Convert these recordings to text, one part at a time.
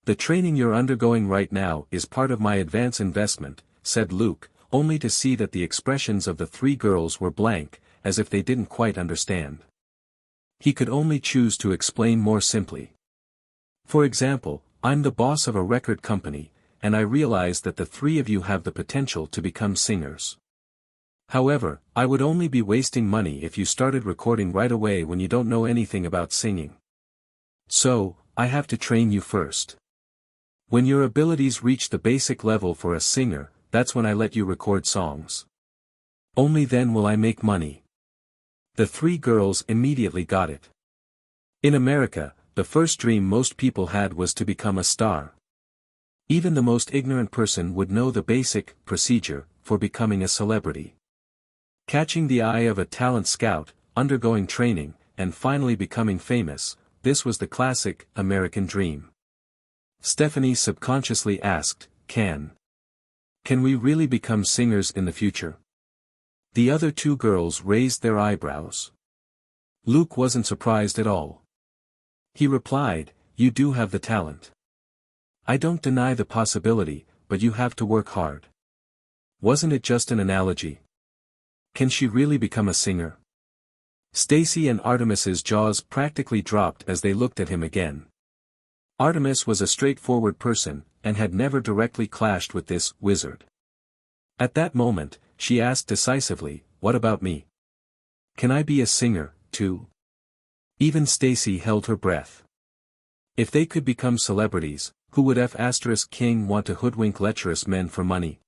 The training you're undergoing right now is part of my advance investment, said Luke, only to see that the expressions of the three girls were blank, as if they didn't quite understand. He could only choose to explain more simply. For example, I'm the boss of a record company, and I realize that the three of you have the potential to become singers. However, I would only be wasting money if you started recording right away when you don't know anything about singing. So, I have to train you first. When your abilities reach the basic level for a singer, that's when I let you record songs. Only then will I make money. The three girls immediately got it. In America, the first dream most people had was to become a star. Even the most ignorant person would know the basic procedure for becoming a celebrity. Catching the eye of a talent scout, undergoing training, and finally becoming famous, this was the classic American dream. Stephanie subconsciously asked, Can we really become singers in the future? The other two girls raised their eyebrows. Luke wasn't surprised at all. He replied, You do have the talent. I don't deny the possibility, but you have to work hard. Wasn't it just an analogy? Can she really become a singer? Stacy and Artemis's jaws practically dropped as they looked at him again. Artemis was a straightforward person, and had never directly clashed with this wizard. At that moment, she asked decisively, What about me? Can I be a singer, too? Even Stacy held her breath. If they could become celebrities, who would King want to hoodwink lecherous men for money?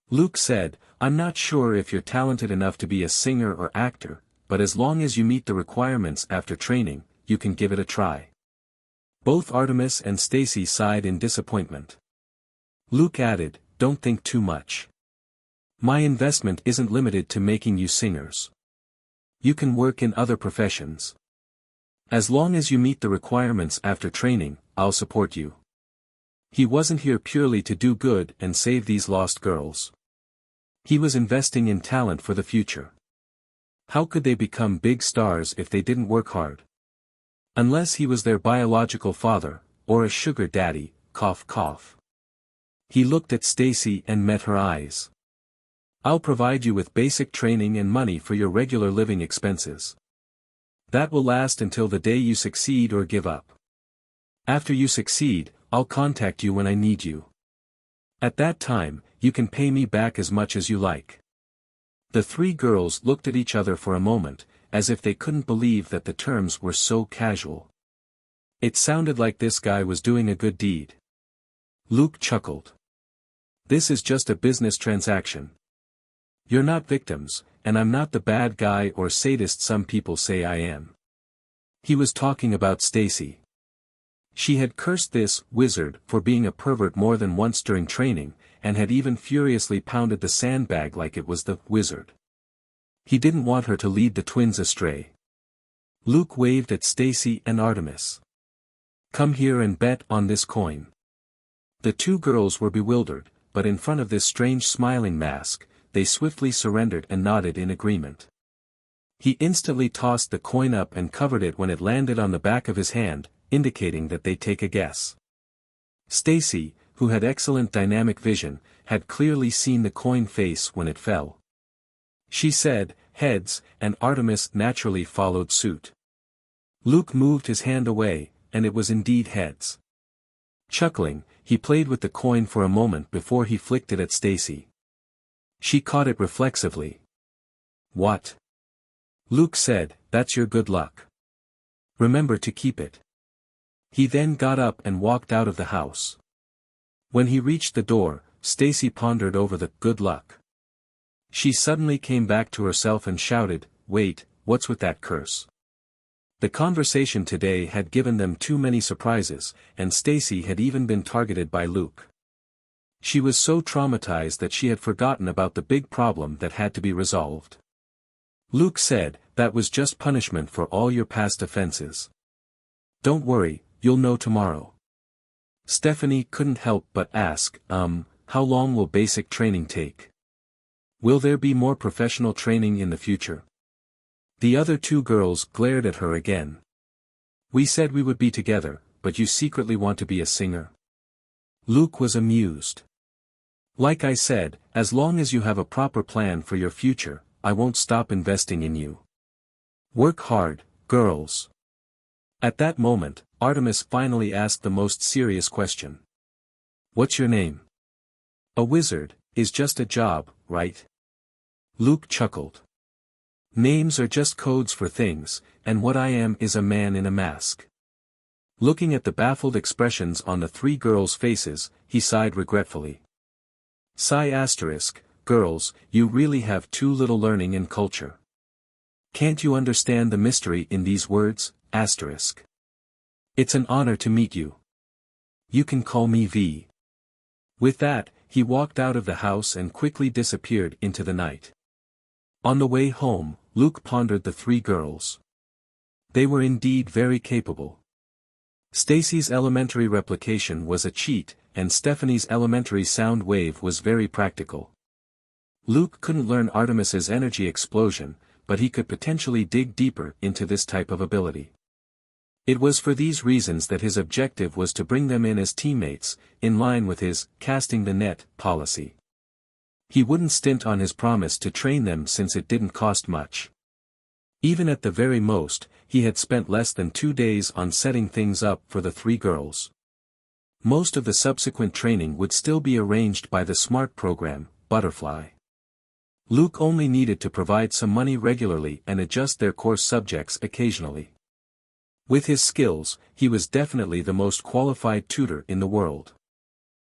Luke said, I'm not sure if you're talented enough to be a singer or actor, but as long as you meet the requirements after training, you can give it a try. Both Artemis and Stacy sighed in disappointment. Luke added, Don't think too much. My investment isn't limited to making you singers. You can work in other professions. As long as you meet the requirements after training, I'll support you. He wasn't here purely to do good and save these lost girls. He was investing in talent for the future. How could they become big stars if they didn't work hard? Unless he was their biological father, or a sugar daddy, cough cough. He looked at Stacy and met her eyes. I'll provide you with basic training and money for your regular living expenses. That will last until the day you succeed or give up. After you succeed, I'll contact you when I need you. At that time, you can pay me back as much as you like. The three girls looked at each other for a moment, as if they couldn't believe that the terms were so casual. It sounded like this guy was doing a good deed. Luke chuckled. This is just a business transaction. You're not victims, and I'm not the bad guy or sadist some people say I am. He was talking about Stacy. She had cursed this wizard for being a pervert more than once during training, and had even furiously pounded the sandbag like it was the wizard. He didn't want her to lead the twins astray. Luke waved at Stacy and Artemis. Come here and bet on this coin. The two girls were bewildered, but in front of this strange smiling mask, they swiftly surrendered and nodded in agreement. He instantly tossed the coin up and covered it when it landed on the back of his hand, indicating that they'd take a guess. Stacy, who had excellent dynamic vision, had clearly seen the coin face when it fell. She said, heads, and Artemis naturally followed suit. Luke moved his hand away, and it was indeed heads. Chuckling, he played with the coin for a moment before he flicked it at Stacy. She caught it reflexively. What? Luke said, That's your good luck. Remember to keep it. He then got up and walked out of the house. When he reached the door, Stacy pondered over the good luck. She suddenly came back to herself and shouted, Wait, what's with that curse? The conversation today had given them too many surprises, and Stacy had even been targeted by Luke. She was so traumatized that she had forgotten about the big problem that had to be resolved. Luke said, That was just punishment for all your past offenses. Don't worry, you'll know tomorrow. Stephanie couldn't help but ask, how long will basic training take? Will there be more professional training in the future? The other two girls glared at her again. We said we would be together, but you secretly want to be a singer. Luke was amused. Like I said, as long as you have a proper plan for your future, I won't stop investing in you. Work hard, girls. At that moment, Artemis finally asked the most serious question. What's your name? A wizard is just a job, right? Luke chuckled. Names are just codes for things, and what I am is a man in a mask. Looking at the baffled expressions on the three girls' faces, he sighed regretfully. Girls, you really have too little learning and culture. Can't you understand the mystery in these words, asterisk? It's an honor to meet you. You can call me V. With that, he walked out of the house and quickly disappeared into the night. On the way home, Luke pondered the three girls. They were indeed very capable. Stacy's elementary replication was a cheat, and Stephanie's elementary sound wave was very practical. Luke couldn't learn Artemis's energy explosion, but he could potentially dig deeper into this type of ability. It was for these reasons that his objective was to bring them in as teammates, in line with his casting the net policy. He wouldn't stint on his promise to train them since it didn't cost much. Even at the very most, he had spent less than 2 days on setting things up for the three girls. Most of the subsequent training would still be arranged by the SMART program, Butterfly. Luke only needed to provide some money regularly and adjust their course subjects occasionally. With his skills, he was definitely the most qualified tutor in the world.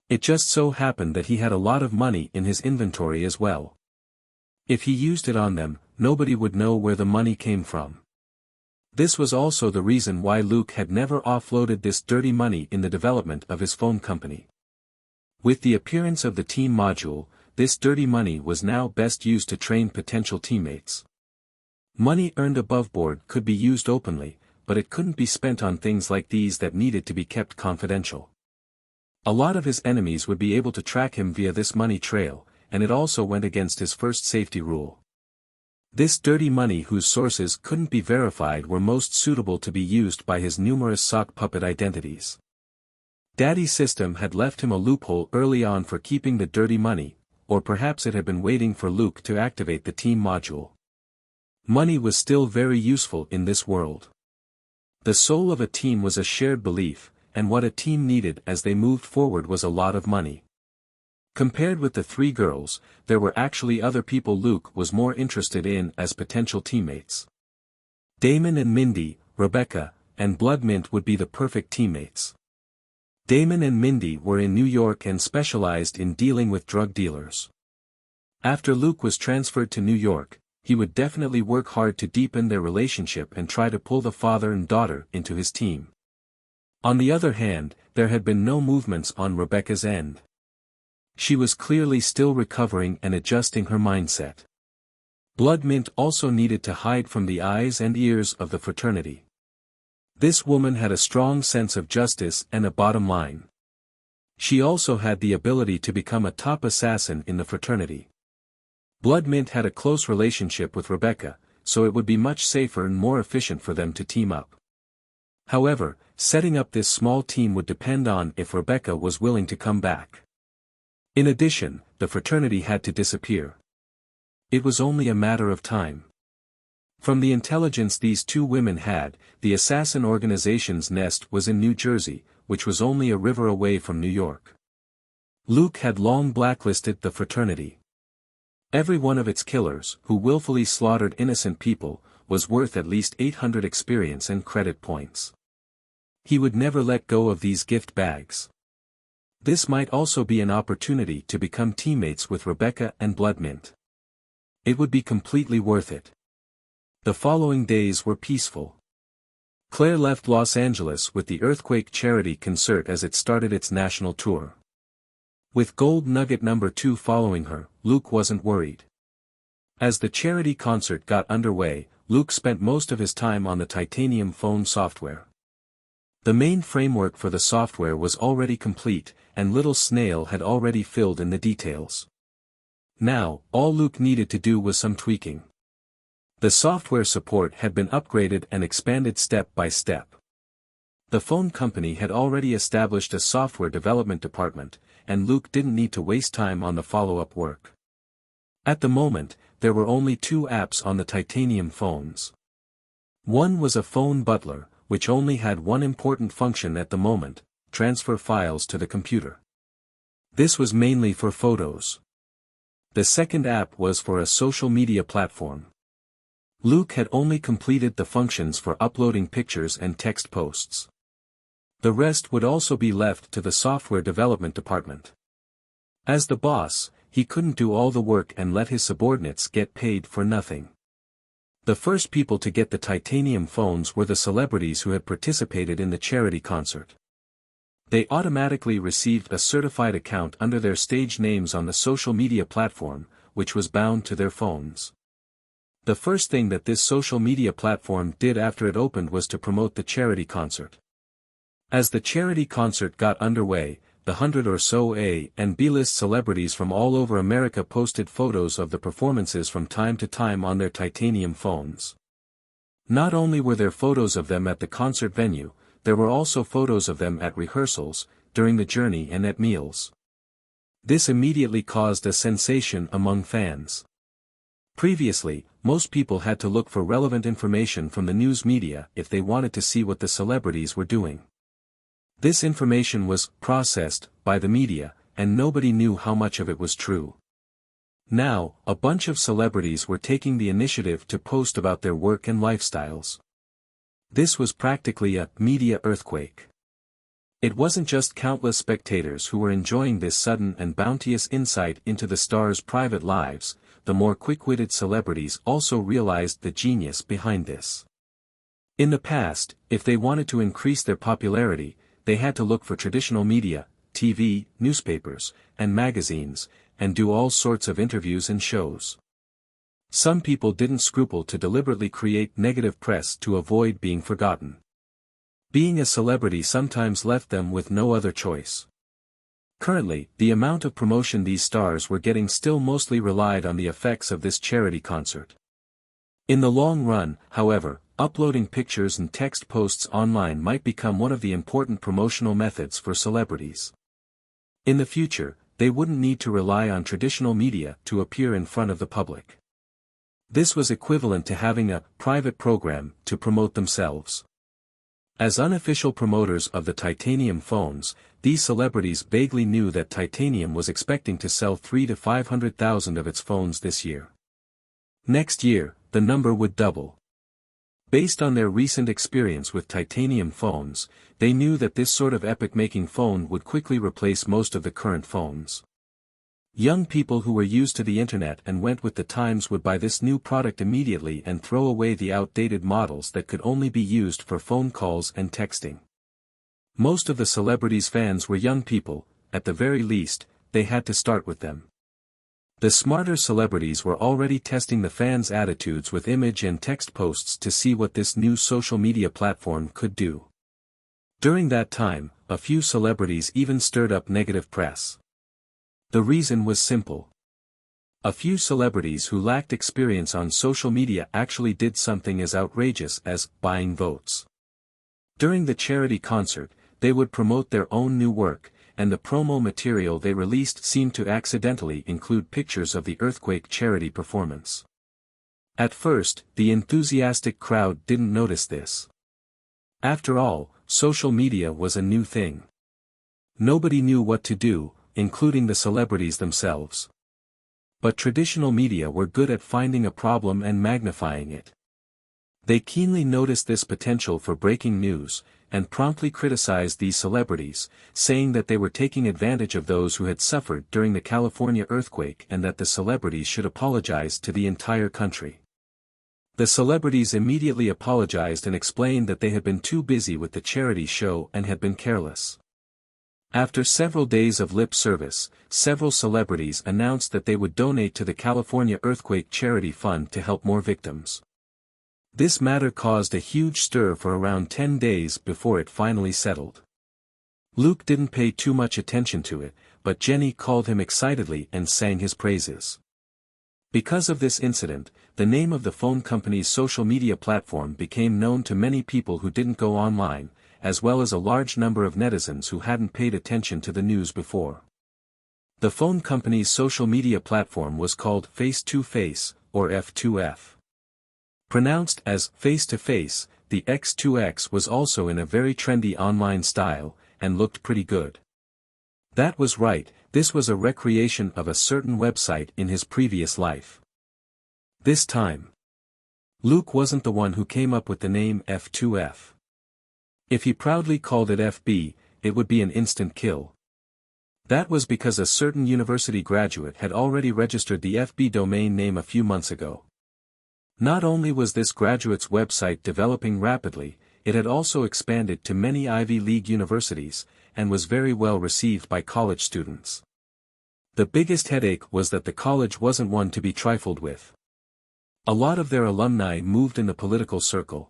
It just so happened that he had a lot of money in his inventory as well. If he used it on them, nobody would know where the money came from. This was also the reason why Luke had never offloaded this dirty money in the development of his phone company. With the appearance of the team module, this dirty money was now best used to train potential teammates. Money earned above board could be used openly, but it couldn't be spent on things like these that needed to be kept confidential. A lot of his enemies would be able to track him via this money trail, and it also went against his first safety rule. This dirty money whose sources couldn't be verified were most suitable to be used by his numerous sock puppet identities. Daddy's system had left him a loophole early on for keeping the dirty money, or perhaps it had been waiting for Luke to activate the team module. Money was still very useful in this world. The soul of a team was a shared belief, and what a team needed as they moved forward was a lot of money. Compared with the three girls, there were actually other people Luke was more interested in as potential teammates. Damon and Mindy, Rebecca, and Bloodmint would be the perfect teammates. Damon and Mindy were in New York and specialized in dealing with drug dealers. After Luke was transferred to New York, he would definitely work hard to deepen their relationship and try to pull the father and daughter into his team. On the other hand, there had been no movements on Rebecca's end. She was clearly still recovering and adjusting her mindset. Bloodmint also needed to hide from the eyes and ears of the fraternity. This woman had a strong sense of justice and a bottom line. She also had the ability to become a top assassin in the fraternity. Bloodmint had a close relationship with Rebecca, so it would be much safer and more efficient for them to team up. However, setting up this small team would depend on if Rebecca was willing to come back. In addition, the fraternity had to disappear. It was only a matter of time. From the intelligence these two women had, the assassin organization's nest was in New Jersey, which was only a river away from New York. Luke had long blacklisted the fraternity. Every one of its killers, who willfully slaughtered innocent people, was worth at least 800 experience and credit points. He would never let go of these gift bags. This might also be an opportunity to become teammates with Rebecca and Bloodmint. It would be completely worth it. The following days were peaceful. Claire left Los Angeles with the Earthquake Charity Concert as it started its national tour. With Gold Nugget No. 2 following her, Luke wasn't worried. As the charity concert got underway, Luke spent most of his time on the Titanium phone software. The main framework for the software was already complete, and Little Snail had already filled in the details. Now, all Luke needed to do was some tweaking. The software support had been upgraded and expanded step by step. The phone company had already established a software development department, and Luke didn't need to waste time on the follow-up work. At the moment, there were only 2 apps on the titanium phones. One was a phone butler, which only had one important function at the moment: transfer files to the computer. This was mainly for photos. The second app was for a social media platform. Luke had only completed the functions for uploading pictures and text posts. The rest would also be left to the software development department. As the boss, he couldn't do all the work and let his subordinates get paid for nothing. The first people to get the titanium phones were the celebrities who had participated in the charity concert. They automatically received a certified account under their stage names on the social media platform, which was bound to their phones. The first thing that this social media platform did after it opened was to promote the charity concert. As the charity concert got underway, the 100 or so A and B-list celebrities from all over America posted photos of the performances from time to time on their titanium phones. Not only were there photos of them at the concert venue, there were also photos of them at rehearsals, during the journey and at meals. This immediately caused a sensation among fans. Previously, most people had to look for relevant information from the news media if they wanted to see what the celebrities were doing. This information was processed by the media, and nobody knew how much of it was true. Now, a bunch of celebrities were taking the initiative to post about their work and lifestyles. This was practically a media earthquake. It wasn't just countless spectators who were enjoying this sudden and bounteous insight into the stars' private lives. The more quick-witted celebrities also realized the genius behind this. In the past, if they wanted to increase their popularity, they had to look for traditional media, TV, newspapers, and magazines, and do all sorts of interviews and shows. Some people didn't scruple to deliberately create negative press to avoid being forgotten. Being a celebrity sometimes left them with no other choice. Currently, the amount of promotion these stars were getting still mostly relied on the effects of this charity concert. In the long run, however, uploading pictures and text posts online might become one of the important promotional methods for celebrities. In the future, they wouldn't need to rely on traditional media to appear in front of the public. This was equivalent to having a private program to promote themselves. As unofficial promoters of the titanium phones, these celebrities vaguely knew that titanium was expecting to sell 300,000 to 500,000 of its phones this year. Next year, the number would double. Based on their recent experience with titanium phones, they knew that this sort of epoch-making phone would quickly replace most of the current phones. Young people who were used to the internet and went with the times would buy this new product immediately and throw away the outdated models that could only be used for phone calls and texting. Most of the celebrities' fans were young people. At the very least, they had to start with them. The smarter celebrities were already testing the fans' attitudes with image and text posts to see what this new social media platform could do. During that time, a few celebrities even stirred up negative press. The reason was simple. A few celebrities who lacked experience on social media actually did something as outrageous as buying votes. During the charity concert, they would promote their own new work, and the promo material they released seemed to accidentally include pictures of the earthquake charity performance. At first, the enthusiastic crowd didn't notice this. After all, social media was a new thing. Nobody knew what to do, including the celebrities themselves. But traditional media were good at finding a problem and magnifying it. They keenly noticed this potential for breaking news, and promptly criticized these celebrities, saying that they were taking advantage of those who had suffered during the California earthquake and that the celebrities should apologize to the entire country. The celebrities immediately apologized and explained that they had been too busy with the charity show and had been careless. After several days of lip service, several celebrities announced that they would donate to the California Earthquake Charity Fund to help more victims. This matter caused a huge stir for around 10 days before it finally settled. Luke didn't pay too much attention to it, but Jenny called him excitedly and sang his praises. Because of this incident, the name of the phone company's social media platform became known to many people who didn't go online, as well as a large number of netizens who hadn't paid attention to the news before. The phone company's social media platform was called Face-to-Face, or F2F. Pronounced as face-to-face, the X2X was also in a very trendy online style, and looked pretty good. That was right, this was a recreation of a certain website in his previous life. This time, Luke wasn't the one who came up with the name F2F. If he proudly called it FB, it would be an instant kill. That was because a certain university graduate had already registered the FB domain name a few months ago. Not only was this graduate's website developing rapidly, it had also expanded to many Ivy League universities, and was very well received by college students. The biggest headache was that the college wasn't one to be trifled with. A lot of their alumni moved in the political circle.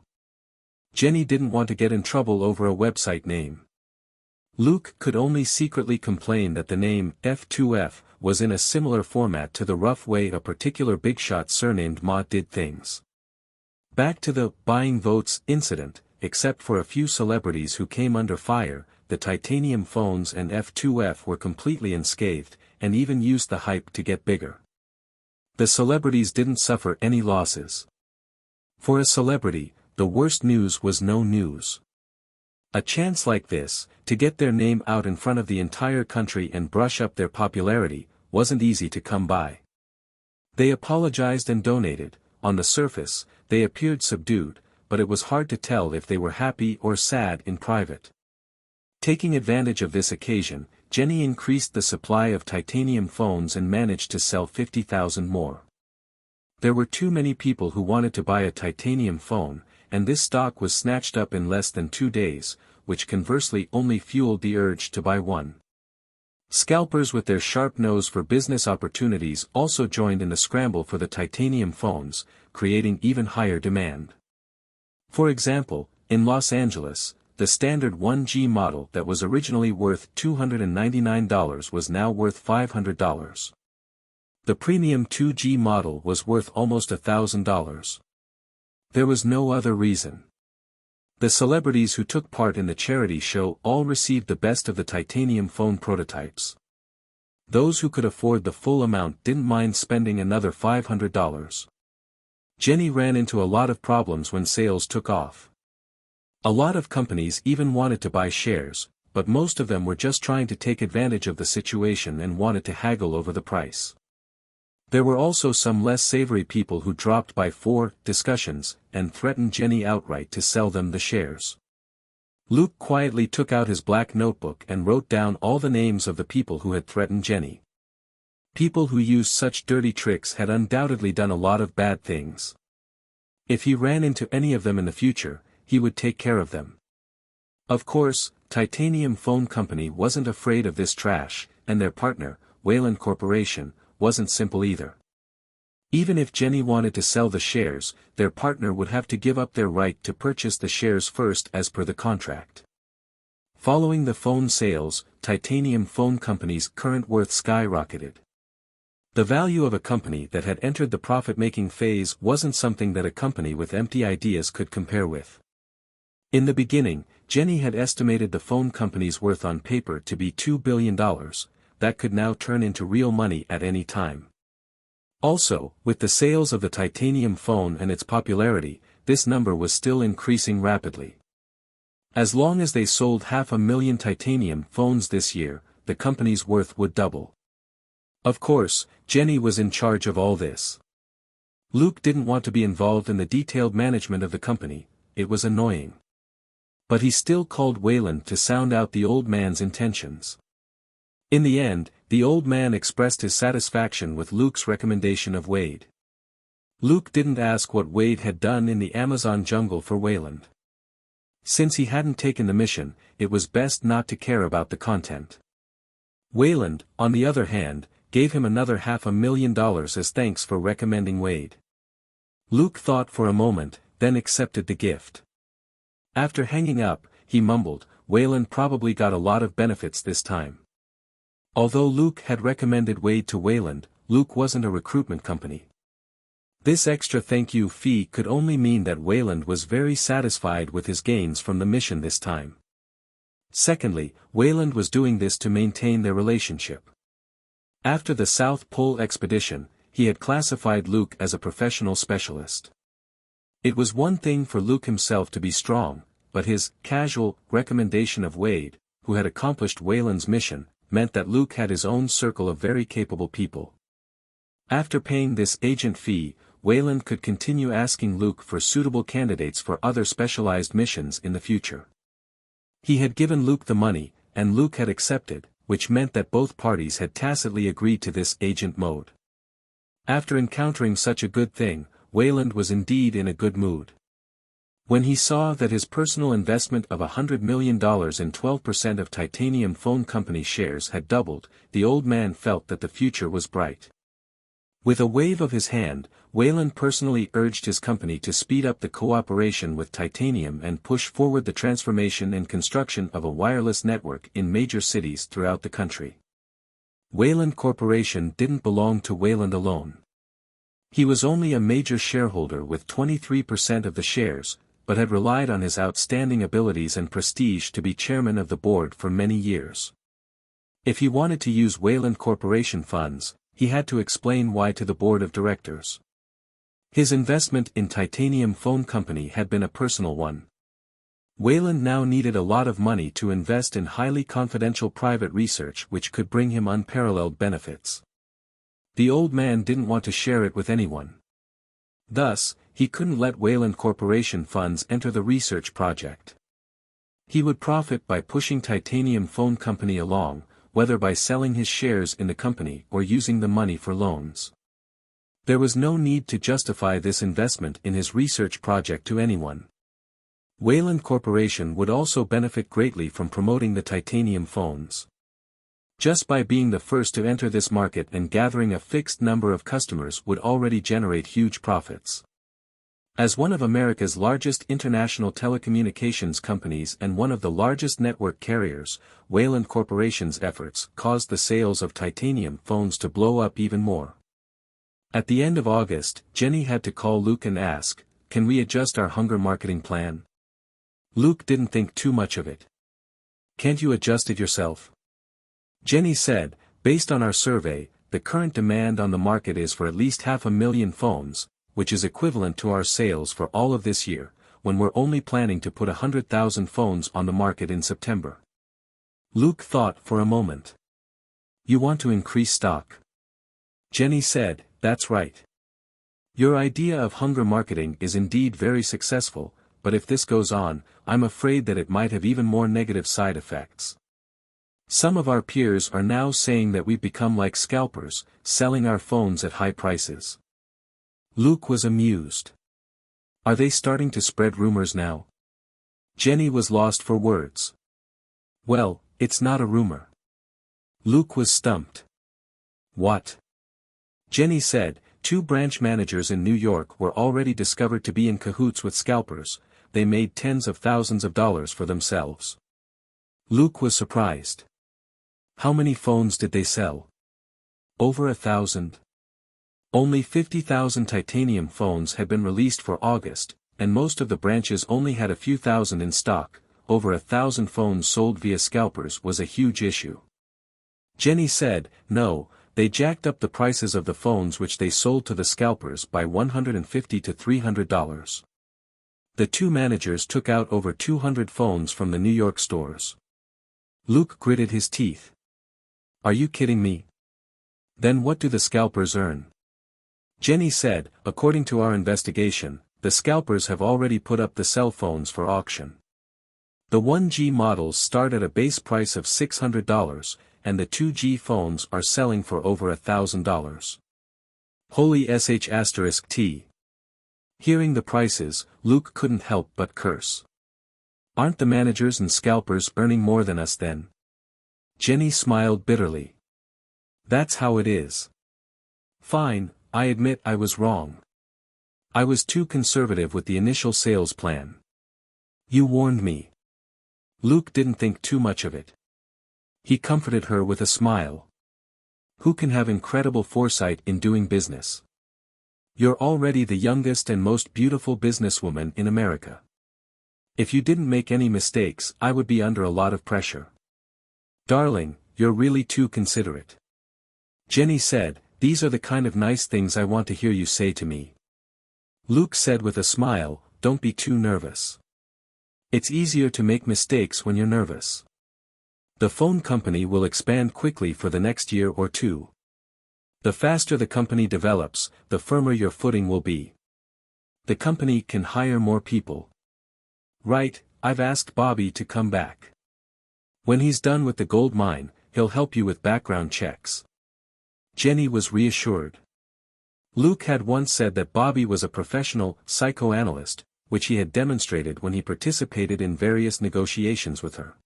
Jenny didn't want to get in trouble over a website name. Luke could only secretly complain that the name F2F was in a similar format to the rough way a particular bigshot surnamed Ma did things. Back to the buying votes incident, except for a few celebrities who came under fire, the titanium phones and F2F were completely unscathed, and even used the hype to get bigger. The celebrities didn't suffer any losses. For a celebrity, the worst news was no news. A chance like this, to get their name out in front of the entire country and brush up their popularity, wasn't easy to come by. They apologized and donated. On the surface, they appeared subdued, but it was hard to tell if they were happy or sad in private. Taking advantage of this occasion, Jenny increased the supply of titanium phones and managed to sell 50,000 more. There were too many people who wanted to buy a titanium phone, and this stock was snatched up in less than 2 days, which conversely only fueled the urge to buy one. Scalpers with their sharp nose for business opportunities also joined in the scramble for the titanium phones, creating even higher demand. For example, in Los Angeles, the standard 1G model that was originally worth $299 was now worth $500. The premium 2G model was worth almost $1,000. There was no other reason. The celebrities who took part in the charity show all received the best of the titanium phone prototypes. Those who could afford the full amount didn't mind spending another $500. Jenny ran into a lot of problems when sales took off. A lot of companies even wanted to buy shares, but most of them were just trying to take advantage of the situation and wanted to haggle over the price. There were also some less savory people who dropped by for discussions, and threatened Jenny outright to sell them the shares. Luke quietly took out his black notebook and wrote down all the names of the people who had threatened Jenny. People who used such dirty tricks had undoubtedly done a lot of bad things. If he ran into any of them in the future, he would take care of them. Of course, Titanium Phone Company wasn't afraid of this trash, and their partner, Wayland Corporation, wasn't simple either. Even if Jenny wanted to sell the shares, their partner would have to give up their right to purchase the shares first as per the contract. Following the phone sales, Titanium Phone Company's current worth skyrocketed. The value of a company that had entered the profit-making phase wasn't something that a company with empty ideas could compare with. In the beginning, Jenny had estimated the phone company's worth on paper to be $2 billion, that could now turn into real money at any time. Also, with the sales of the titanium phone and its popularity, this number was still increasing rapidly. As long as they sold 500,000 titanium phones this year, the company's worth would double. Of course, Jenny was in charge of all this. Luke didn't want to be involved in the detailed management of the company, it was annoying. But he still called Wayland to sound out the old man's intentions. In the end, the old man expressed his satisfaction with Luke's recommendation of Wade. Luke didn't ask what Wade had done in the Amazon jungle for Wayland. Since he hadn't taken the mission, it was best not to care about the content. Wayland, on the other hand, gave him another $500,000 as thanks for recommending Wade. Luke thought for a moment, then accepted the gift. After hanging up, he mumbled, Wayland probably got a lot of benefits this time. Although Luke had recommended Wade to Wayland, Luke wasn't a recruitment company. This extra thank you fee could only mean that Wayland was very satisfied with his gains from the mission this time. Secondly, Wayland was doing this to maintain their relationship. After the South Pole expedition, he had classified Luke as a professional specialist. It was one thing for Luke himself to be strong, but his casual recommendation of Wade, who had accomplished Wayland's mission, meant that Luke had his own circle of very capable people. After paying this agent fee, Wayland could continue asking Luke for suitable candidates for other specialized missions in the future. He had given Luke the money, and Luke had accepted, which meant that both parties had tacitly agreed to this agent mode. After encountering such a good thing, Wayland was indeed in a good mood. When he saw that his personal investment of $100 million in 12% of Titanium Phone Company shares had doubled, the old man felt that the future was bright. With a wave of his hand, Wayland personally urged his company to speed up the cooperation with Titanium and push forward the transformation and construction of a wireless network in major cities throughout the country. Wayland Corporation didn't belong to Wayland alone. He was only a major shareholder with 23% of the shares, but had relied on his outstanding abilities and prestige to be chairman of the board for many years. If he wanted to use Wayland Corporation funds, he had to explain why to the board of directors. His investment in Titanium Phone Company had been a personal one. Wayland now needed a lot of money to invest in highly confidential private research which could bring him unparalleled benefits. The old man didn't want to share it with anyone. Thus, he couldn't let Wayland Corporation funds enter the research project. He would profit by pushing Titanium Phone Company along, whether by selling his shares in the company or using the money for loans. There was no need to justify this investment in his research project to anyone. Wayland Corporation would also benefit greatly from promoting the titanium phones. Just by being the first to enter this market and gathering a fixed number of customers would already generate huge profits. As one of America's largest international telecommunications companies and one of the largest network carriers, Wayland Corporation's efforts caused the sales of titanium phones to blow up even more. At the end of August, Jenny had to call Luke and ask, "Can we adjust our hunger marketing plan?" Luke didn't think too much of it. "Can't you adjust it yourself?" Jenny said, "Based on our survey, the current demand on the market is for at least 500,000 phones, which is equivalent to our sales for all of this year, when we're only planning to put 100,000 phones on the market in September." Luke thought for a moment. "You want to increase stock?" Jenny said, "That's right. Your idea of hunger marketing is indeed very successful, but if this goes on, I'm afraid that it might have even more negative side effects. Some of our peers are now saying that we've become like scalpers, selling our phones at high prices." Luke was amused. "Are they starting to spread rumors now?" Jenny was lost for words. "Well, it's not a rumor." Luke was stumped. "What?" Jenny said, "Two branch managers in New York were already discovered to be in cahoots with scalpers. They made tens of thousands of dollars for themselves." Luke was surprised. "How many phones did they sell?" "Over 1,000. Only 50,000 titanium phones had been released for August, and most of the branches only had a few thousand in stock. Over 1,000 phones sold via scalpers was a huge issue." Jenny said, "No, they jacked up the prices of the phones which they sold to the scalpers by $150 to $300. The two managers took out over 200 phones from the New York stores." Luke gritted his teeth. "Are you kidding me? Then what do the scalpers earn?" Jenny said, "According to our investigation, the scalpers have already put up the cell phones for auction. The 1G models start at a base price of $600, and the 2G phones are selling for over $1,000. Holy sh*t. Hearing the prices, Luke couldn't help but curse. "Aren't the managers and scalpers earning more than us then?" Jenny smiled bitterly. "That's how it is. Fine, I admit I was wrong. I was too conservative with the initial sales plan. You warned me." Luke didn't think too much of it. He comforted her with a smile. Who can have incredible foresight in doing business? You're already the youngest and most beautiful businesswoman in America. If you didn't make any mistakes, I would be under a lot of pressure. Darling, you're really too considerate. Jenny said, these are the kind of nice things I want to hear you say to me. Luke said with a smile, don't be too nervous. It's easier to make mistakes when you're nervous. The phone company will expand quickly for the next year or two. The faster the company develops, the firmer your footing will be. The company can hire more people. Right, I've asked Bobby to come back. When he's done with the gold mine, he'll help you with background checks. Jenny was reassured. Luke had once said that Bobby was a professional psychoanalyst, which he had demonstrated when he participated in various negotiations with her.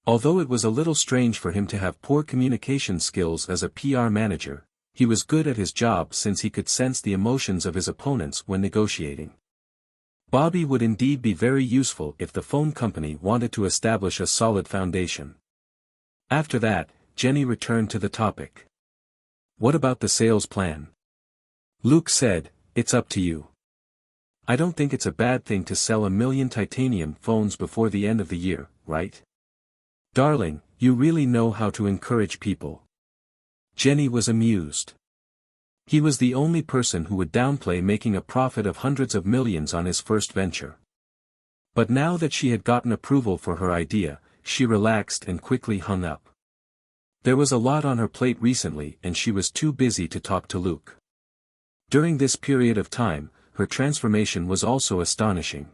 Although it was a little strange for him to have poor communication skills as a PR manager, he was good at his job since he could sense the emotions of his opponents when negotiating. Bobby would indeed be very useful if the phone company wanted to establish a solid foundation. After that, Jenny returned to the topic. What about the sales plan? Luke said, it's up to you. I don't think it's a bad thing to sell 1 million titanium phones before the end of the year, right? Darling, you really know how to encourage people. Jenny was amused. He was the only person who would downplay making a profit of hundreds of millions on his first venture. But now that she had gotten approval for her idea, she relaxed and quickly hung up. There was a lot on her plate recently and she was too busy to talk to Luke. During this period of time, her transformation was also astonishing.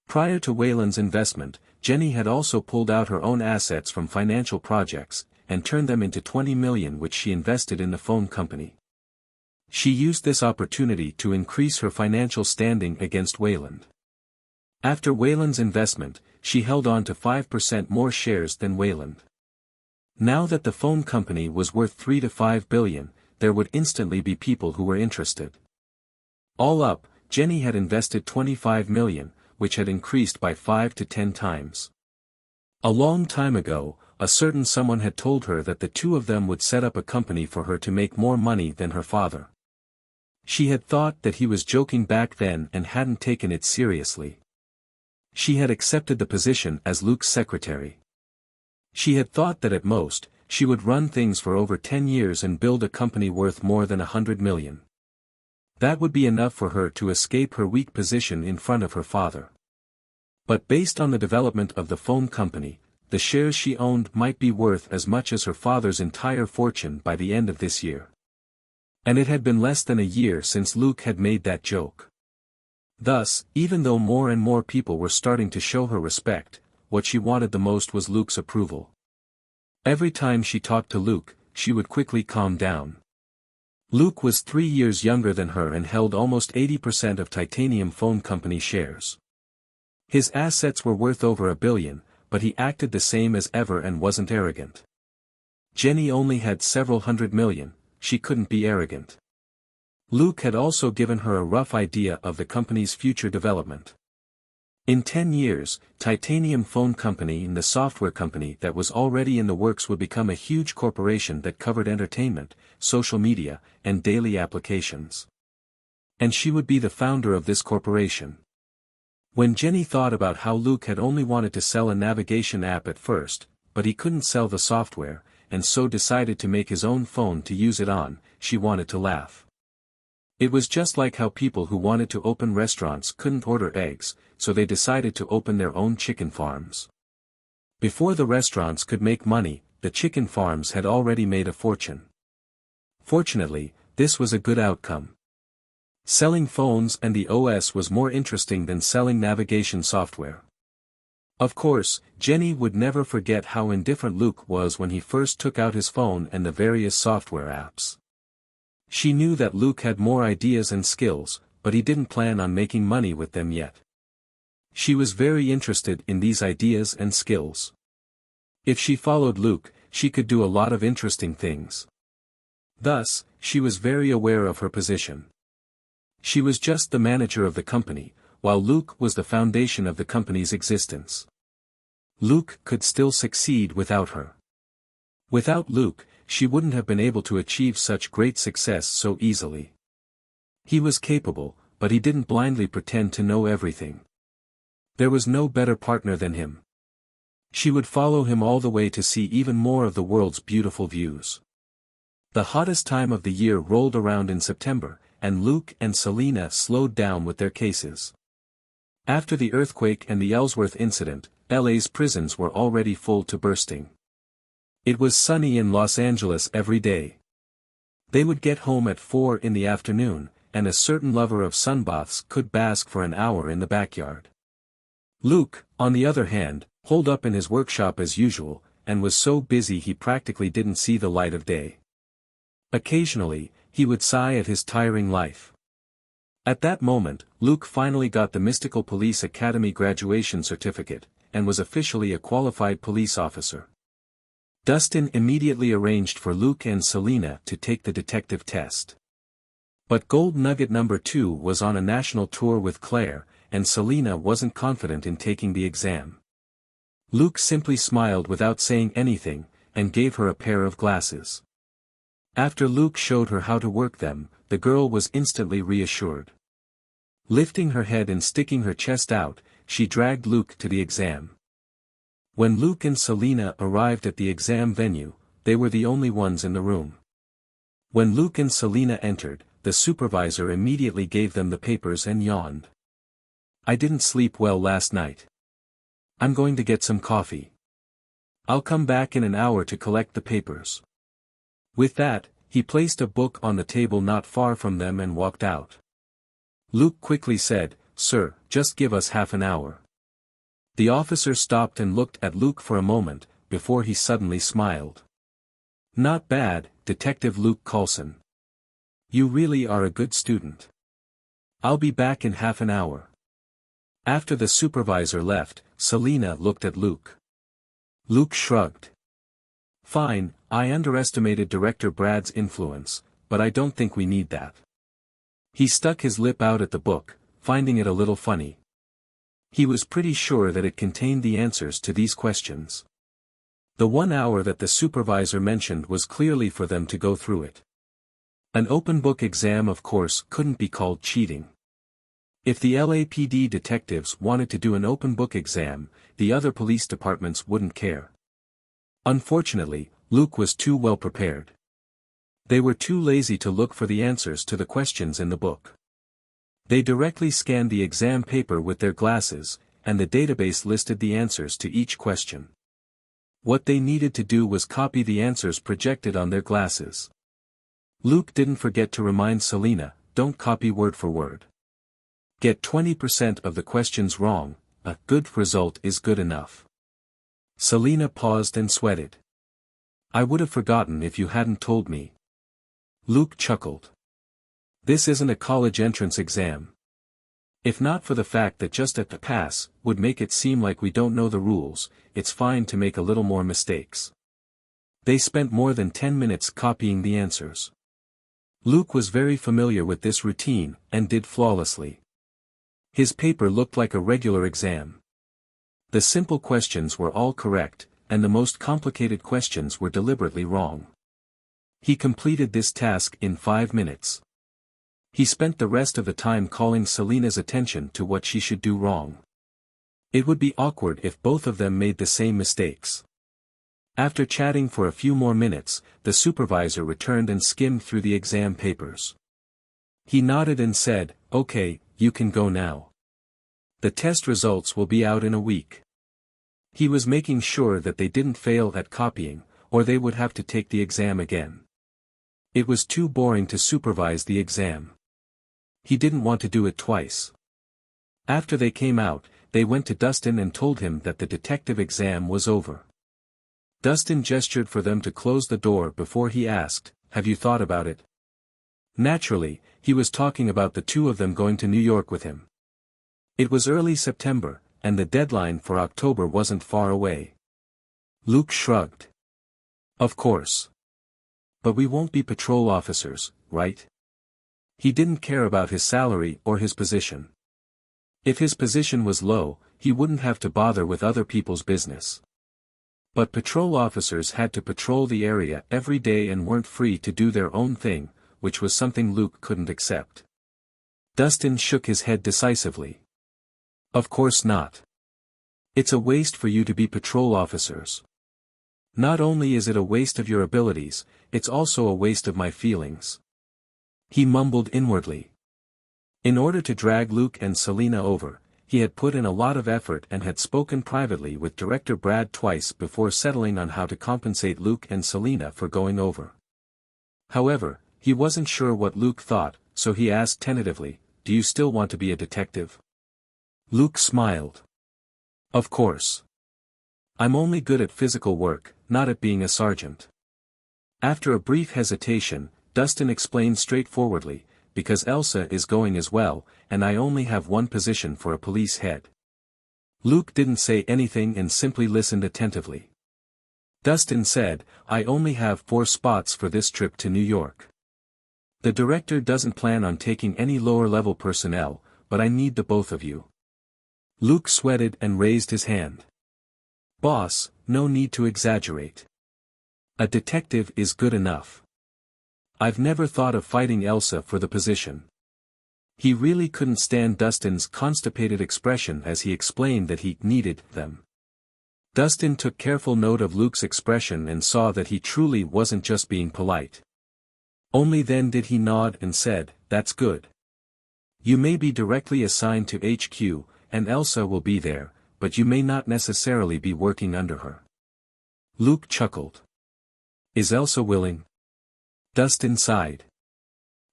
Prior to Wayland's investment, Jenny had also pulled out her own assets from financial projects, and turned them into 20 million which she invested in the phone company. She used this opportunity to increase her financial standing against Wayland. After Wayland's investment, she held on to 5% more shares than Wayland. Now that the phone company was worth 3 to 5 billion, there would instantly be people who were interested. All up, Jenny had invested 25 million, which had increased by 5 to 10 times. A long time ago, a certain someone had told her that the two of them would set up a company for her to make more money than her father. She had thought that he was joking back then and hadn't taken it seriously. She had accepted the position as Luke's secretary. She had thought that at most, she would run things for over 10 years and build a company worth more than 100 million. That would be enough for her to escape her weak position in front of her father. But based on the development of the phone company, the shares she owned might be worth as much as her father's entire fortune by the end of this year. And it had been less than a year since Luke had made that joke. Thus, even though more and more people were starting to show her respect, what she wanted the most was Luke's approval. Every time she talked to Luke, she would quickly calm down. Luke was 3 years younger than her and held almost 80% of Titanium Phone Company shares. His assets were worth over $1 billion, but he acted the same as ever and wasn't arrogant. Jenny only had several hundred million, she couldn't be arrogant. Luke had also given her a rough idea of the company's future development. In 10 years, Titanium Phone Company and the software company that was already in the works would become a huge corporation that covered entertainment, social media, and daily applications. And she would be the founder of this corporation. When Jenny thought about how Luke had only wanted to sell a navigation app at first, but he couldn't sell the software, and so decided to make his own phone to use it on, she wanted to laugh. It was just like how people who wanted to open restaurants couldn't order eggs, so they decided to open their own chicken farms. Before the restaurants could make money, the chicken farms had already made a fortune. Fortunately, this was a good outcome. Selling phones and the OS was more interesting than selling navigation software. Of course, Jenny would never forget how indifferent Luke was when he first took out his phone and the various software apps. She knew that Luke had more ideas and skills, but he didn't plan on making money with them yet. She was very interested in these ideas and skills. If she followed Luke, she could do a lot of interesting things. Thus, she was very aware of her position. She was just the manager of the company, while Luke was the foundation of the company's existence. Luke could still succeed without her. Without Luke, she wouldn't have been able to achieve such great success so easily. He was capable, but he didn't blindly pretend to know everything. There was no better partner than him. She would follow him all the way to see even more of the world's beautiful views. The hottest time of the year rolled around in September, and Luke and Selena slowed down with their cases. After the earthquake and the Ellsworth incident, LA's prisons were already full to bursting. It was sunny in Los Angeles every day. They would get home at 4 in the afternoon, and a certain lover of sunbaths could bask for an hour in the backyard. Luke, on the other hand, holed up in his workshop as usual, and was so busy he practically didn't see the light of day. Occasionally, he would sigh at his tiring life. At that moment, Luke finally got the Mystical Police Academy graduation certificate, and was officially a qualified police officer. Dustin immediately arranged for Luke and Selena to take the detective test. But Gold Nugget number 2 was on a national tour with Claire, and Selena wasn't confident in taking the exam. Luke simply smiled without saying anything, and gave her a pair of glasses. After Luke showed her how to work them, the girl was instantly reassured. Lifting her head and sticking her chest out, she dragged Luke to the exam. When Luke and Selena arrived at the exam venue, they were the only ones in the room. When Luke and Selena entered, the supervisor immediately gave them the papers and yawned. "I didn't sleep well last night. I'm going to get some coffee. I'll come back in an hour to collect the papers." With that, he placed a book on the table not far from them and walked out. Luke quickly said, "Sir, just give us half an hour." The officer stopped and looked at Luke for a moment, before he suddenly smiled. "Not bad, Detective Luke Coulson. You really are a good student. I'll be back in half an hour." After the supervisor left, Selena looked at Luke. Luke shrugged. "Fine, I underestimated Director Brad's influence, but I don't think we need that." He stuck his lip out at the book, finding it a little funny. He was pretty sure that it contained the answers to these questions. The 1 hour that the supervisor mentioned was clearly for them to go through it. An open book exam of course couldn't be called cheating. If the LAPD detectives wanted to do an open book exam, the other police departments wouldn't care. Unfortunately, Luke was too well prepared. They were too lazy to look for the answers to the questions in the book. They directly scanned the exam paper with their glasses, and the database listed the answers to each question. What they needed to do was copy the answers projected on their glasses. Luke didn't forget to remind Selena, "Don't copy word for word. Get 20% of the questions wrong, a good result is good enough." Selena paused and sweated. "I would have forgotten if you hadn't told me." Luke chuckled. "This isn't a college entrance exam. If not for the fact that just at the pass would make it seem like we don't know the rules, it's fine to make a little more mistakes." They spent more than 10 minutes copying the answers. Luke was very familiar with this routine, and did flawlessly. His paper looked like a regular exam. The simple questions were all correct, and the most complicated questions were deliberately wrong. He completed this task in 5 minutes. He spent the rest of the time calling Selena's attention to what she should do wrong. It would be awkward if both of them made the same mistakes. After chatting for a few more minutes, the supervisor returned and skimmed through the exam papers. He nodded and said, "Okay, you can go now. The test results will be out in a week." He was making sure that they didn't fail at copying, or they would have to take the exam again. It was too boring to supervise the exam. He didn't want to do it twice. After they came out, they went to Dustin and told him that the detective exam was over. Dustin gestured for them to close the door before he asked, "Have you thought about it?" Naturally, he was talking about the two of them going to New York with him. It was early September, and the deadline for October wasn't far away. Luke shrugged. "Of course. But we won't be patrol officers, right?" He didn't care about his salary or his position. If his position was low, he wouldn't have to bother with other people's business. But patrol officers had to patrol the area every day and weren't free to do their own thing, which was something Luke couldn't accept. Dustin shook his head decisively. Of course not. It's a waste for you to be patrol officers. Not only is it a waste of your abilities, it's also a waste of my feelings. He mumbled inwardly. In order to drag Luke and Selena over, he had put in a lot of effort and had spoken privately with Director Brad twice before settling on how to compensate Luke and Selena for going over. However, he wasn't sure what Luke thought, so he asked tentatively, "Do you still want to be a detective?" Luke smiled. Of course. I'm only good at physical work, not at being a sergeant. After a brief hesitation, Dustin explained straightforwardly, because Elsa is going as well, and I only have one position for a police head. Luke didn't say anything and simply listened attentively. Dustin said, I only have 4 spots for this trip to New York. The director doesn't plan on taking any lower-level personnel, but I need the both of you. Luke sweated and raised his hand. Boss, no need to exaggerate. A detective is good enough. I've never thought of fighting Elsa for the position. He really couldn't stand Dustin's constipated expression as he explained that he needed them. Dustin took careful note of Luke's expression and saw that he truly wasn't just being polite. Only then did he nod and said, That's good. You may be directly assigned to HQ, and Elsa will be there, but you may not necessarily be working under her. Luke chuckled. Is Elsa willing? Dustin sighed.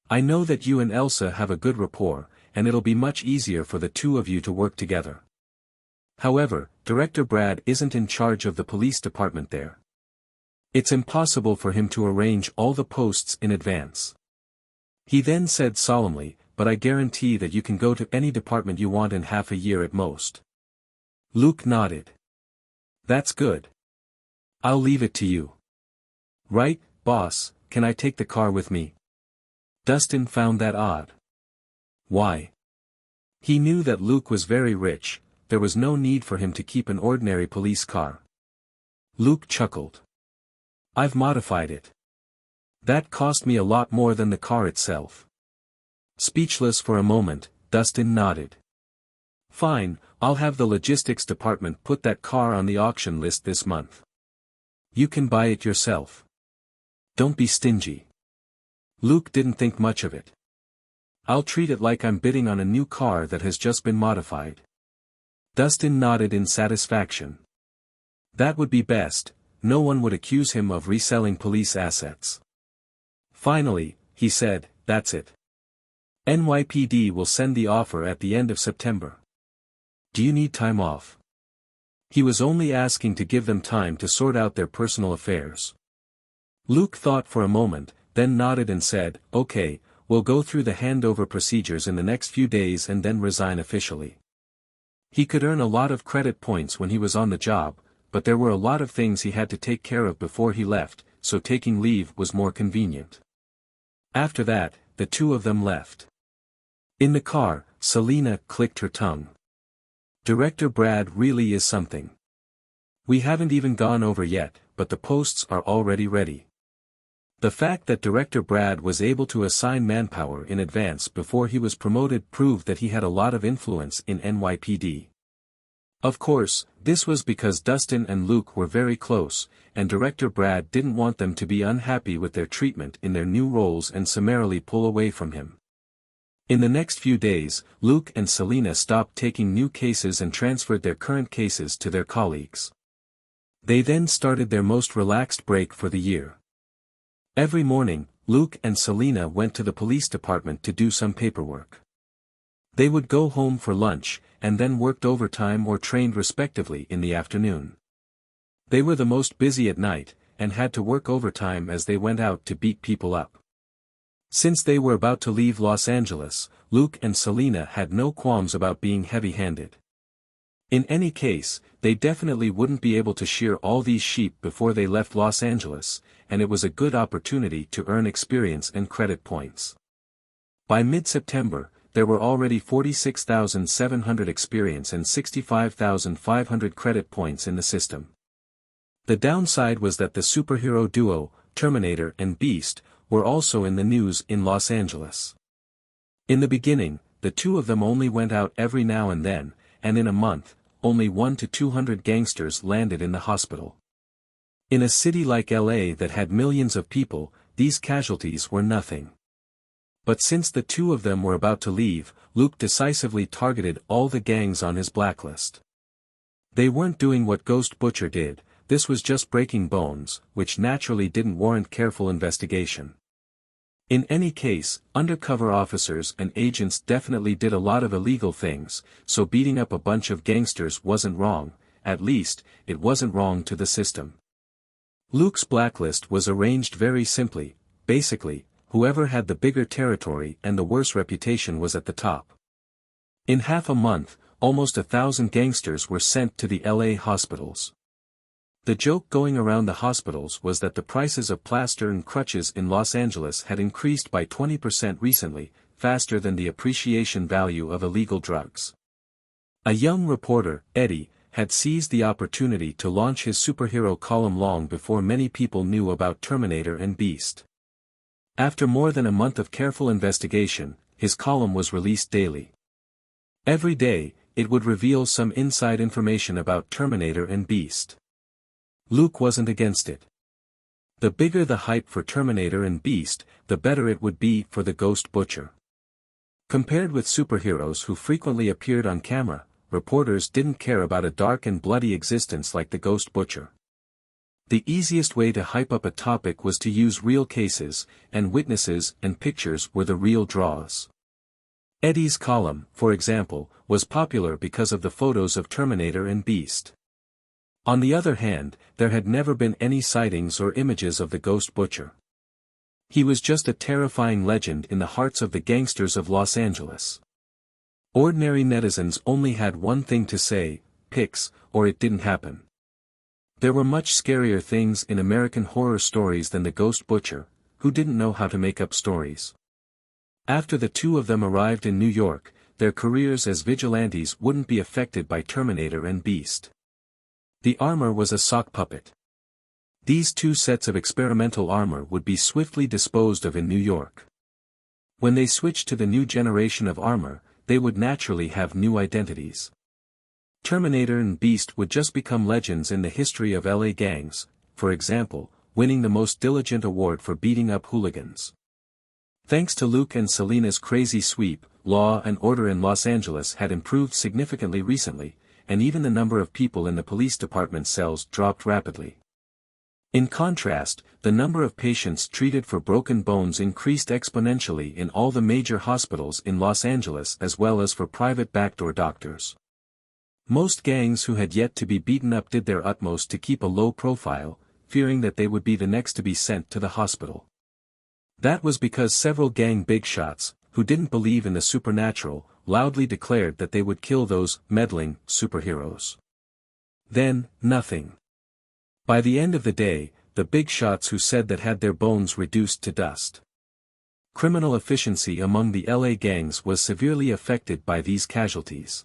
I know that you and Elsa have a good rapport, and it'll be much easier for the two of you to work together. However, Director Brad isn't in charge of the police department there. It's impossible for him to arrange all the posts in advance. He then said solemnly, but I guarantee that you can go to any department you want in half a year at most. Luke nodded. That's good. I'll leave it to you. Right, boss, can I take the car with me? Dustin found that odd. Why? He knew that Luke was very rich, there was no need for him to keep an ordinary police car. Luke chuckled. I've modified it. That cost me a lot more than the car itself. Speechless for a moment, Dustin nodded. Fine, I'll have the logistics department put that car on the auction list this month. You can buy it yourself. Don't be stingy. Luke didn't think much of it. I'll treat it like I'm bidding on a new car that has just been modified. Dustin nodded in satisfaction. That would be best, no one would accuse him of reselling police assets. Finally, he said, that's it. NYPD will send the offer at the end of September. Do you need time off? He was only asking to give them time to sort out their personal affairs. Luke thought for a moment, then nodded and said, okay, we'll go through the handover procedures in the next few days and then resign officially. He could earn a lot of credit points when he was on the job, but there were a lot of things he had to take care of before he left, so taking leave was more convenient. After that, the two of them left. In the car, Selena clicked her tongue. Director Brad really is something. We haven't even gone over yet, but the posts are already ready. The fact that Director Brad was able to assign manpower in advance before he was promoted proved that he had a lot of influence in NYPD. Of course, this was because Dustin and Luke were very close, and Director Brad didn't want them to be unhappy with their treatment in their new roles and summarily pull away from him. In the next few days, Luke and Selena stopped taking new cases and transferred their current cases to their colleagues. They then started their most relaxed break for the year. Every morning, Luke and Selena went to the police department to do some paperwork. They would go home for lunch, and then worked overtime or trained respectively in the afternoon. They were the most busy at night, and had to work overtime as they went out to beat people up. Since they were about to leave Los Angeles, Luke and Selena had no qualms about being heavy-handed. In any case, they definitely wouldn't be able to shear all these sheep before they left Los Angeles, and it was a good opportunity to earn experience and credit points. By mid-September, there were already 46,700 experience and 65,500 credit points in the system. The downside was that the superhero duo, Terminator and Beast, were also in the news in Los Angeles. In the beginning, the two of them only went out every now and then, and in a month, only 1 to 200 gangsters landed in the hospital. In a city like LA that had millions of people, these casualties were nothing. But since the two of them were about to leave, Luke decisively targeted all the gangs on his blacklist. They weren't doing what Ghost Butcher did, this was just breaking bones, which naturally didn't warrant careful investigation. In any case, undercover officers and agents definitely did a lot of illegal things, so beating up a bunch of gangsters wasn't wrong, at least, it wasn't wrong to the system. Luke's blacklist was arranged very simply, basically, whoever had the bigger territory and the worse reputation was at the top. In half a month, almost 1,000 gangsters were sent to the LA hospitals. The joke going around the hospitals was that the prices of plaster and crutches in Los Angeles had increased by 20% recently, faster than the appreciation value of illegal drugs. A young reporter, Eddie, had seized the opportunity to launch his superhero column long before many people knew about Terminator and Beast. After more than a month of careful investigation, his column was released daily. Every day, it would reveal some inside information about Terminator and Beast. Luke wasn't against it. The bigger the hype for Terminator and Beast, the better it would be for the Ghost Butcher. Compared with superheroes who frequently appeared on camera, reporters didn't care about a dark and bloody existence like the Ghost Butcher. The easiest way to hype up a topic was to use real cases, and witnesses and pictures were the real draws. Eddie's column, for example, was popular because of the photos of Terminator and Beast. On the other hand, there had never been any sightings or images of the Ghost Butcher. He was just a terrifying legend in the hearts of the gangsters of Los Angeles. Ordinary netizens only had one thing to say, pics, or it didn't happen. There were much scarier things in American horror stories than the Ghost Butcher, who didn't know how to make up stories. After the two of them arrived in New York, their careers as vigilantes wouldn't be affected by Terminator and Beast. The armor was a sock puppet. These two sets of experimental armor would be swiftly disposed of in New York. When they switched to the new generation of armor, they would naturally have new identities. Terminator and Beast would just become legends in the history of LA gangs, for example, winning the most diligent award for beating up hooligans. Thanks to Luke and Selena's crazy sweep, law and order in Los Angeles had improved significantly recently, and even the number of people in the police department cells dropped rapidly. In contrast, the number of patients treated for broken bones increased exponentially in all the major hospitals in Los Angeles as well as for private backdoor doctors. Most gangs who had yet to be beaten up did their utmost to keep a low profile, fearing that they would be the next to be sent to the hospital. That was because several gang big shots, who didn't believe in the supernatural, loudly declared that they would kill those meddling superheroes. Then, nothing. By the end of the day, the big shots who said that had their bones reduced to dust. Criminal efficiency among the LA gangs was severely affected by these casualties.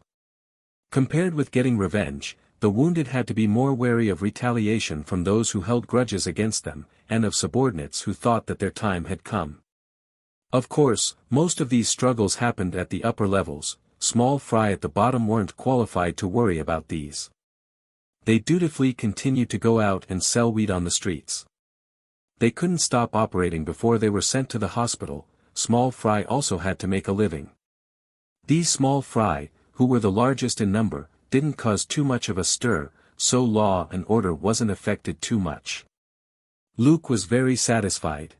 Compared with getting revenge, the wounded had to be more wary of retaliation from those who held grudges against them, and of subordinates who thought that their time had come. Of course, most of these struggles happened at the upper levels, small fry at the bottom weren't qualified to worry about these. They dutifully continued to go out and sell weed on the streets. They couldn't stop operating before they were sent to the hospital, small fry also had to make a living. These small fry, who were the largest in number, didn't cause too much of a stir, so law and order wasn't affected too much. Luke was very satisfied.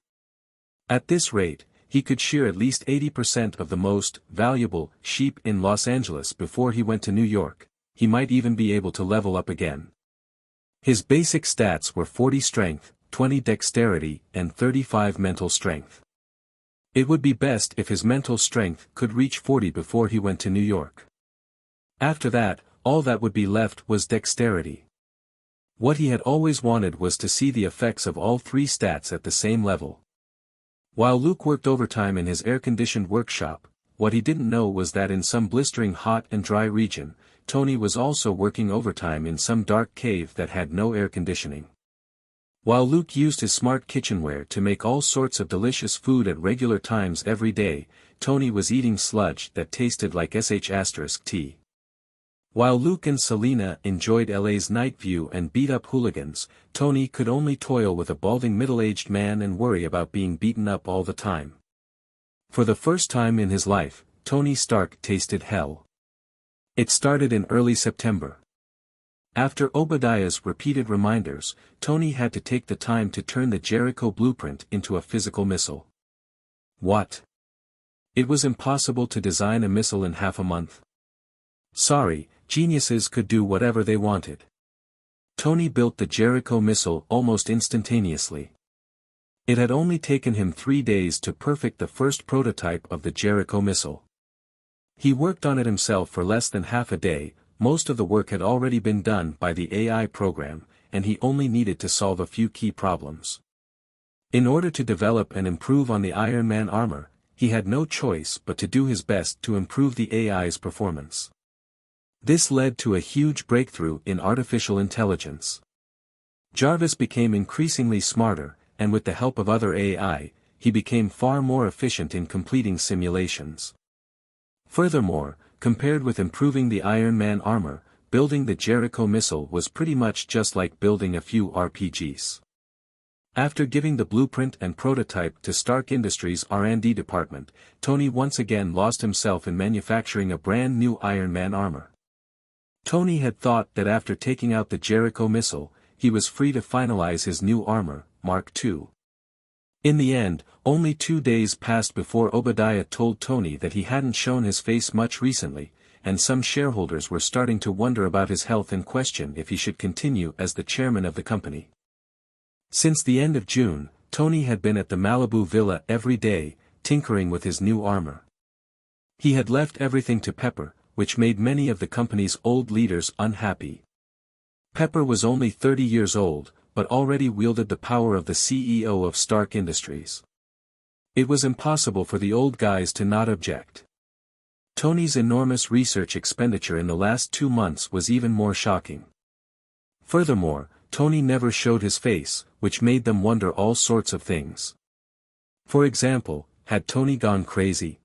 At this rate, he could shear at least 80% of the most valuable sheep in Los Angeles before he went to New York. He might even be able to level up again. His basic stats were 40 strength, 20 dexterity, and 35 mental strength. It would be best if his mental strength could reach 40 before he went to New York. After that, all that would be left was dexterity. What he had always wanted was to see the effects of all three stats at the same level. While Luke worked overtime in his air-conditioned workshop, what he didn't know was that in some blistering hot and dry region, Tony was also working overtime in some dark cave that had no air conditioning. While Luke used his smart kitchenware to make all sorts of delicious food at regular times every day, Tony was eating sludge that tasted like sh*t. While Luke and Selena enjoyed LA's night view and beat up hooligans, Tony could only toil with a balding middle-aged man and worry about being beaten up all the time. For the first time in his life, Tony Stark tasted hell. It started in early September. After Obadiah's repeated reminders, Tony had to take the time to turn the Jericho blueprint into a physical missile. What? It was impossible to design a missile in half a month. Sorry, geniuses could do whatever they wanted. Tony built the Jericho missile almost instantaneously. It had only taken him 3 days to perfect the first prototype of the Jericho missile. He worked on it himself for less than half a day. Most of the work had already been done by the AI program, and he only needed to solve a few key problems. In order to develop and improve on the Iron Man armor, he had no choice but to do his best to improve the AI's performance. This led to a huge breakthrough in artificial intelligence. Jarvis became increasingly smarter, and with the help of other AI, he became far more efficient in completing simulations. Furthermore, compared with improving the Iron Man armor, building the Jericho missile was pretty much just like building a few RPGs. After giving the blueprint and prototype to Stark Industries' R&D department, Tony once again lost himself in manufacturing a brand new Iron Man armor. Tony had thought that after taking out the Jericho missile, he was free to finalize his new armor, Mark II. In the end, only 2 days passed before Obadiah told Tony that he hadn't shown his face much recently, and some shareholders were starting to wonder about his health and question if he should continue as the chairman of the company. Since the end of June, Tony had been at the Malibu villa every day, tinkering with his new armor. He had left everything to Pepper, which made many of the company's old leaders unhappy. Pepper was only 30 years old, but already wielded the power of the CEO of Stark Industries. It was impossible for the old guys to not object. Tony's enormous research expenditure in the last 2 months was even more shocking. Furthermore, Tony never showed his face, which made them wonder all sorts of things. For example, had Tony gone crazy?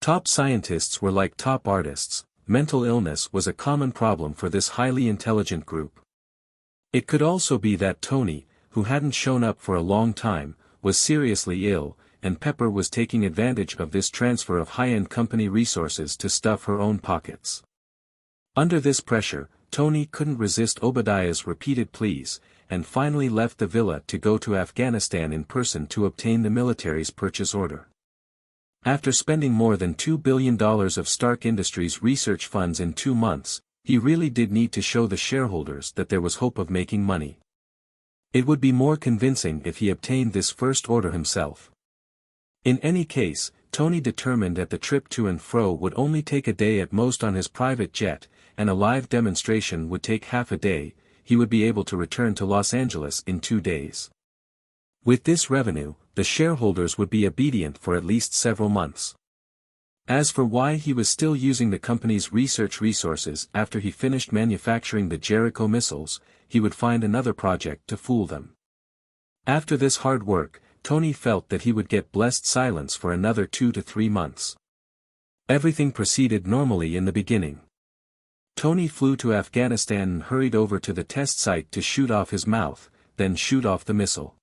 Top scientists were like top artists. Mental illness was a common problem for this highly intelligent group. It could also be that Tony, who hadn't shown up for a long time, was seriously ill, and Pepper was taking advantage of this transfer of high-end company resources to stuff her own pockets. Under this pressure, Tony couldn't resist Obadiah's repeated pleas, and finally left the villa to go to Afghanistan in person to obtain the military's purchase order. After spending more than $2 billion of Stark Industries research funds in 2 months, he really did need to show the shareholders that there was hope of making money. It would be more convincing if he obtained this first order himself. In any case, Tony determined that the trip to and fro would only take a day at most on his private jet, and a live demonstration would take half a day. He would be able to return to Los Angeles in 2 days. With this revenue, the shareholders would be obedient for at least several months. As for why he was still using the company's research resources after he finished manufacturing the Jericho missiles, he would find another project to fool them. After this hard work, Tony felt that he would get blessed silence for another 2 to 3 months. Everything proceeded normally in the beginning. Tony flew to Afghanistan and hurried over to the test site to shoot off his mouth, then shoot off the missile.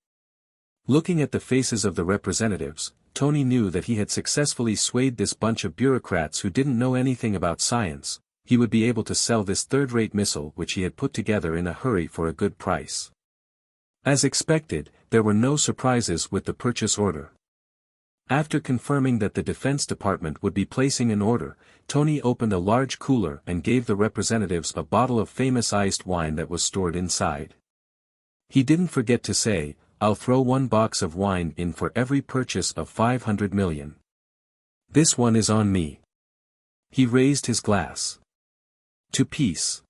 Looking at the faces of the representatives, Tony knew that he had successfully swayed this bunch of bureaucrats who didn't know anything about science. He would be able to sell this third-rate missile which he had put together in a hurry for a good price. As expected, there were no surprises with the purchase order. After confirming that the Defense Department would be placing an order, Tony opened a large cooler and gave the representatives a bottle of famous iced wine that was stored inside. He didn't forget to say, "I'll throw 1 box of wine in for every purchase of 500 million. This one is on me." He raised his glass to peace.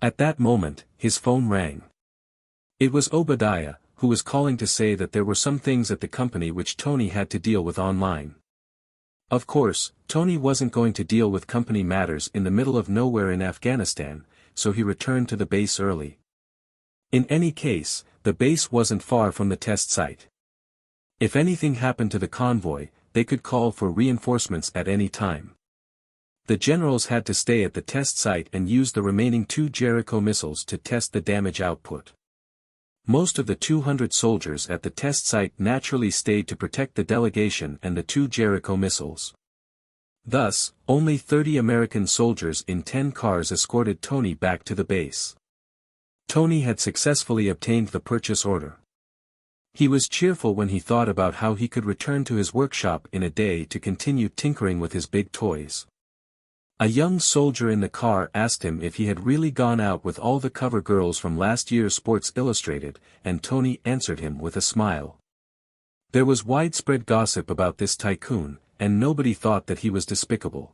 At that moment, his phone rang. It was Obadiah, who was calling to say that there were some things at the company which Tony had to deal with online. Of course, Tony wasn't going to deal with company matters in the middle of nowhere in Afghanistan, so he returned to the base early. In any case, the base wasn't far from the test site. If anything happened to the convoy, they could call for reinforcements at any time. The generals had to stay at the test site and use the remaining 2 Jericho missiles to test the damage output. Most of the 200 soldiers at the test site naturally stayed to protect the delegation and the 2 Jericho missiles. Thus, only 30 American soldiers in 10 cars escorted Tony back to the base. Tony had successfully obtained the purchase order. He was cheerful when he thought about how he could return to his workshop in a day to continue tinkering with his big toys. A young soldier in the car asked him if he had really gone out with all the cover girls from last year's Sports Illustrated, and Tony answered him with a smile. There was widespread gossip about this tycoon, and nobody thought that he was despicable.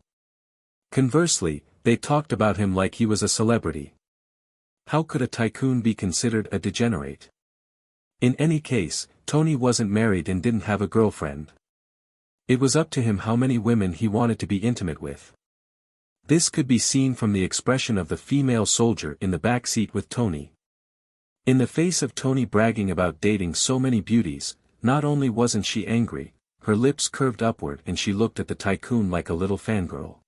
Conversely, they talked about him like he was a celebrity. How could a tycoon be considered a degenerate? In any case, Tony wasn't married and didn't have a girlfriend. It was up to him how many women he wanted to be intimate with. This could be seen from the expression of the female soldier in the back seat with Tony. In the face of Tony bragging about dating so many beauties, not only wasn't she angry, her lips curved upward and she looked at the tycoon like a little fangirl.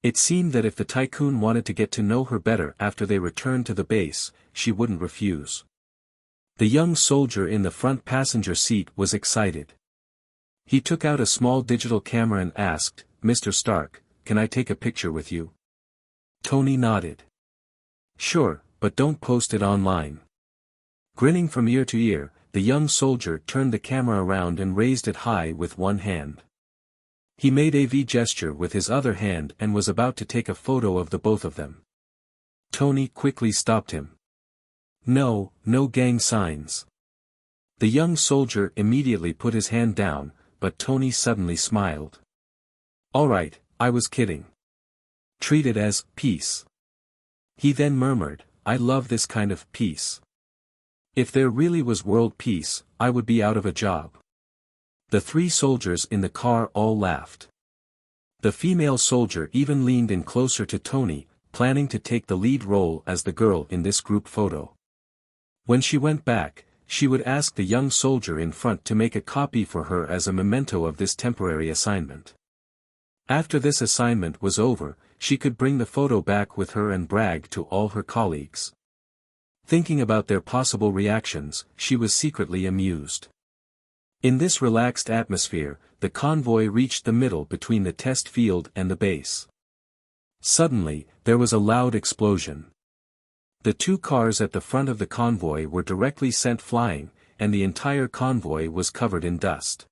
It seemed that if the tycoon wanted to get to know her better after they returned to the base, she wouldn't refuse. The young soldier in the front passenger seat was excited. He took out a small digital camera and asked, "Mr. Stark, can I take a picture with you?" Tony nodded. "Sure, but don't post it online." Grinning from ear to ear, the young soldier turned the camera around and raised it high with one hand. He made a V gesture with his other hand and was about to take a photo of the both of them. Tony quickly stopped him. "No, no gang signs." The young soldier immediately put his hand down, but Tony suddenly smiled. "All right, I was kidding. Treat it as peace." He then murmured, "I love this kind of peace. If there really was world peace, I would be out of a job." The 3 soldiers in the car all laughed. The female soldier even leaned in closer to Tony, planning to take the lead role as the girl in this group photo. When she went back, she would ask the young soldier in front to make a copy for her as a memento of this temporary assignment. After this assignment was over, she could bring the photo back with her and brag to all her colleagues. Thinking about their possible reactions, she was secretly amused. In this relaxed atmosphere, the convoy reached the middle between the test field and the base. Suddenly, there was a loud explosion. The 2 cars at the front of the convoy were directly sent flying, and the entire convoy was covered in dust.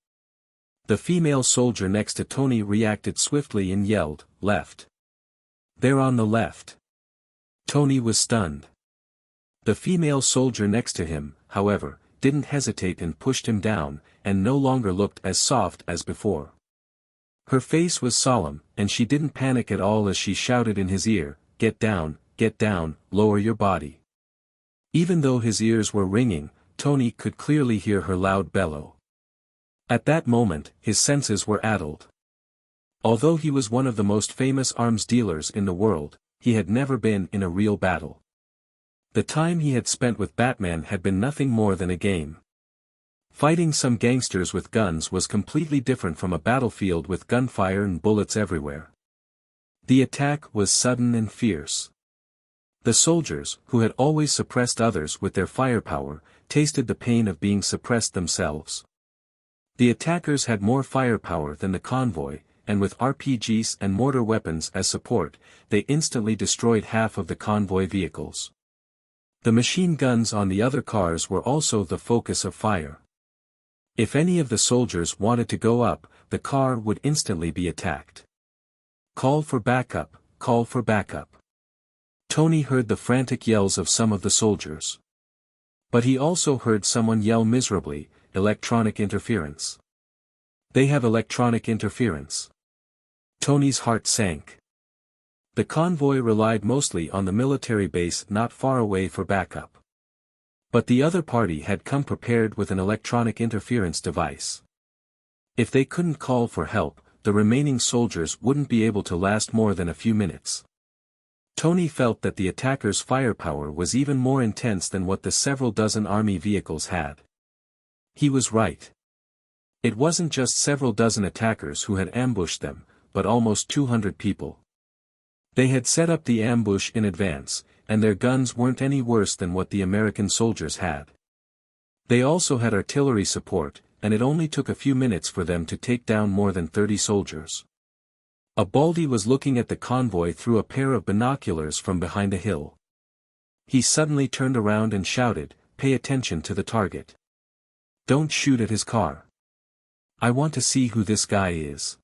The female soldier next to Tony reacted swiftly and yelled, "Left! They're on the left!" Tony was stunned. The female soldier next to him, however, didn't hesitate and pushed him down, and no longer looked as soft as before. Her face was solemn, and she didn't panic at all as she shouted in his ear, get down, lower your body." Even though his ears were ringing, Tony could clearly hear her loud bellow. At that moment, his senses were addled. Although he was one of the most famous arms dealers in the world, he had never been in a real battle. The time he had spent with Batman had been nothing more than a game. Fighting some gangsters with guns was completely different from a battlefield with gunfire and bullets everywhere. The attack was sudden and fierce. The soldiers, who had always suppressed others with their firepower, tasted the pain of being suppressed themselves. The attackers had more firepower than the convoy, and with RPGs and mortar weapons as support, they instantly destroyed half of the convoy vehicles. The machine guns on the other cars were also the focus of fire. If any of the soldiers wanted to go up, the car would instantly be attacked. "Call for backup, call for backup." Tony heard the frantic yells of some of the soldiers. But he also heard someone yell miserably, "Electronic interference. They have electronic interference." Tony's heart sank. The convoy relied mostly on the military base not far away for backup. But the other party had come prepared with an electronic interference device. If they couldn't call for help, the remaining soldiers wouldn't be able to last more than a few minutes. Tony felt that the attackers' firepower was even more intense than what the several dozen army vehicles had. He was right. It wasn't just several dozen attackers who had ambushed them, but almost 200 people. They had set up the ambush in advance, and their guns weren't any worse than what the American soldiers had. They also had artillery support, and it only took a few minutes for them to take down more than 30 soldiers. A Baldy was looking at the convoy through a pair of binoculars from behind a hill. He suddenly turned around and shouted, "Pay attention to the target. Don't shoot at his car. I want to see who this guy is."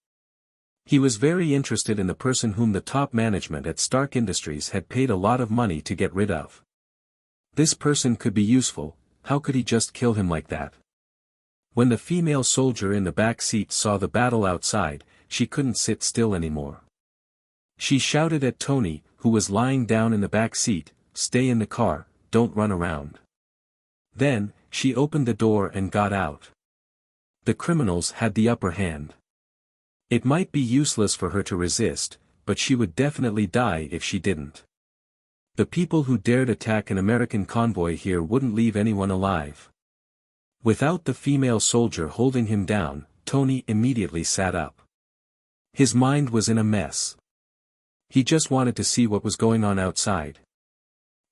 He was very interested in the person whom the top management at Stark Industries had paid a lot of money to get rid of. This person could be useful, how could he just kill him like that? When the female soldier in the back seat saw the battle outside, she couldn't sit still anymore. She shouted at Tony, who was lying down in the back seat, "Stay in the car, don't run around." Then, she opened the door and got out. The criminals had the upper hand. It might be useless for her to resist, but she would definitely die if she didn't. The people who dared attack an American convoy here wouldn't leave anyone alive. Without the female soldier holding him down, Tony immediately sat up. His mind was in a mess. He just wanted to see what was going on outside.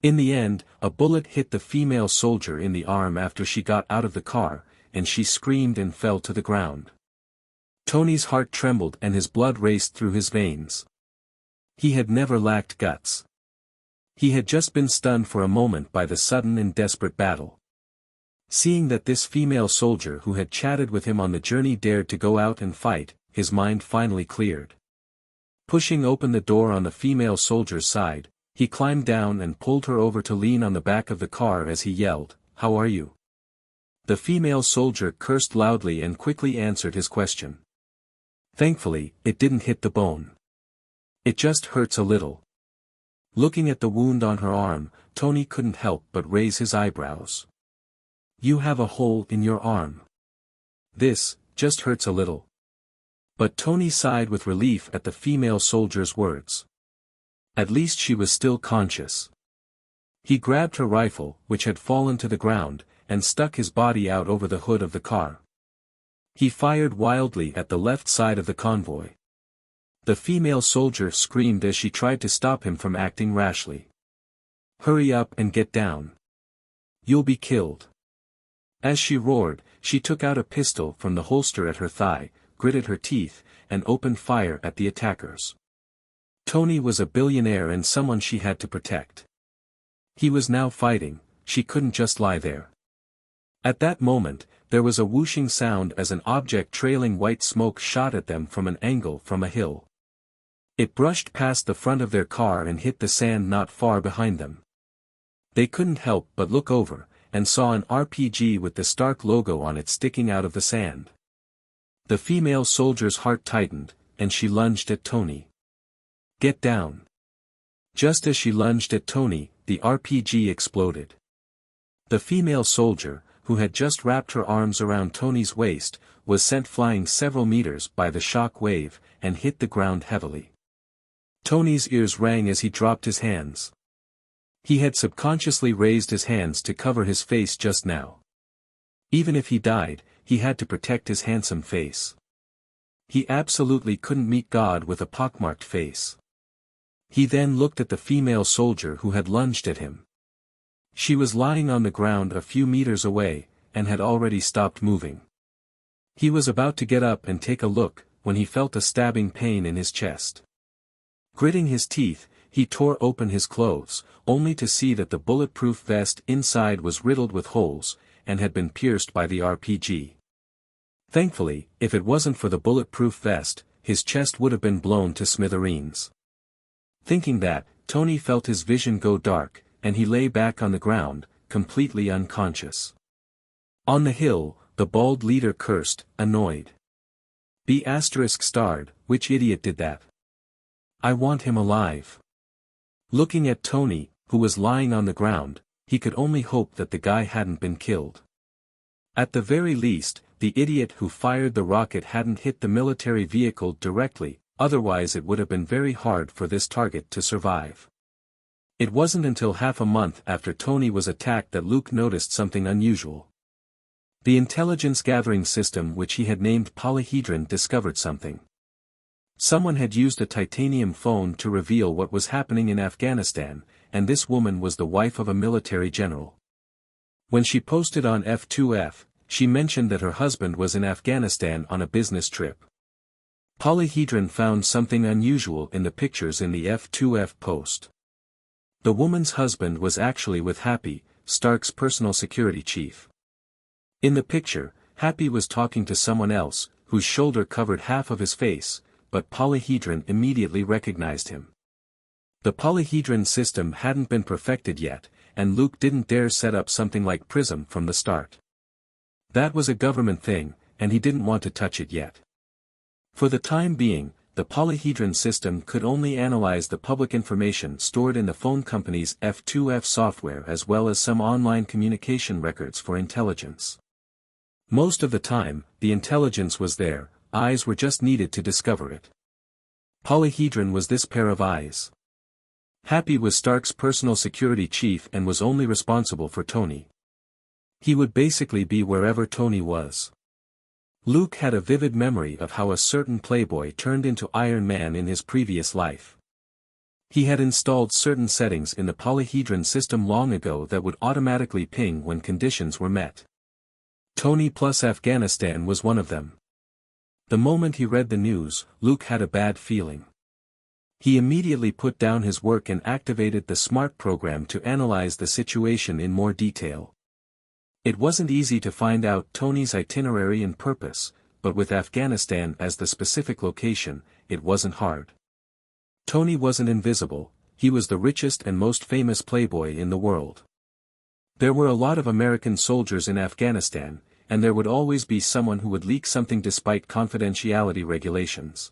In the end, a bullet hit the female soldier in the arm after she got out of the car, and she screamed and fell to the ground. Tony's heart trembled and his blood raced through his veins. He had never lacked guts. He had just been stunned for a moment by the sudden and desperate battle. Seeing that this female soldier who had chatted with him on the journey dared to go out and fight, his mind finally cleared. Pushing open the door on the female soldier's side, he climbed down and pulled her over to lean on the back of the car as he yelled, "How are you?" The female soldier cursed loudly and quickly answered his question. Thankfully, it didn't hit the bone. "It just hurts a little." Looking at the wound on her arm, Tony couldn't help but raise his eyebrows. "You have a hole in your arm. This, just hurts a little." But Tony sighed with relief at the female soldier's words. At least she was still conscious. He grabbed her rifle, which had fallen to the ground, and stuck his body out over the hood of the car. He fired wildly at the left side of the convoy. The female soldier screamed as she tried to stop him from acting rashly. "Hurry up and get down. You'll be killed." As she roared, she took out a pistol from the holster at her thigh, gritted her teeth, and opened fire at the attackers. Tony was a billionaire and someone she had to protect. He was now fighting, she couldn't just lie there. At that moment, there was a whooshing sound as an object trailing white smoke shot at them from an angle from a hill. It brushed past the front of their car and hit the sand not far behind them. They couldn't help but look over, and saw an RPG with the Stark logo on it sticking out of the sand. The female soldier's heart tightened, and she lunged at Tony. "Get down." Just as she lunged at Tony, the RPG exploded. The female soldier, who had just wrapped her arms around Tony's waist, was sent flying several meters by the shock wave, and hit the ground heavily. Tony's ears rang as he dropped his hands. He had subconsciously raised his hands to cover his face just now. Even if he died, he had to protect his handsome face. He absolutely couldn't meet God with a pockmarked face. He then looked at the female soldier who had lunged at him. She was lying on the ground a few meters away, and had already stopped moving. He was about to get up and take a look, when he felt a stabbing pain in his chest. Gritting his teeth, he tore open his clothes, only to see that the bulletproof vest inside was riddled with holes, and had been pierced by the RPG. Thankfully, if it wasn't for the bulletproof vest, his chest would have been blown to smithereens. Thinking that, Tony felt his vision go dark, and he lay back on the ground, completely unconscious. On the hill, the bald leader cursed, annoyed. ****, which idiot did that? I want him alive. Looking at Tony, who was lying on the ground, he could only hope that the guy hadn't been killed. At the very least, the idiot who fired the rocket hadn't hit the military vehicle directly, otherwise it would have been very hard for this target to survive. It wasn't until half a month after Tony was attacked that Luke noticed something unusual. The intelligence gathering system which he had named Polyhedron discovered something. Someone had used a titanium phone to reveal what was happening in Afghanistan, and this woman was the wife of a military general. When she posted on F2F, she mentioned that her husband was in Afghanistan on a business trip. Polyhedron found something unusual in the pictures in the F2F post. The woman's husband was actually with Happy, Stark's personal security chief. In the picture, Happy was talking to someone else, whose shoulder covered half of his face, but Polyhedron immediately recognized him. The Polyhedron system hadn't been perfected yet, and Luke didn't dare set up something like Prism from the start. That was a government thing, and he didn't want to touch it yet. For the time being, the Polyhedron system could only analyze the public information stored in the phone company's F2F software as well as some online communication records for intelligence. Most of the time, the intelligence was there, eyes were just needed to discover it. Polyhedron was this pair of eyes. Happy was Stark's personal security chief and was only responsible for Tony. He would basically be wherever Tony was. Luke had a vivid memory of how a certain playboy turned into Iron Man in his previous life. He had installed certain settings in the Polyhedron system long ago that would automatically ping when conditions were met. Tony plus Afghanistan was one of them. The moment he read the news, Luke had a bad feeling. He immediately put down his work and activated the SMART program to analyze the situation in more detail. It wasn't easy to find out Tony's itinerary and purpose, but with Afghanistan as the specific location, it wasn't hard. Tony wasn't invisible, he was the richest and most famous playboy in the world. There were a lot of American soldiers in Afghanistan, and there would always be someone who would leak something despite confidentiality regulations.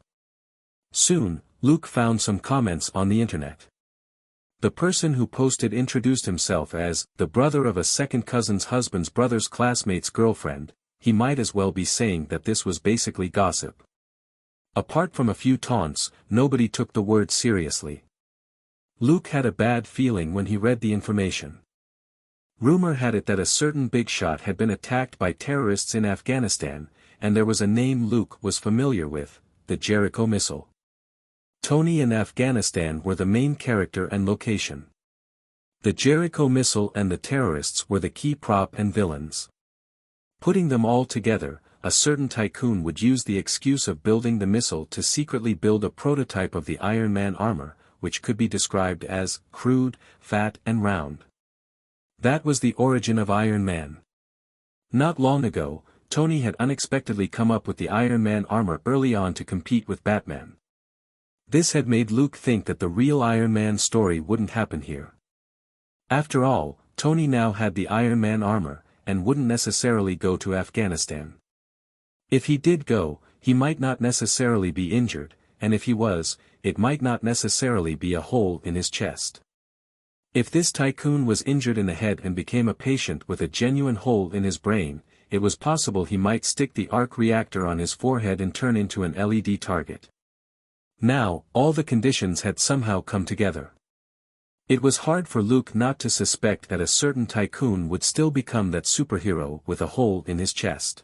Soon, Luke found some comments on the internet. The person who posted introduced himself as the brother of a second cousin's husband's brother's classmate's girlfriend. He might as well be saying that this was basically gossip. Apart from a few taunts, nobody took the word seriously. Luke had a bad feeling when he read the information. Rumor had it that a certain big shot had been attacked by terrorists in Afghanistan, and there was a name Luke was familiar with, the Jericho missile. Tony and Afghanistan were the main character and location. The Jericho missile and the terrorists were the key prop and villains. Putting them all together, a certain tycoon would use the excuse of building the missile to secretly build a prototype of the Iron Man armor, which could be described as crude, fat and round. That was the origin of Iron Man. Not long ago, Tony had unexpectedly come up with the Iron Man armor early on to compete with Batman. This had made Luke think that the real Iron Man story wouldn't happen here. After all, Tony now had the Iron Man armor, and wouldn't necessarily go to Afghanistan. If he did go, he might not necessarily be injured, and if he was, it might not necessarily be a hole in his chest. If this tycoon was injured in the head and became a patient with a genuine hole in his brain, it was possible he might stick the arc reactor on his forehead and turn into an LED target. Now, all the conditions had somehow come together. It was hard for Luke not to suspect that a certain tycoon would still become that superhero with a hole in his chest.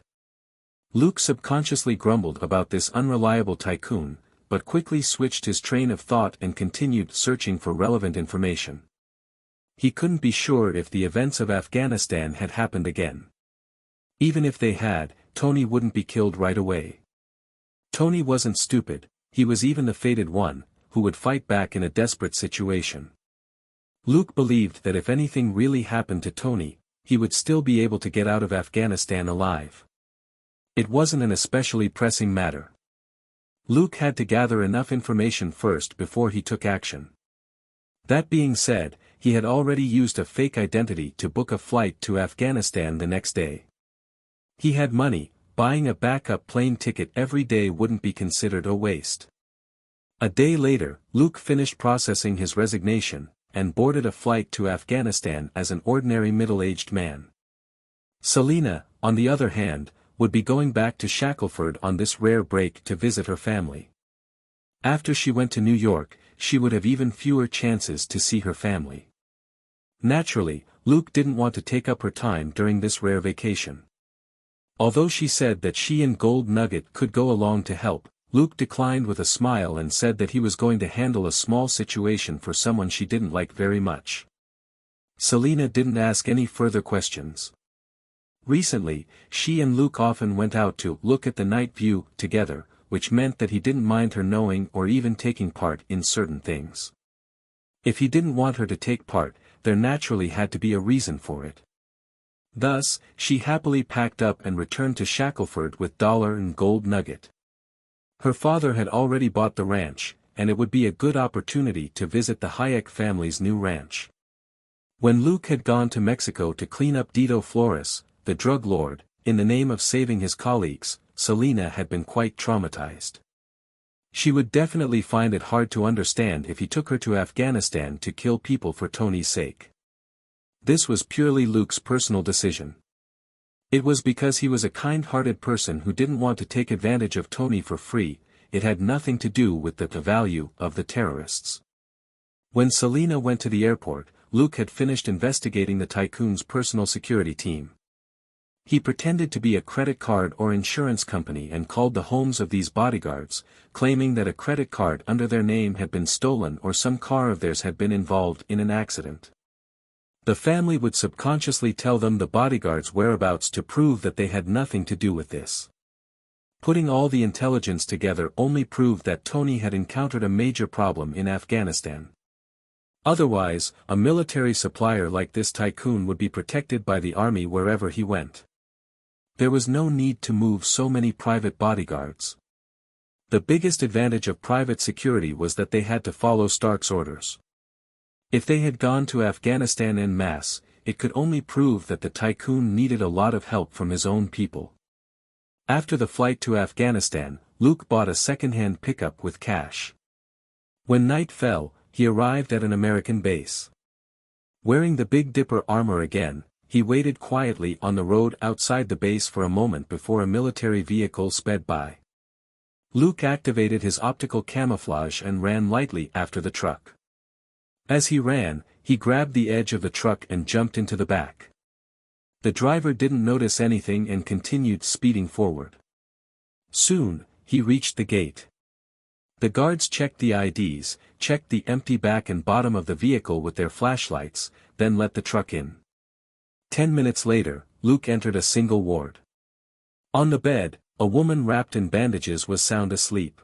Luke subconsciously grumbled about this unreliable tycoon, but quickly switched his train of thought and continued searching for relevant information. He couldn't be sure if the events of Afghanistan had happened again. Even if they had, Tony wouldn't be killed right away. Tony wasn't stupid, he was even the fated one, who would fight back in a desperate situation. Luke believed that if anything really happened to Tony, he would still be able to get out of Afghanistan alive. It wasn't an especially pressing matter. Luke had to gather enough information first before he took action. That being said, he had already used a fake identity to book a flight to Afghanistan the next day. He had money, buying a backup plane ticket every day wouldn't be considered a waste. A day later, Luke finished processing his resignation, and boarded a flight to Afghanistan as an ordinary middle-aged man. Selena, on the other hand, would be going back to Shackleford on this rare break to visit her family. After she went to New York, she would have even fewer chances to see her family. Naturally, Luke didn't want to take up her time during this rare vacation. Although she said that she and Gold Nugget could go along to help, Luke declined with a smile and said that he was going to handle a small situation for someone she didn't like very much. Selena didn't ask any further questions. Recently, she and Luke often went out to look at the night view together, which meant that he didn't mind her knowing or even taking part in certain things. If he didn't want her to take part, there naturally had to be a reason for it. Thus, she happily packed up and returned to Shackleford with Dollar and Gold Nugget. Her father had already bought the ranch, and it would be a good opportunity to visit the Hayek family's new ranch. When Luke had gone to Mexico to clean up Dito Flores, the drug lord, in the name of saving his colleagues, Selena had been quite traumatized. She would definitely find it hard to understand if he took her to Afghanistan to kill people for Tony's sake. This was purely Luke's personal decision. It was because he was a kind-hearted person who didn't want to take advantage of Tony for free. It had nothing to do with the value of the terrorists. When Selena went to the airport, Luke had finished investigating the tycoon's personal security team. He pretended to be a credit card or insurance company and called the homes of these bodyguards, claiming that a credit card under their name had been stolen or some car of theirs had been involved in an accident. The family would subconsciously tell them the bodyguards' whereabouts to prove that they had nothing to do with this. Putting all the intelligence together only proved that Tony had encountered a major problem in Afghanistan. Otherwise, a military supplier like this tycoon would be protected by the army wherever he went. There was no need to move so many private bodyguards. The biggest advantage of private security was that they had to follow Stark's orders. If they had gone to Afghanistan en masse, it could only prove that the tycoon needed a lot of help from his own people. After the flight to Afghanistan, Luke bought a second-hand pickup with cash. When night fell, he arrived at an American base. Wearing the Big Dipper armor again, he waited quietly on the road outside the base for a moment before a military vehicle sped by. Luke activated his optical camouflage and ran lightly after the truck. As he ran, he grabbed the edge of the truck and jumped into the back. The driver didn't notice anything and continued speeding forward. Soon, he reached the gate. The guards checked the IDs, checked the empty back and bottom of the vehicle with their flashlights, then let the truck in. 10 minutes later, Luke entered a single ward. On the bed, a woman wrapped in bandages was sound asleep.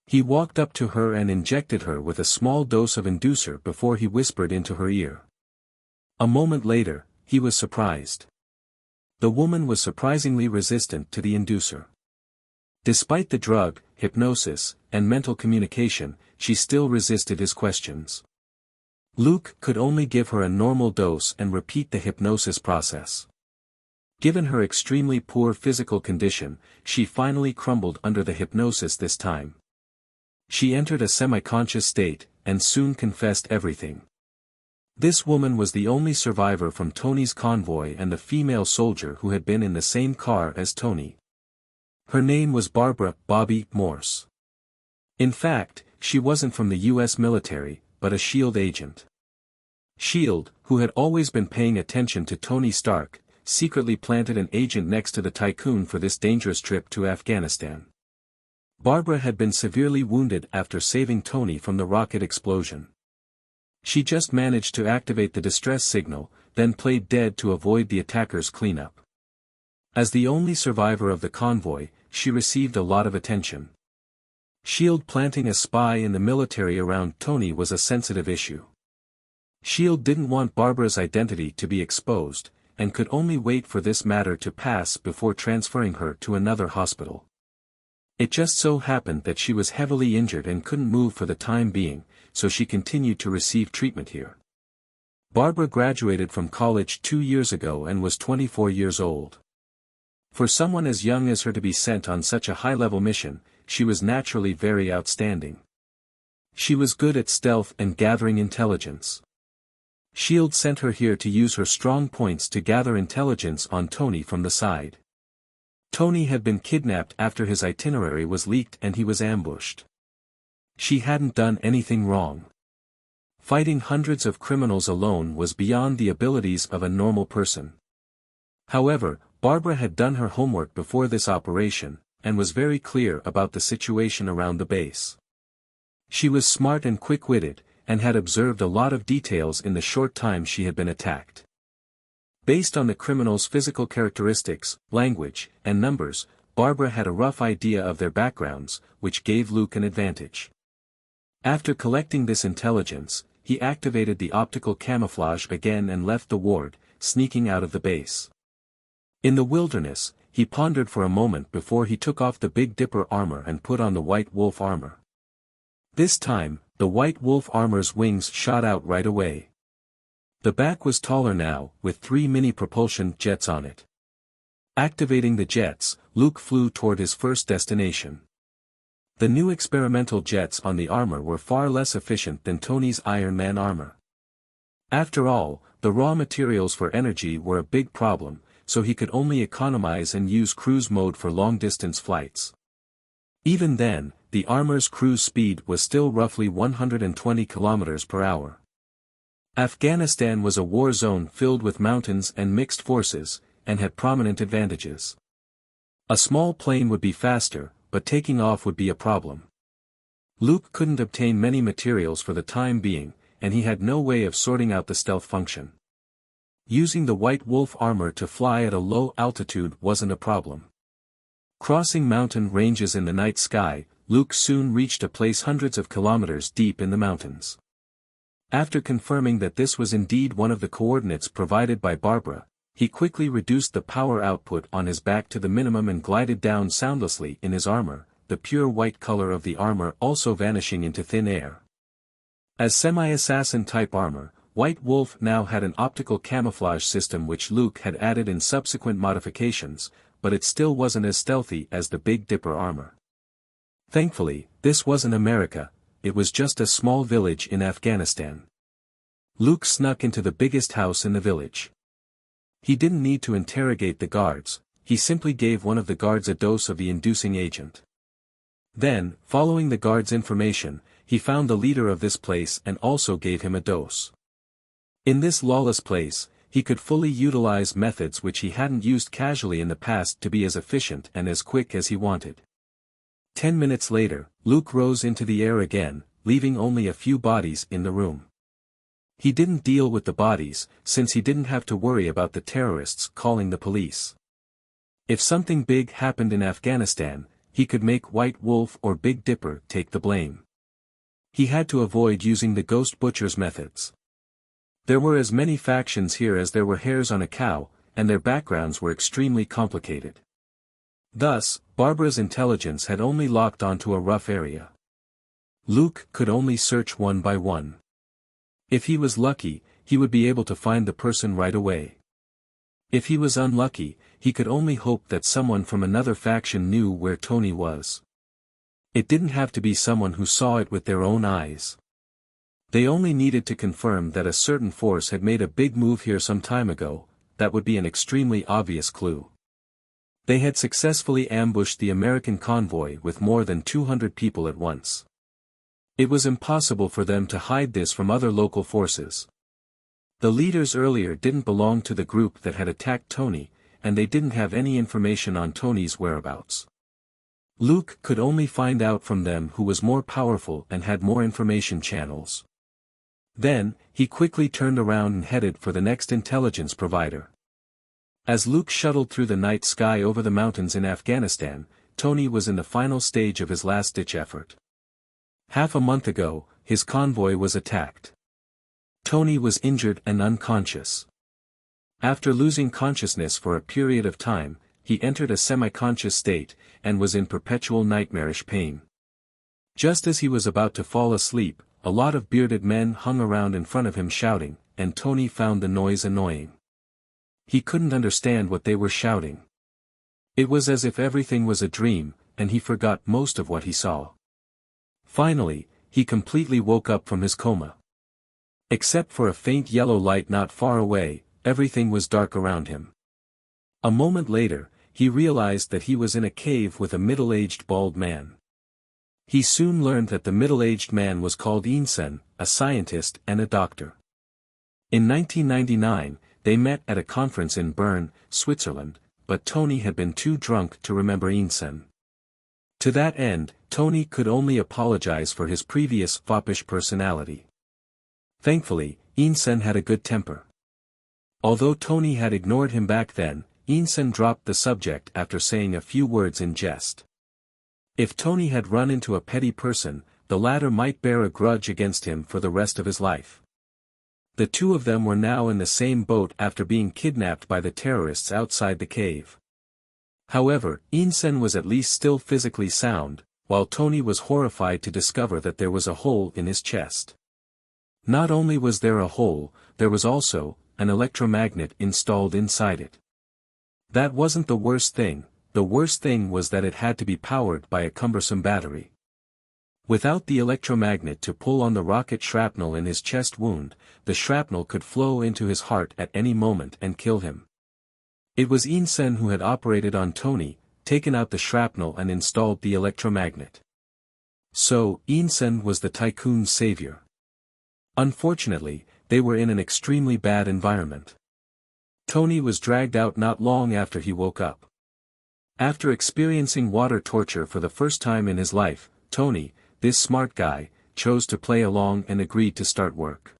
He walked up to her and injected her with a small dose of inducer before he whispered into her ear. A moment later, he was surprised. The woman was surprisingly resistant to the inducer. Despite the drug, hypnosis, and mental communication, she still resisted his questions. Luke could only give her a normal dose and repeat the hypnosis process. Given her extremely poor physical condition, she finally crumbled under the hypnosis this time. She entered a semi-conscious state, and soon confessed everything. This woman was the only survivor from Tony's convoy and the female soldier who had been in the same car as Tony. Her name was Barbara "Bobby" Morse. In fact, she wasn't from the US military, but a SHIELD agent. SHIELD, who had always been paying attention to Tony Stark, secretly planted an agent next to the tycoon for this dangerous trip to Afghanistan. Barbara had been severely wounded after saving Tony from the rocket explosion. She just managed to activate the distress signal, then played dead to avoid the attackers' cleanup. As the only survivor of the convoy, she received a lot of attention. SHIELD planting a spy in the military around Tony was a sensitive issue. SHIELD didn't want Barbara's identity to be exposed, and could only wait for this matter to pass before transferring her to another hospital. It just so happened that she was heavily injured and couldn't move for the time being, so she continued to receive treatment here. Barbara graduated from college 2 years ago and was 24 years old. For someone as young as her to be sent on such a high-level mission, she was naturally very outstanding. She was good at stealth and gathering intelligence. SHIELD sent her here to use her strong points to gather intelligence on Tony from the side. Tony had been kidnapped after his itinerary was leaked and he was ambushed. She hadn't done anything wrong. Fighting hundreds of criminals alone was beyond the abilities of a normal person. However, Barbara had done her homework before this operation, and was very clear about the situation around the base. She was smart and quick-witted, and had observed a lot of details in the short time she had been attacked. Based on the criminals' physical characteristics, language, and numbers, Barbara had a rough idea of their backgrounds, which gave Luke an advantage. After collecting this intelligence, he activated the optical camouflage again and left the ward, sneaking out of the base. In the wilderness, he pondered for a moment before he took off the Big Dipper armor and put on the White Wolf armor. This time, the White Wolf armor's wings shot out right away. The back was taller now, with 3 mini-propulsion jets on it. Activating the jets, Luke flew toward his first destination. The new experimental jets on the armor were far less efficient than Tony's Iron Man armor. After all, the raw materials for energy were a big problem, so he could only economize and use cruise mode for long-distance flights. Even then, the armor's cruise speed was still roughly 120 km per hour. Afghanistan was a war zone filled with mountains and mixed forces, and had prominent advantages. A small plane would be faster, but taking off would be a problem. Luke couldn't obtain many materials for the time being, and he had no way of sorting out the stealth function. Using the White Wolf armor to fly at a low altitude wasn't a problem. Crossing mountain ranges in the night sky, Luke soon reached a place hundreds of kilometers deep in the mountains. After confirming that this was indeed one of the coordinates provided by Barbara, he quickly reduced the power output on his back to the minimum and glided down soundlessly in his armor, the pure white color of the armor also vanishing into thin air. As semi-assassin type armor, White Wolf now had an optical camouflage system which Luke had added in subsequent modifications, but it still wasn't as stealthy as the Big Dipper armor. Thankfully, this wasn't America, it was just a small village in Afghanistan. Luke snuck into the biggest house in the village. He didn't need to interrogate the guards, he simply gave one of the guards a dose of the inducing agent. Then, following the guard's information, he found the leader of this place and also gave him a dose. In this lawless place, he could fully utilize methods which he hadn't used casually in the past to be as efficient and as quick as he wanted. 10 minutes later, Luke rose into the air again, leaving only a few bodies in the room. He didn't deal with the bodies, since he didn't have to worry about the terrorists calling the police. If something big happened in Afghanistan, he could make White Wolf or Big Dipper take the blame. He had to avoid using the Ghost Butcher's methods. There were as many factions here as there were hairs on a cow, and their backgrounds were extremely complicated. Thus, Barbara's intelligence had only locked onto a rough area. Luke could only search one by one. If he was lucky, he would be able to find the person right away. If he was unlucky, he could only hope that someone from another faction knew where Tony was. It didn't have to be someone who saw it with their own eyes. They only needed to confirm that a certain force had made a big move here some time ago, that would be an extremely obvious clue. They had successfully ambushed the American convoy with more than 200 people at once. It was impossible for them to hide this from other local forces. The leaders earlier didn't belong to the group that had attacked Tony, and they didn't have any information on Tony's whereabouts. Luke could only find out from them who was more powerful and had more information channels. Then, he quickly turned around and headed for the next intelligence provider. As Luke shuttled through the night sky over the mountains in Afghanistan, Tony was in the final stage of his last-ditch effort. Half a month ago, his convoy was attacked. Tony was injured and unconscious. After losing consciousness for a period of time, he entered a semi-conscious state, and was in perpetual nightmarish pain. Just as he was about to fall asleep, a lot of bearded men hung around in front of him shouting, and Tony found the noise annoying. He couldn't understand what they were shouting. It was as if everything was a dream, and he forgot most of what he saw. Finally, he completely woke up from his coma. Except for a faint yellow light not far away, everything was dark around him. A moment later, he realized that he was in a cave with a middle-aged bald man. He soon learned that the middle-aged man was called Insen, a scientist and a doctor. In 1999, they met at a conference in Bern, Switzerland, but Tony had been too drunk to remember Insen. To that end, Tony could only apologize for his previous foppish personality. Thankfully, Insen had a good temper. Although Tony had ignored him back then, Insen dropped the subject after saying a few words in jest. If Tony had run into a petty person, the latter might bear a grudge against him for the rest of his life. The two of them were now in the same boat after being kidnapped by the terrorists outside the cave. However, Insen was at least still physically sound, while Tony was horrified to discover that there was a hole in his chest. Not only was there a hole, there was also an electromagnet installed inside it. That wasn't the worst thing was that it had to be powered by a cumbersome battery. Without the electromagnet to pull on the rocket shrapnel in his chest wound, the shrapnel could flow into his heart at any moment and kill him. It was Insen who had operated on Tony, taken out the shrapnel and installed the electromagnet. So, Insen was the tycoon's savior. Unfortunately, they were in an extremely bad environment. Tony was dragged out not long after he woke up. After experiencing water torture for the first time in his life, Tony, this smart guy, chose to play along and agreed to start work.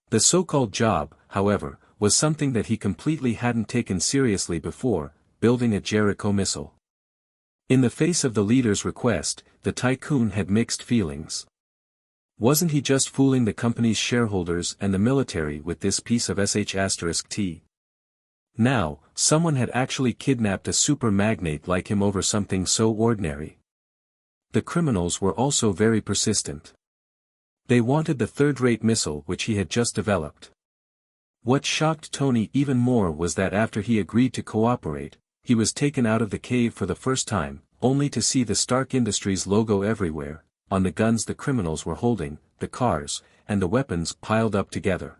The so-called job, however, was something that he completely hadn't taken seriously before, building a Jericho missile. In the face of the leader's request, the tycoon had mixed feelings. Wasn't he just fooling the company's shareholders and the military with this piece of sh*t? Now, someone had actually kidnapped a super magnate like him over something so ordinary. The criminals were also very persistent. They wanted the third-rate missile which he had just developed. What shocked Tony even more was that after he agreed to cooperate, he was taken out of the cave for the first time, only to see the Stark Industries logo everywhere, on the guns the criminals were holding, the cars, and the weapons piled up together.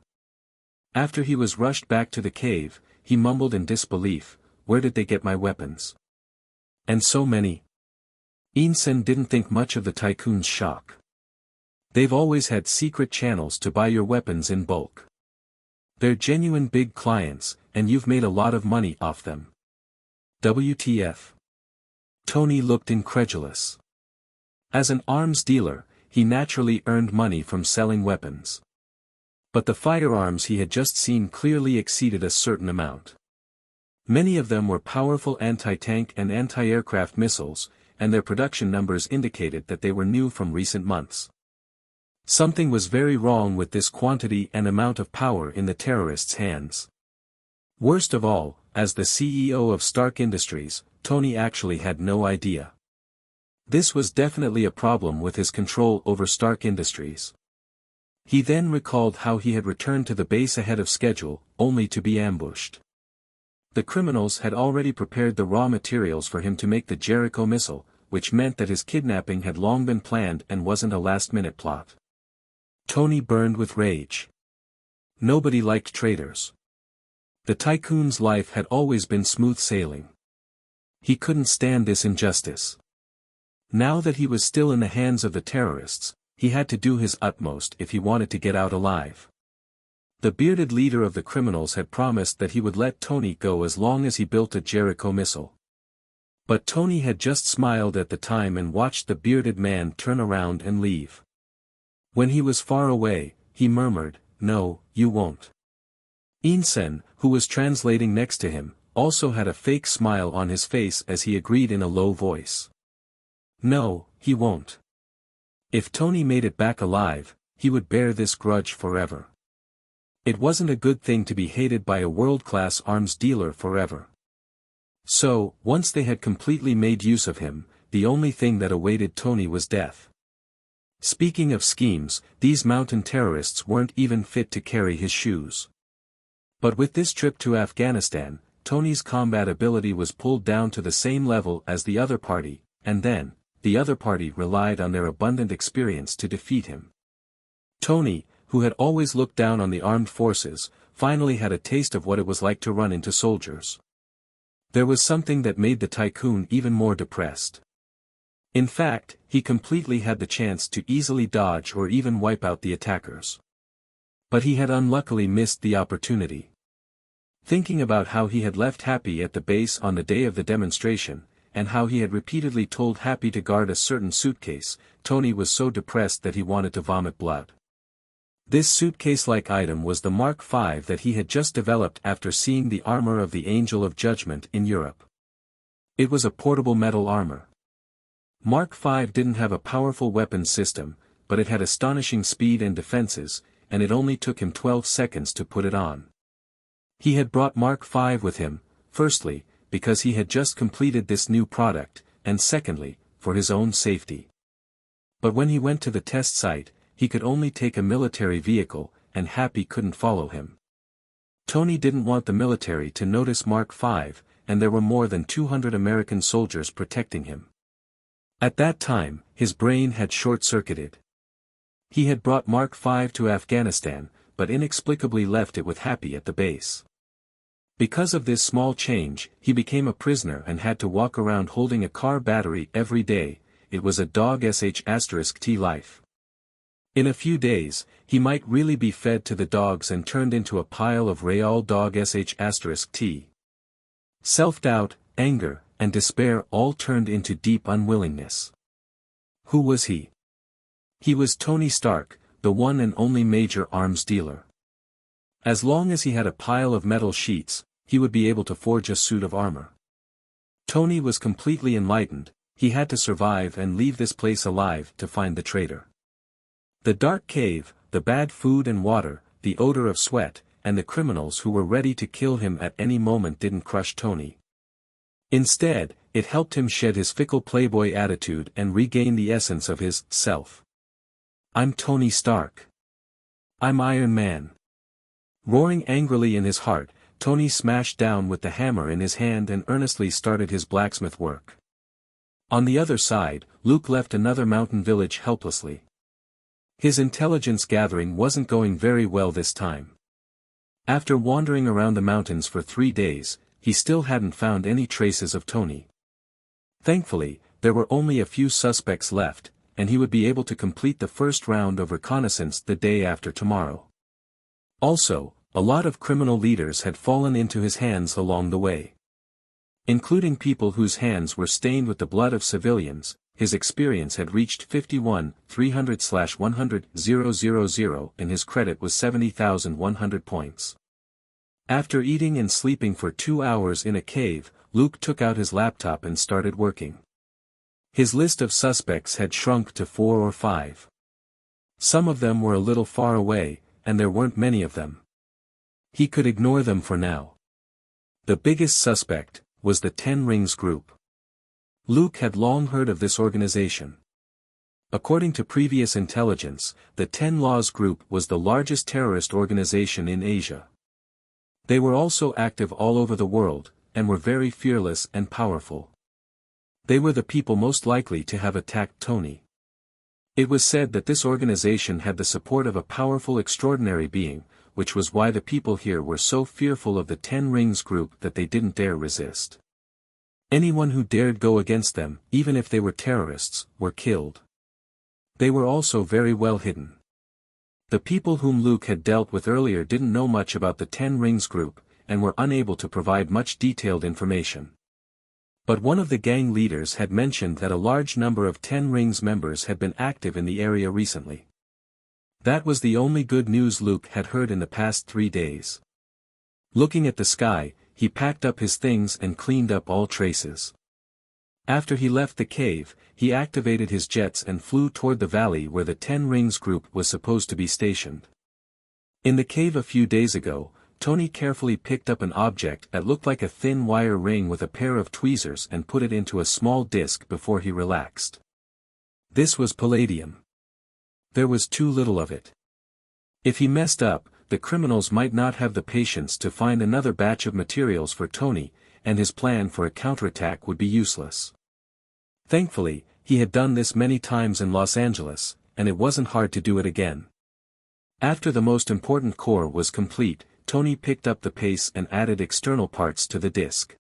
After he was rushed back to the cave, he mumbled in disbelief, "Where did they get my weapons? And so many?" Insen didn't think much of the tycoon's shock. "They've always had secret channels to buy your weapons in bulk. They're genuine big clients, and you've made a lot of money off them." WTF? Tony looked incredulous. As an arms dealer, he naturally earned money from selling weapons. But the firearms he had just seen clearly exceeded a certain amount. Many of them were powerful anti-tank and anti-aircraft missiles, and their production numbers indicated that they were new from recent months. Something was very wrong with this quantity and amount of power in the terrorists' hands. Worst of all, as the CEO of Stark Industries, Tony actually had no idea. This was definitely a problem with his control over Stark Industries. He then recalled how he had returned to the base ahead of schedule, only to be ambushed. The criminals had already prepared the raw materials for him to make the Jericho missile, which meant that his kidnapping had long been planned and wasn't a last-minute plot. Tony burned with rage. Nobody liked traitors. The tycoon's life had always been smooth sailing. He couldn't stand this injustice. Now that he was still in the hands of the terrorists, he had to do his utmost if he wanted to get out alive. The bearded leader of the criminals had promised that he would let Tony go as long as he built a Jericho missile. But Tony had just smiled at the time and watched the bearded man turn around and leave. When he was far away, he murmured, "No, you won't." Insen, who was translating next to him, also had a fake smile on his face as he agreed in a low voice. No, he won't. If Tony made it back alive, he would bear this grudge forever. It wasn't a good thing to be hated by a world-class arms dealer forever. So, once they had completely made use of him, the only thing that awaited Tony was death. Speaking of schemes, these mountain terrorists weren't even fit to carry his shoes. But with this trip to Afghanistan, Tony's combat ability was pulled down to the same level as the other party, and then, the other party relied on their abundant experience to defeat him. Tony, who had always looked down on the armed forces, finally had a taste of what it was like to run into soldiers. There was something that made the tycoon even more depressed. In fact, he completely had the chance to easily dodge or even wipe out the attackers. But he had unluckily missed the opportunity. Thinking about how he had left Happy at the base on the day of the demonstration, and how he had repeatedly told Happy to guard a certain suitcase, Tony was so depressed that he wanted to vomit blood. This suitcase-like item was the Mark V that he had just developed after seeing the armor of the Angel of Judgment in Europe. It was a portable metal armor. Mark V didn't have a powerful weapons system, but it had astonishing speed and defenses, and it only took him 12 seconds to put it on. He had brought Mark V with him, firstly, because he had just completed this new product, and secondly, for his own safety. But when he went to the test site, he could only take a military vehicle, and Happy couldn't follow him. Tony didn't want the military to notice Mark V, and there were more than 200 American soldiers protecting him. At that time, his brain had short-circuited. He had brought Mark V to Afghanistan, but inexplicably left it with Happy at the base. Because of this small change, he became a prisoner and had to walk around holding a car battery every day. It was a dog sh*t life. In a few days, he might really be fed to the dogs and turned into a pile of real dog sh*t. Self-doubt, anger, and despair all turned into deep unwillingness. Who was he? He was Tony Stark, the one and only major arms dealer. As long as he had a pile of metal sheets, he would be able to forge a suit of armor. Tony was completely enlightened. He had to survive and leave this place alive to find the traitor. The dark cave, the bad food and water, the odor of sweat, and the criminals who were ready to kill him at any moment didn't crush Tony. Instead, it helped him shed his fickle playboy attitude and regain the essence of his self. I'm Tony Stark. I'm Iron Man. Roaring angrily in his heart, Tony smashed down with the hammer in his hand and earnestly started his blacksmith work. On the other side, Luke left another mountain village helplessly. His intelligence gathering wasn't going very well this time. After wandering around the mountains for 3 days, he still hadn't found any traces of Tony. Thankfully, there were only a few suspects left, and he would be able to complete the first round of reconnaissance the day after tomorrow. Also, a lot of criminal leaders had fallen into his hands along the way. Including people whose hands were stained with the blood of civilians, his experience had reached 51,300/100,000 and his credit was 70,100 points. After eating and sleeping for 2 hours in a cave, Luke took out his laptop and started working. His list of suspects had shrunk to 4 or 5. Some of them were a little far away, and there weren't many of them. He could ignore them for now. The biggest suspect was the 10 Rings Group. Luke had long heard of this organization. According to previous intelligence, the 10 Laws Group was the largest terrorist organization in Asia. They were also active all over the world, and were very fearless and powerful. They were the people most likely to have attacked Tony. It was said that this organization had the support of a powerful extraordinary being, which was why the people here were so fearful of the 10 Rings Group that they didn't dare resist. Anyone who dared go against them, even if they were terrorists, were killed. They were also very well hidden. The people whom Luke had dealt with earlier didn't know much about the 10 Rings Group, and were unable to provide much detailed information. But one of the gang leaders had mentioned that a large number of 10 Rings members had been active in the area recently. That was the only good news Luke had heard in the past 3 days. Looking at the sky, he packed up his things and cleaned up all traces. After he left the cave, he activated his jets and flew toward the valley where the 10 Rings Group was supposed to be stationed. In the cave a few days ago, Tony carefully picked up an object that looked like a thin wire ring with a pair of tweezers and put it into a small disc before he relaxed. This was palladium. There was too little of it. If he messed up, the criminals might not have the patience to find another batch of materials for Tony, and his plan for a counterattack would be useless. Thankfully, he had done this many times in Los Angeles, and it wasn't hard to do it again. After the most important core was complete, Tony picked up the pace and added external parts to the disc.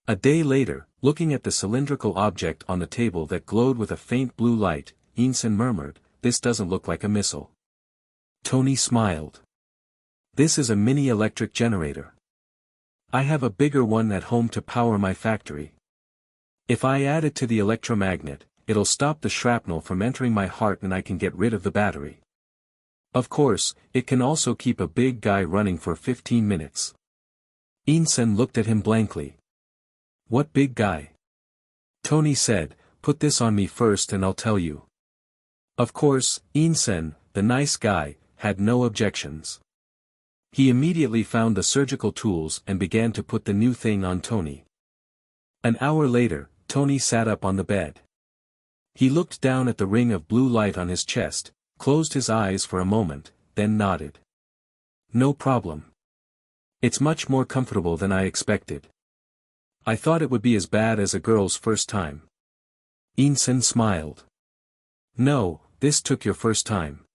A day later, looking at the cylindrical object on the table that glowed with a faint blue light, Ensign murmured, "This doesn't look like a missile." Tony smiled. "This is a mini electric generator. I have a bigger one at home to power my factory. If I add it to the electromagnet, it'll stop the shrapnel from entering my heart and I can get rid of the battery. Of course, it can also keep a big guy running for 15 minutes. Insen looked at him blankly. What big guy? Tony said, put this on me first and I'll tell you. Of course, Insen, the nice guy, had no objections. He immediately found the surgical tools and began to put the new thing on Tony. An hour later, Tony sat up on the bed. He looked down at the ring of blue light on his chest, closed his eyes for a moment, then nodded. No problem. It's much more comfortable than I expected. I thought it would be as bad as a girl's first time. Insen smiled. No, this took your first time.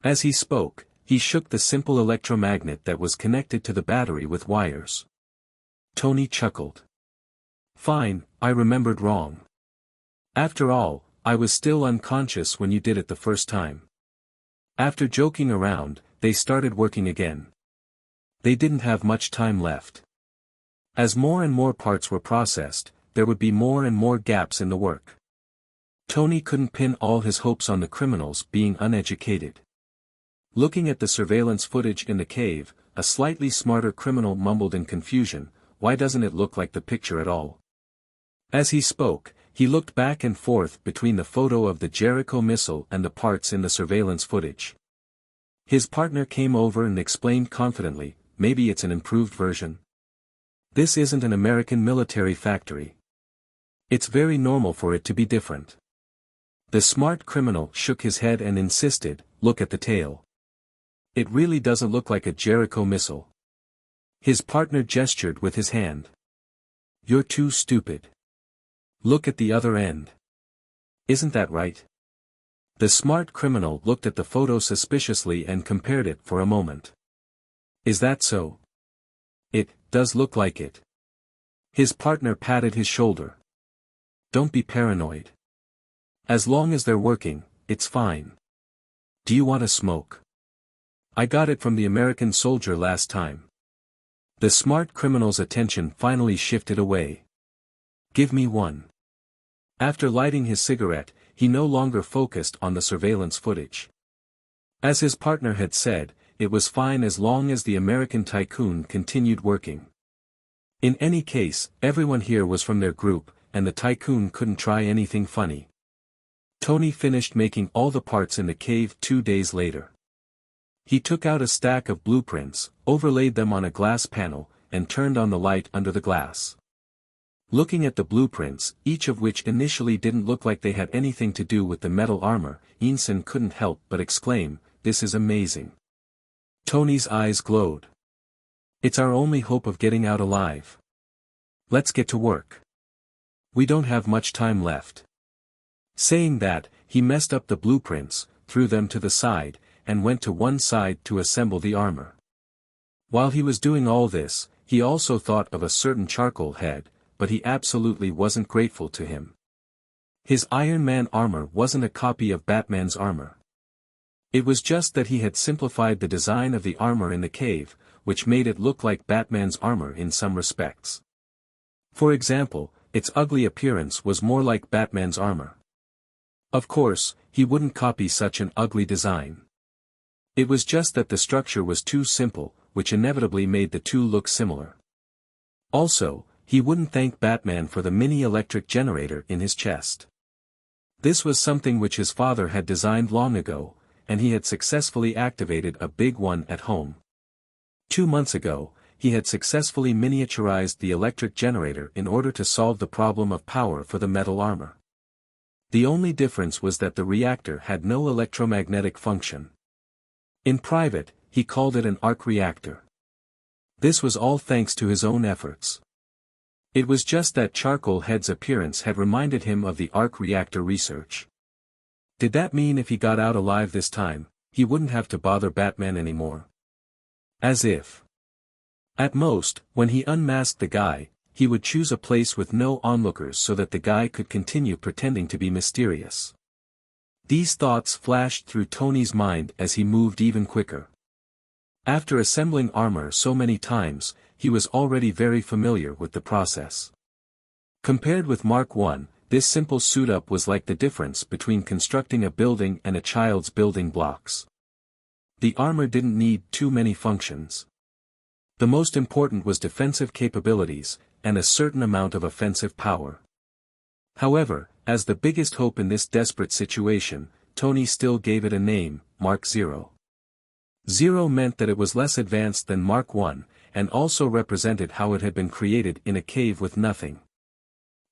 As he spoke, he shook the simple electromagnet that was connected to the battery with wires. Tony chuckled. Fine, I remembered wrong. After all, I was still unconscious when you did it the first time. After joking around, they started working again. They didn't have much time left. As more and more parts were processed, there would be more and more gaps in the work. Tony couldn't pin all his hopes on the criminals being uneducated. Looking at the surveillance footage in the cave, a slightly smarter criminal mumbled in confusion, "Why doesn't it look like the picture at all?" As he spoke, he looked back and forth between the photo of the Jericho missile and the parts in the surveillance footage. His partner came over and explained confidently, "Maybe it's an improved version. This isn't an American military factory. It's very normal for it to be different." The smart criminal shook his head and insisted, "Look at the tail. It really doesn't look like a Jericho missile." His partner gestured with his hand. "You're too stupid. Look at the other end. Isn't that right?" The smart criminal looked at the photo suspiciously and compared it for a moment. "Is that so?" "It does look like it." His partner patted his shoulder. "Don't be paranoid. As long as they're working, it's fine. Do you want a smoke? I got it from the American soldier last time." The smart criminal's attention finally shifted away. "Give me one." After lighting his cigarette, he no longer focused on the surveillance footage. As his partner had said, it was fine as long as the American tycoon continued working. In any case, everyone here was from their group, and the tycoon couldn't try anything funny. Tony finished making all the parts in the cave 2 days later. He took out a stack of blueprints, overlaid them on a glass panel, and turned on the light under the glass. Looking at the blueprints, each of which initially didn't look like they had anything to do with the metal armor, Insen couldn't help but exclaim, "This is amazing." Tony's eyes glowed. "It's our only hope of getting out alive. Let's get to work. We don't have much time left." Saying that, he messed up the blueprints, threw them to the side, and went to one side to assemble the armor. While he was doing all this, he also thought of a certain charcoal head, but he absolutely wasn't grateful to him. His Iron Man armor wasn't a copy of Batman's armor. It was just that he had simplified the design of the armor in the cave, which made it look like Batman's armor in some respects. For example, its ugly appearance was more like Batman's armor. Of course, he wouldn't copy such an ugly design. It was just that the structure was too simple, which inevitably made the two look similar. Also, he wouldn't thank Batman for the mini electric generator in his chest. This was something which his father had designed long ago, and he had successfully activated a big one at home. 2 months ago, he had successfully miniaturized the electric generator in order to solve the problem of power for the metal armor. The only difference was that the reactor had no electromagnetic function. In private, he called it an arc reactor. This was all thanks to his own efforts. It was just that Charcoal Head's appearance had reminded him of the arc reactor research. Did that mean if he got out alive this time, he wouldn't have to bother Batman anymore? As if. At most, when he unmasked the guy, he would choose a place with no onlookers so that the guy could continue pretending to be mysterious. These thoughts flashed through Tony's mind as he moved even quicker. After assembling armor so many times, he was already very familiar with the process. Compared with Mark I, this simple suit-up was like the difference between constructing a building and a child's building blocks. The armor didn't need too many functions. The most important was defensive capabilities, and a certain amount of offensive power. However, as the biggest hope in this desperate situation, Tony still gave it a name, Mark 0. 0 meant that it was less advanced than Mark I, and also represented how it had been created in a cave with nothing.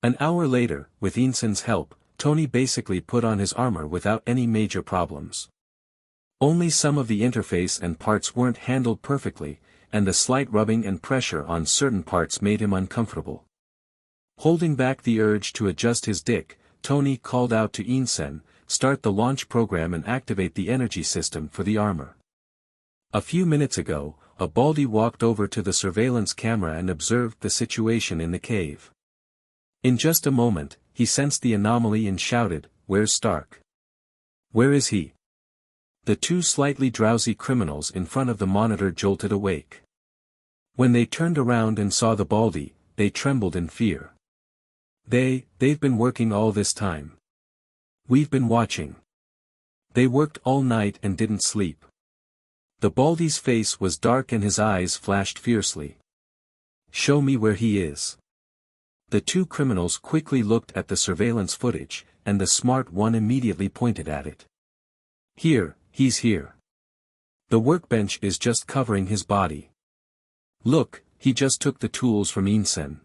An hour later, with Inson's help, Tony basically put on his armor without any major problems. Only some of the interface and parts weren't handled perfectly, and the slight rubbing and pressure on certain parts made him uncomfortable. Holding back the urge to adjust his dick, Tony called out to Inson, "Start the launch program and activate the energy system for the armor." A few minutes ago, a Baldy walked over to the surveillance camera and observed the situation in the cave. In just a moment, he sensed the anomaly and shouted, "Where's Stark? Where is he?" The two slightly drowsy criminals in front of the monitor jolted awake. When they turned around and saw the Baldy, they trembled in fear. They've been working all this time. We've been watching. They worked all night and didn't sleep. The Baldy's face was dark and his eyes flashed fiercely. "Show me where he is." The two criminals quickly looked at the surveillance footage, and the smart one immediately pointed at it. "Here, he's here. The workbench is just covering his body. Look, he just took the tools from Inson."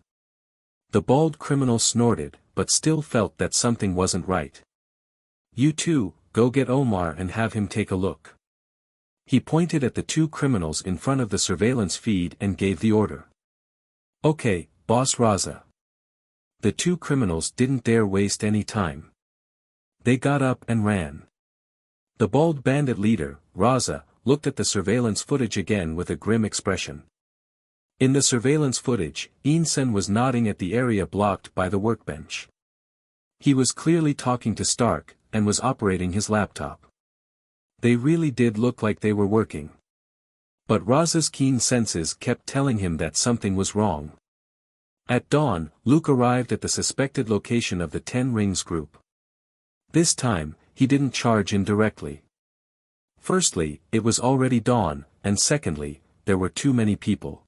The bald criminal snorted, but still felt that something wasn't right. "You two, go get Omar and have him take a look." He pointed at the two criminals in front of the surveillance feed and gave the order. "Okay, Boss Raza." The two criminals didn't dare waste any time. They got up and ran. The bald bandit leader, Raza, looked at the surveillance footage again with a grim expression. In the surveillance footage, Inson was nodding at the area blocked by the workbench. He was clearly talking to Stark, and was operating his laptop. They really did look like they were working. But Raza's keen senses kept telling him that something was wrong. At dawn, Luke arrived at the suspected location of the 10 Rings group. This time, he didn't charge in directly. Firstly, it was already dawn, and secondly, there were too many people.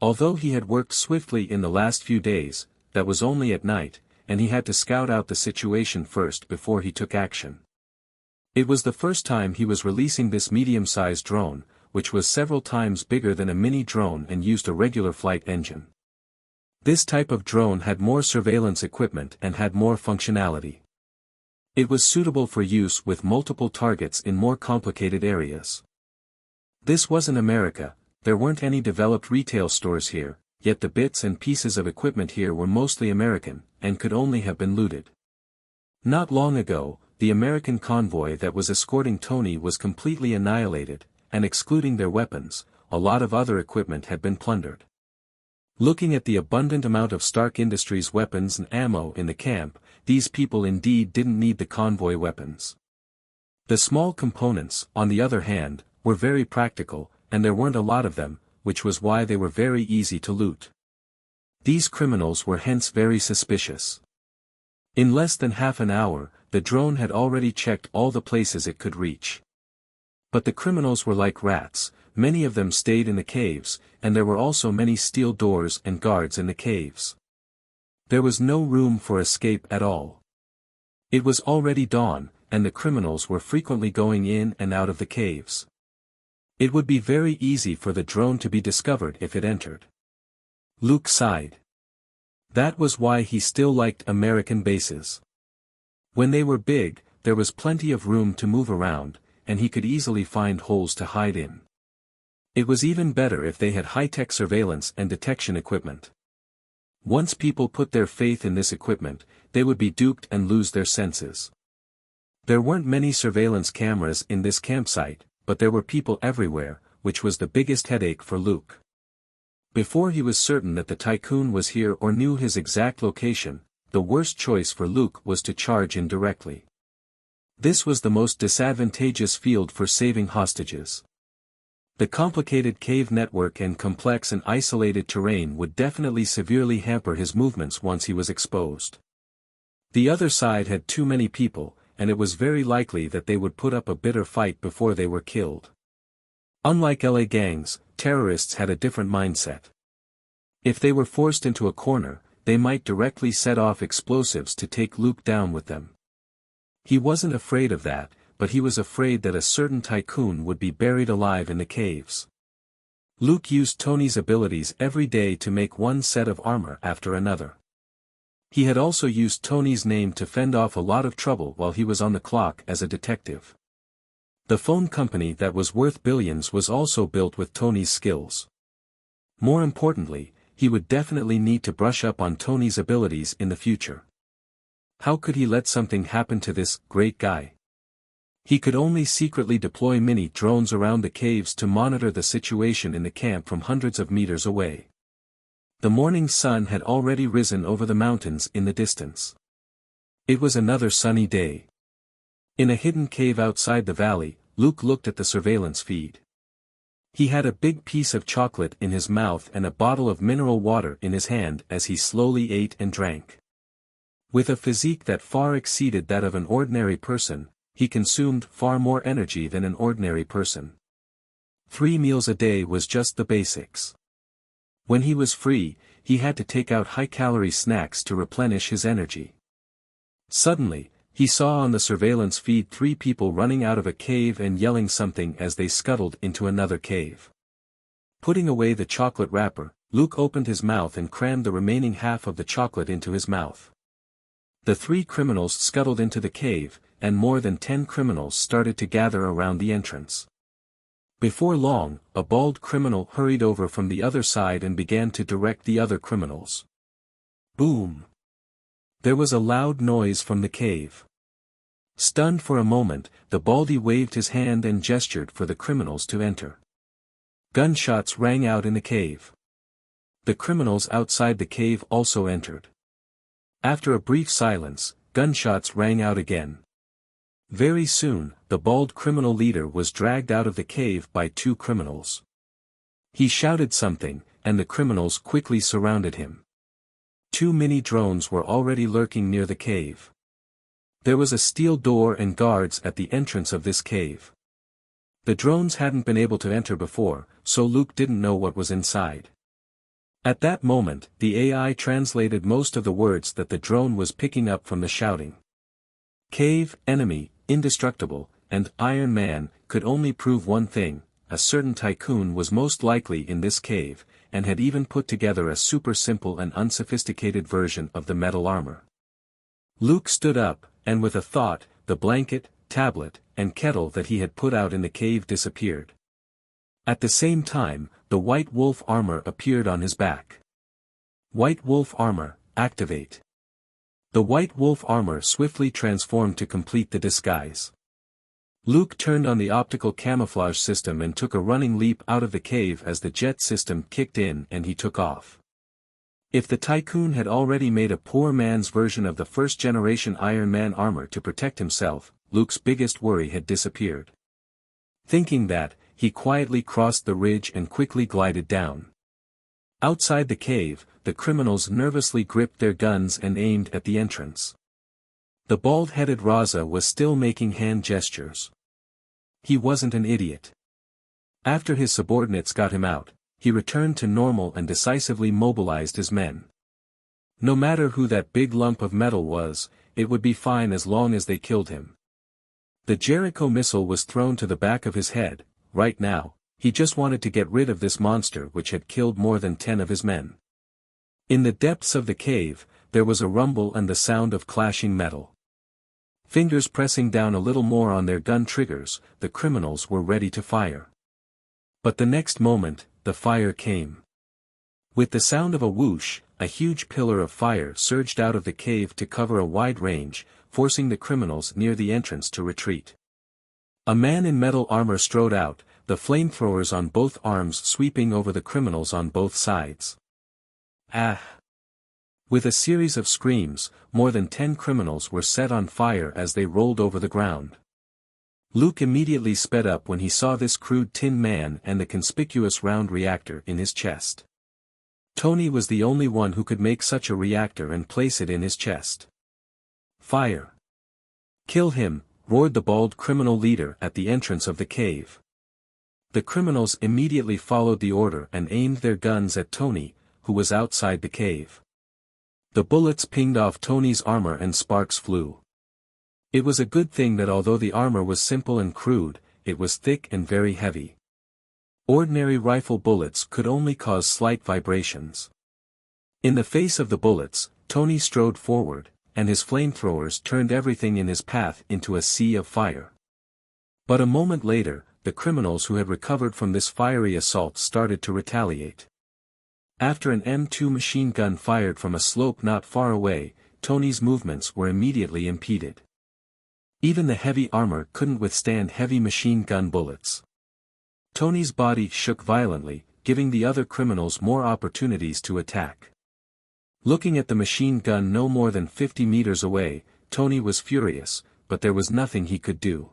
Although he had worked swiftly in the last few days, that was only at night, and he had to scout out the situation first before he took action. It was the first time he was releasing this medium-sized drone, which was several times bigger than a mini drone and used a regular flight engine. This type of drone had more surveillance equipment and had more functionality. It was suitable for use with multiple targets in more complicated areas. This wasn't America, there weren't any developed retail stores here, yet the bits and pieces of equipment here were mostly American, and could only have been looted. Not long ago, the American convoy that was escorting Tony was completely annihilated, and excluding their weapons, a lot of other equipment had been plundered. Looking at the abundant amount of Stark Industries weapons and ammo in the camp, these people indeed didn't need the convoy weapons. The small components, on the other hand, were very practical, and there weren't a lot of them, which was why they were very easy to loot. These criminals were hence very suspicious. In less than half an hour, the drone had already checked all the places it could reach. But the criminals were like rats, many of them stayed in the caves, and there were also many steel doors and guards in the caves. There was no room for escape at all. It was already dawn, and the criminals were frequently going in and out of the caves. It would be very easy for the drone to be discovered if it entered. Luke sighed. That was why he still liked American bases. When they were big, there was plenty of room to move around, and he could easily find holes to hide in. It was even better if they had high-tech surveillance and detection equipment. Once people put their faith in this equipment, they would be duped and lose their senses. There weren't many surveillance cameras in this campsite, but there were people everywhere, which was the biggest headache for Luke. Before he was certain that the tycoon was here or knew his exact location, the worst choice for Luke was to charge in directly. This was the most disadvantageous field for saving hostages. The complicated cave network and complex and isolated terrain would definitely severely hamper his movements once he was exposed. The other side had too many people, and it was very likely that they would put up a bitter fight before they were killed. Unlike LA gangs, terrorists had a different mindset. If they were forced into a corner, they might directly set off explosives to take Luke down with them. He wasn't afraid of that, but he was afraid that a certain tycoon would be buried alive in the caves. Luke used Tony's abilities every day to make one set of armor after another. He had also used Tony's name to fend off a lot of trouble while he was on the clock as a detective. The phone company that was worth billions was also built with Tony's skills. More importantly, he would definitely need to brush up on Tony's abilities in the future. How could he let something happen to this great guy? He could only secretly deploy mini-drones around the caves to monitor the situation in the camp from hundreds of meters away. The morning sun had already risen over the mountains in the distance. It was another sunny day. In a hidden cave outside the valley, Luke looked at the surveillance feed. He had a big piece of chocolate in his mouth and a bottle of mineral water in his hand as he slowly ate and drank. With a physique that far exceeded that of an ordinary person, he consumed far more energy than an ordinary person. 3 meals a day was just the basics. When he was free, he had to take out high-calorie snacks to replenish his energy. Suddenly, he saw on the surveillance feed 3 people running out of a cave and yelling something as they scuttled into another cave. Putting away the chocolate wrapper, Luke opened his mouth and crammed the remaining half of the chocolate into his mouth. The 3 criminals scuttled into the cave, and more than 10 criminals started to gather around the entrance. Before long, a bald criminal hurried over from the other side and began to direct the other criminals. Boom! There was a loud noise from the cave. Stunned for a moment, the baldy waved his hand and gestured for the criminals to enter. Gunshots rang out in the cave. The criminals outside the cave also entered. After a brief silence, gunshots rang out again. Very soon, the bald criminal leader was dragged out of the cave by 2 criminals. He shouted something, and the criminals quickly surrounded him. 2 mini-drones were already lurking near the cave. There was a steel door and guards at the entrance of this cave. The drones hadn't been able to enter before, so Luke didn't know what was inside. At that moment, the AI translated most of the words that the drone was picking up from the shouting. Cave, enemy, indestructible, and Iron Man could only prove one thing: a certain tycoon was most likely in this cave, and had even put together a super simple and unsophisticated version of the metal armor. Luke stood up, and with a thought, the blanket, tablet, and kettle that he had put out in the cave disappeared. At the same time, the White Wolf armor appeared on his back. White Wolf armor, activate. The White Wolf armor swiftly transformed to complete the disguise. Luke turned on the optical camouflage system and took a running leap out of the cave as the jet system kicked in and he took off. If the tycoon had already made a poor man's version of the first-generation Iron Man armor to protect himself, Luke's biggest worry had disappeared. Thinking that, he quietly crossed the ridge and quickly glided down. Outside the cave, the criminals nervously gripped their guns and aimed at the entrance. The bald-headed Raza was still making hand gestures. He wasn't an idiot. After his subordinates got him out, he returned to normal and decisively mobilized his men. No matter who that big lump of metal was, it would be fine as long as they killed him. The Jericho missile was thrown to the back of his head. Right now, he just wanted to get rid of this monster which had killed more than 10 of his men. In the depths of the cave, there was a rumble and the sound of clashing metal. Fingers pressing down a little more on their gun triggers, the criminals were ready to fire. But the next moment, the fire came. With the sound of a whoosh, a huge pillar of fire surged out of the cave to cover a wide range, forcing the criminals near the entrance to retreat. A man in metal armor strode out, the flamethrowers on both arms sweeping over the criminals on both sides. Ah! With a series of screams, more than 10 criminals were set on fire as they rolled over the ground. Luke immediately sped up when he saw this crude tin man and the conspicuous round reactor in his chest. Tony was the only one who could make such a reactor and place it in his chest. Fire! Kill him, roared the bald criminal leader at the entrance of the cave. The criminals immediately followed the order and aimed their guns at Tony, who was outside the cave. The bullets pinged off Tony's armor and sparks flew. It was a good thing that although the armor was simple and crude, it was thick and very heavy. Ordinary rifle bullets could only cause slight vibrations. In the face of the bullets, Tony strode forward, and his flamethrowers turned everything in his path into a sea of fire. But a moment later, the criminals who had recovered from this fiery assault started to retaliate. After an M2 machine gun fired from a slope not far away, Tony's movements were immediately impeded. Even the heavy armor couldn't withstand heavy machine gun bullets. Tony's body shook violently, giving the other criminals more opportunities to attack. Looking at the machine gun no more than 50 meters away, Tony was furious, but there was nothing he could do.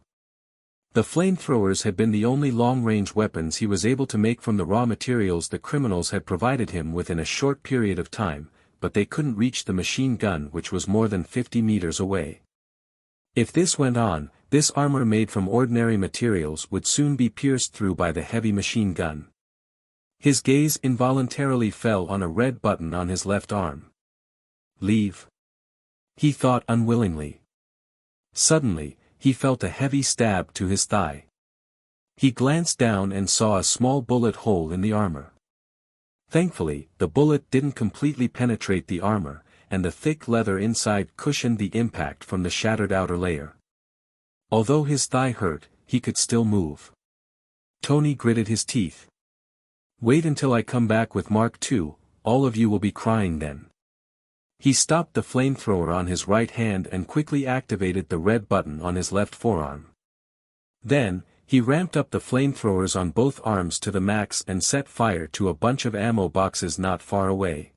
The flamethrowers had been the only long-range weapons he was able to make from the raw materials the criminals had provided him within a short period of time, but they couldn't reach the machine gun which was more than 50 meters away. If this went on, this armor made from ordinary materials would soon be pierced through by the heavy machine gun. His gaze involuntarily fell on a red button on his left arm. Leave. He thought unwillingly. Suddenly, he felt a heavy stab to his thigh. He glanced down and saw a small bullet hole in the armor. Thankfully, the bullet didn't completely penetrate the armor, and the thick leather inside cushioned the impact from the shattered outer layer. Although his thigh hurt, he could still move. Tony gritted his teeth. Wait until I come back with Mark II, all of you will be crying then. He stopped the flamethrower on his right hand and quickly activated the red button on his left forearm. Then, he ramped up the flamethrowers on both arms to the max and set fire to a bunch of ammo boxes not far away.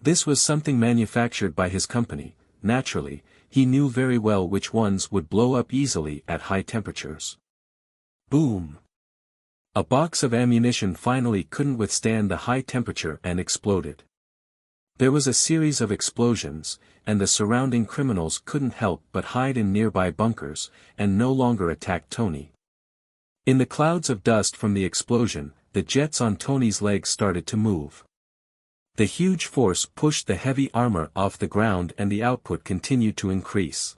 This was something manufactured by his company. Naturally, he knew very well which ones would blow up easily at high temperatures. Boom! A box of ammunition finally couldn't withstand the high temperature and exploded. There was a series of explosions, and the surrounding criminals couldn't help but hide in nearby bunkers, and no longer attack Tony. In the clouds of dust from the explosion, the jets on Tony's legs started to move. The huge force pushed the heavy armor off the ground and the output continued to increase.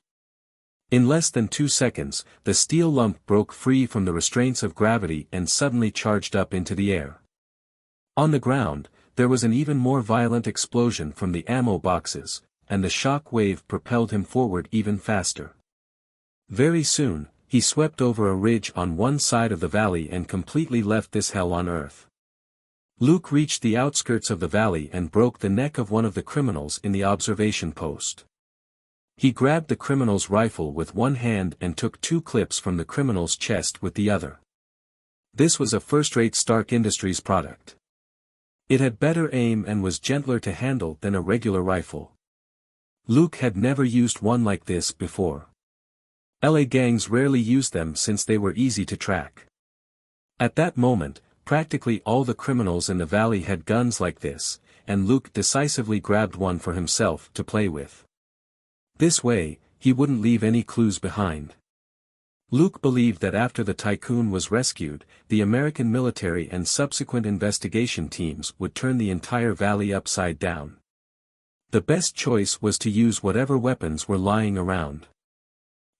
In less than 2 seconds, the steel lump broke free from the restraints of gravity and suddenly charged up into the air. On the ground, there was an even more violent explosion from the ammo boxes, and the shock wave propelled him forward even faster. Very soon, he swept over a ridge on one side of the valley and completely left this hell on earth. Luke reached the outskirts of the valley and broke the neck of one of the criminals in the observation post. He grabbed the criminal's rifle with one hand and took 2 clips from the criminal's chest with the other. This was a first-rate Stark Industries product. It had better aim and was gentler to handle than a regular rifle. Luke had never used one like this before. LA gangs rarely used them since they were easy to track. At that moment, practically all the criminals in the valley had guns like this, and Luke decisively grabbed one for himself to play with. This way, he wouldn't leave any clues behind. Luke believed that after the tycoon was rescued, the American military and subsequent investigation teams would turn the entire valley upside down. The best choice was to use whatever weapons were lying around.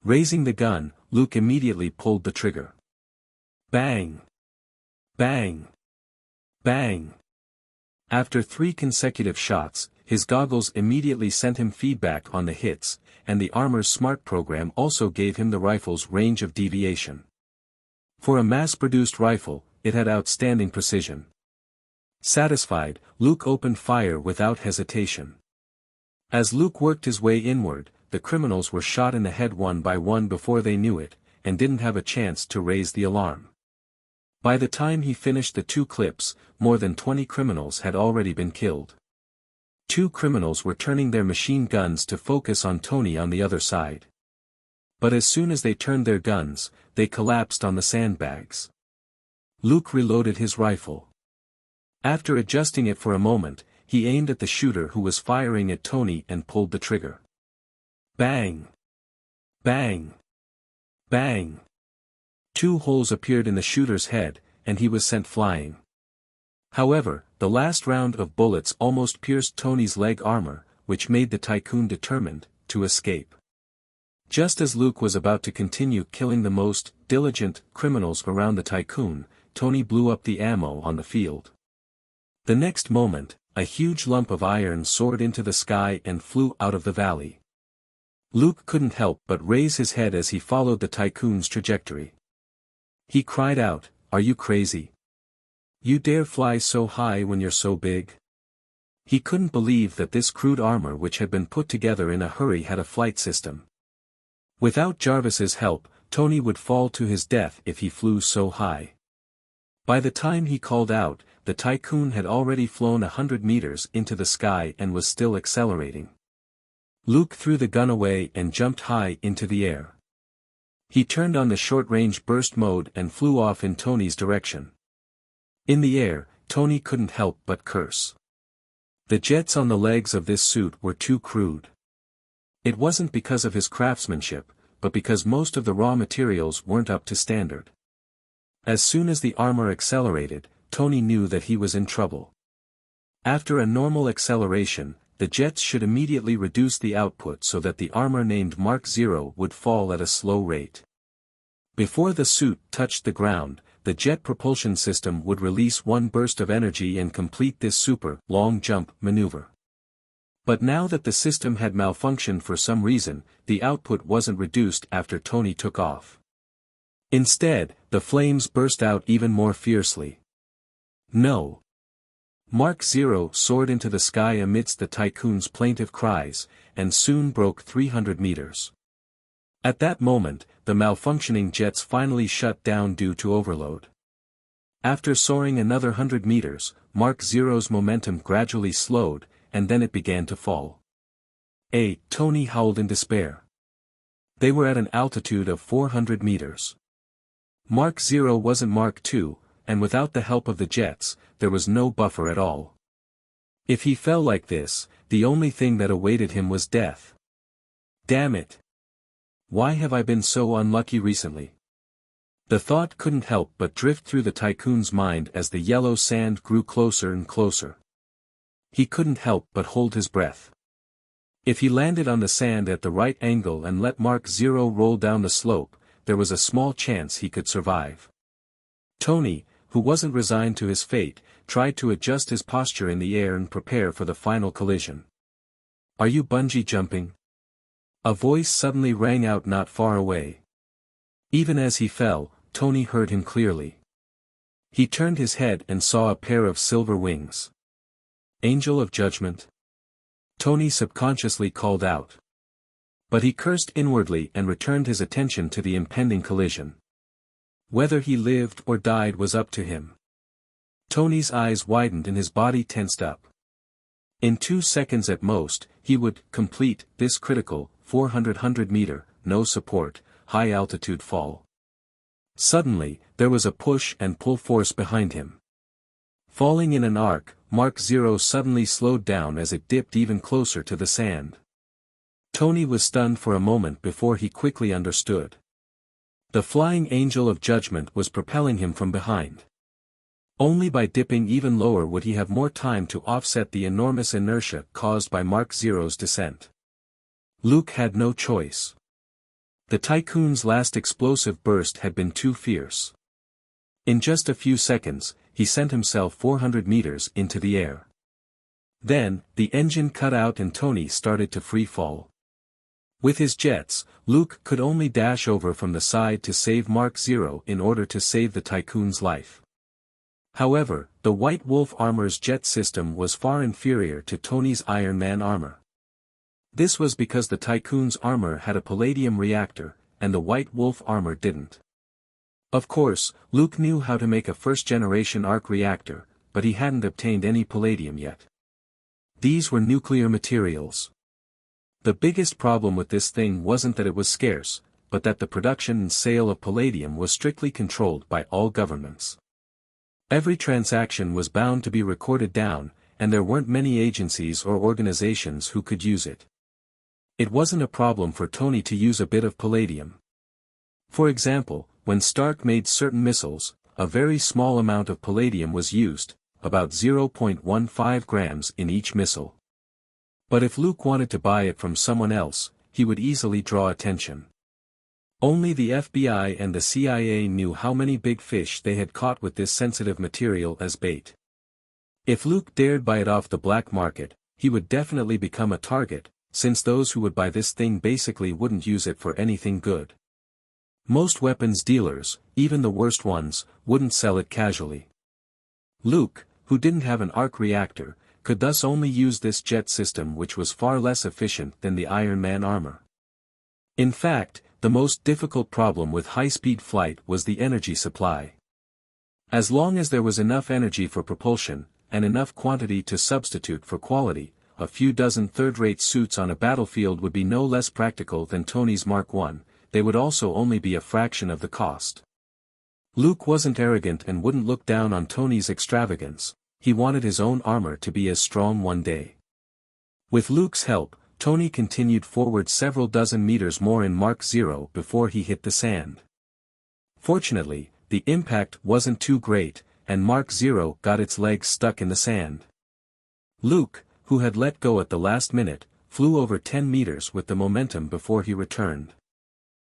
Raising the gun, Luke immediately pulled the trigger. Bang! Bang! Bang! After 3 consecutive shots, his goggles immediately sent him feedback on the hits, and the armor's smart program also gave him the rifle's range of deviation. For a mass-produced rifle, it had outstanding precision. Satisfied, Luke opened fire without hesitation. As Luke worked his way inward, the criminals were shot in the head one by one before they knew it, and didn't have a chance to raise the alarm. By the time he finished the 2 clips, more than 20 criminals had already been killed. 2 criminals were turning their machine guns to focus on Tony on the other side. But as soon as they turned their guns, they collapsed on the sandbags. Luke reloaded his rifle. After adjusting it for a moment, he aimed at the shooter who was firing at Tony and pulled the trigger. Bang! Bang! Bang! 2 holes appeared in the shooter's head, and he was sent flying. However, the last round of bullets almost pierced Tony's leg armor, which made the tycoon determined to escape. Just as Luke was about to continue killing the most diligent criminals around the tycoon, Tony blew up the ammo on the field. The next moment, a huge lump of iron soared into the sky and flew out of the valley. Luke couldn't help but raise his head as he followed the tycoon's trajectory. He cried out, "Are you crazy? You dare fly so high when you're so big?" He couldn't believe that this crude armor which had been put together in a hurry had a flight system. Without Jarvis's help, Tony would fall to his death if he flew so high. By the time he called out, the tycoon had already flown 100 meters into the sky and was still accelerating. Luke threw the gun away and jumped high into the air. He turned on the short-range burst mode and flew off in Tony's direction. In the air, Tony couldn't help but curse. The jets on the legs of this suit were too crude. It wasn't because of his craftsmanship, but because most of the raw materials weren't up to standard. As soon as the armor accelerated, Tony knew that he was in trouble. After a normal acceleration, the jets should immediately reduce the output so that the armor named Mark 0 would fall at a slow rate. Before the suit touched the ground, the jet propulsion system would release one burst of energy and complete this super long jump maneuver. But now that the system had malfunctioned for some reason, the output wasn't reduced after Tony took off. Instead, the flames burst out even more fiercely. No! Mark 0 soared into the sky amidst the tycoon's plaintive cries, and soon broke 300 meters. At that moment, the malfunctioning jets finally shut down due to overload. After soaring another 100 meters, Mark 0's momentum gradually slowed, and then it began to fall. Tony howled in despair. They were at an altitude of 400 meters. Mark 0 wasn't Mark 2, and without the help of the jets, there was no buffer at all. If he fell like this, the only thing that awaited him was death. Damn it! Why have I been so unlucky recently? The thought couldn't help but drift through the tycoon's mind as the yellow sand grew closer and closer. He couldn't help but hold his breath. If he landed on the sand at the right angle and let Mark 0 roll down the slope, there was a small chance he could survive. Tony, who wasn't resigned to his fate, tried to adjust his posture in the air and prepare for the final collision. "Are you bungee jumping?" A voice suddenly rang out not far away. Even as he fell, Tony heard him clearly. He turned his head and saw a pair of silver wings. "Angel of Judgment?" Tony subconsciously called out. But he cursed inwardly and returned his attention to the impending collision. Whether he lived or died was up to him. Tony's eyes widened and his body tensed up. In 2 seconds at most, he would complete this critical 400 meter, no support, high altitude fall. Suddenly, there was a push and pull force behind him. Falling in an arc, Mark 0 suddenly slowed down as it dipped even closer to the sand. Tony was stunned for a moment before he quickly understood. The flying angel of judgment was propelling him from behind. Only by dipping even lower would he have more time to offset the enormous inertia caused by Mark 0's descent. Luke had no choice. The tycoon's last explosive burst had been too fierce. In just a few seconds, he sent himself 400 meters into the air. Then, the engine cut out and Tony started to free fall. With his jets, Luke could only dash over from the side to save Mark 0 in order to save the tycoon's life. However, the White Wolf armor's jet system was far inferior to Tony's Iron Man armor. This was because the tycoon's armor had a palladium reactor, and the White Wolf armor didn't. Of course, Luke knew how to make a first-generation arc reactor, but he hadn't obtained any palladium yet. These were nuclear materials. The biggest problem with this thing wasn't that it was scarce, but that the production and sale of palladium was strictly controlled by all governments. Every transaction was bound to be recorded down, and there weren't many agencies or organizations who could use it. It wasn't a problem for Tony to use a bit of palladium. For example, when Stark made certain missiles, a very small amount of palladium was used, about 0.15 grams in each missile. But if Luke wanted to buy it from someone else, he would easily draw attention. Only the FBI and the CIA knew how many big fish they had caught with this sensitive material as bait. If Luke dared buy it off the black market, he would definitely become a target, since those who would buy this thing basically wouldn't use it for anything good. Most weapons dealers, even the worst ones, wouldn't sell it casually. Luke, who didn't have an arc reactor, could thus only use this jet system, which was far less efficient than the Iron Man armor. In fact, the most difficult problem with high-speed flight was the energy supply. As long as there was enough energy for propulsion, and enough quantity to substitute for quality, a few dozen third-rate suits on a battlefield would be no less practical than Tony's Mark I, they would also only be a fraction of the cost. Luke wasn't arrogant and wouldn't look down on Tony's extravagance, he wanted his own armor to be as strong one day. With Luke's help, Tony continued forward several dozen meters more in Mark 0 before he hit the sand. Fortunately, the impact wasn't too great, and Mark 0 got its legs stuck in the sand. Luke, who had let go at the last minute, flew over 10 meters with the momentum before he returned.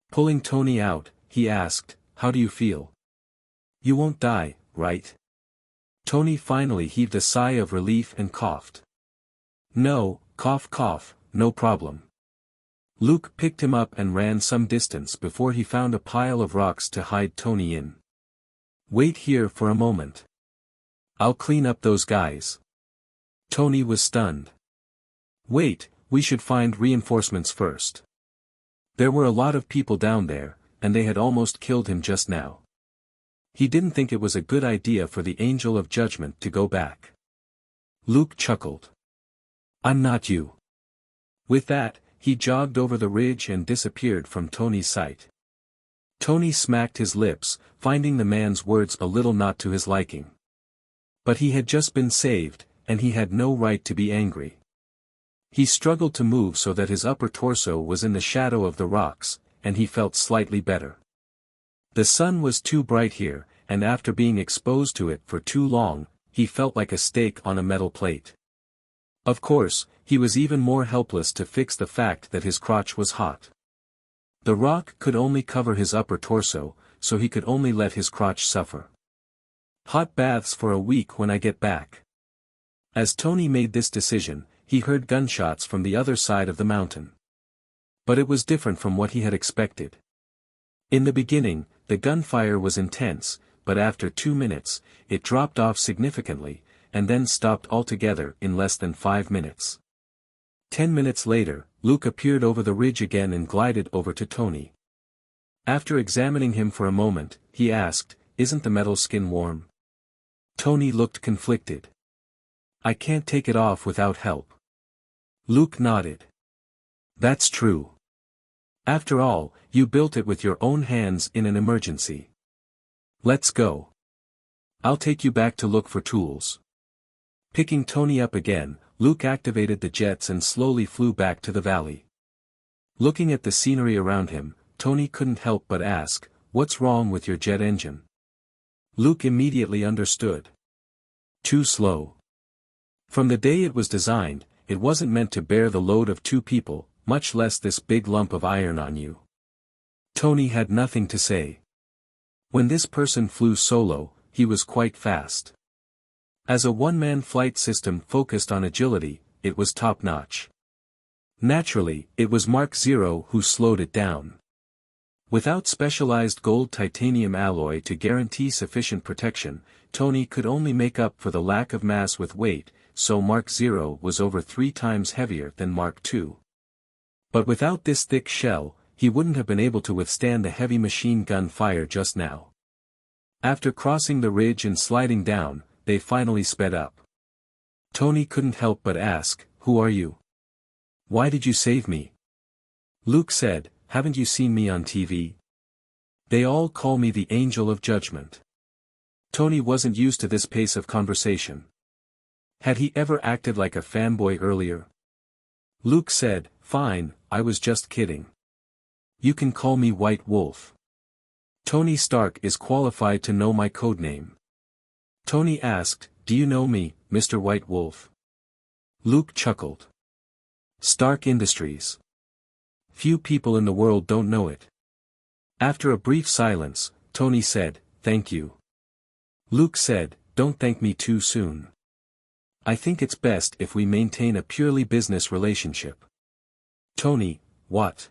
Pulling Tony out, he asked, "How do you feel? You won't die, right?" Tony finally heaved a sigh of relief and coughed. "No, cough cough, no problem." Luke picked him up and ran some distance before he found a pile of rocks to hide Tony in. "Wait here for a moment. I'll clean up those guys." Tony was stunned. "Wait, we should find reinforcements first. There were a lot of people down there, and they had almost killed him just now." He didn't think it was a good idea for the Angel of Judgment to go back. Luke chuckled. "I'm not you." With that, he jogged over the ridge and disappeared from Tony's sight. Tony smacked his lips, finding the man's words a little not to his liking. But he had just been saved, and he had no right to be angry. He struggled to move so that his upper torso was in the shadow of the rocks, and he felt slightly better. The sun was too bright here, and after being exposed to it for too long, he felt like a steak on a metal plate. Of course, he was even more helpless to fix the fact that his crotch was hot. The rock could only cover his upper torso, so he could only let his crotch suffer. "Hot baths for a week when I get back." As Tony made this decision, he heard gunshots from the other side of the mountain. But it was different from what he had expected. In the beginning, the gunfire was intense, but after 2 minutes, it dropped off significantly, and then stopped altogether in less than 5 minutes. 10 minutes later, Luke appeared over the ridge again and glided over to Tony. After examining him for a moment, he asked, "Isn't the metal skin warm?" Tony looked conflicted. "I can't take it off without help." Luke nodded. "That's true. After all, you built it with your own hands in an emergency. Let's go. I'll take you back to look for tools." Picking Tony up again, Luke activated the jets and slowly flew back to the valley. Looking at the scenery around him, Tony couldn't help but ask, "What's wrong with your jet engine?" Luke immediately understood. "Too slow. From the day it was designed, it wasn't meant to bear the load of 2 people, much less this big lump of iron on you." Tony had nothing to say. When this person flew solo, he was quite fast. As a one-man flight system focused on agility, it was top-notch. Naturally, it was Mark 0 who slowed it down. Without specialized gold-titanium alloy to guarantee sufficient protection, Tony could only make up for the lack of mass with weight, so Mark 0 was over 3 times heavier than Mark 2. But without this thick shell, he wouldn't have been able to withstand the heavy machine gun fire just now. After crossing the ridge and sliding down, they finally sped up. Tony couldn't help but ask, "Who are you? Why did you save me?" Luke said, haven't you seen me on TV? They all call me the Angel of Judgment. Tony wasn't used to this pace of conversation. Had he ever acted like a fanboy earlier? Luke said, "Fine, I was just kidding. You can call me White Wolf. Tony Stark is qualified to know my codename." Tony asked, "Do you know me, Mr. White Wolf?" Luke chuckled. "Stark Industries. Few people in the world don't know it." After a brief silence, Tony said, "Thank you." Luke said, "Don't thank me too soon. I think it's best if we maintain a purely business relationship." Tony, what?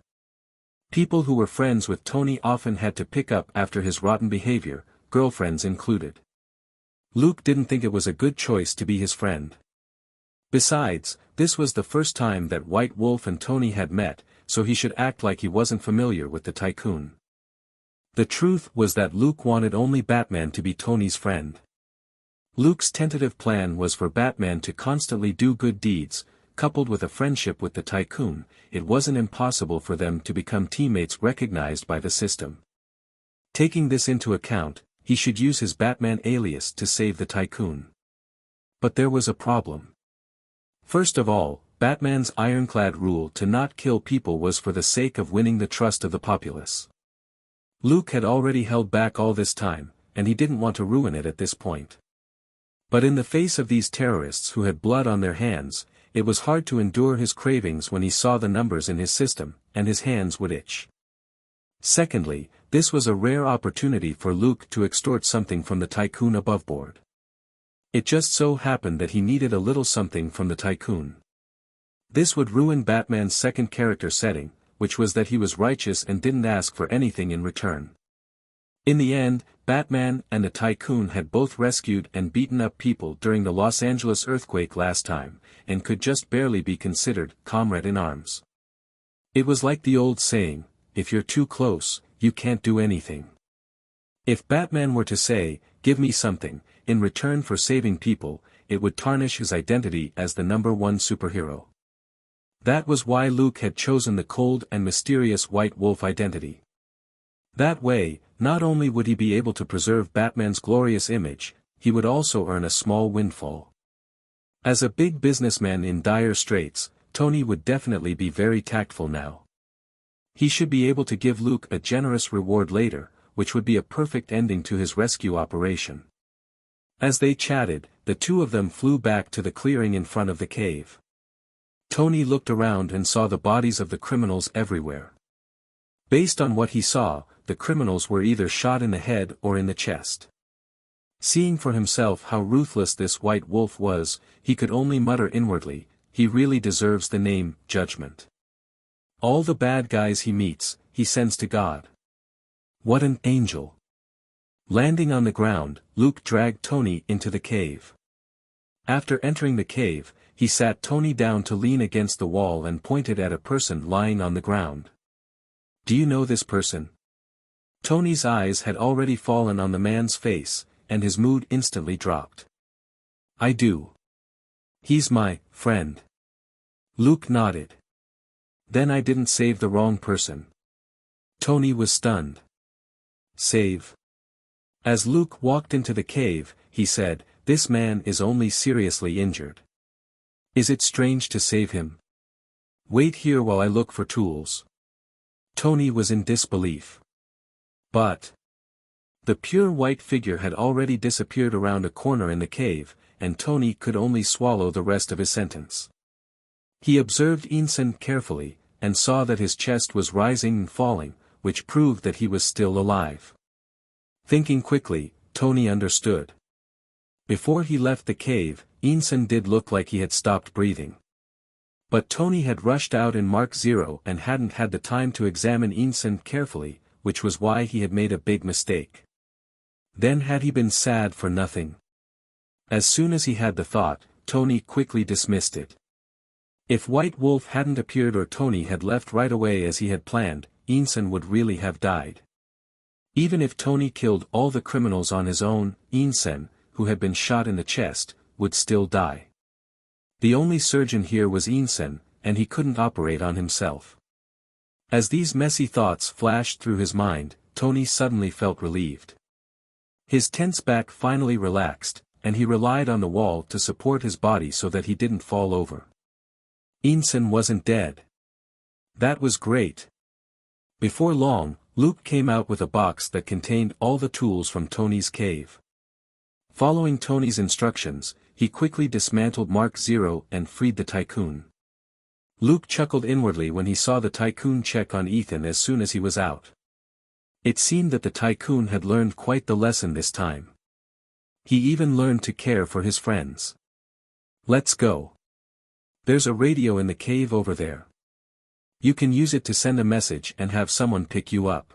People who were friends with Tony often had to pick up after his rotten behavior, girlfriends included. Luke didn't think it was a good choice to be his friend. Besides, this was the first time that White Wolf and Tony had met, so he should act like he wasn't familiar with the tycoon. The truth was that Luke wanted only Batman to be Tony's friend. Luke's tentative plan was for Batman to constantly do good deeds, coupled with a friendship with the tycoon. It wasn't impossible for them to become teammates recognized by the system. Taking this into account, he should use his Batman alias to save the tycoon. But there was a problem. First of all, Batman's ironclad rule to not kill people was for the sake of winning the trust of the populace. Luke had already held back all this time, and he didn't want to ruin it at this point. But in the face of these terrorists who had blood on their hands, it was hard to endure his cravings when he saw the numbers in his system, and his hands would itch. Secondly, this was a rare opportunity for Luke to extort something from the tycoon aboveboard. It just so happened that he needed a little something from the tycoon. This would ruin Batman's second character setting, which was that he was righteous and didn't ask for anything in return. In the end, Batman and the tycoon had both rescued and beaten up people during the Los Angeles earthquake last time, and could just barely be considered comrade in arms. It was like the old saying, if you're too close, you can't do anything. If Batman were to say, "Give me something," in return for saving people, it would tarnish his identity as the #1 superhero. That was why Luke had chosen the cold and mysterious White Wolf identity. That way, not only would he be able to preserve Batman's glorious image, he would also earn a small windfall. As a big businessman in dire straits, Tony would definitely be very tactful now. He should be able to give Luke a generous reward later, which would be a perfect ending to his rescue operation. As they chatted, the two of them flew back to the clearing in front of the cave. Tony looked around and saw the bodies of the criminals everywhere. Based on what he saw, the criminals were either shot in the head or in the chest. Seeing for himself how ruthless this White Wolf was, he could only mutter inwardly, "He really deserves the name, Judgment. All the bad guys he meets, he sends to God. What an angel." Landing on the ground, Luke dragged Tony into the cave. After entering the cave, he sat Tony down to lean against the wall and pointed at a person lying on the ground. "Do you know this person?" Tony's eyes had already fallen on the man's face, and his mood instantly dropped. "I do. He's my friend." Luke nodded. "Then I didn't save the wrong person." Tony was stunned. "Save?" As Luke walked into the cave, he said, "This man is only seriously injured. Is it strange to save him? Wait here while I look for tools." Tony was in disbelief. But the pure white figure had already disappeared around a corner in the cave, and Tony could only swallow the rest of his sentence. He observed Ensign carefully, and saw that his chest was rising and falling, which proved that he was still alive. Thinking quickly, Tony understood. Before he left the cave, Ensign did look like he had stopped breathing. But Tony had rushed out in Mark 0 and hadn't had the time to examine Ensign carefully, which was why he had made a big mistake. Then had he been sad for nothing? As soon as he had the thought, Tony quickly dismissed it. If White Wolf hadn't appeared or Tony had left right away as he had planned, Ensign would really have died. Even if Tony killed all the criminals on his own, Ensign, who had been shot in the chest, would still die. The only surgeon here was Ensign, and he couldn't operate on himself. As these messy thoughts flashed through his mind, Tony suddenly felt relieved. His tense back finally relaxed, and he relied on the wall to support his body so that he didn't fall over. Einstein wasn't dead. That was great. Before long, Luke came out with a box that contained all the tools from Tony's cave. Following Tony's instructions, he quickly dismantled Mark Zero and freed the Tycoon. Luke chuckled inwardly when he saw the Tycoon check on Ethan as soon as he was out. It seemed that the Tycoon had learned quite the lesson this time. He even learned to care for his friends. Let's go. There's a radio in the cave over there. You can use it to send a message and have someone pick you up.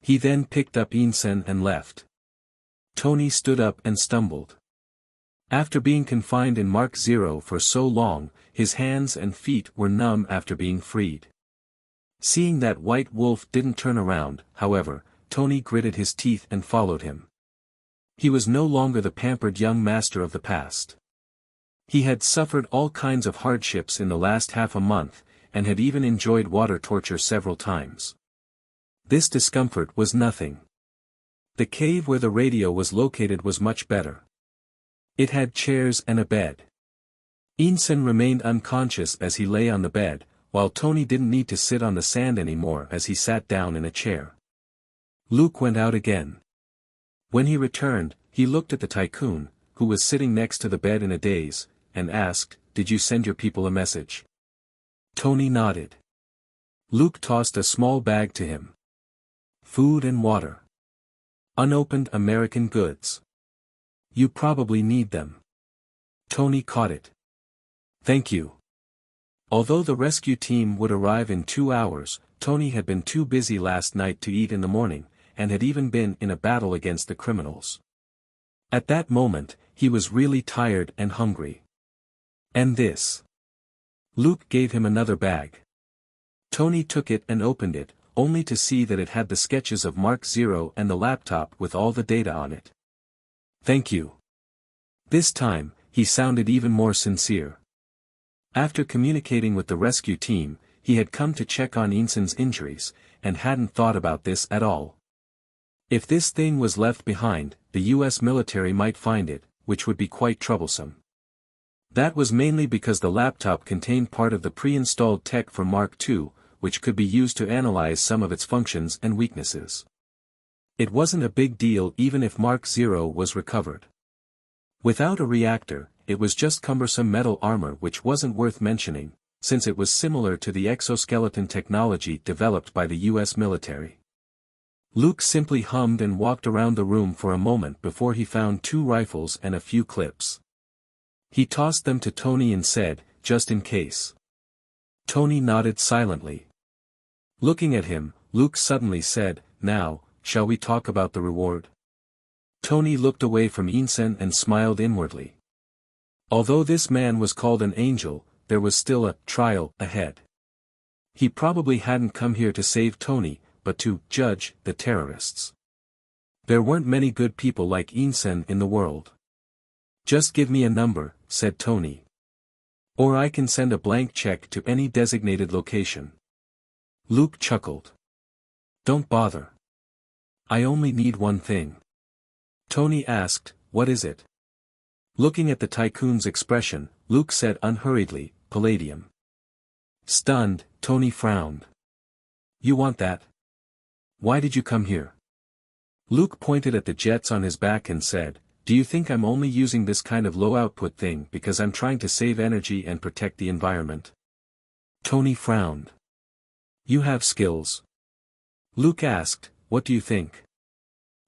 He then picked up Einstein and left. Tony stood up and stumbled. After being confined in Mark Zero for so long, his hands and feet were numb after being freed. Seeing that White Wolf didn't turn around, however, Tony gritted his teeth and followed him. He was no longer the pampered young master of the past. He had suffered all kinds of hardships in the last half a month, and had even enjoyed water torture several times. This discomfort was nothing. The cave where the radio was located was much better. It had chairs and a bed. Einstein remained unconscious as he lay on the bed, while Tony didn't need to sit on the sand anymore as he sat down in a chair. Luke went out again. When he returned, he looked at the Tycoon, who was sitting next to the bed in a daze, and asked, "Did you send your people a message?" Tony nodded. Luke tossed a small bag to him. Food and water. Unopened American goods. You probably need them. Tony caught it. Thank you. Although the rescue team would arrive in 2 hours, Tony had been too busy last night to eat in the morning, and had even been in a battle against the criminals. At that moment, he was really tired and hungry. And this. Luke gave him another bag. Tony took it and opened it, only to see that it had the sketches of Mark Zero and the laptop with all the data on it. Thank you. This time, he sounded even more sincere. After communicating with the rescue team, he had come to check on Einstein's injuries, and hadn't thought about this at all. If this thing was left behind, the US military might find it, which would be quite troublesome. That was mainly because the laptop contained part of the pre-installed tech for Mark II, which could be used to analyze some of its functions and weaknesses. It wasn't a big deal even if Mark Zero was recovered. Without a reactor, it was just cumbersome metal armor which wasn't worth mentioning, since it was similar to the exoskeleton technology developed by the US military. Luke simply hummed and walked around the room for a moment before he found 2 rifles and a few clips. He tossed them to Tony and said, "Just in case." Tony nodded silently. Looking at him, Luke suddenly said, "Now, shall we talk about the reward?" Tony looked away from Einstein and smiled inwardly. Although this man was called an angel, there was still a trial ahead. He probably hadn't come here to save Tony, but to judge the terrorists. There weren't many good people like Einstein in the world. "Just give me a number," said Tony. "Or I can send a blank check to any designated location." Luke chuckled. "Don't bother. I only need one thing." Tony asked, "What is it?" Looking at the Tycoon's expression, Luke said unhurriedly, "Palladium." Stunned, Tony frowned. "You want that? Why did you come here?" Luke pointed at the jets on his back and said, "Do you think I'm only using this kind of low-output thing because I'm trying to save energy and protect the environment?" Tony frowned. "You have skills." Luke asked, "What do you think?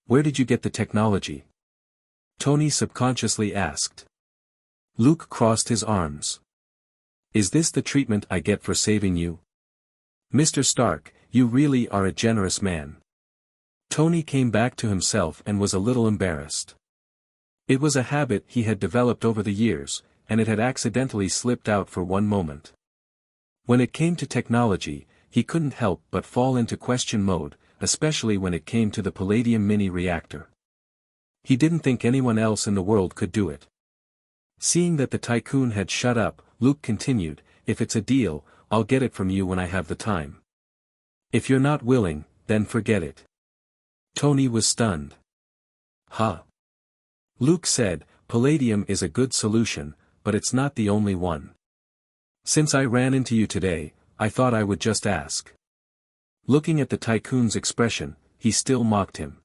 Where did you get the technology?" Tony subconsciously asked. Luke crossed his arms. "Is this the treatment I get for saving you? Mr. Stark, you really are a generous man." Tony came back to himself and was a little embarrassed. It was a habit he had developed over the years, and it had accidentally slipped out for one moment. When it came to technology, he couldn't help but fall into question mode, especially when it came to the Palladium mini-reactor. He didn't think anyone else in the world could do it. Seeing that the Tycoon had shut up, Luke continued, "If it's a deal, I'll get it from you when I have the time." If you're not willing, then forget it. Tony was stunned. Huh? Luke said, palladium is a good solution, but it's not the only one. Since I ran into you today, I thought I would just ask. Looking at the tycoon's expression, he still mocked him.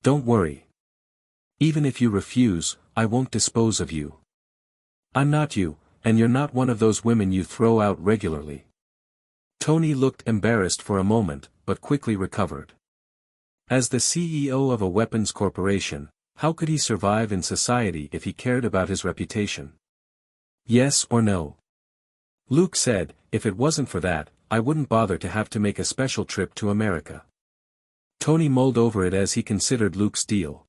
Don't worry. Even if you refuse, I won't dispose of you. I'm not you, and you're not one of those women you throw out regularly. Tony looked embarrassed for a moment, but quickly recovered. As the CEO of a weapons corporation, how could he survive in society if he cared about his reputation? Yes or no? Luke said, if it wasn't for that, I wouldn't bother to have to make a special trip to America. Tony mulled over it as he considered Luke's deal.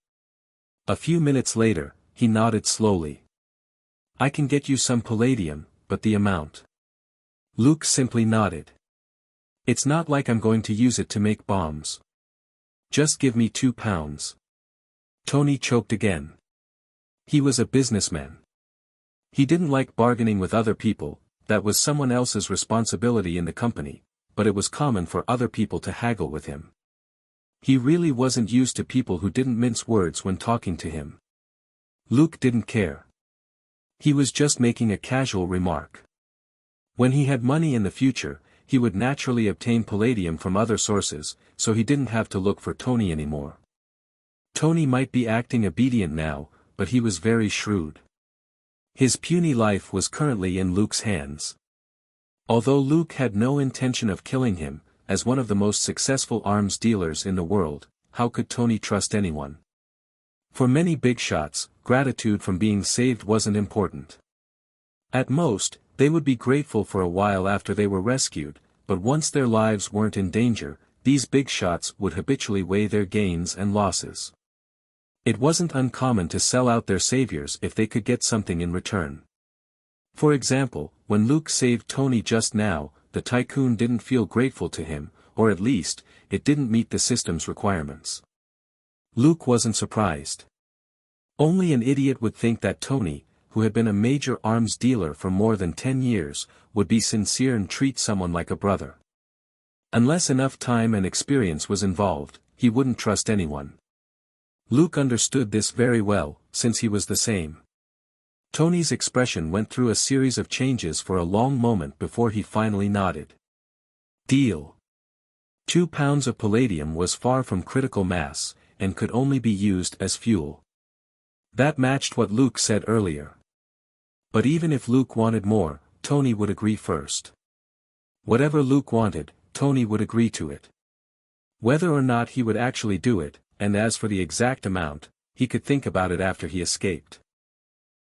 A few minutes later, he nodded slowly. I can get you some palladium, but the amount. Luke simply nodded. It's not like I'm going to use it to make bombs. Just give me 2 pounds. Tony choked again. He was a businessman. He didn't like bargaining with other people, that was someone else's responsibility in the company, but it was common for other people to haggle with him. He really wasn't used to people who didn't mince words when talking to him. Luke didn't care. He was just making a casual remark. When he had money in the future, he would naturally obtain palladium from other sources, so he didn't have to look for Tony anymore. Tony might be acting obedient now, but he was very shrewd. His puny life was currently in Luke's hands. Although Luke had no intention of killing him, as one of the most successful arms dealers in the world, how could Tony trust anyone? For many big shots, gratitude from being saved wasn't important. At most, they would be grateful for a while after they were rescued, but once their lives weren't in danger, these big shots would habitually weigh their gains and losses. It wasn't uncommon to sell out their saviors if they could get something in return. For example, when Luke saved Tony just now, the tycoon didn't feel grateful to him, or at least, it didn't meet the system's requirements. Luke wasn't surprised. Only an idiot would think that Tony, who had been a major arms dealer for more than 10 years, would be sincere and treat someone like a brother. Unless enough time and experience was involved, he wouldn't trust anyone. Luke understood this very well, since he was the same. Tony's expression went through a series of changes for a long moment before he finally nodded. Deal. 2 pounds of palladium was far from critical mass, and could only be used as fuel. That matched what Luke said earlier. But even if Luke wanted more, Tony would agree first. Whatever Luke wanted, Tony would agree to it. Whether or not he would actually do it, and as for the exact amount, he could think about it after he escaped.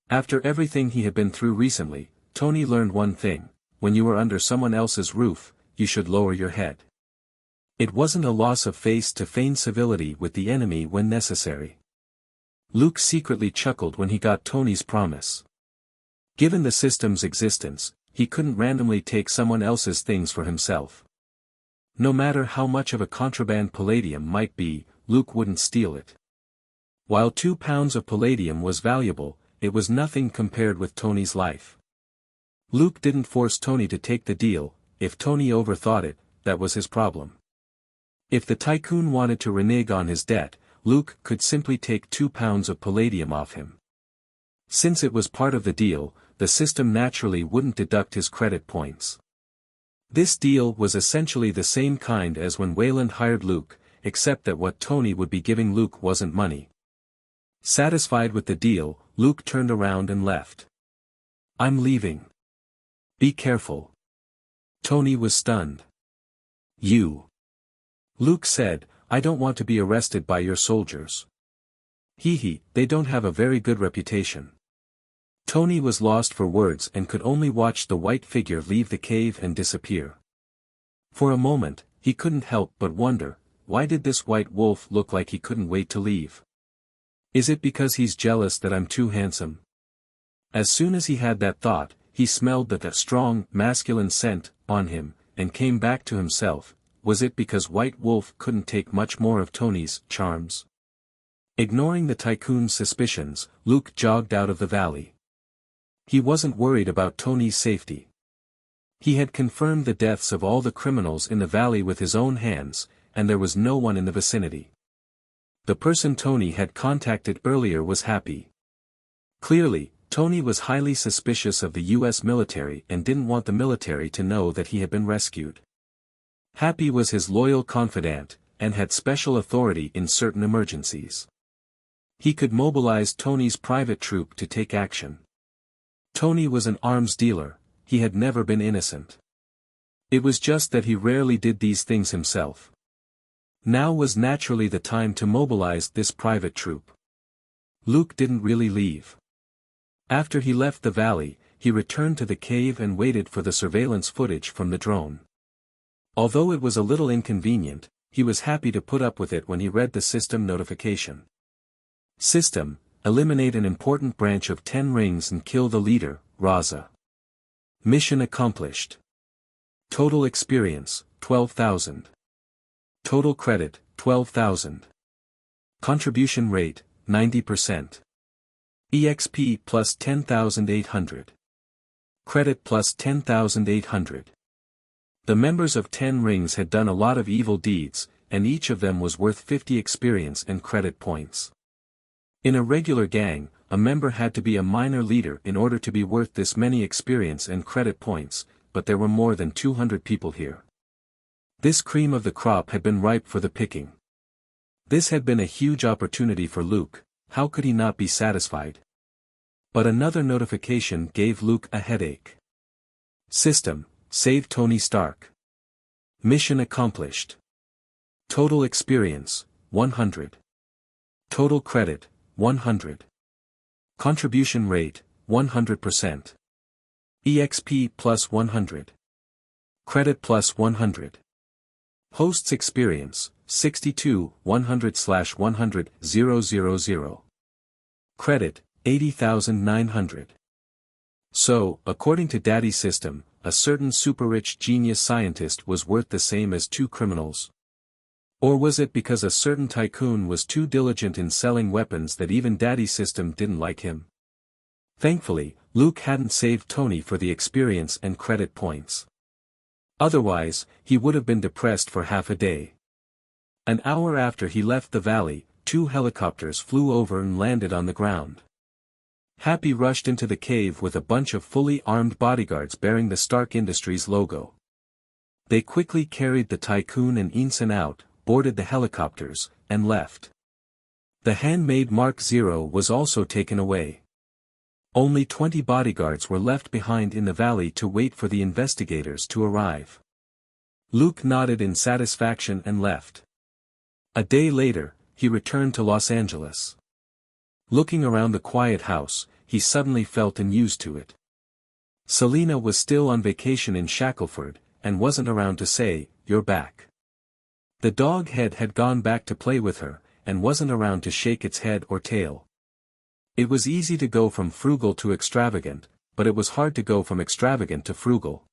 After everything he had been through recently, Tony learned one thing: when you are under someone else's roof, you should lower your head. It wasn't a loss of face to feign civility with the enemy when necessary. Luke secretly chuckled when he got Tony's promise. Given the system's existence, he couldn't randomly take someone else's things for himself. No matter how much of a contraband palladium might be, Luke wouldn't steal it. While 2 pounds of palladium was valuable, it was nothing compared with Tony's life. Luke didn't force Tony to take the deal. If Tony overthought it, that was his problem. If the tycoon wanted to renege on his debt, Luke could simply take 2 pounds of palladium off him. Since it was part of the deal, the system naturally wouldn't deduct his credit points. This deal was essentially the same kind as when Wayland hired Luke, except that what Tony would be giving Luke wasn't money. Satisfied with the deal, Luke turned around and left. I'm leaving. Be careful. Tony was stunned. You. Luke said, I don't want to be arrested by your soldiers. They don't have a very good reputation. Tony was lost for words and could only watch the white figure leave the cave and disappear. For a moment, he couldn't help but wonder, why did this white wolf look like he couldn't wait to leave? Is it because he's jealous that I'm too handsome? As soon as he had that thought, he smelled that strong, masculine scent on him, and came back to himself. Was it because White Wolf couldn't take much more of Tony's charms? Ignoring the tycoon's suspicions, Luke jogged out of the valley. He wasn't worried about Tony's safety. He had confirmed the deaths of all the criminals in the valley with his own hands, and there was no one in the vicinity. The person Tony had contacted earlier was Happy. Clearly, Tony was highly suspicious of the US military and didn't want the military to know that he had been rescued. Happy was his loyal confidant, and had special authority in certain emergencies. He could mobilize Tony's private troop to take action. Tony was an arms dealer, he had never been innocent. It was just that he rarely did these things himself. Now was naturally the time to mobilize this private troop. Luke didn't really leave. After he left the valley, he returned to the cave and waited for the surveillance footage from the drone. Although it was a little inconvenient, he was happy to put up with it when he read the system notification. System: eliminate an important branch of 10 rings and kill the leader, Raza. Mission accomplished. Total experience, 12,000. Total credit, 12,000. Contribution rate, 90%. EXP plus 10,800. Credit plus 10,800. The members of 10 rings had done a lot of evil deeds, and each of them was worth 50 experience and credit points. In a regular gang, a member had to be a minor leader in order to be worth this many experience and credit points, but there were more than 200 people here. This cream of the crop had been ripe for the picking. This had been a huge opportunity for Luke, how could he not be satisfied? But another notification gave Luke a headache. System: save Tony Stark. Mission accomplished. Total experience, 100. Total credit, 100. Contribution rate, 100%. EXP plus 100. Credit plus 100. Host's experience, 62, 100/100,000. Credit, 80,900. So, according to Daddy's system, a certain super-rich genius scientist was worth the same as 2 criminals. Or was it because a certain tycoon was too diligent in selling weapons that even Daddy's system didn't like him? Thankfully, Luke hadn't saved Tony for the experience and credit points. Otherwise, he would have been depressed for half a day. An hour after he left the valley, 2 helicopters flew over and landed on the ground. Happy rushed into the cave with a bunch of fully armed bodyguards bearing the Stark Industries logo. They quickly carried the tycoon and ensign out, boarded the helicopters, and left. The handmade Mark 0 was also taken away. Only 20 bodyguards were left behind in the valley to wait for the investigators to arrive. Luke nodded in satisfaction and left. A day later, he returned to Los Angeles. Looking around the quiet house, he suddenly felt unused to it. Selena was still on vacation in Shackleford, and wasn't around to say, "You're back." The dog head had gone back to play with her, and wasn't around to shake its head or tail. It was easy to go from frugal to extravagant, but it was hard to go from extravagant to frugal.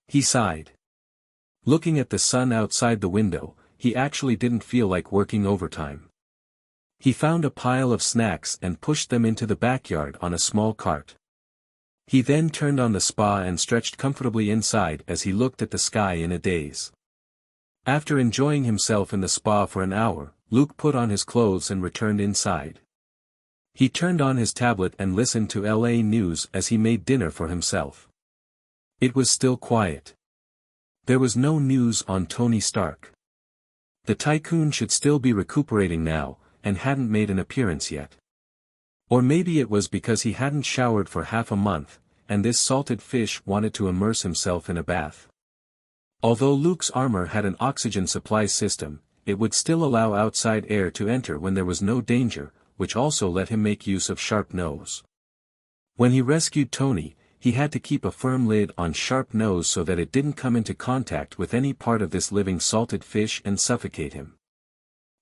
He sighed. Looking at the sun outside the window, he actually didn't feel like working overtime. He found a pile of snacks and pushed them into the backyard on a small cart. He then turned on the spa and stretched comfortably inside as he looked at the sky in a daze. After enjoying himself in the spa for an hour, Luke put on his clothes and returned inside. He turned on his tablet and listened to LA news as he made dinner for himself. It was still quiet. There was no news on Tony Stark. The tycoon should still be recuperating now, and hadn't made an appearance yet. Or maybe it was because he hadn't showered for half a month, and this salted fish wanted to immerse himself in a bath. Although Luke's armor had an oxygen supply system, it would still allow outside air to enter when there was no danger, which also let him make use of Sharp Nose. When he rescued Tony, he had to keep a firm lid on Sharp Nose so that it didn't come into contact with any part of this living salted fish and suffocate him.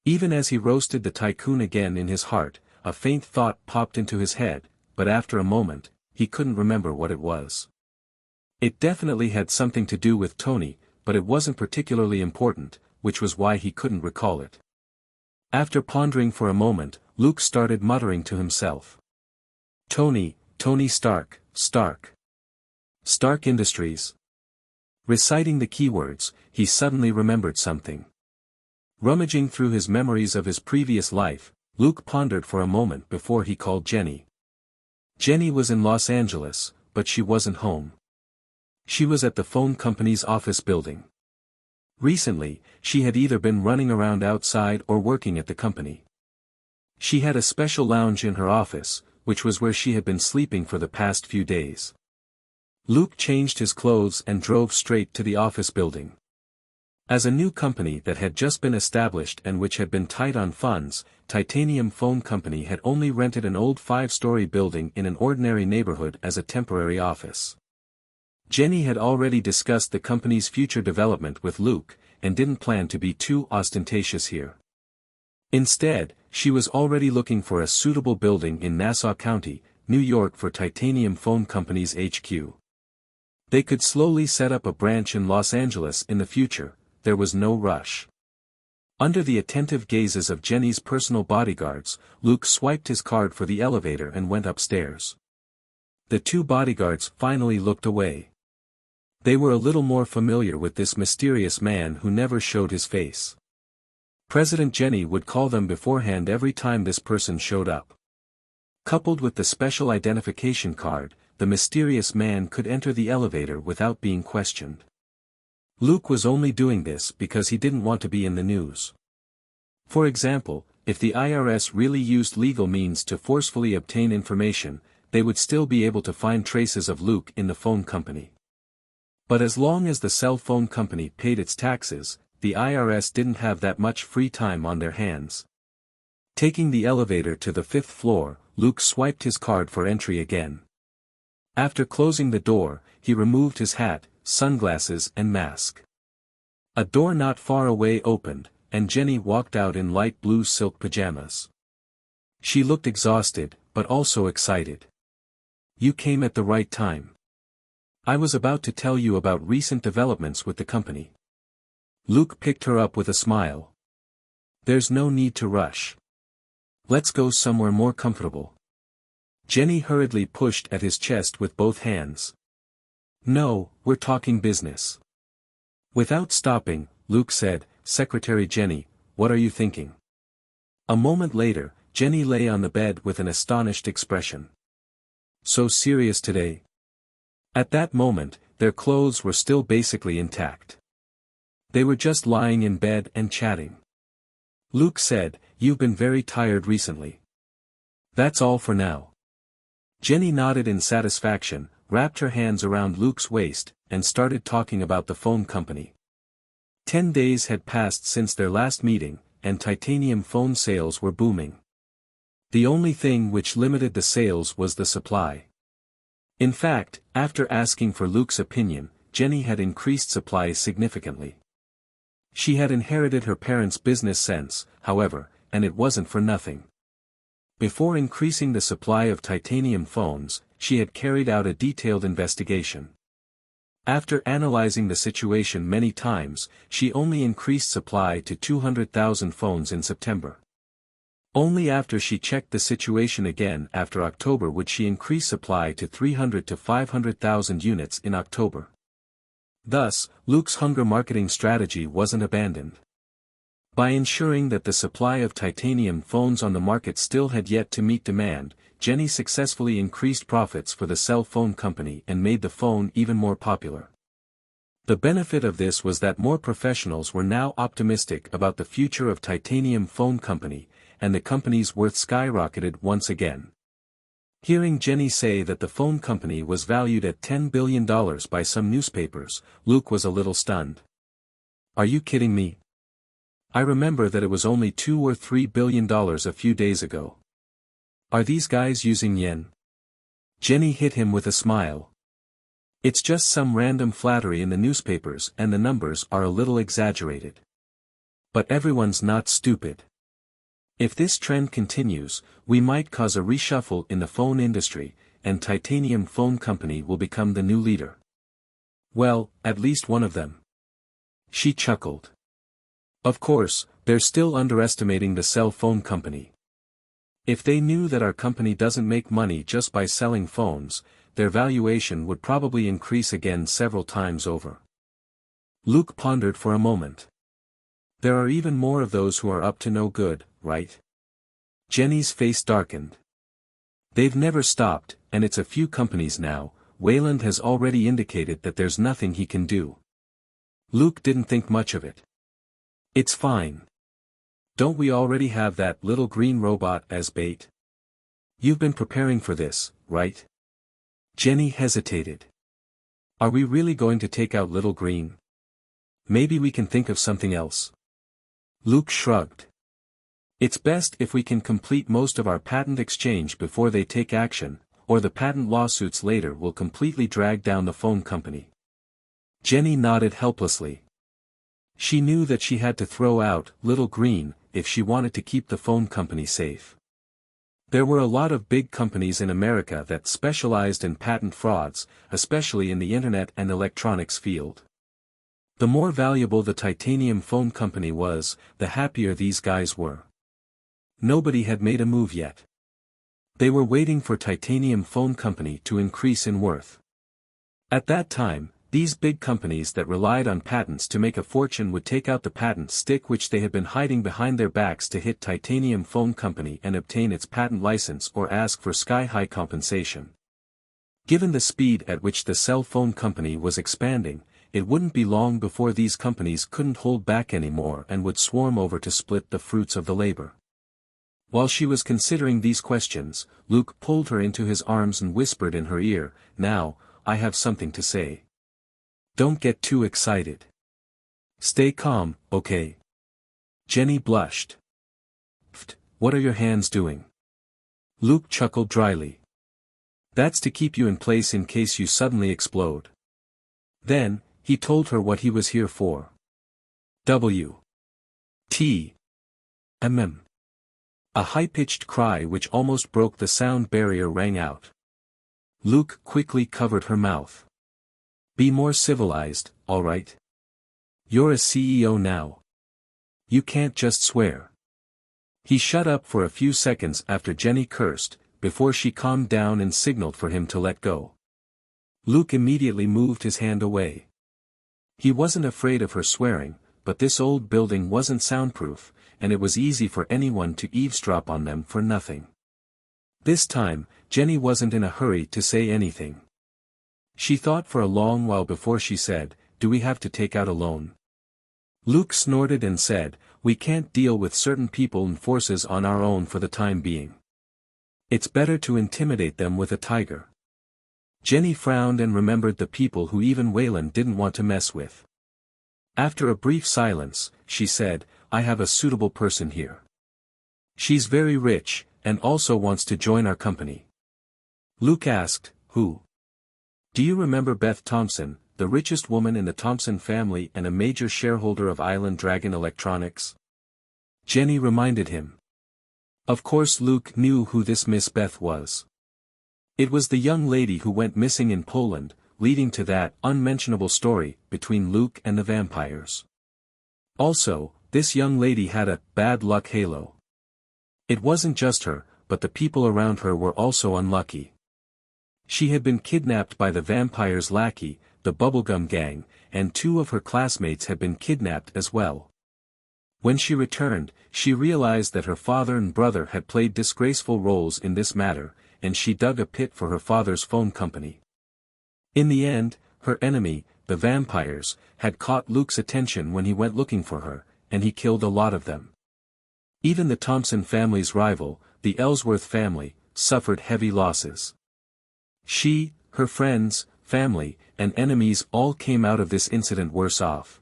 Even as he roasted the tycoon again in his heart, a faint thought popped into his head, but after a moment, he couldn't remember what it was. It definitely had something to do with Tony, but it wasn't particularly important, which was why he couldn't recall it. After pondering for a moment, Luke started muttering to himself. Tony Stark, Stark. Stark Industries. Reciting the keywords, he suddenly remembered something. Rummaging through his memories of his previous life, Luke pondered for a moment before he called Jenny. Jenny was in Los Angeles, but she wasn't home. She was at the phone company's office building. Recently, she had either been running around outside or working at the company. She had a special lounge in her office, which was where she had been sleeping for the past few days. Luke changed his clothes and drove straight to the office building. As a new company that had just been established and which had been tight on funds, Titanium Phone Company had only rented an old 5-story building in an ordinary neighborhood as a temporary office. Jenny had already discussed the company's future development with Luke, and didn't plan to be too ostentatious here. Instead, she was already looking for a suitable building in Nassau County, New York for Titanium Phone Company's HQ. They could slowly set up a branch in Los Angeles in the future, there was no rush. Under the attentive gazes of Jenny's personal bodyguards, Luke swiped his card for the elevator and went upstairs. The two bodyguards finally looked away. They were a little more familiar with this mysterious man who never showed his face. President Jenny would call them beforehand every time this person showed up. Coupled with the special identification card, the mysterious man could enter the elevator without being questioned. Luke was only doing this because he didn't want to be in the news. For example, if the IRS really used legal means to forcefully obtain information, they would still be able to find traces of Luke in the phone company. But as long as the cell phone company paid its taxes, the IRS didn't have that much free time on their hands. Taking the elevator to the 5th floor, Luke swiped his card for entry again. After closing the door, he removed his hat, sunglasses and mask. A door not far away opened, and Jenny walked out in light blue silk pajamas. She looked exhausted, but also excited. "You came at the right time. I was about to tell you about recent developments with the company." Luke picked her up with a smile. "There's no need to rush. Let's go somewhere more comfortable." Jenny hurriedly pushed at his chest with both hands. "No, we're talking business." Without stopping, Luke said, "Secretary Jenny, what are you thinking?" A moment later, Jenny lay on the bed with an astonished expression. "So serious today?" At that moment, their clothes were still basically intact. They were just lying in bed and chatting. Luke said, "You've been very tired recently." "That's all for now." Jenny nodded in satisfaction, wrapped her hands around Luke's waist, and started talking about the phone company. 10 days had passed since their last meeting, and Titanium phone sales were booming. The only thing which limited the sales was the supply. In fact, after asking for Luke's opinion, Jenny had increased supply significantly. She had inherited her parents' business sense, however, and it wasn't for nothing. Before increasing the supply of titanium phones, she had carried out a detailed investigation. After analyzing the situation many times, she only increased supply to 200,000 phones in September. Only after she checked the situation again after October would she increase supply to 300 to 500,000 units in October. Thus, Luke's hunger marketing strategy wasn't abandoned. By ensuring that the supply of titanium phones on the market still had yet to meet demand, Jenny successfully increased profits for the cell phone company and made the phone even more popular. The benefit of this was that more professionals were now optimistic about the future of Titanium Phone Company, and the company's worth skyrocketed once again. Hearing Jenny say that the phone company was valued at $10 billion by some newspapers, Luke was a little stunned. "Are you kidding me? I remember that it was only $2 or $3 billion a few days ago. Are these guys using yen?" Jenny hit him with a smile. "It's just some random flattery in the newspapers and the numbers are a little exaggerated. But everyone's not stupid. If this trend continues, we might cause a reshuffle in the phone industry, and Titanium Phone Company will become the new leader. Well, at least one of them." She chuckled. "Of course, they're still underestimating the cell phone company. If they knew that our company doesn't make money just by selling phones, their valuation would probably increase again several times over. Luke pondered for a moment. There are even more of those who are up to no good, right? Jenny's face darkened. They've never stopped, and it's a few companies now. Wayland has already indicated that there's nothing he can do. Luke didn't think much of it. It's fine. Don't we already have that little green robot as bait? You've been preparing for this, right? Jenny hesitated. Are we really going to take out little green? Maybe we can think of something else. Luke shrugged. It's best if we can complete most of our patent exchange before they take action, or the patent lawsuits later will completely drag down the phone company. Jenny nodded helplessly. She knew that she had to throw out little green if she wanted to keep the phone company safe. There were a lot of big companies in America that specialized in patent frauds, especially in the internet and electronics field. The more valuable the titanium phone company was, the happier these guys were. Nobody had made a move yet. They were waiting for titanium phone company to increase in worth. At that time, these big companies that relied on patents to make a fortune would take out the patent stick which they had been hiding behind their backs to hit titanium phone company and obtain its patent license or ask for sky-high compensation. Given the speed at which the cell phone company was expanding, it wouldn't be long before these companies couldn't hold back anymore and would swarm over to split the fruits of the labor. While she was considering these questions, Luke pulled her into his arms and whispered in her ear, "Now, I have something to say. Don't get too excited. Stay calm, okay?" Jenny blushed. "Pfft, what are your hands doing?" Luke chuckled dryly. "That's to keep you in place in case you suddenly explode." Then, he told her what he was here for. W.T.M.M. A high-pitched cry which almost broke the sound barrier rang out. Luke quickly covered her mouth. "Be more civilized, all right? You're a CEO now. You can't just swear." He shut up for a few seconds after Jenny cursed, before she calmed down and signaled for him to let go. Luke immediately moved his hand away. He wasn't afraid of her swearing, but this old building wasn't soundproof, and it was easy for anyone to eavesdrop on them for nothing. This time, Jenny wasn't in a hurry to say anything. She thought for a long while before she said, "Do we have to take out a loan?" Luke snorted and said, "We can't deal with certain people and forces on our own for the time being. It's better to intimidate them with a tiger." Jenny frowned and remembered the people who even Wayland didn't want to mess with. After a brief silence, she said, "I have a suitable person here. She's very rich, and also wants to join our company." Luke asked, "Who?" "Do you remember Beth Thompson, the richest woman in the Thompson family and a major shareholder of Island Dragon Electronics?" Jenny reminded him. Of course Luke knew who this Miss Beth was. It was the young lady who went missing in Poland, leading to that unmentionable story between Luke and the vampires. Also, this young lady had a bad luck halo. It wasn't just her, but the people around her were also unlucky. She had been kidnapped by the vampire's lackey, the Bubblegum Gang, and 2 of her classmates had been kidnapped as well. When she returned, she realized that her father and brother had played disgraceful roles in this matter, and she dug a pit for her father's phone company. In the end, her enemy, the vampires, had caught Luke's attention when he went looking for her, and he killed a lot of them. Even the Thompson family's rival, the Ellsworth family, suffered heavy losses. She, her friends, family, and enemies all came out of this incident worse off.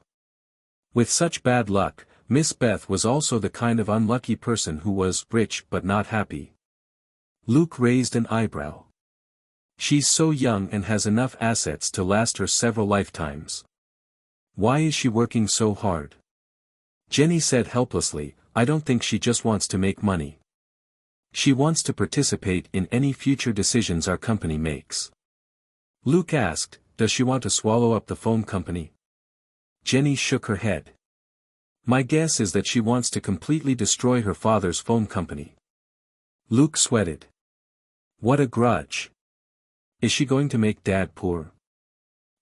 With such bad luck, Miss Beth was also the kind of unlucky person who was rich but not happy. Luke raised an eyebrow. "She's so young and has enough assets to last her several lifetimes. Why is she working so hard?" Jenny said helplessly, "I don't think she just wants to make money. She wants to participate in any future decisions our company makes." Luke asked, "Does she want to swallow up the phone company?" Jenny shook her head. "My guess is that she wants to completely destroy her father's phone company." Luke sweated. What a grudge. Is she going to make Dad poor?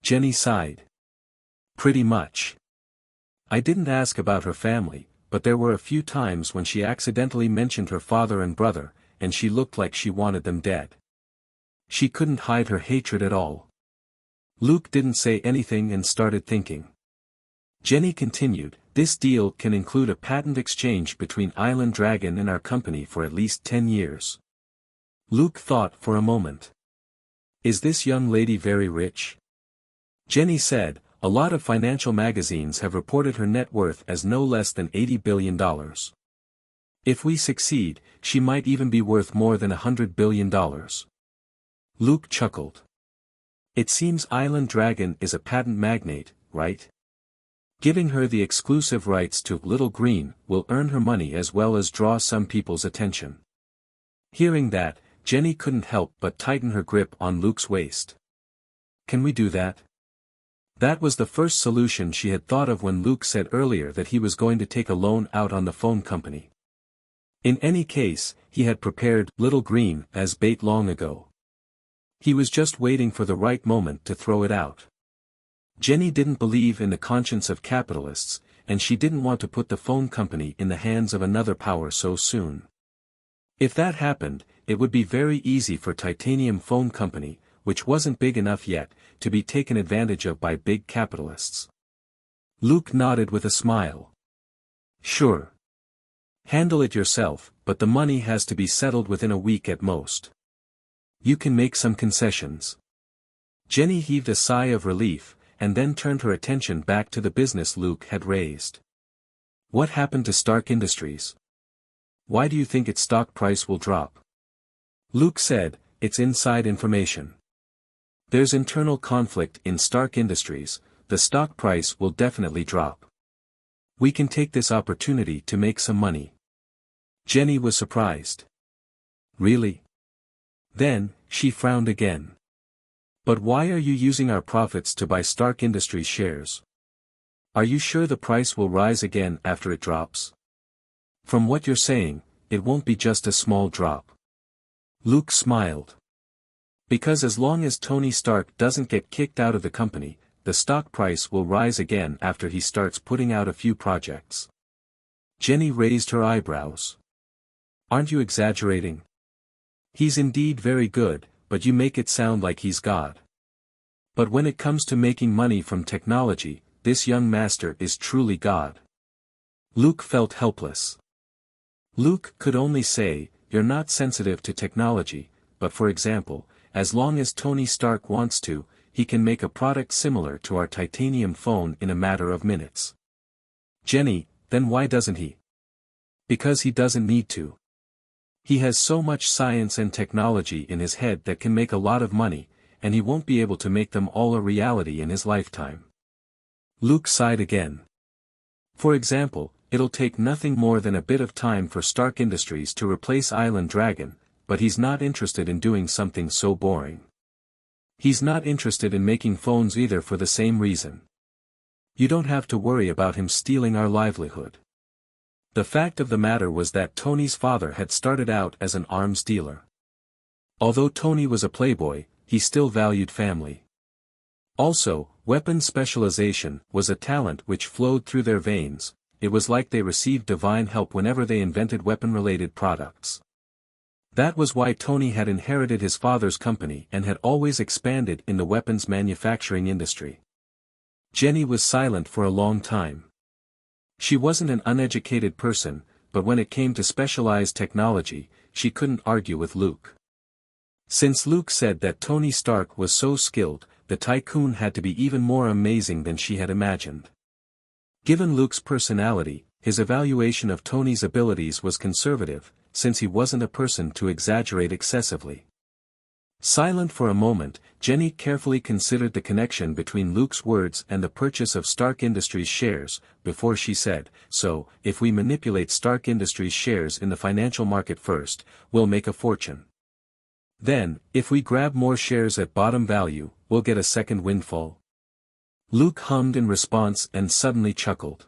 Jenny sighed. Pretty much. I didn't ask about her family, but there were a few times when she accidentally mentioned her father and brother, and she looked like she wanted them dead. She couldn't hide her hatred at all. Luke didn't say anything and started thinking. Jenny continued, "This deal can include a patent exchange between Island Dragon and our company for at least 10 years. Luke thought for a moment. Is this young lady very rich? Jenny said, a lot of financial magazines have reported her net worth as no less than $80 billion. If we succeed, she might even be worth more than $100 billion. Luke chuckled. It seems Island Dragon is a patent magnate, right? Giving her the exclusive rights to Little Green will earn her money as well as draw some people's attention. Hearing that, Jenny couldn't help but tighten her grip on Luke's waist. Can we do that? That was the first solution she had thought of when Luke said earlier that he was going to take a loan out on the phone company. In any case, he had prepared Little Green as bait long ago. He was just waiting for the right moment to throw it out. Jenny didn't believe in the conscience of capitalists, and she didn't want to put the phone company in the hands of another power so soon. If that happened, it would be very easy for Titanium Phone Company, which wasn't big enough yet, to be taken advantage of by big capitalists. Luke nodded with a smile. Sure. Handle it yourself, but the money has to be settled within a week at most. You can make some concessions. Jenny heaved a sigh of relief, and then turned her attention back to the business Luke had raised. What happened to Stark Industries? Why do you think its stock price will drop? Luke said, it's inside information. There's internal conflict in Stark Industries, the stock price will definitely drop. We can take this opportunity to make some money. Jenny was surprised. Really? Then, she frowned again. But why are you using our profits to buy Stark Industries shares? Are you sure the price will rise again after it drops? From what you're saying, it won't be just a small drop. Luke smiled. Because as long as Tony Stark doesn't get kicked out of the company, the stock price will rise again after he starts putting out a few projects. Jenny raised her eyebrows. Aren't you exaggerating? He's indeed very good, but you make it sound like he's God. But when it comes to making money from technology, this young master is truly God. Luke felt helpless. Luke could only say, you're not sensitive to technology, but for example, as long as Tony Stark wants to, he can make a product similar to our titanium phone in a matter of minutes. Jenny, then why doesn't he? Because he doesn't need to. He has so much science and technology in his head that can make a lot of money, and he won't be able to make them all a reality in his lifetime. Luke sighed again. For example, it'll take nothing more than a bit of time for Stark Industries to replace Island Dragon, but he's not interested in doing something so boring. He's not interested in making phones either for the same reason. You don't have to worry about him stealing our livelihood. The fact of the matter was that Tony's father had started out as an arms dealer. Although Tony was a playboy, he still valued family. Also, weapon specialization was a talent which flowed through their veins. It was like they received divine help whenever they invented weapon-related products. That was why Tony had inherited his father's company and had always expanded in the weapons manufacturing industry. Jenny was silent for a long time. She wasn't an uneducated person, but when it came to specialized technology, she couldn't argue with Luke. Since Luke said that Tony Stark was so skilled, the tycoon had to be even more amazing than she had imagined. Given Luke's personality, his evaluation of Tony's abilities was conservative, since he wasn't a person to exaggerate excessively. Silent for a moment, Jenny carefully considered the connection between Luke's words and the purchase of Stark Industries shares, before she said, so, if we manipulate Stark Industries shares in the financial market first, we'll make a fortune. Then, if we grab more shares at bottom value, we'll get a second windfall. Luke hummed in response and suddenly chuckled.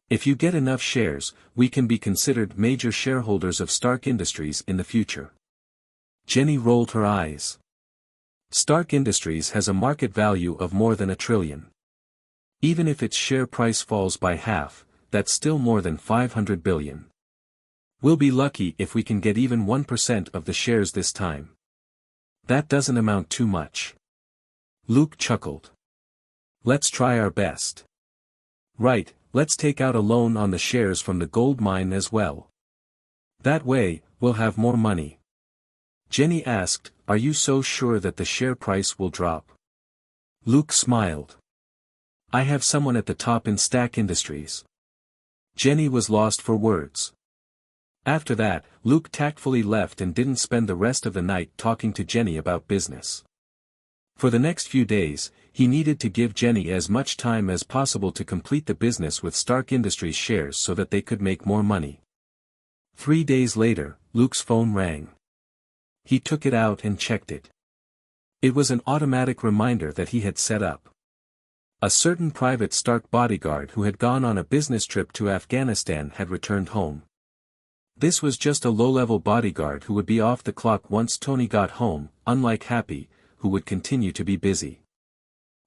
If you get enough shares, we can be considered major shareholders of Stark Industries in the future. Jenny rolled her eyes. Stark Industries has a market value of more than $1 trillion. Even if its share price falls by half, that's still more than 500 billion. We'll be lucky if we can get even 1% of the shares this time. That doesn't amount too much. Luke chuckled. Let's try our best. Right, let's take out a loan on the shares from the gold mine as well. That way, we'll have more money. Jenny asked, are you so sure that the share price will drop? Luke smiled. I have someone at the top in Stack Industries. Jenny was lost for words. After that, Luke tactfully left and didn't spend the rest of the night talking to Jenny about business. For the next few days, he needed to give Jenny as much time as possible to complete the business with Stark Industries shares so that they could make more money. 3 days later, Luke's phone rang. He took it out and checked it. It was an automatic reminder that he had set up. A certain private Stark bodyguard who had gone on a business trip to Afghanistan had returned home. This was just a low-level bodyguard who would be off the clock once Tony got home, unlike Happy, who would continue to be busy.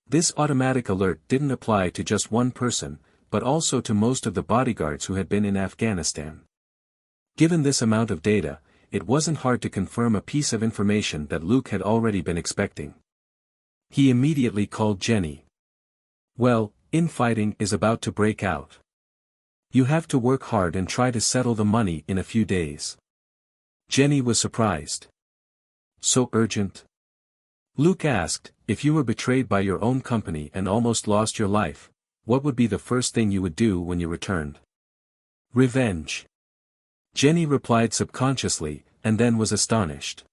This automatic alert didn't apply to just one person, but also to most of the bodyguards who had been in Afghanistan. Given this amount of data, it wasn't hard to confirm a piece of information that Luke had already been expecting. He immediately called Jenny. Well, infighting is about to break out. You have to work hard and try to settle the money in a few days. Jenny was surprised. So urgent? Luke asked, if you were betrayed by your own company and almost lost your life, what would be the first thing you would do when you returned? Revenge. Jenny replied subconsciously, and then was astonished.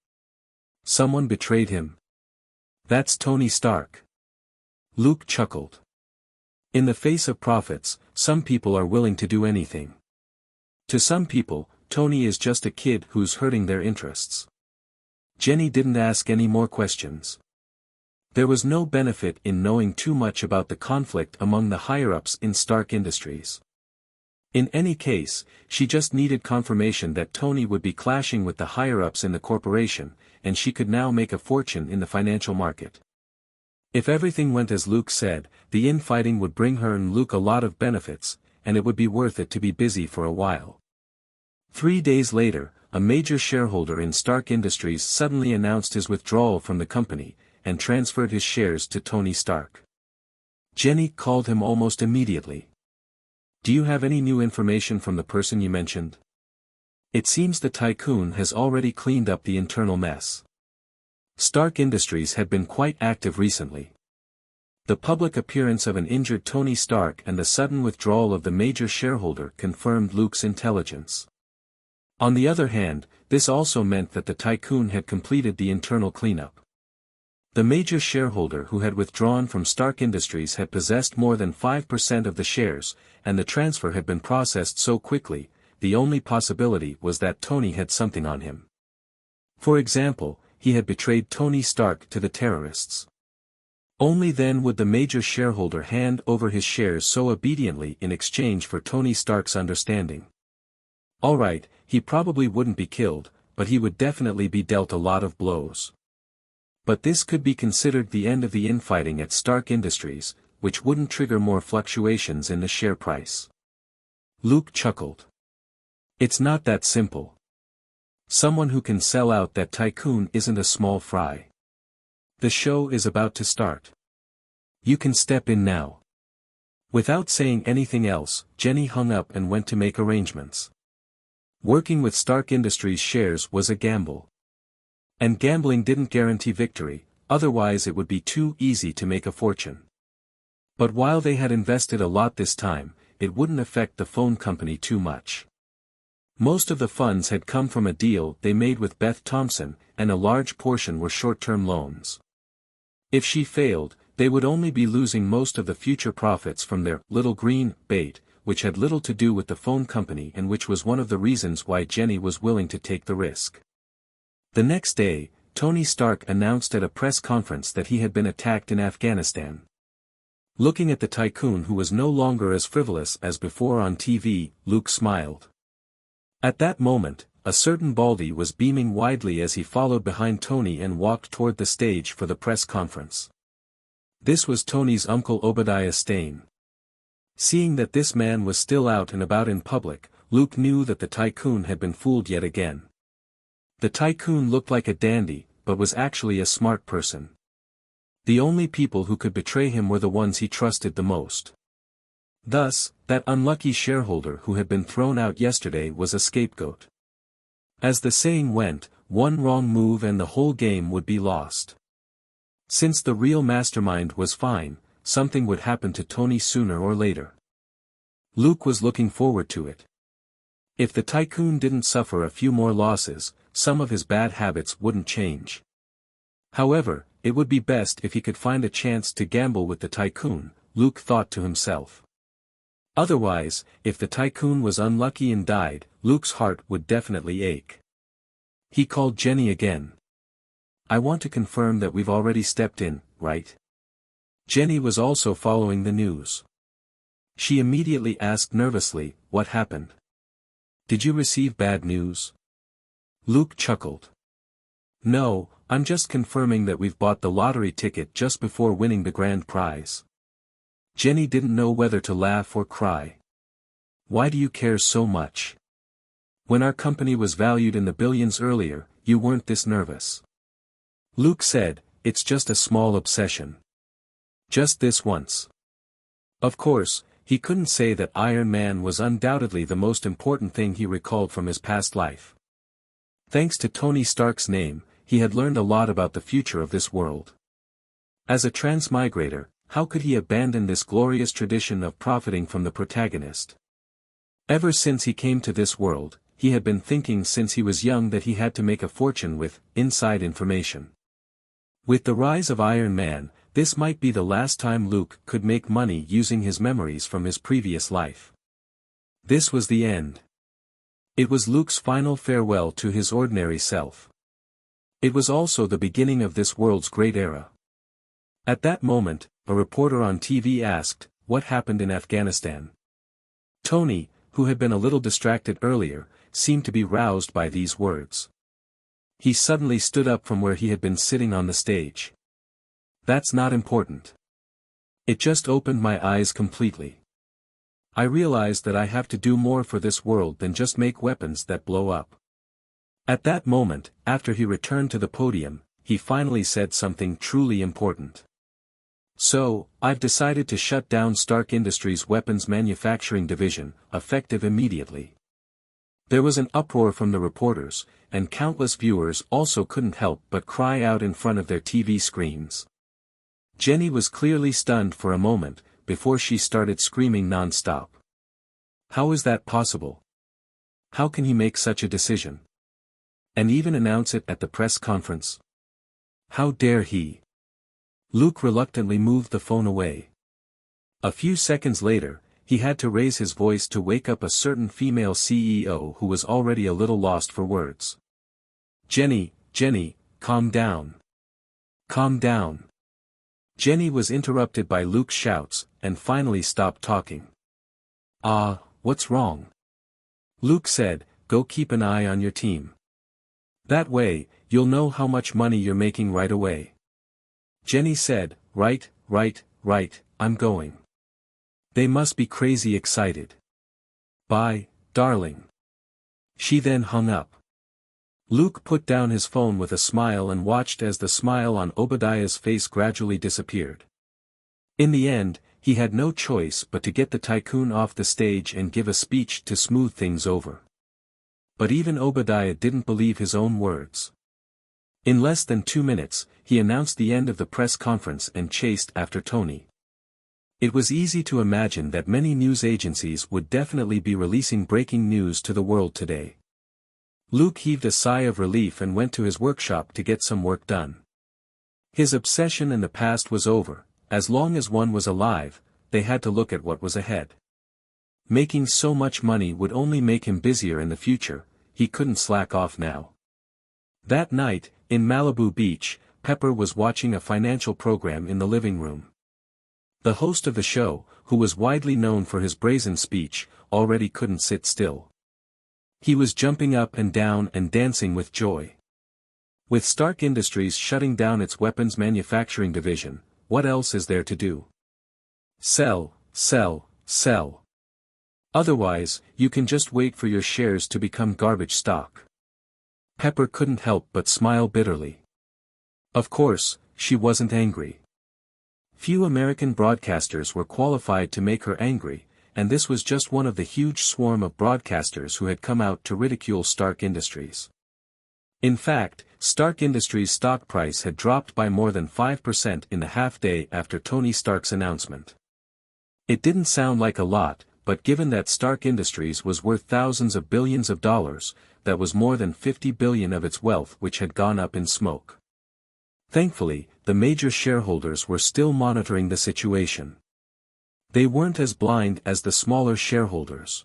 Someone betrayed him. That's Tony Stark. Luke chuckled. In the face of profits, some people are willing to do anything. To some people, Tony is just a kid who's hurting their interests. Jenny didn't ask any more questions. There was no benefit in knowing too much about the conflict among the higher-ups in Stark Industries. In any case, she just needed confirmation that Tony would be clashing with the higher-ups in the corporation, and she could now make a fortune in the financial market. If everything went as Luke said, the infighting would bring her and Luke a lot of benefits, and it would be worth it to be busy for a while. 3 days later, a major shareholder in Stark Industries suddenly announced his withdrawal from the company, and transferred his shares to Tony Stark. Jenny called him almost immediately. Do you have any new information from the person you mentioned? It seems the tycoon has already cleaned up the internal mess. Stark Industries had been quite active recently. The public appearance of an injured Tony Stark and the sudden withdrawal of the major shareholder confirmed Luke's intelligence. On the other hand, this also meant that the tycoon had completed the internal cleanup. The major shareholder who had withdrawn from Stark Industries had possessed more than 5% of the shares, and the transfer had been processed so quickly, the only possibility was that Tony had something on him. For example, he had betrayed Tony Stark to the terrorists. Only then would the major shareholder hand over his shares so obediently in exchange for Tony Stark's understanding. Alright, he probably wouldn't be killed, but he would definitely be dealt a lot of blows. But this could be considered the end of the infighting at Stark Industries, which wouldn't trigger more fluctuations in the share price. Luke chuckled. It's not that simple. Someone who can sell out that tycoon isn't a small fry. The show is about to start. You can step in now. Without saying anything else, Jenny hung up and went to make arrangements. Working with Stark Industries shares was a gamble. And gambling didn't guarantee victory, otherwise it would be too easy to make a fortune. But while they had invested a lot this time, it wouldn't affect the phone company too much. Most of the funds had come from a deal they made with Beth Thompson, and a large portion were short-term loans. If she failed, they would only be losing most of the future profits from their little green bait, which had little to do with the phone company and which was one of the reasons why Jenny was willing to take the risk. The next day, Tony Stark announced at a press conference that he had been attacked in Afghanistan. Looking at the tycoon who was no longer as frivolous as before on TV, Luke smiled. At that moment, a certain Baldy was beaming widely as he followed behind Tony and walked toward the stage for the press conference. This was Tony's uncle Obadiah Stane. Seeing that this man was still out and about in public, Luke knew that the tycoon had been fooled yet again. The tycoon looked like a dandy, but was actually a smart person. The only people who could betray him were the ones he trusted the most. Thus, that unlucky shareholder who had been thrown out yesterday was a scapegoat. As the saying went, one wrong move and the whole game would be lost. Since the real mastermind was fine, something would happen to Tony sooner or later. Luke was looking forward to it. If the tycoon didn't suffer a few more losses, some of his bad habits wouldn't change. However, it would be best if he could find a chance to gamble with the tycoon, Luke thought to himself. Otherwise, if the tycoon was unlucky and died, Luke's heart would definitely ache. He called Jenny again. "I want to confirm that we've already stepped in, right?" Jenny was also following the news. She immediately asked nervously, "What happened? Did you receive bad news?" Luke chuckled. "No, I'm just confirming that we've bought the lottery ticket just before winning the grand prize." Jenny didn't know whether to laugh or cry. "Why do you care so much? When our company was valued in the billions earlier, you weren't this nervous." Luke said, "It's just a small obsession. Just this once." Of course, he couldn't say that Iron Man was undoubtedly the most important thing he recalled from his past life. Thanks to Tony Stark's name, he had learned a lot about the future of this world. As a transmigrator, how could he abandon this glorious tradition of profiting from the protagonist? Ever since he came to this world, he had been thinking since he was young that he had to make a fortune with inside information. With the rise of Iron Man, this might be the last time Luke could make money using his memories from his previous life. This was the end. It was Luke's final farewell to his ordinary self. It was also the beginning of this world's great era. At that moment, a reporter on TV asked, "What happened in Afghanistan?" Tony, who had been a little distracted earlier, seemed to be roused by these words. He suddenly stood up from where he had been sitting on the stage. "That's not important. It just opened my eyes completely. I realized that I have to do more for this world than just make weapons that blow up." At that moment, after he returned to the podium, he finally said something truly important. "So, I've decided to shut down Stark Industries' weapons manufacturing division, effective immediately." There was an uproar from the reporters, and countless viewers also couldn't help but cry out in front of their TV screens. Jenny was clearly stunned for a moment, before she started screaming non-stop. How is that possible? How can he make such a decision? And even announce it at the press conference? How dare he? Luke reluctantly moved the phone away. A few seconds later, he had to raise his voice to wake up a certain female CEO who was already a little lost for words. Jenny, calm down. Calm down." Jenny was interrupted by Luke's shouts, and finally stopped talking. What's wrong?" Luke said, "Go keep an eye on your team. That way, you'll know how much money you're making right away." Jenny said, Right, I'm going." They must be crazy excited. "Bye, darling." She then hung up. Luke put down his phone with a smile and watched as the smile on Obadiah's face gradually disappeared. In the end, he had no choice but to get the tycoon off the stage and give a speech to smooth things over. But even Obadiah didn't believe his own words. In less than 2 minutes, he announced the end of the press conference and chased after Tony. It was easy to imagine that many news agencies would definitely be releasing breaking news to the world today. Luke heaved a sigh of relief and went to his workshop to get some work done. His obsession in the past was over. As long as one was alive, they had to look at what was ahead. Making so much money would only make him busier in the future, he couldn't slack off now. That night, in Malibu Beach, Pepper was watching a financial program in the living room. The host of the show, who was widely known for his brazen speech, already couldn't sit still. He was jumping up and down and dancing with joy. With Stark Industries shutting down its weapons manufacturing division, what else is there to do? Sell, sell, sell. Otherwise, you can just wait for your shares to become garbage stock. Pepper couldn't help but smile bitterly. Of course, she wasn't angry. Few American broadcasters were qualified to make her angry, and this was just one of the huge swarm of broadcasters who had come out to ridicule Stark Industries. In fact, Stark Industries' stock price had dropped by more than 5% in the half-day after Tony Stark's announcement. It didn't sound like a lot, but given that Stark Industries was worth thousands of billions of dollars, that was more than 50 billion of its wealth which had gone up in smoke. Thankfully, the major shareholders were still monitoring the situation. They weren't as blind as the smaller shareholders.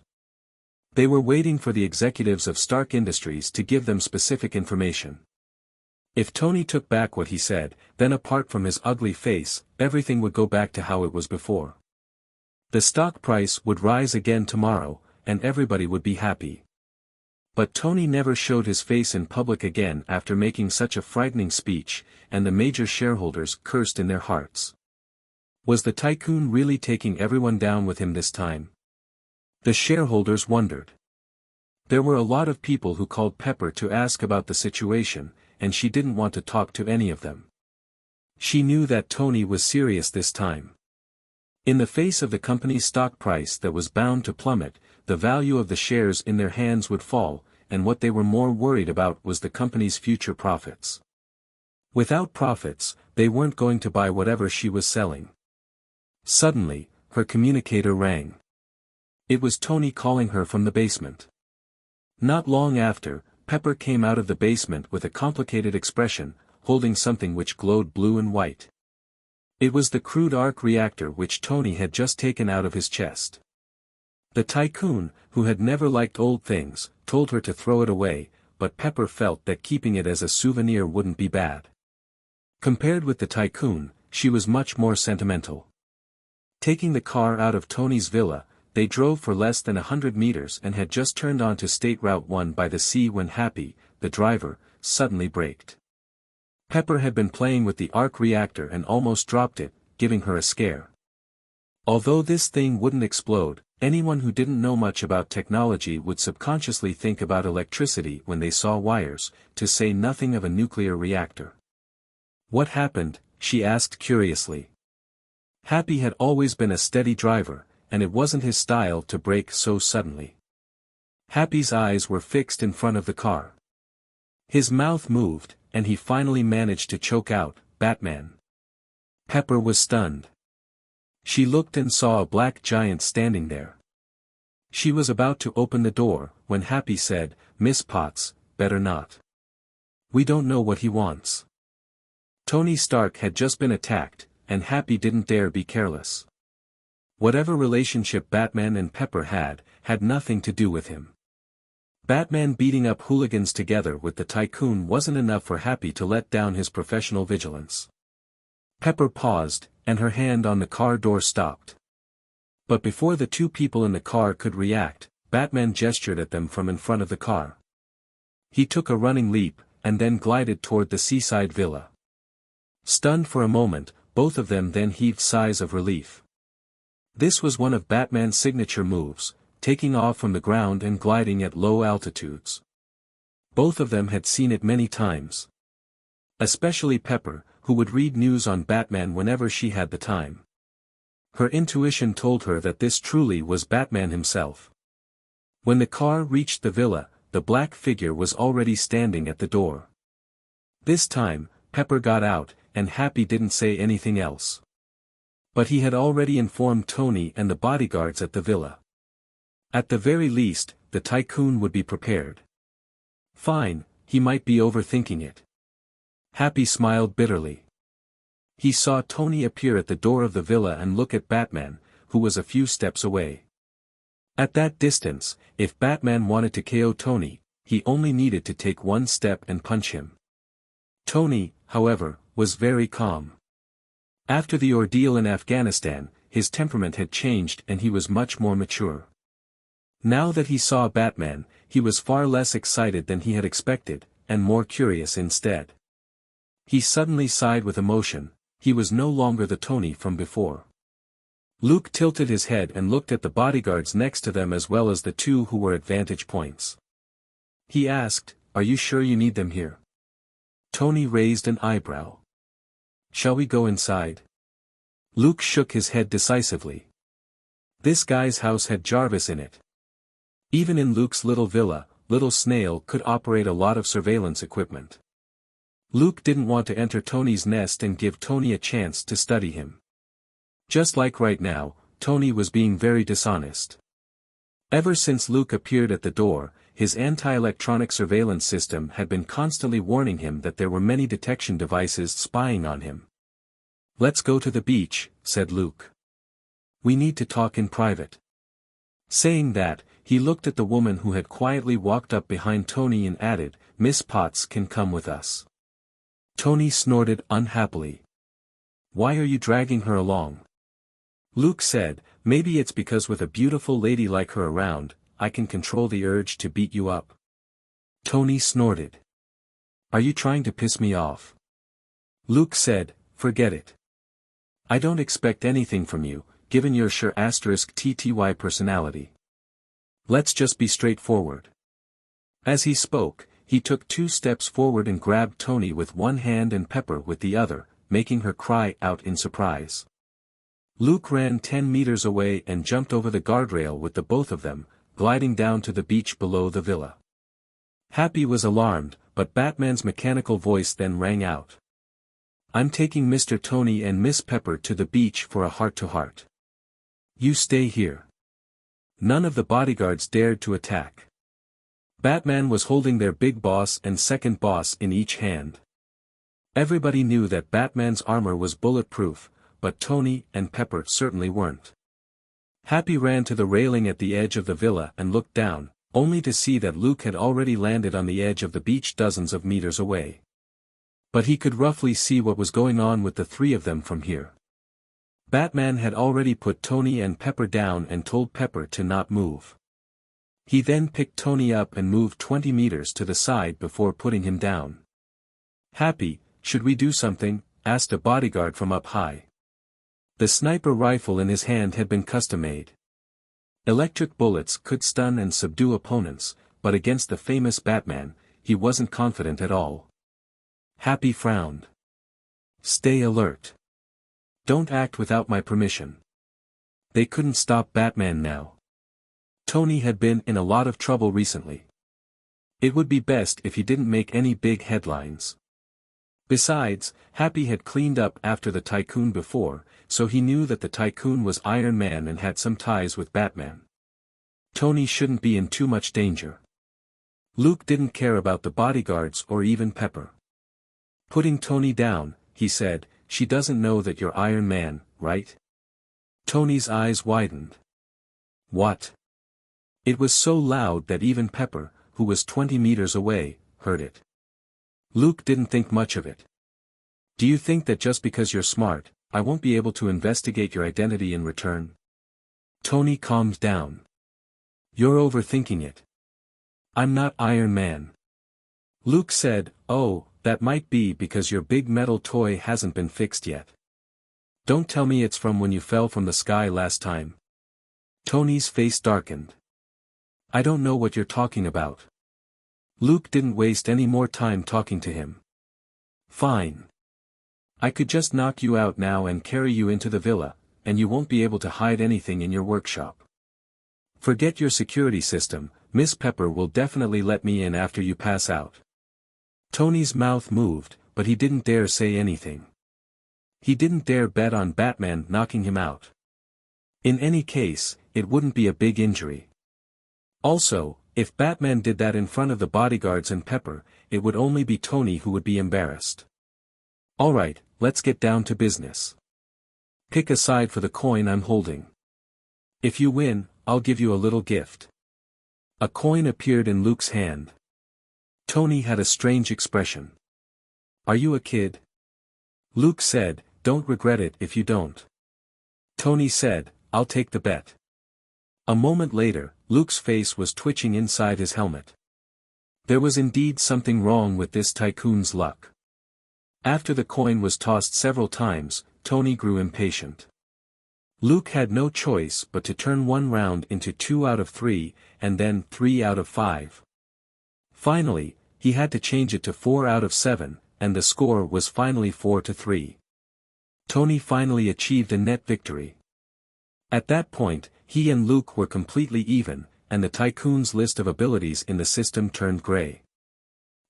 They were waiting for the executives of Stark Industries to give them specific information. If Tony took back what he said, then apart from his ugly face, everything would go back to how it was before. The stock price would rise again tomorrow, and everybody would be happy. But Tony never showed his face in public again after making such a frightening speech, and the major shareholders cursed in their hearts. Was the tycoon really taking everyone down with him this time? The shareholders wondered. There were a lot of people who called Pepper to ask about the situation, and she didn't want to talk to any of them. She knew that Tony was serious this time. In the face of the company's stock price that was bound to plummet, the value of the shares in their hands would fall, and what they were more worried about was the company's future profits. Without profits, they weren't going to buy whatever she was selling. Suddenly, her communicator rang. It was Tony calling her from the basement. Not long after, Pepper came out of the basement with a complicated expression, holding something which glowed blue and white. It was the crude arc reactor which Tony had just taken out of his chest. The tycoon, who had never liked old things, told her to throw it away, but Pepper felt that keeping it as a souvenir wouldn't be bad. Compared with the tycoon, she was much more sentimental. Taking the car out of Tony's villa, they drove for less than 100 meters and had just turned onto State Route 1 by the sea when Happy, the driver, suddenly braked. Pepper had been playing with the arc reactor and almost dropped it, giving her a scare. Although this thing wouldn't explode, anyone who didn't know much about technology would subconsciously think about electricity when they saw wires, to say nothing of a nuclear reactor. What happened? She asked curiously. Happy had always been a steady driver, and it wasn't his style to brake so suddenly. Happy's eyes were fixed in front of the car. His mouth moved, and he finally managed to choke out, "Batman." Pepper was stunned. She looked and saw a black giant standing there. She was about to open the door, when Happy said, "Miss Potts, better not. We don't know what he wants." Tony Stark had just been attacked, and Happy didn't dare be careless. Whatever relationship Batman and Pepper had nothing to do with him. Batman beating up hooligans together with the tycoon wasn't enough for Happy to let down his professional vigilance. Pepper paused, and her hand on the car door stopped. But before the two people in the car could react, Batman gestured at them from in front of the car. He took a running leap, and then glided toward the seaside villa. Stunned for a moment, both of them then heaved sighs of relief. This was one of Batman's signature moves, taking off from the ground and gliding at low altitudes. Both of them had seen it many times. Especially Pepper, who would read news on Batman whenever she had the time. Her intuition told her that this truly was Batman himself. When the car reached the villa, the black figure was already standing at the door. This time, Pepper got out, and Happy didn't say anything else. But he had already informed Tony and the bodyguards at the villa. At the very least, the tycoon would be prepared. Fine, he might be overthinking it. Happy smiled bitterly. He saw Tony appear at the door of the villa and look at Batman, who was a few steps away. At that distance, if Batman wanted to KO Tony, he only needed to take one step and punch him. Tony, however, was very calm. After the ordeal in Afghanistan, his temperament had changed and he was much more mature. Now that he saw Batman, he was far less excited than he had expected, and more curious instead. He suddenly sighed with emotion, He was no longer the Tony from before. Luke tilted his head and looked at the bodyguards next to them as well as the two who were at vantage points. He asked, "Are you sure you need them here?" Tony raised an eyebrow. "Shall we go inside?" Luke shook his head decisively. This guy's house had Jarvis in it. Even in Luke's little villa, Little Snail could operate a lot of surveillance equipment. Luke didn't want to enter Tony's nest and give Tony a chance to study him. Just like right now, Tony was being very dishonest. Ever since Luke appeared at the door, his anti-electronic surveillance system had been constantly warning him that there were many detection devices spying on him. "Let's go to the beach," said Luke. "We need to talk in private." Saying that, he looked at the woman who had quietly walked up behind Tony and added, "Miss Potts can come with us." Tony snorted unhappily. "Why are you dragging her along?" Luke said, "Maybe it's because with a beautiful lady like her around, I can control the urge to beat you up." Tony snorted. "Are you trying to piss me off?" Luke said, "Forget it. I don't expect anything from you, given your sure *TTY personality. Let's just be straightforward." As he spoke, he took 2 steps forward and grabbed Tony with one hand and Pepper with the other, making her cry out in surprise. Luke ran 10 meters away and jumped over the guardrail with the both of them, gliding down to the beach below the villa. Happy was alarmed, but Batman's mechanical voice then rang out. "I'm taking Mr. Tony and Miss Pepper to the beach for a heart-to-heart. You stay here." None of the bodyguards dared to attack. Batman was holding their big boss and second boss in each hand. Everybody knew that Batman's armor was bulletproof, but Tony and Pepper certainly weren't. Happy ran to the railing at the edge of the villa and looked down, only to see that Luke had already landed on the edge of the beach dozens of meters away. But he could roughly see what was going on with the 3 of them from here. Batman had already put Tony and Pepper down and told Pepper to not move. He then picked Tony up and moved 20 meters to the side before putting him down. "Happy, should we do something?" asked a bodyguard from up high. The sniper rifle in his hand had been custom-made. Electric bullets could stun and subdue opponents, but against the famous Batman, he wasn't confident at all. Happy frowned. "Stay alert. Don't act without my permission." They couldn't stop Batman now. Tony had been in a lot of trouble recently. It would be best if he didn't make any big headlines. Besides, Happy had cleaned up after the Tycoon before, so he knew that the Tycoon was Iron Man and had some ties with Batman. Tony shouldn't be in too much danger. Luke didn't care about the bodyguards or even Pepper. Putting Tony down, he said, "She doesn't know that you're Iron Man, right?" Tony's eyes widened. "What?" It was so loud that even Pepper, who was 20 meters away, heard it. Luke didn't think much of it. "Do you think that just because you're smart, I won't be able to investigate your identity in return?" Tony calmed down. "You're overthinking it. I'm not Iron Man." Luke said, "Oh, that might be because your big metal toy hasn't been fixed yet. Don't tell me it's from when you fell from the sky last time." Tony's face darkened. "I don't know what you're talking about." Luke didn't waste any more time talking to him. "Fine. I could just knock you out now and carry you into the villa, and you won't be able to hide anything in your workshop. Forget your security system, Miss Pepper will definitely let me in after you pass out." Tony's mouth moved, but he didn't dare say anything. He didn't dare bet on Batman knocking him out. In any case, it wouldn't be a big injury. Also, if Batman did that in front of the bodyguards and Pepper, it would only be Tony who would be embarrassed. "Alright, let's get down to business. Pick a side for the coin I'm holding. If you win, I'll give you a little gift." A coin appeared in Luke's hand. Tony had a strange expression. "Are you a kid?" Luke said, "Don't regret it if you don't." Tony said, "I'll take the bet." A moment later, Luke's face was twitching inside his helmet. There was indeed something wrong with this Tycoon's luck. After the coin was tossed several times, Tony grew impatient. Luke had no choice but to turn one round into 2 out of 3, and then 3 out of 5. Finally, he had to change it to 4 out of 7, and the score was finally 4-3. Tony finally achieved a net victory. At that point, he and Luke were completely even, and the tycoon's list of abilities in the system turned gray.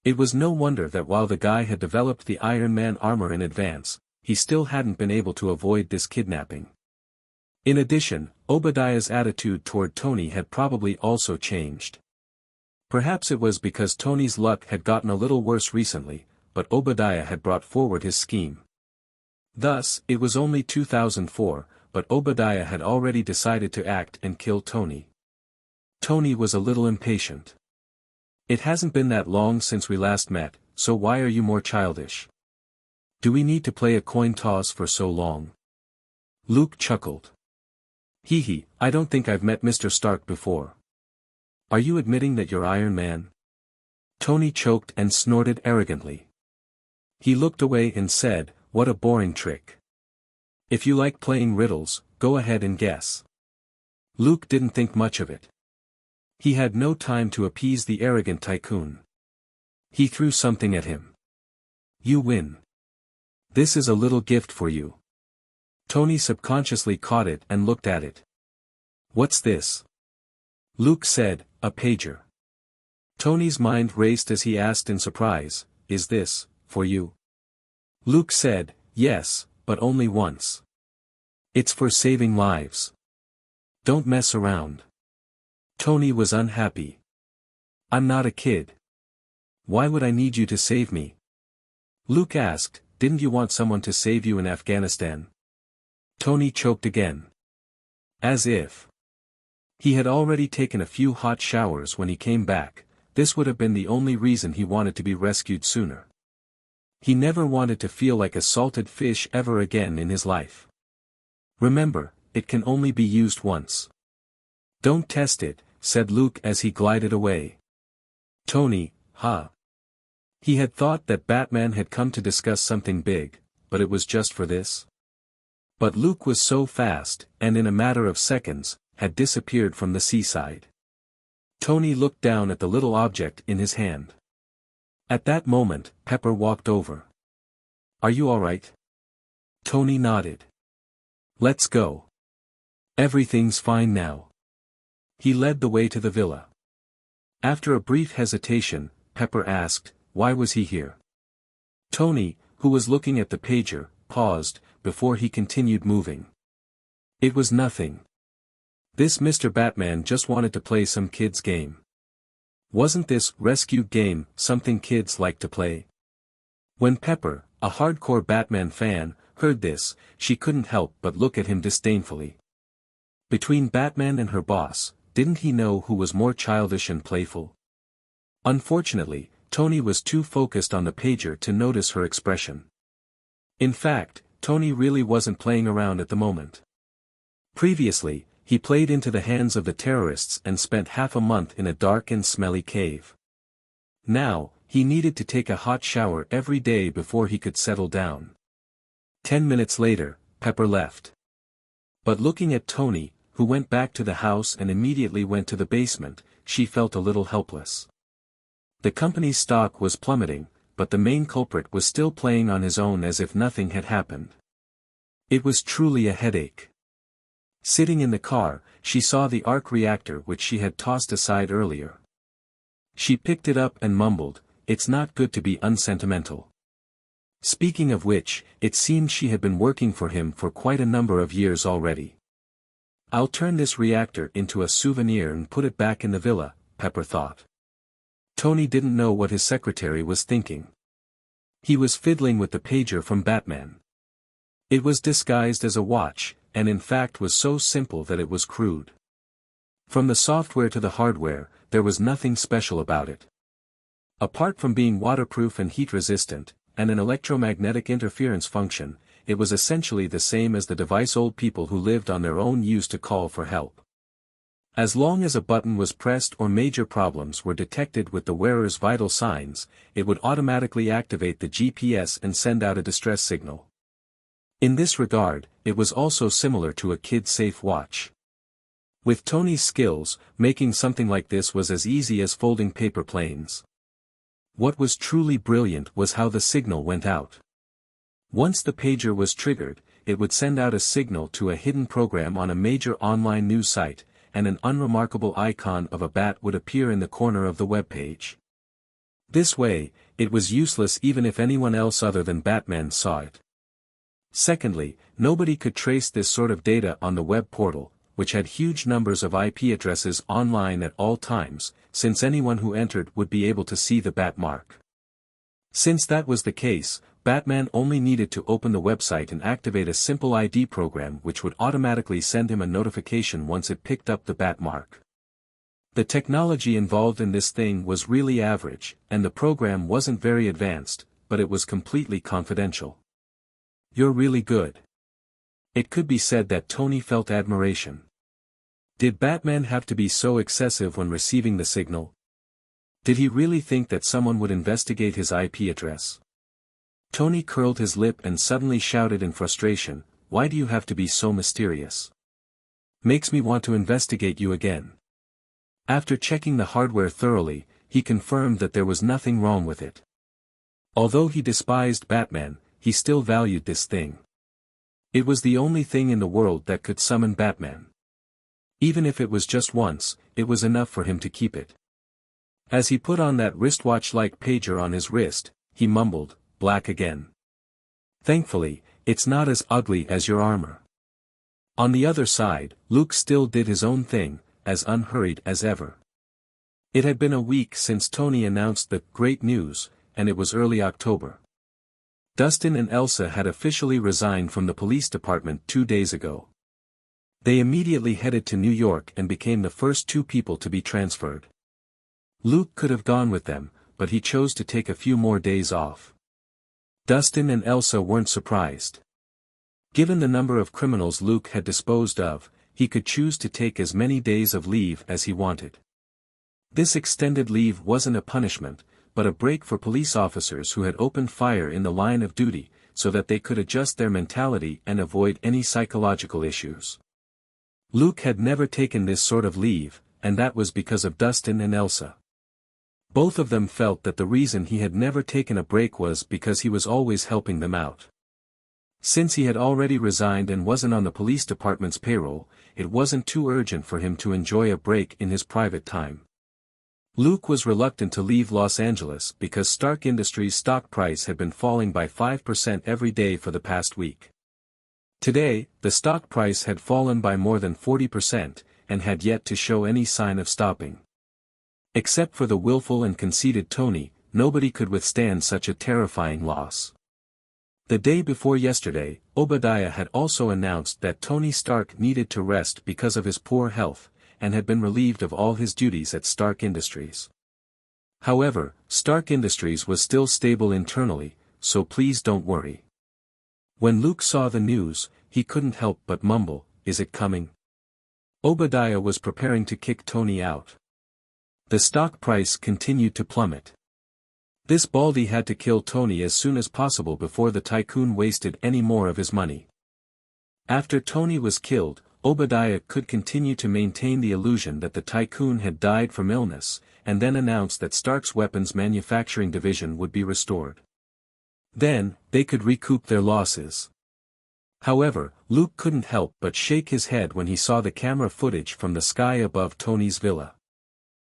It was no wonder that while the guy had developed the Iron Man armor in advance, he still hadn't been able to avoid this kidnapping. In addition, Obadiah's attitude toward Tony had probably also changed. Perhaps it was because Tony's luck had gotten a little worse recently, but Obadiah had brought forward his scheme. Thus, it was only 2004, but Obadiah had already decided to act and kill Tony. Tony was a little impatient. It hasn't been that long since we last met, so why are you more childish? Do we need to play a coin toss for so long? Luke chuckled. Hee, I don't think I've met Mr. Stark before. Are you admitting that you're Iron Man? Tony choked and snorted arrogantly. He looked away and said, what a boring trick. If you like playing riddles, go ahead and guess. Luke didn't think much of it. He had no time to appease the arrogant tycoon. He threw something at him. You win. This is a little gift for you. Tony subconsciously caught it and looked at it. What's this? Luke said, a pager. Tony's mind raced as he asked in surprise, is this, for you? Luke said, yes, but only once. It's for saving lives. Don't mess around. Tony was unhappy. I'm not a kid. Why would I need you to save me? Luke asked, didn't you want someone to save you in Afghanistan? Tony choked again. As if. He had already taken a few hot showers when he came back, this would have been the only reason he wanted to be rescued sooner. He never wanted to feel like a salted fish ever again in his life. Remember, it can only be used once. Don't test it, said Luke as he glided away. Tony, huh? He had thought that Batman had come to discuss something big, but it was just for this? But Luke was so fast, and in a matter of seconds, had disappeared from the seaside. Tony looked down at the little object in his hand. At that moment, Pepper walked over. Are you alright? Tony nodded. Let's go. Everything's fine now. He led the way to the villa. After a brief hesitation, Pepper asked, why was he here? Tony, who was looking at the pager, paused, before he continued moving. It was nothing. This Mr. Batman just wanted to play some kid's game. Wasn't this rescue game something kids like to play? When Pepper, a hardcore Batman fan, heard this, she couldn't help but look at him disdainfully. Between Batman and her boss, didn't he know who was more childish and playful? Unfortunately, Tony was too focused on the pager to notice her expression. In fact, Tony really wasn't playing around at the moment. Previously, he played into the hands of the terrorists and spent half a month in a dark and smelly cave. Now, he needed to take a hot shower every day before he could settle down. 10 minutes later, Pepper left. But looking at Tony, who went back to the house and immediately went to the basement, she felt a little helpless. The company's stock was plummeting, but the main culprit was still playing on his own as if nothing had happened. It was truly a headache. Sitting in the car, she saw the arc reactor which she had tossed aside earlier. She picked it up and mumbled, it's not good to be unsentimental. Speaking of which, it seemed she had been working for him for quite a number of years already. I'll turn this reactor into a souvenir and put it back in the villa, Pepper thought. Tony didn't know what his secretary was thinking. He was fiddling with the pager from Batman. It was disguised as a watch, and in fact was so simple that it was crude. From the software to the hardware, there was nothing special about it. Apart from being waterproof and heat-resistant, and an electromagnetic interference function, it was essentially the same as the device old people who lived on their own used to call for help. As long as a button was pressed or major problems were detected with the wearer's vital signs, it would automatically activate the GPS and send out a distress signal. In this regard, it was also similar to a kid-safe watch. With Tony's skills, making something like this was as easy as folding paper planes. What was truly brilliant was how the signal went out. Once the pager was triggered, it would send out a signal to a hidden program on a major online news site, and an unremarkable icon of a bat would appear in the corner of the web page. This way, it was useless even if anyone else other than Batman saw it. Secondly, nobody could trace this sort of data on the web portal, which had huge numbers of IP addresses online at all times, since anyone who entered would be able to see the bat mark. Since that was the case, Batman only needed to open the website and activate a simple ID program which would automatically send him a notification once it picked up the bat mark. The technology involved in this thing was really average, and the program wasn't very advanced, but it was completely confidential. "You're really good." It could be said that Tony felt admiration. Did Batman have to be so excessive when receiving the signal? Did he really think that someone would investigate his IP address? Tony curled his lip and suddenly shouted in frustration, "Why do you have to be so mysterious? Makes me want to investigate you again." After checking the hardware thoroughly, he confirmed that there was nothing wrong with it. Although he despised Batman, he still valued this thing. It was the only thing in the world that could summon Batman. Even if it was just once, it was enough for him to keep it. As he put on that wristwatch-like pager on his wrist, he mumbled, "Black again. Thankfully, it's not as ugly as your armor." On the other side, Luke still did his own thing, as unhurried as ever. It had been a week since Tony announced the great news, and it was early October. Dustin and Elsa had officially resigned from the police department 2 days ago. They immediately headed to New York and became the first 2 people to be transferred. Luke could have gone with them, but he chose to take a few more days off. Dustin and Elsa weren't surprised. Given the number of criminals Luke had disposed of, he could choose to take as many days of leave as he wanted. This extended leave wasn't a punishment, but a break for police officers who had opened fire in the line of duty, so that they could adjust their mentality and avoid any psychological issues. Luke had never taken this sort of leave, and that was because of Dustin and Elsa. Both of them felt that the reason he had never taken a break was because he was always helping them out. Since he had already resigned and wasn't on the police department's payroll, it wasn't too urgent for him to enjoy a break in his private time. Luke was reluctant to leave Los Angeles because Stark Industries' stock price had been falling by 5% every day for the past week. Today, the stock price had fallen by more than 40%, and had yet to show any sign of stopping. Except for the willful and conceited Tony, nobody could withstand such a terrifying loss. The day before yesterday, Obadiah had also announced that Tony Stark needed to rest because of his poor health, and had been relieved of all his duties at Stark Industries. However, Stark Industries was still stable internally, so please don't worry. When Luke saw the news, he couldn't help but mumble, "Is it coming?" Obadiah was preparing to kick Tony out. The stock price continued to plummet. This baldy had to kill Tony as soon as possible before the tycoon wasted any more of his money. After Tony was killed, Obadiah could continue to maintain the illusion that the tycoon had died from illness, and then announce that Stark's weapons manufacturing division would be restored. Then, they could recoup their losses. However, Luke couldn't help but shake his head when he saw the camera footage from the sky above Tony's villa.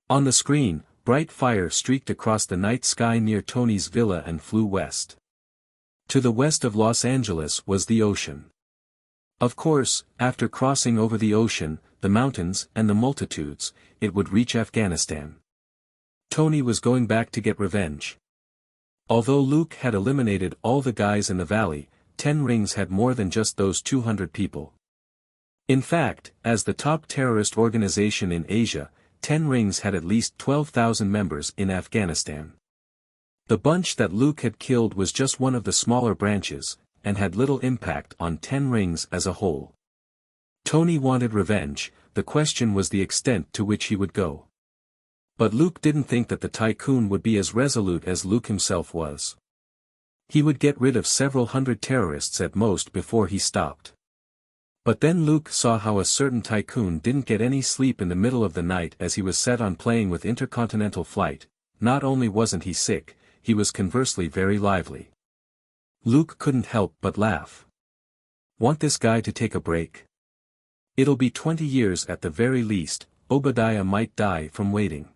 On the screen, bright fire streaked across the night sky near Tony's villa and flew west. To the west of Los Angeles was the ocean. Of course, after crossing over the ocean, the mountains and the multitudes, it would reach Afghanistan. Tony was going back to get revenge. Although Luke had eliminated all the guys in the valley, 10 Rings had more than just those 200 people. In fact, as the top terrorist organization in Asia, 10 Rings had at least 12,000 members in Afghanistan. The bunch that Luke had killed was just one of the smaller branches, and had little impact on 10 Rings as a whole. Tony wanted revenge, the question was the extent to which he would go. But Luke didn't think that the tycoon would be as resolute as Luke himself was. He would get rid of several hundred terrorists at most before he stopped. But then Luke saw how a certain tycoon didn't get any sleep in the middle of the night as he was set on playing with intercontinental flight. Not only wasn't he sick, he was conversely very lively. Luke couldn't help but laugh. Want this guy to take a break? It'll be 20 years at the very least. Obadiah might die from waiting.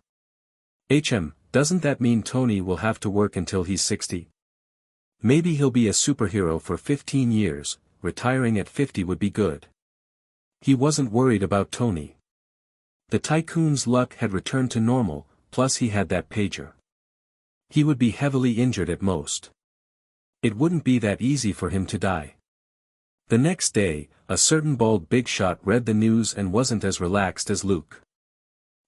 Doesn't that mean Tony will have to work until he's 60? Maybe he'll be a superhero for 15 years, retiring at 50 would be good. He wasn't worried about Tony. The tycoon's luck had returned to normal, plus he had that pager. He would be heavily injured at most. It wouldn't be that easy for him to die. The next day, a certain bald big shot read the news and wasn't as relaxed as Luke.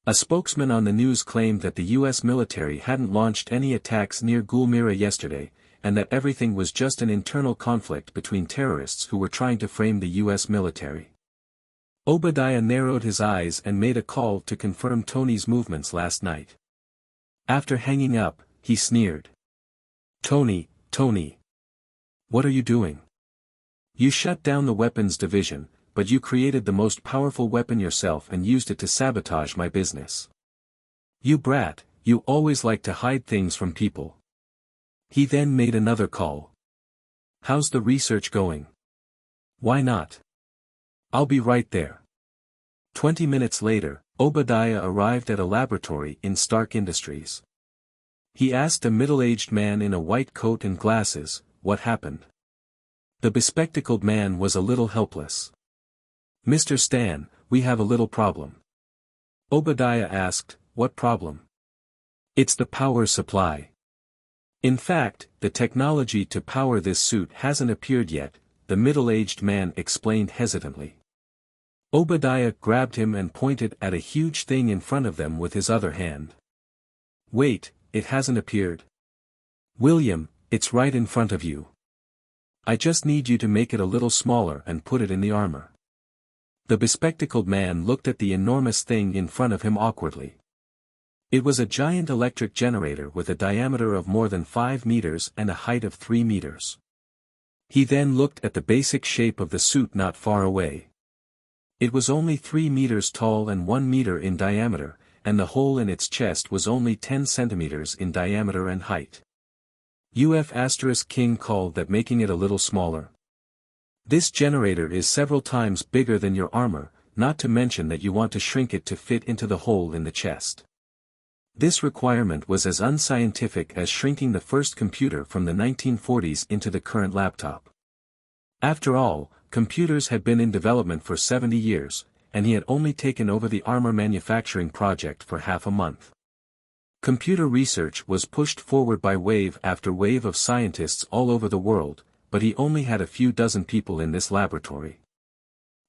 A spokesman on the news claimed that the U.S. military hadn't launched any attacks near Gulmira yesterday, and that everything was just an internal conflict between terrorists who were trying to frame the U.S. military. Obadiah narrowed his eyes and made a call to confirm Tony's movements last night. After hanging up, he sneered. Tony. What are you doing? You shut down the weapons division, but you created the most powerful weapon yourself and used it to sabotage my business. You brat, you always like to hide things from people. He then made another call. How's the research going? Why not? I'll be right there. 20 minutes later, Obadiah arrived at a laboratory in Stark Industries. He asked a middle-aged man in a white coat and glasses, what happened. The bespectacled man was a little helpless. Mr. Stan, we have a little problem. Obadiah asked, what problem? It's the power supply. In fact, the technology to power this suit hasn't appeared yet, the middle-aged man explained hesitantly. Obadiah grabbed him and pointed at a huge thing in front of them with his other hand. Wait, it hasn't appeared. William, it's right in front of you. I just need you to make it a little smaller and put it in the armor. The bespectacled man looked at the enormous thing in front of him awkwardly. It was a giant electric generator with a diameter of more than 5 meters and a height of 3 meters. He then looked at the basic shape of the suit not far away. It was only 3 meters tall and 1 meter in diameter, and the hole in its chest was only 10 centimeters in diameter and height. King called that making it a little smaller. This generator is several times bigger than your armor, not to mention that you want to shrink it to fit into the hole in the chest. This requirement was as unscientific as shrinking the first computer from the 1940s into the current laptop. After all, computers had been in development for 70 years, and he had only taken over the armor manufacturing project for half a month. Computer research was pushed forward by wave after wave of scientists all over the world, but he only had a few dozen people in this laboratory.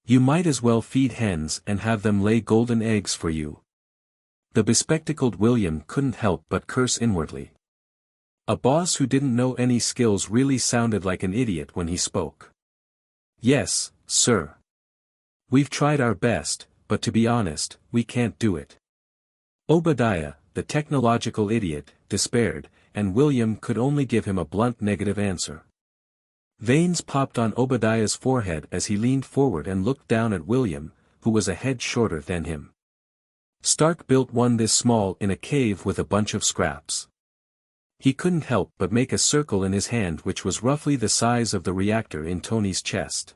You might as well feed hens and have them lay golden eggs for you. The bespectacled William couldn't help but curse inwardly. A boss who didn't know any skills really sounded like an idiot when he spoke. Yes, sir. We've tried our best, but to be honest, we can't do it. Obadiah, the technological idiot, despaired, and William could only give him a blunt negative answer. Veins popped on Obadiah's forehead as he leaned forward and looked down at William, who was a head shorter than him. Stark built one this small in a cave with a bunch of scraps. He couldn't help but make a circle in his hand which was roughly the size of the reactor in Tony's chest.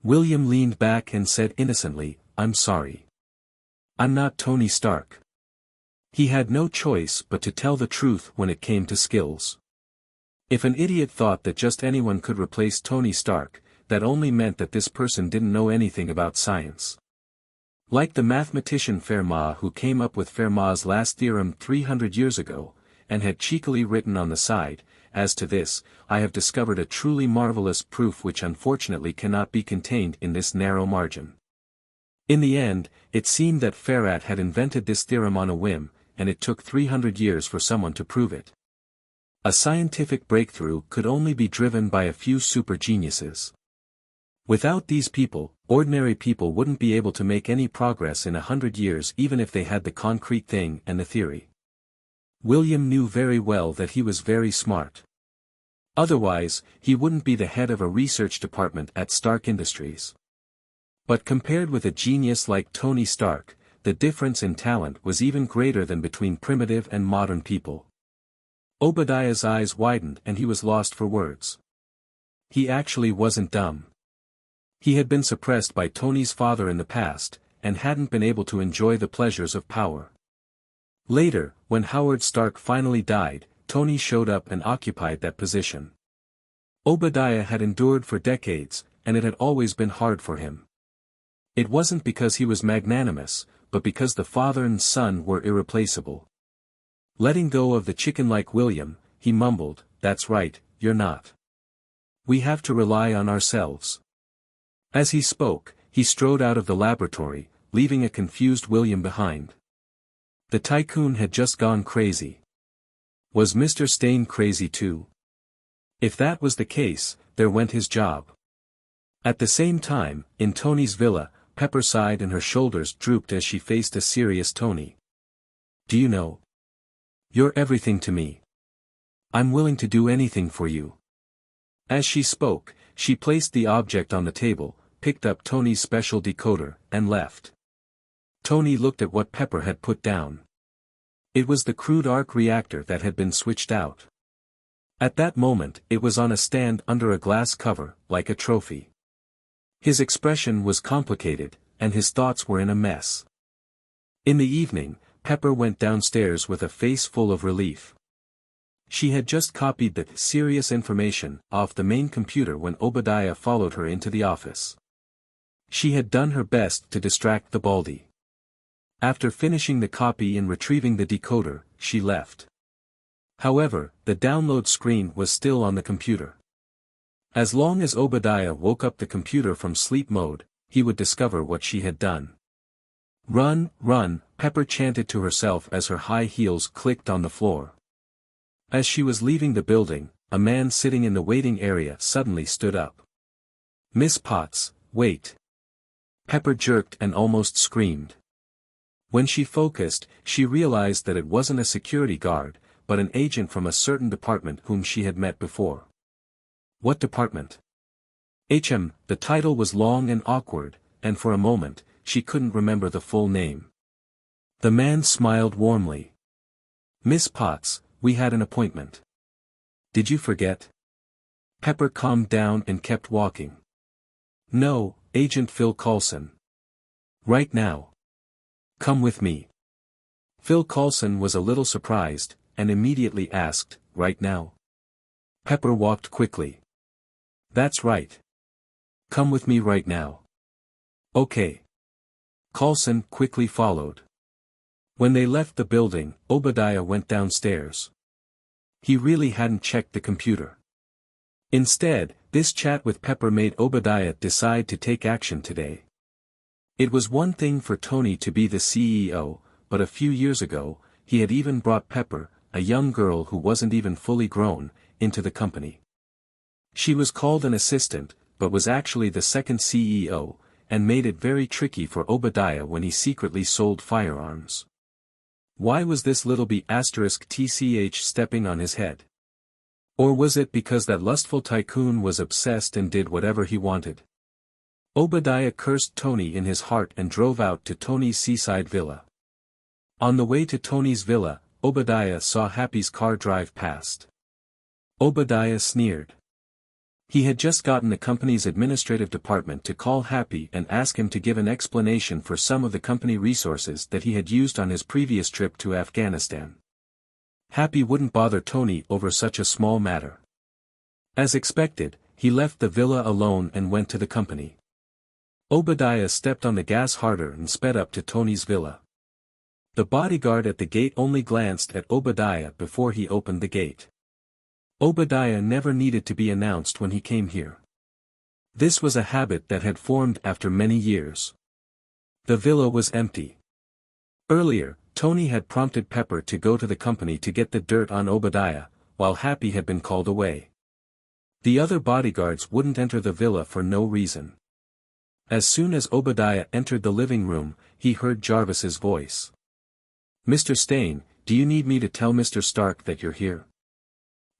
William leaned back and said innocently, I'm sorry. I'm not Tony Stark. He had no choice but to tell the truth when it came to skills. If an idiot thought that just anyone could replace Tony Stark, that only meant that this person didn't know anything about science. Like the mathematician Fermat who came up with Fermat's last theorem 300 years ago, and had cheekily written on the side, as to this, I have discovered a truly marvelous proof which unfortunately cannot be contained in this narrow margin. In the end, it seemed that Fermat had invented this theorem on a whim, and it took 300 years for someone to prove it. A scientific breakthrough could only be driven by a few super geniuses. Without these people, ordinary people wouldn't be able to make any progress in 100 years even if they had the concrete thing and the theory. William knew very well that he was very smart. Otherwise, he wouldn't be the head of a research department at Stark Industries. But compared with a genius like Tony Stark, the difference in talent was even greater than between primitive and modern people. Obadiah's eyes widened and he was lost for words. He actually wasn't dumb. He had been suppressed by Tony's father in the past, and hadn't been able to enjoy the pleasures of power. Later, when Howard Stark finally died, Tony showed up and occupied that position. Obadiah had endured for decades, and it had always been hard for him. It wasn't because he was magnanimous, but because the father and son were irreplaceable. Letting go of the chicken-like William, he mumbled, "That's right, you're not. We have to rely on ourselves." As he spoke, he strode out of the laboratory, leaving a confused William behind. The tycoon had just gone crazy. Was Mr. Stain crazy too? If that was the case, there went his job. At the same time, in Tony's villa, Pepper sighed and her shoulders drooped as she faced a serious Tony. "Do you know? You're everything to me. I'm willing to do anything for you." As she spoke, she placed the object on the table, picked up Tony's special decoder, and left. Tony looked at what Pepper had put down. It was the crude arc reactor that had been switched out. At that moment, it was on a stand under a glass cover, like a trophy. His expression was complicated, and his thoughts were in a mess. In the evening, Pepper went downstairs with a face full of relief. She had just copied the serious information off the main computer when Obadiah followed her into the office. She had done her best to distract the baldy. After finishing the copy and retrieving the decoder, she left. However, the download screen was still on the computer. As long as Obadiah woke up the computer from sleep mode, he would discover what she had done. "Run, run," Pepper chanted to herself as her high heels clicked on the floor. As she was leaving the building, a man sitting in the waiting area suddenly stood up. "Miss Potts, wait." Pepper jerked and almost screamed. When she focused, she realized that it wasn't a security guard, but an agent from a certain department whom she had met before. "What department?" The title was long and awkward, and for a moment, she couldn't remember the full name. The man smiled warmly. "Miss Potts, we had an appointment. Did you forget?" Pepper calmed down and kept walking. "No, Agent Phil Coulson. Right now. Come with me." Phil Coulson was a little surprised, and immediately asked, "Right now?" Pepper walked quickly. "That's right. Come with me right now." "Okay." Coulson quickly followed. When they left the building, Obadiah went downstairs. He really hadn't checked the computer. Instead, this chat with Pepper made Obadiah decide to take action today. It was one thing for Tony to be the CEO, but a few years ago, he had even brought Pepper, a young girl who wasn't even fully grown, into the company. She was called an assistant, but was actually the second CEO, and made it very tricky for Obadiah when he secretly sold firearms. Why was this little B*TCH stepping on his head? Or was it because that lustful tycoon was obsessed and did whatever he wanted? Obadiah cursed Tony in his heart and drove out to Tony's seaside villa. On the way to Tony's villa, Obadiah saw Happy's car drive past. Obadiah sneered. He had just gotten the company's administrative department to call Happy and ask him to give an explanation for some of the company resources that he had used on his previous trip to Afghanistan. Happy wouldn't bother Tony over such a small matter. As expected, he left the villa alone and went to the company. Obadiah stepped on the gas harder and sped up to Tony's villa. The bodyguard at the gate only glanced at Obadiah before he opened the gate. Obadiah never needed to be announced when he came here. This was a habit that had formed after many years. The villa was empty. Earlier, Tony had prompted Pepper to go to the company to get the dirt on Obadiah, while Happy had been called away. The other bodyguards wouldn't enter the villa for no reason. As soon as Obadiah entered the living room, he heard Jarvis's voice. "Mr. Stain, do you need me to tell Mr. Stark that you're here?"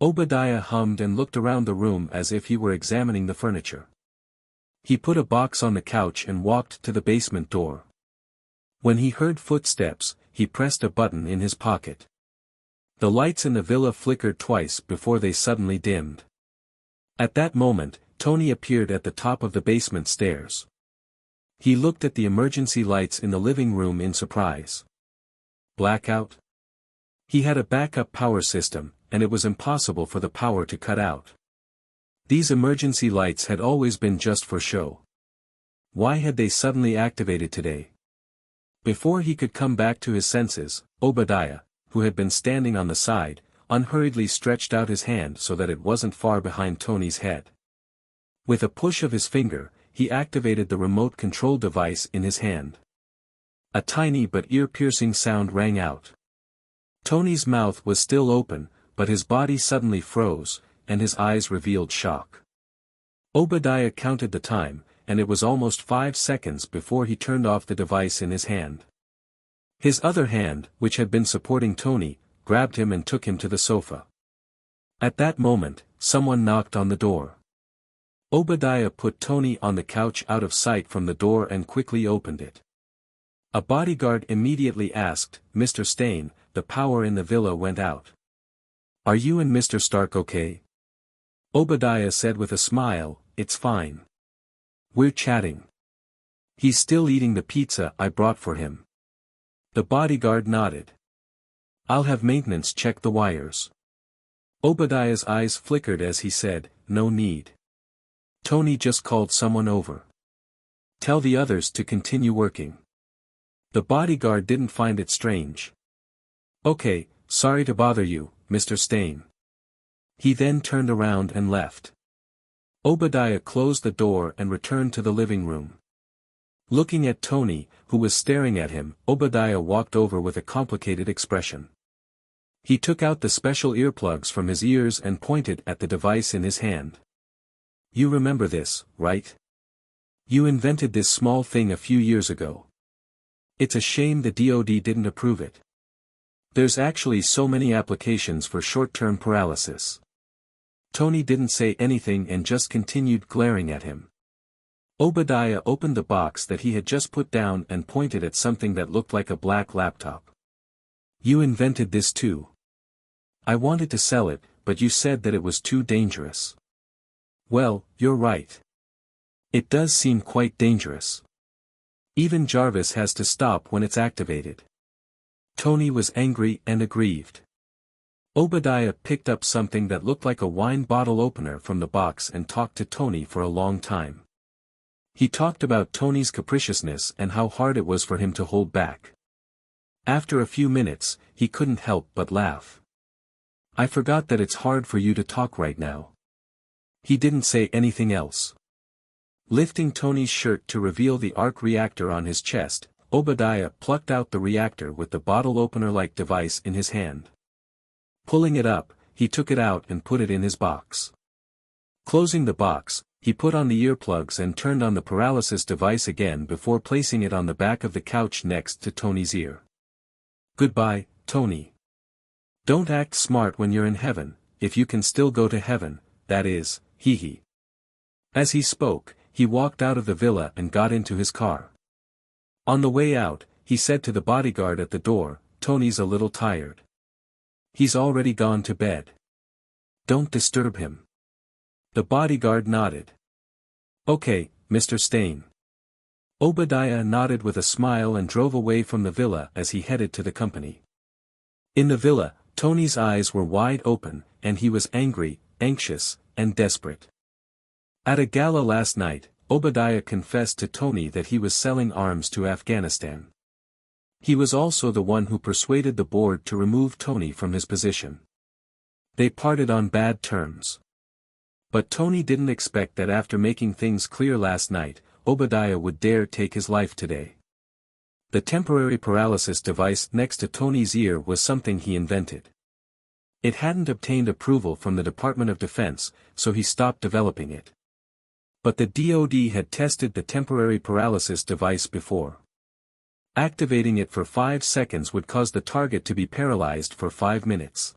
Obadiah hummed and looked around the room as if he were examining the furniture. He put a box on the couch and walked to the basement door. When he heard footsteps, he pressed a button in his pocket. The lights in the villa flickered twice before they suddenly dimmed. At that moment, Tony appeared at the top of the basement stairs. He looked at the emergency lights in the living room in surprise. Blackout? He had a backup power system, and it was impossible for the power to cut out. These emergency lights had always been just for show. Why had they suddenly activated today? Before he could come back to his senses, Obadiah, who had been standing on the side, unhurriedly stretched out his hand so that it wasn't far behind Tony's head. With a push of his finger, he activated the remote control device in his hand. A tiny but ear-piercing sound rang out. Tony's mouth was still open, but his body suddenly froze, and his eyes revealed shock. Obadiah counted the time, and it was almost 5 seconds before he turned off the device in his hand. His other hand, which had been supporting Tony, grabbed him and took him to the sofa. At that moment, someone knocked on the door. Obadiah put Tony on the couch out of sight from the door and quickly opened it. A bodyguard immediately asked, "Mr. Stain, the power in the villa went out. Are you and Mr. Stark okay?" Obadiah said with a smile, "It's fine. We're chatting. He's still eating the pizza I brought for him." The bodyguard nodded. "I'll have maintenance check the wires." Obadiah's eyes flickered as he said, "No need. Tony just called someone over. Tell the others to continue working." The bodyguard didn't find it strange. "Okay, sorry to bother you, Mr. Stain." He then turned around and left. Obadiah closed the door and returned to the living room. Looking at Tony, who was staring at him, Obadiah walked over with a complicated expression. He took out the special earplugs from his ears and pointed at the device in his hand. "You remember this, right? You invented this small thing a few years ago. It's a shame the DoD didn't approve it. There's actually so many applications for short-term paralysis." Tony didn't say anything and just continued glaring at him. Obadiah opened the box that he had just put down and pointed at something that looked like a black laptop. "You invented this too. I wanted to sell it, but you said that it was too dangerous." "Well, you're right. It does seem quite dangerous. Even Jarvis has to stop when it's activated." Tony was angry and aggrieved. Obadiah picked up something that looked like a wine bottle opener from the box and talked to Tony for a long time. He talked about Tony's capriciousness and how hard it was for him to hold back. After a few minutes, he couldn't help but laugh. "I forgot that it's hard for you to talk right now." He didn't say anything else. Lifting Tony's shirt to reveal the arc reactor on his chest, Obadiah plucked out the reactor with the bottle opener-like device in his hand. Pulling it up, he took it out and put it in his box. Closing the box, he put on the earplugs and turned on the paralysis device again before placing it on the back of the couch next to Tony's ear. "Goodbye, Tony. Don't act smart when you're in heaven, if you can still go to heaven, that is, hee." As he spoke, he walked out of the villa and got into his car. On the way out, he said to the bodyguard at the door, "Tony's a little tired. He's already gone to bed. Don't disturb him." The bodyguard nodded. "Okay, Mr. Stain." Obadiah nodded with a smile and drove away from the villa as he headed to the company. In the villa, Tony's eyes were wide open, and he was angry, anxious, and desperate. At a gala last night, Obadiah confessed to Tony that he was selling arms to Afghanistan. He was also the one who persuaded the board to remove Tony from his position. They parted on bad terms. But Tony didn't expect that after making things clear last night, Obadiah would dare take his life today. The temporary paralysis device next to Tony's ear was something he invented. It hadn't obtained approval from the Department of Defense, so he stopped developing it. But the DoD had tested the temporary paralysis device before. Activating it for 5 seconds would cause the target to be paralyzed for 5 minutes.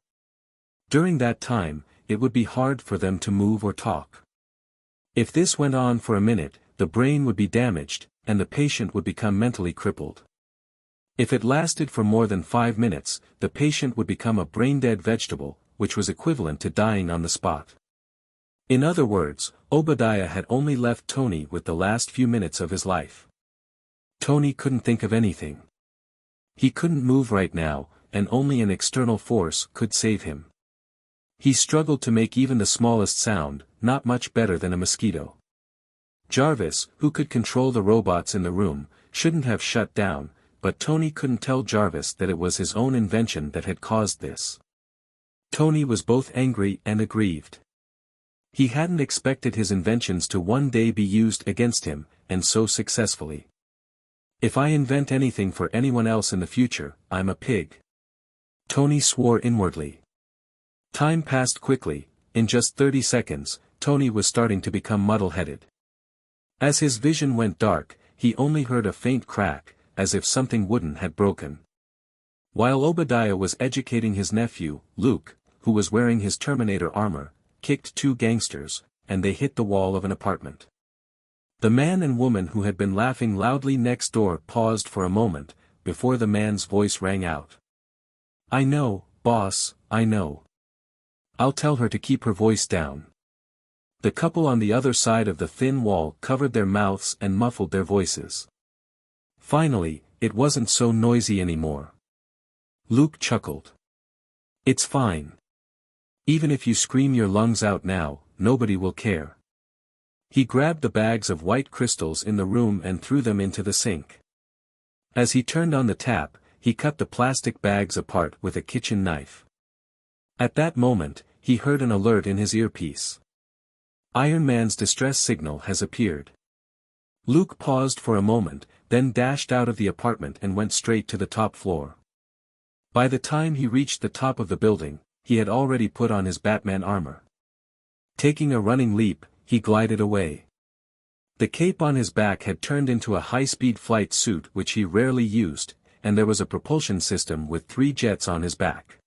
During that time, it would be hard for them to move or talk. If this went on for a minute, the brain would be damaged, and the patient would become mentally crippled. If it lasted for more than 5 minutes, the patient would become a brain-dead vegetable, which was equivalent to dying on the spot. In other words, Obadiah had only left Tony with the last few minutes of his life. Tony couldn't think of anything. He couldn't move right now, and only an external force could save him. He struggled to make even the smallest sound, not much better than a mosquito. Jarvis, who could control the robots in the room, shouldn't have shut down, but Tony couldn't tell Jarvis that it was his own invention that had caused this. Tony was both angry and aggrieved. He hadn't expected his inventions to one day be used against him, and so successfully. If I invent anything for anyone else in the future, I'm a pig. Tony swore inwardly. Time passed quickly. In just 30 seconds, Tony was starting to become muddle-headed. As his vision went dark, he only heard a faint crack, as if something wooden had broken. While Obadiah was educating his nephew, Luke, who was wearing his Terminator armor, kicked 2 gangsters, and they hit the wall of an apartment. The man and woman who had been laughing loudly next door paused for a moment, before the man's voice rang out. "I know, boss, I know. I'll tell her to keep her voice down." The couple on the other side of the thin wall covered their mouths and muffled their voices. Finally, it wasn't so noisy anymore. Luke chuckled. "It's fine. Even if you scream your lungs out now, nobody will care." He grabbed the bags of white crystals in the room and threw them into the sink. As he turned on the tap, he cut the plastic bags apart with a kitchen knife. At that moment, he heard an alert in his earpiece. "Iron Man's distress signal has appeared." Luke paused for a moment, then dashed out of the apartment and went straight to the top floor. By the time he reached the top of the building, he had already put on his Batman armor. Taking a running leap, he glided away. The cape on his back had turned into a high-speed flight suit which he rarely used, and there was a propulsion system with 3 jets on his back.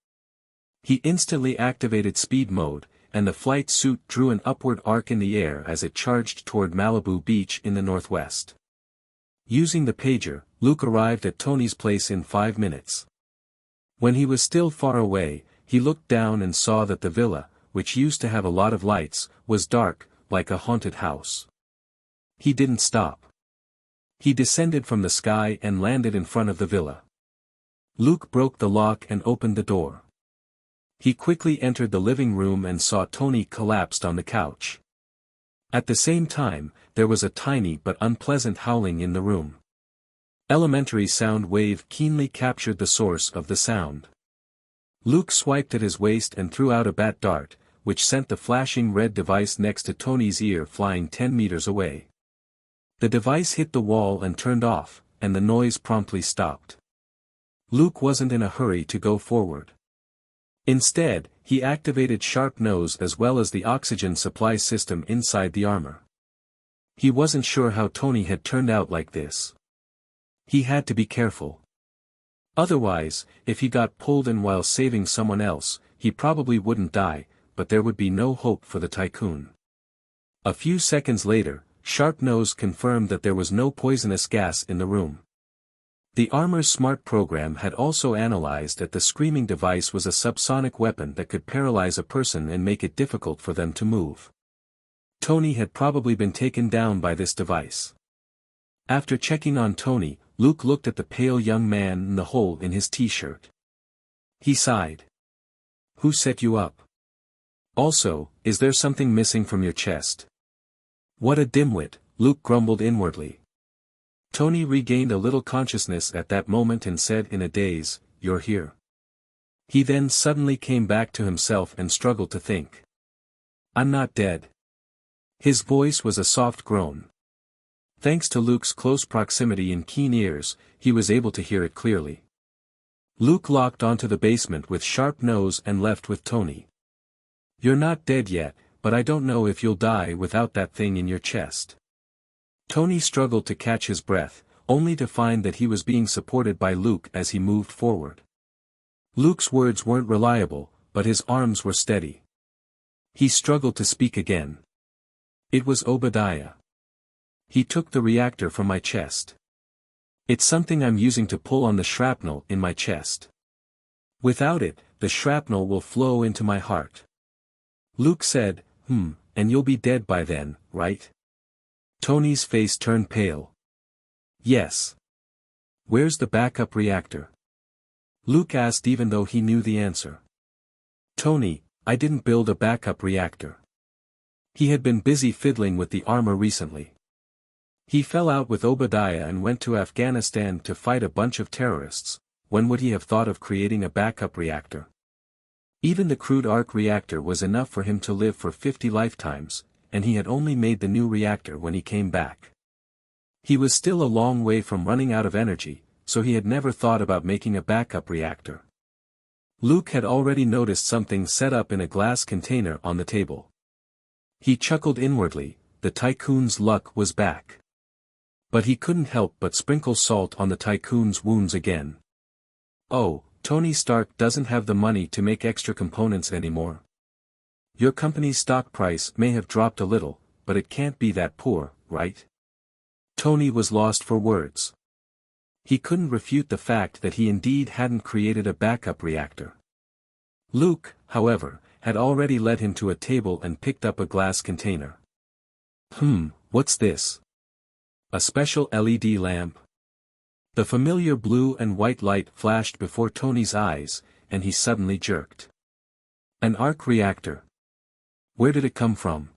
He instantly activated speed mode, and the flight suit drew an upward arc in the air as it charged toward Malibu Beach in the northwest. Using the pager, Luke arrived at Tony's place in 5 minutes. When he was still far away, he looked down and saw that the villa, which used to have a lot of lights, was dark, like a haunted house. He didn't stop. He descended from the sky and landed in front of the villa. Luke broke the lock and opened the door. He quickly entered the living room and saw Tony collapsed on the couch. At the same time, there was a tiny but unpleasant howling in the room. Elementary sound wave keenly captured the source of the sound. Luke swiped at his waist and threw out a bat dart, which sent the flashing red device next to Tony's ear flying 10 meters away. The device hit the wall and turned off, and the noise promptly stopped. Luke wasn't in a hurry to go forward. Instead, he activated Sharp Nose as well as the oxygen supply system inside the armor. He wasn't sure how Tony had turned out like this. He had to be careful. Otherwise, if he got pulled in while saving someone else, he probably wouldn't die, but there would be no hope for the tycoon. A few seconds later, Sharp Nose confirmed that there was no poisonous gas in the room. The armor's smart program had also analyzed that the screaming device was a subsonic weapon that could paralyze a person and make it difficult for them to move. Tony had probably been taken down by this device. After checking on Tony, Luke looked at the pale young man in the hole in his t-shirt. He sighed. "Who set you up? Also, is there something missing from your chest?" "What a dimwit," Luke grumbled inwardly. Tony regained a little consciousness at that moment and said in a daze, "You're here." He then suddenly came back to himself and struggled to think. "I'm not dead." His voice was a soft groan. Thanks to Luke's close proximity and keen ears, he was able to hear it clearly. Luke locked onto the basement with sharp nose and left with Tony. You're not dead yet, but I don't know if you'll die without that thing in your chest. Tony struggled to catch his breath, only to find that he was being supported by Luke as he moved forward. Luke's words weren't reliable, but his arms were steady. He struggled to speak again. It was Obadiah. He took the reactor from my chest. It's something I'm using to pull on the shrapnel in my chest. Without it, the shrapnel will flow into my heart. Luke said, and you'll be dead by then, right? Tony's face turned pale. Yes. Where's the backup reactor? Luke asked even though he knew the answer. Tony, I didn't build a backup reactor. He had been busy fiddling with the armor recently. He fell out with Obadiah and went to Afghanistan to fight a bunch of terrorists. When would he have thought of creating a backup reactor? Even the crude arc reactor was enough for him to live for 50 lifetimes, and he had only made the new reactor when he came back. He was still a long way from running out of energy, so he had never thought about making a backup reactor. Luke had already noticed something set up in a glass container on the table. He chuckled inwardly, the tycoon's luck was back. But he couldn't help but sprinkle salt on the tycoon's wounds again. Oh, Tony Stark doesn't have the money to make extra components anymore. Your company's stock price may have dropped a little, but it can't be that poor, right? Tony was lost for words. He couldn't refute the fact that he indeed hadn't created a backup reactor. Luke, however, had already led him to a table and picked up a glass container. What's this? A special LED lamp? The familiar blue and white light flashed before Tony's eyes, and he suddenly jerked. An arc reactor. Where did it come from?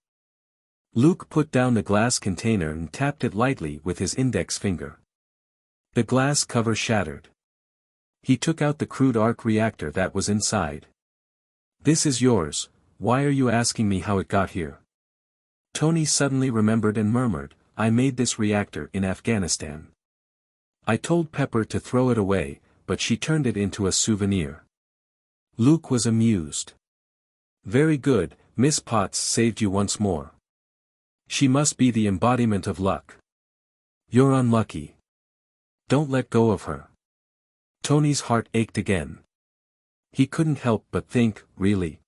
Luke put down the glass container and tapped it lightly with his index finger. The glass cover shattered. He took out the crude arc reactor that was inside. This is yours, why are you asking me how it got here? Tony suddenly remembered and murmured, I made this reactor in Afghanistan. I told Pepper to throw it away, but she turned it into a souvenir. Luke was amused. Very good, Miss Potts saved you once more. She must be the embodiment of luck. You're unlucky. Don't let go of her. Tony's heart ached again. He couldn't help but think, really?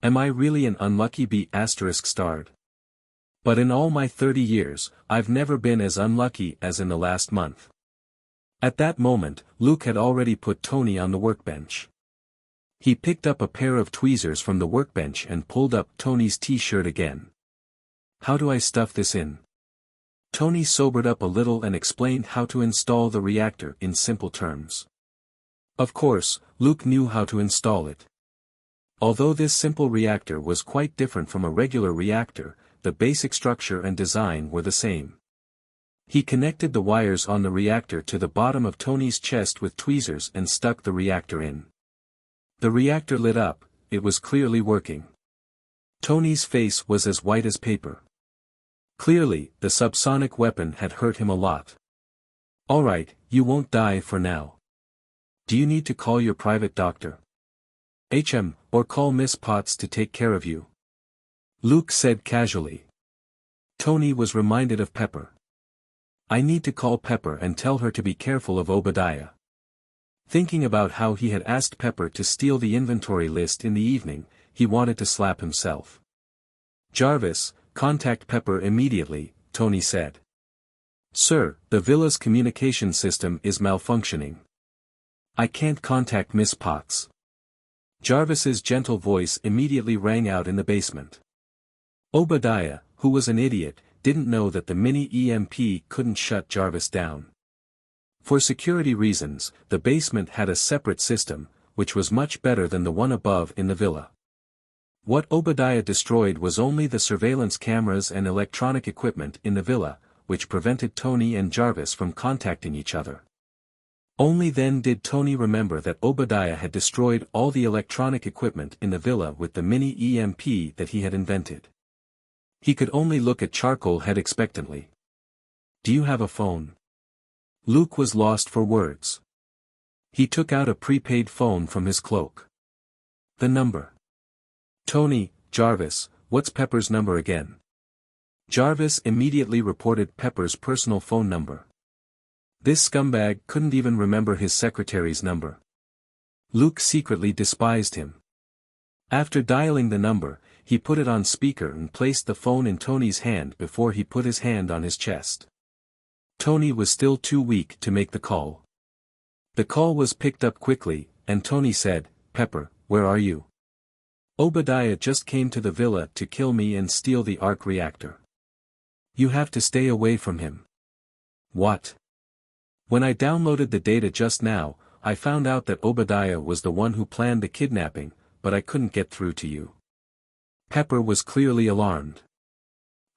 Am I really an unlucky bee ****? But in all my 30 years, I've never been as unlucky as in the last month. At that moment, Luke had already put Tony on the workbench. He picked up a pair of tweezers from the workbench and pulled up Tony's t-shirt again. How do I stuff this in? Tony sobered up a little and explained how to install the reactor in simple terms. Of course, Luke knew how to install it. Although this simple reactor was quite different from a regular reactor, the basic structure and design were the same. He connected the wires on the reactor to the bottom of Tony's chest with tweezers and stuck the reactor in. The reactor lit up, it was clearly working. Tony's face was as white as paper. Clearly, the subsonic weapon had hurt him a lot. Alright, you won't die for now. Do you need to call your private doctor? Or call Miss Potts to take care of you? Luke said casually. Tony was reminded of Pepper. I need to call Pepper and tell her to be careful of Obadiah. Thinking about how he had asked Pepper to steal the inventory list in the evening, he wanted to slap himself. Jarvis, contact Pepper immediately, Tony said. Sir, the villa's communication system is malfunctioning. I can't contact Miss Potts. Jarvis's gentle voice immediately rang out in the basement. Obadiah, who was an idiot, didn't know that the mini-EMP couldn't shut Jarvis down. For security reasons, the basement had a separate system, which was much better than the one above in the villa. What Obadiah destroyed was only the surveillance cameras and electronic equipment in the villa, which prevented Tony and Jarvis from contacting each other. Only then did Tony remember that Obadiah had destroyed all the electronic equipment in the villa with the mini-EMP that he had invented. He could only look at Charcoal Head expectantly. Do you have a phone? Luke was lost for words. He took out a prepaid phone from his cloak. The number. Tony, Jarvis, what's Pepper's number again? Jarvis immediately reported Pepper's personal phone number. This scumbag couldn't even remember his secretary's number. Luke secretly despised him. After dialing the number, he put it on speaker and placed the phone in Tony's hand before he put his hand on his chest. Tony was still too weak to make the call. The call was picked up quickly, and Tony said, "Pepper, where are you? Obadiah just came to the villa to kill me and steal the arc reactor. You have to stay away from him." What? When I downloaded the data just now, I found out that Obadiah was the one who planned the kidnapping, but I couldn't get through to you. Pepper was clearly alarmed.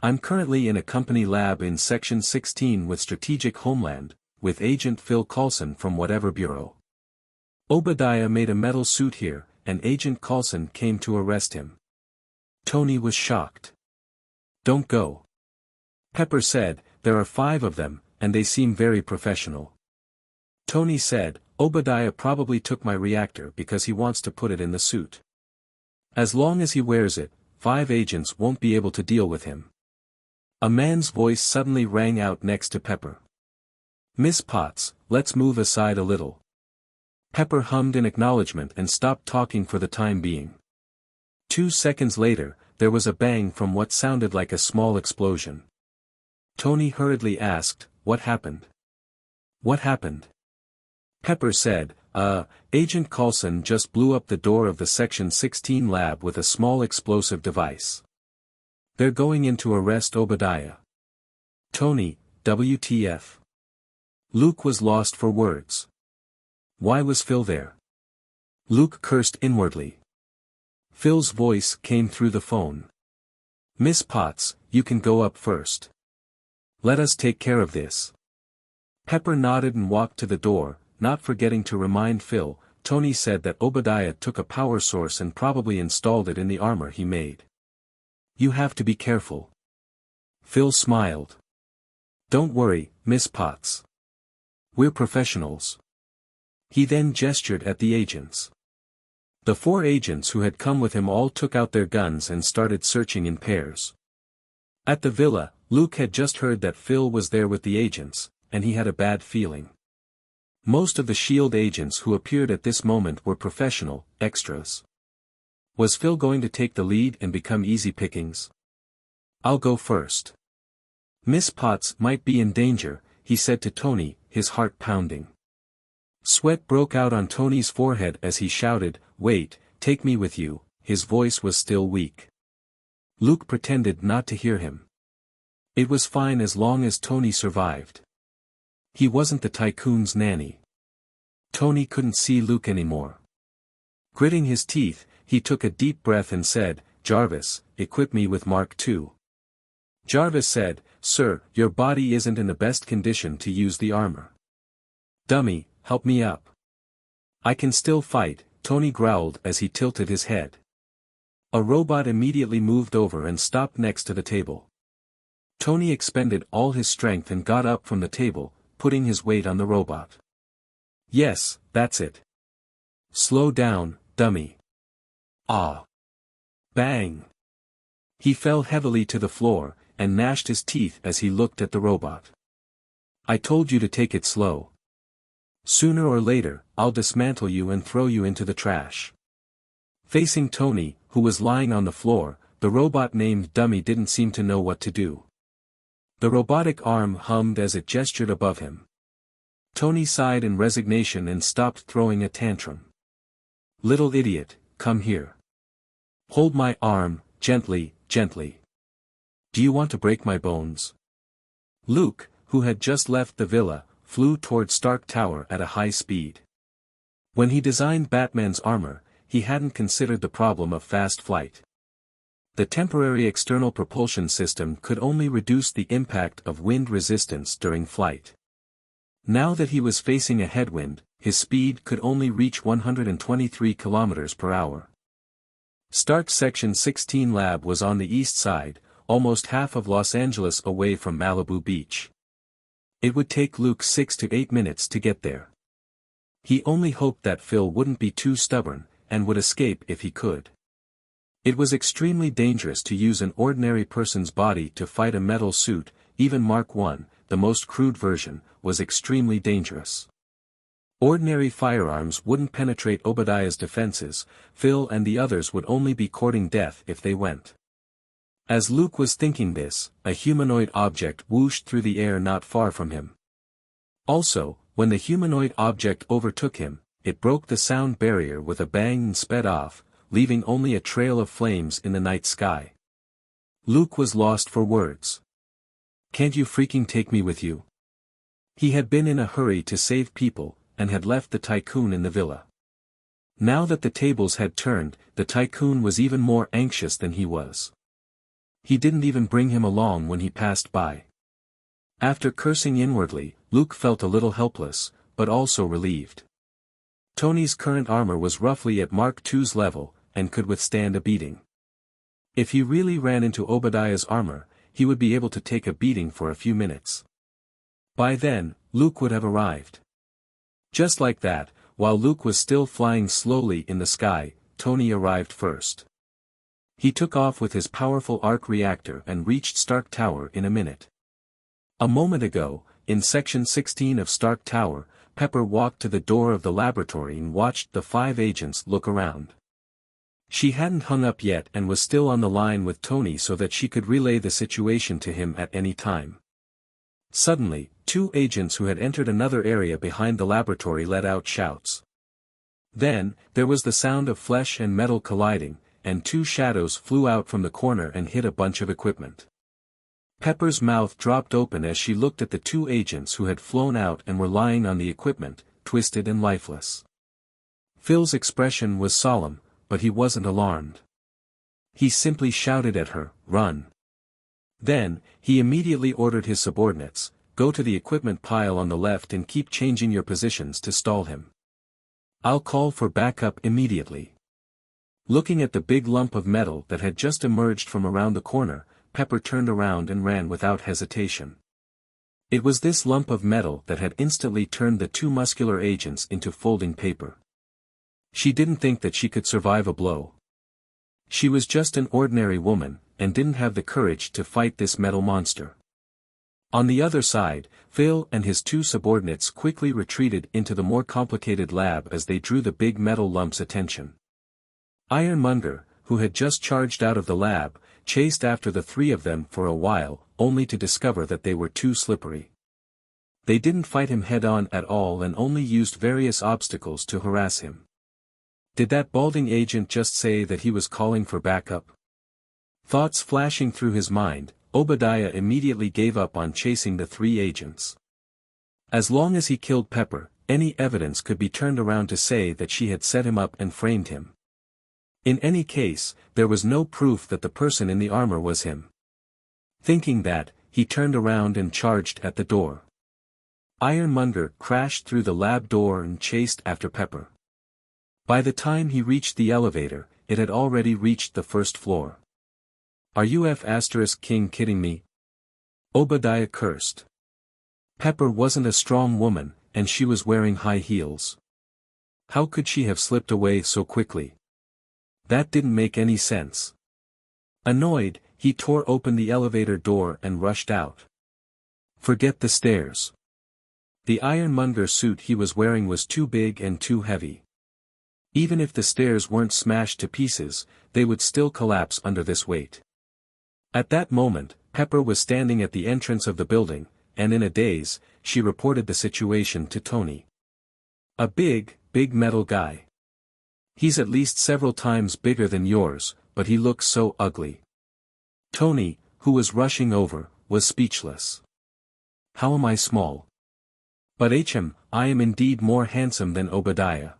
I'm currently in a company lab in Section 16 with Strategic Homeland, with Agent Phil Coulson from whatever bureau. Obadiah made a metal suit here, and Agent Coulson came to arrest him. Tony was shocked. Don't go. Pepper said, there are 5 of them, and they seem very professional. Tony said, Obadiah probably took my reactor because he wants to put it in the suit. As long as he wears it, 5 agents won't be able to deal with him. A man's voice suddenly rang out next to Pepper. Miss Potts, let's move aside a little. Pepper hummed in acknowledgement and stopped talking for the time being. 2 seconds later, there was a bang from what sounded like a small explosion. Tony hurriedly asked, what happened? What happened? Pepper said, Agent Coulson just blew up the door of the Section 16 lab with a small explosive device. They're going in to arrest Obadiah. Tony, WTF. Luke was lost for words. Why was Phil there? Luke cursed inwardly. Phil's voice came through the phone. Miss Potts, you can go up first. Let us take care of this. Pepper nodded and walked to the door, not forgetting to remind Phil. Tony said that Obadiah took a power source and probably installed it in the armor he made. You have to be careful. Phil smiled. Don't worry, Miss Potts. We're professionals. He then gestured at the agents. The 4 agents who had come with him all took out their guns and started searching in pairs. At the villa, Luke had just heard that Phil was there with the agents, and he had a bad feeling. Most of the S.H.I.E.L.D. agents who appeared at this moment were professional, extras. Was Phil going to take the lead and become easy pickings? I'll go first. Miss Potts might be in danger, he said to Tony, his heart pounding. Sweat broke out on Tony's forehead as he shouted, wait, take me with you. His voice was still weak. Luke pretended not to hear him. It was fine as long as Tony survived. He wasn't the tycoon's nanny. Tony couldn't see Luke anymore. Gritting his teeth, he took a deep breath and said, Jarvis, equip me with Mark II. Jarvis said, Sir, your body isn't in the best condition to use the armor. Dummy, help me up. I can still fight, Tony growled as he tilted his head. A robot immediately moved over and stopped next to the table. Tony expended all his strength and got up from the table, putting his weight on the robot. Yes, that's it. Slow down, dummy. Ah. Bang. He fell heavily to the floor, and gnashed his teeth as he looked at the robot. I told you to take it slow. Sooner or later, I'll dismantle you and throw you into the trash. Facing Tony, who was lying on the floor, the robot named Dummy didn't seem to know what to do. The robotic arm hummed as it gestured above him. Tony sighed in resignation and stopped throwing a tantrum. Little idiot, come here. Hold my arm, gently, gently. Do you want to break my bones? Luke, who had just left the villa, flew toward Stark Tower at a high speed. When he designed Batman's armor, he hadn't considered the problem of fast flight. The temporary external propulsion system could only reduce the impact of wind resistance during flight. Now that he was facing a headwind, his speed could only reach 123 km per hour. Stark's Section 16 lab was on the east side, almost half of Los Angeles away from Malibu Beach. It would take Luke 6 to 8 minutes to get there. He only hoped that Phil wouldn't be too stubborn, and would escape if he could. It was extremely dangerous to use an ordinary person's body to fight a metal suit, even Mark I, the most crude version, was extremely dangerous. Ordinary firearms wouldn't penetrate Obadiah's defenses. Phil and the others would only be courting death if they went. As Luke was thinking this, a humanoid object whooshed through the air not far from him. Also, when the humanoid object overtook him, it broke the sound barrier with a bang and sped off, leaving only a trail of flames in the night sky. Luke was lost for words. "Can't you freaking take me with you?" He had been in a hurry to save people, and had left the tycoon in the villa. Now that the tables had turned, the tycoon was even more anxious than he was. He didn't even bring him along when he passed by. After cursing inwardly, Luke felt a little helpless, but also relieved. Tony's current armor was roughly at Mark II's level, and could withstand a beating. If he really ran into Obadiah's armor, he would be able to take a beating for a few minutes. By then, Luke would have arrived. Just like that, while Luke was still flying slowly in the sky, Tony arrived first. He took off with his powerful arc reactor and reached Stark Tower in a minute. A moment ago, in Section 16 of Stark Tower, Pepper walked to the door of the laboratory and watched the 5 agents look around. She hadn't hung up yet and was still on the line with Tony so that she could relay the situation to him at any time. Suddenly, 2 agents who had entered another area behind the laboratory let out shouts. Then, there was the sound of flesh and metal colliding, and 2 shadows flew out from the corner and hit a bunch of equipment. Pepper's mouth dropped open as she looked at the 2 agents who had flown out and were lying on the equipment, twisted and lifeless. Phil's expression was solemn, but he wasn't alarmed. He simply shouted at her, "Run." Then, he immediately ordered his subordinates, "Go to the equipment pile on the left and keep changing your positions to stall him. I'll call for backup immediately." Looking at the big lump of metal that had just emerged from around the corner, Pepper turned around and ran without hesitation. It was this lump of metal that had instantly turned the 2 muscular agents into folding paper. She didn't think that she could survive a blow. She was just an ordinary woman, and didn't have the courage to fight this metal monster. On the other side, Phil and his 2 subordinates quickly retreated into the more complicated lab as they drew the big metal lump's attention. Ironmonger, who had just charged out of the lab, chased after the 3 of them for a while, only to discover that they were too slippery. They didn't fight him head-on at all and only used various obstacles to harass him. Did that balding agent just say that he was calling for backup? Thoughts flashing through his mind, Obadiah immediately gave up on chasing the 3 agents. As long as he killed Pepper, any evidence could be turned around to say that she had set him up and framed him. In any case, there was no proof that the person in the armor was him. Thinking that, he turned around and charged at the door. Ironmonger crashed through the lab door and chased after Pepper. By the time he reached the elevator, it had already reached the 1st floor. "Are you F***king kidding me?" Obadiah cursed. Pepper wasn't a strong woman, and she was wearing high heels. How could she have slipped away so quickly? That didn't make any sense. Annoyed, he tore open the elevator door and rushed out. Forget the stairs. The ironmonger suit he was wearing was too big and too heavy. Even if the stairs weren't smashed to pieces, they would still collapse under this weight. At that moment, Pepper was standing at the entrance of the building, and in a daze, she reported the situation to Tony. "A big metal guy. He's at least several times bigger than yours, but he looks so ugly." Tony, who was rushing over, was speechless. "How am I small? But I am indeed more handsome than Obadiah."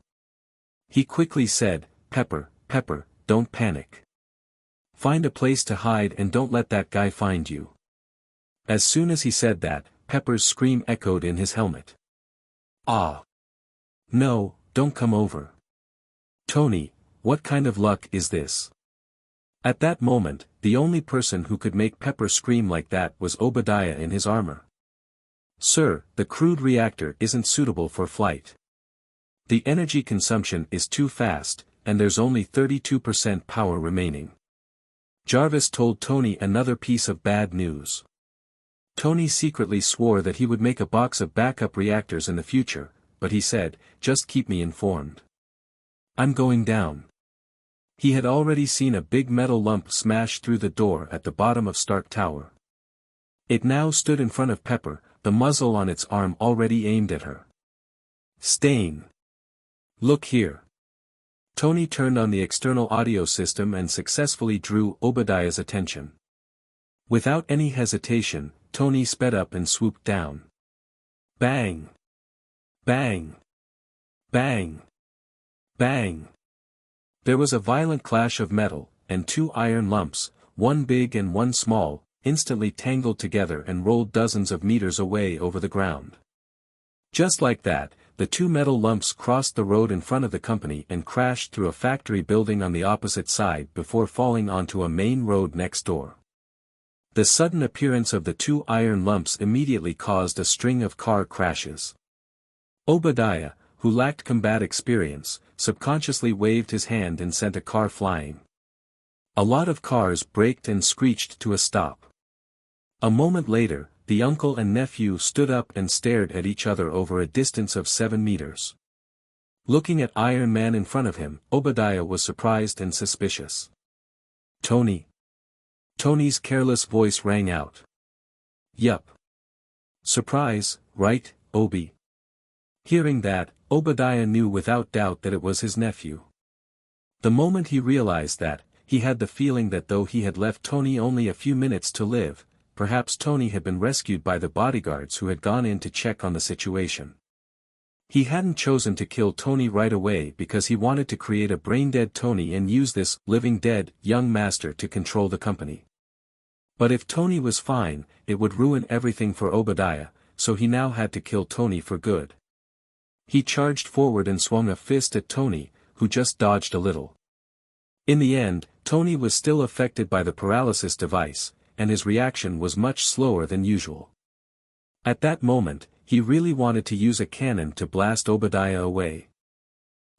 He quickly said, Pepper, don't panic. Find a place to hide and don't let that guy find you." As soon as he said that, Pepper's scream echoed in his helmet. "Ah! No, don't come over. Tony, what kind of luck is this?" At that moment, the only person who could make Pepper scream like that was Obadiah in his armor. "Sir, the crude reactor isn't suitable for flight. The energy consumption is too fast, and there's only 32% power remaining. Jarvis told Tony another piece of bad news. Tony secretly swore that he would make a box of backup reactors in the future, but he said, "Just keep me informed. I'm going down." He had already seen a big metal lump smash through the door at the bottom of Stark Tower. It now stood in front of Pepper, the muzzle on its arm already aimed at her. "Stain. Look here." Tony turned on the external audio system and successfully drew Obadiah's attention. Without any hesitation, Tony sped up and swooped down. Bang! Bang! Bang! Bang! There was a violent clash of metal, and two iron lumps, one big and one small, instantly tangled together and rolled dozens of meters away over the ground. Just like that, the two metal lumps crossed the road in front of the company and crashed through a factory building on the opposite side before falling onto a main road next door. The sudden appearance of the two iron lumps immediately caused a string of car crashes. Obadiah, who lacked combat experience, subconsciously waved his hand and sent a car flying. A lot of cars braked and screeched to a stop. A moment later, the uncle and nephew stood up and stared at each other over a distance of 7 meters. Looking at Iron Man in front of him, Obadiah was surprised and suspicious. "Tony." Tony's careless voice rang out. "Yup. Surprise, right, Obi?" Hearing that, Obadiah knew without doubt that it was his nephew. The moment he realized that, he had the feeling that though he had left Tony only a few minutes to live, perhaps Tony had been rescued by the bodyguards who had gone in to check on the situation. He hadn't chosen to kill Tony right away because he wanted to create a brain-dead Tony and use this living-dead young master to control the company. But if Tony was fine, it would ruin everything for Obadiah, so he now had to kill Tony for good. He charged forward and swung a fist at Tony, who just dodged a little. In the end, Tony was still affected by the paralysis device, and his reaction was much slower than usual. At that moment, he really wanted to use a cannon to blast Obadiah away.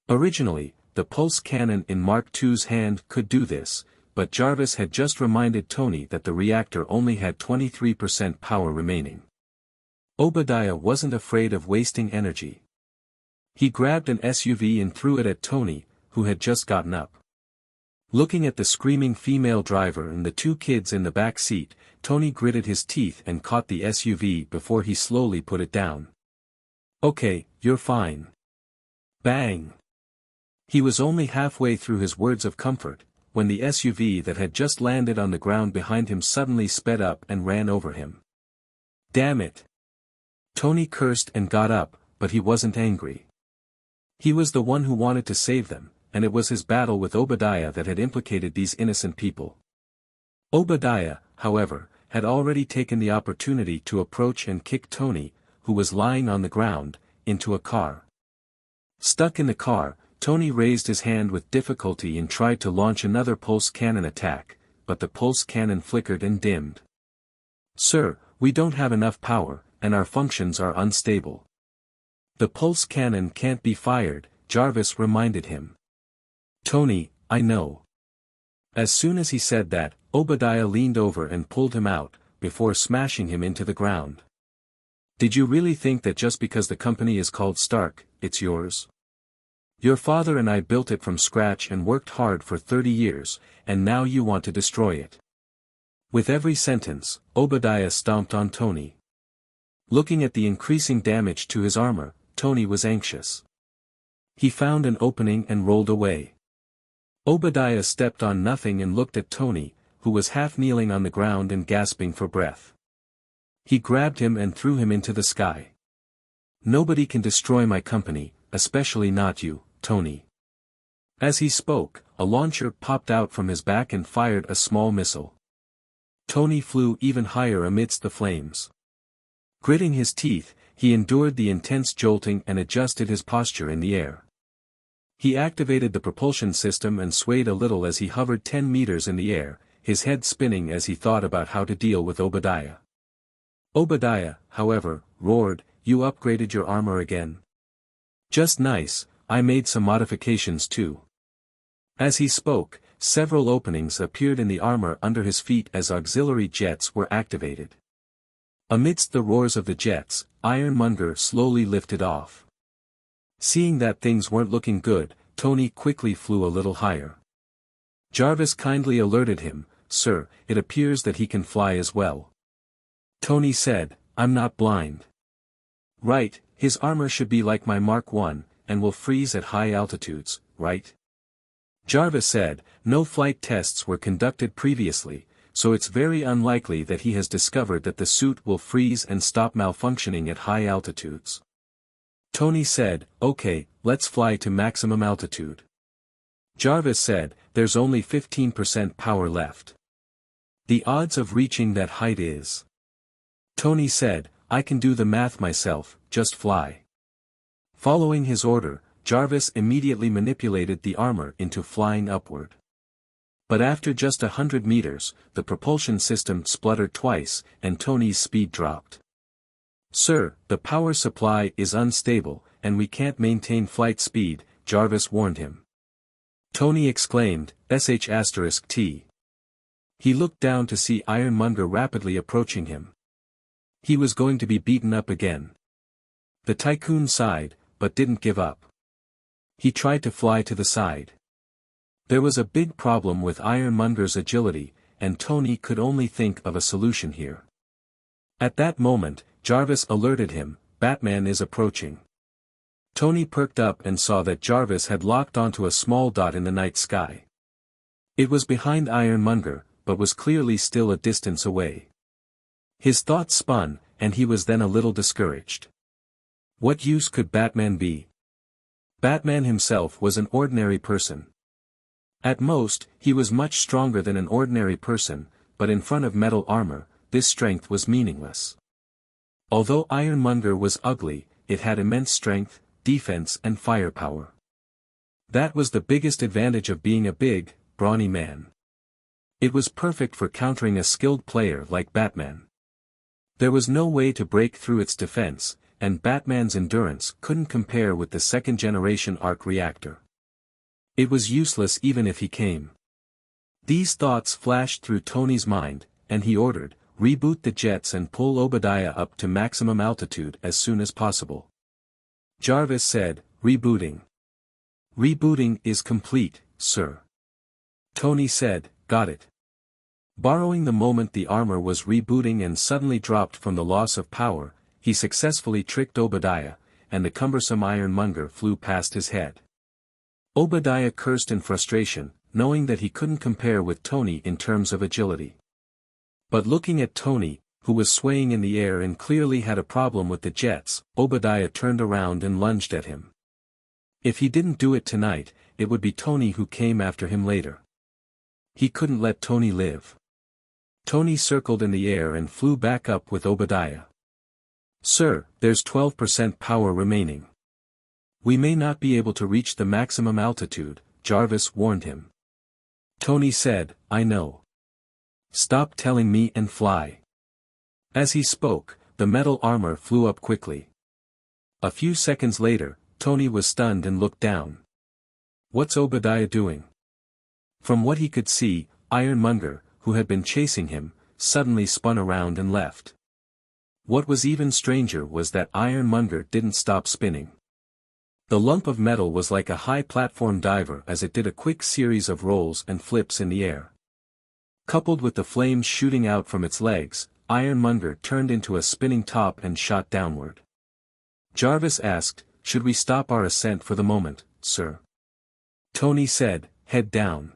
Originally, the pulse cannon in Mark II's hand could do this, but Jarvis had just reminded Tony that the reactor only had 23% power remaining. Obadiah wasn't afraid of wasting energy. He grabbed an SUV and threw it at Tony, who had just gotten up. Looking at the screaming female driver and the two kids in the back seat, Tony gritted his teeth and caught the SUV before he slowly put it down. "Okay, you're fine." Bang! He was only halfway through his words of comfort, when the SUV that had just landed on the ground behind him suddenly sped up and ran over him. "Damn it!" Tony cursed and got up, but he wasn't angry. He was the one who wanted to save them, and it was his battle with Obadiah that had implicated these innocent people. Obadiah, however, had already taken the opportunity to approach and kick Tony, who was lying on the ground, into a car. Stuck in the car, Tony raised his hand with difficulty and tried to launch another pulse cannon attack, but the pulse cannon flickered and dimmed. "Sir, we don't have enough power, and our functions are unstable." "The pulse cannon can't be fired," Jarvis reminded him. "Tony, I know." As soon as he said that, Obadiah leaned over and pulled him out, before smashing him into the ground. "Did you really think that just because the company is called Stark, it's yours? Your father and I built it from scratch and worked hard for 30 years, and now you want to destroy it." With every sentence, Obadiah stomped on Tony. Looking at the increasing damage to his armor, Tony was anxious. He found an opening and rolled away. Obadiah stepped on nothing and looked at Tony, who was half kneeling on the ground and gasping for breath. He grabbed him and threw him into the sky. "Nobody can destroy my company, especially not you, Tony." As he spoke, a launcher popped out from his back and fired a small missile. Tony flew even higher amidst the flames. Gritting his teeth, he endured the intense jolting and adjusted his posture in the air. He activated the propulsion system and swayed a little as he hovered 10 meters in the air, his head spinning as he thought about how to deal with Obadiah. Obadiah, however, roared, "You upgraded your armor again? Just nice, I made some modifications too. As he spoke, several openings appeared in the armor under his feet as auxiliary jets were activated. Amidst the roars of the jets, Ironmonger slowly lifted off. Seeing that things weren't looking good, Tony quickly flew a little higher. Jarvis kindly alerted him, "Sir, it appears that he can fly as well." Tony said, "I'm not blind." "Right, his armor should be like my Mark I, and will freeze at high altitudes, right?" Jarvis said, "No flight tests were conducted previously, so it's very unlikely that he has discovered that the suit will freeze and stop malfunctioning at high altitudes." Tony said, "Okay, let's fly to maximum altitude." Jarvis said, "There's only 15% power left. The odds of reaching that height is..." Tony said, "I can do the math myself, just fly." Following his order, Jarvis immediately manipulated the armor into flying upward. But after just 100 meters, the propulsion system spluttered twice, and Tony's speed dropped. "Sir, the power supply is unstable, and we can't maintain flight speed," Jarvis warned him. Tony exclaimed, "SH*T." He looked down to see Ironmonger rapidly approaching him. He was going to be beaten up again. The Tycoon sighed, but didn't give up. He tried to fly to the side. There was a big problem with Ironmonger's agility, and Tony could only think of a solution here. At that moment, Jarvis alerted him, "Batman is approaching." Tony perked up and saw that Jarvis had locked onto a small dot in the night sky. It was behind Ironmonger, but was clearly still a distance away. His thoughts spun, and he was then a little discouraged. What use could Batman be? Batman himself was an ordinary person. At most, he was much stronger than an ordinary person, but in front of metal armor, this strength was meaningless. Although Ironmonger was ugly, it had immense strength, defense and firepower. That was the biggest advantage of being a big, brawny man. It was perfect for countering a skilled player like Batman. There was no way to break through its defense, and Batman's endurance couldn't compare with the second-generation arc reactor. It was useless even if he came. These thoughts flashed through Tony's mind, and he ordered, "Reboot the jets and pull Obadiah up to maximum altitude as soon as possible." Jarvis said, "Rebooting." "Rebooting is complete, sir." Tony said, "Got it." Borrowing the moment the armor was rebooting and suddenly dropped from the loss of power, he successfully tricked Obadiah, and the cumbersome Ironmonger flew past his head. Obadiah cursed in frustration, knowing that he couldn't compare with Tony in terms of agility. But looking at Tony, who was swaying in the air and clearly had a problem with the jets, Obadiah turned around and lunged at him. If he didn't do it tonight, it would be Tony who came after him later. He couldn't let Tony live. Tony circled in the air and flew back up with Obadiah. "Sir, there's 12% power remaining. We may not be able to reach the maximum altitude," Jarvis warned him. Tony said, "I know. Stop telling me and fly." As he spoke, the metal armor flew up quickly. A few seconds later, Tony was stunned and looked down. What's Obadiah doing? From what he could see, Ironmonger, who had been chasing him, suddenly spun around and left. What was even stranger was that Ironmonger didn't stop spinning. The lump of metal was like a high-platform diver as it did a quick series of rolls and flips in the air. Coupled with the flames shooting out from its legs, Ironmonger turned into a spinning top and shot downward. Jarvis asked, "Should we stop our ascent for the moment, sir?" Tony said, "Head down."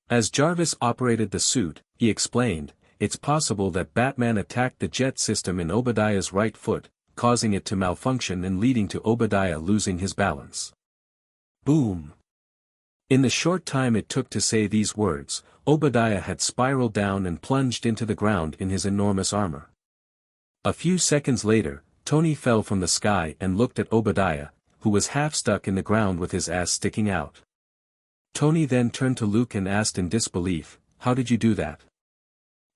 As Jarvis operated the suit, he explained, "It's possible that Batman attacked the jet system in Obadiah's right foot, causing it to malfunction and leading to Obadiah losing his balance." Boom! In the short time it took to say these words, Obadiah had spiraled down and plunged into the ground in his enormous armor. A few seconds later, Tony fell from the sky and looked at Obadiah, who was half stuck in the ground with his ass sticking out. Tony then turned to Luke and asked in disbelief, "How did you do that?"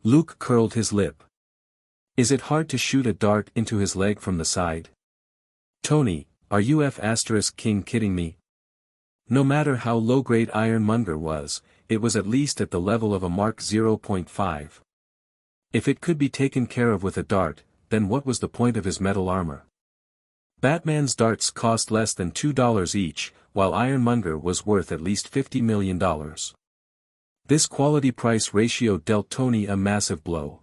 Luke curled his lip. "Is it hard to shoot a dart into his leg from the side?" Tony, are you F***king kidding me? No matter how low-grade Ironmonger was, it was at least at the level of a Mark 0.5. If it could be taken care of with a dart, then what was the point of his metal armor? Batman's darts cost less than $2 each, while Ironmonger was worth at least $50 million. This quality-price ratio dealt Tony a massive blow.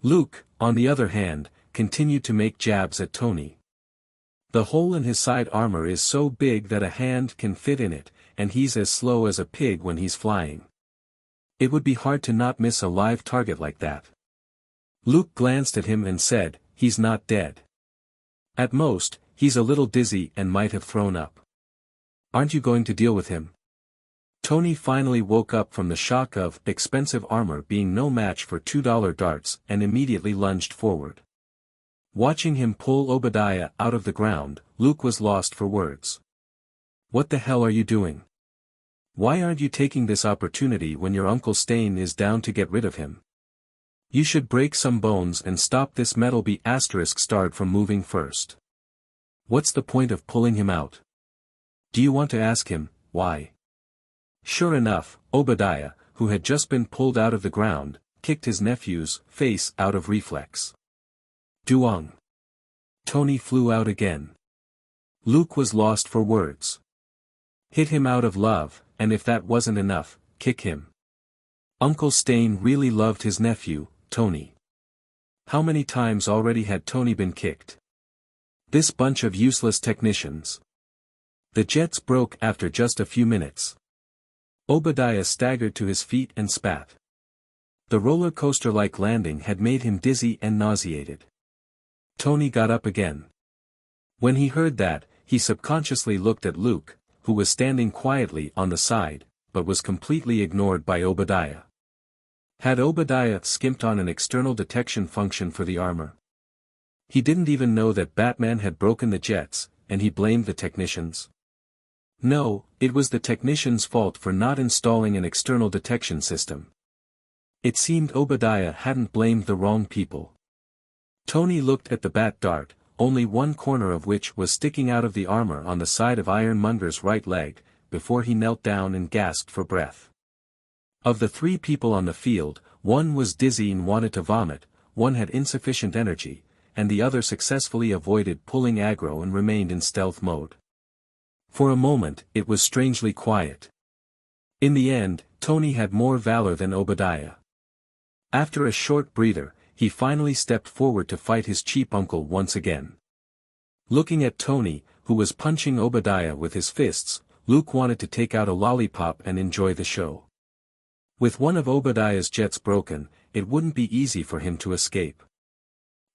Luke, on the other hand, continued to make jabs at Tony. The hole in his side armor is so big that a hand can fit in it, and he's as slow as a pig when he's flying. It would be hard to not miss a live target like that. Luke glanced at him and said, "He's not dead. At most, he's a little dizzy and might have thrown up. Aren't you going to deal with him?" Tony finally woke up from the shock of expensive armor being no match for $2 darts and immediately lunged forward. Watching him pull Obadiah out of the ground, Luke was lost for words. "What the hell are you doing? Why aren't you taking this opportunity when your Uncle Stain is down to get rid of him? You should break some bones and stop this metal B***starred from moving first. What's the point of pulling him out? Do you want to ask him, why?" Sure enough, Obadiah, who had just been pulled out of the ground, kicked his nephew's face out of reflex. Duong. Tony flew out again. Luke was lost for words. Hit him out of love, and if that wasn't enough, kick him. Uncle Stain really loved his nephew, Tony. How many times already had Tony been kicked? This bunch of useless technicians. The jets broke after just a few minutes. Obadiah staggered to his feet and spat. The roller coaster-like landing had made him dizzy and nauseated. Tony got up again. When he heard that, he subconsciously looked at Luke, who was standing quietly on the side, but was completely ignored by Obadiah. Had Obadiah skimped on an external detection function for the armor? He didn't even know that Batman had broken the jets, and he blamed the technicians. No, it was the technicians' fault for not installing an external detection system. It seemed Obadiah hadn't blamed the wrong people. Tony looked at the bat dart, only one corner of which was sticking out of the armor on the side of Ironmonger's right leg, before he knelt down and gasped for breath. Of the 3 people on the field, one was dizzy and wanted to vomit, one had insufficient energy, and the other successfully avoided pulling aggro and remained in stealth mode. For a moment, it was strangely quiet. In the end, Tony had more valor than Obadiah. After a short breather, he finally stepped forward to fight his cheap uncle once again. Looking at Tony, who was punching Obadiah with his fists, Luke wanted to take out a lollipop and enjoy the show. With one of Obadiah's jets broken, it wouldn't be easy for him to escape.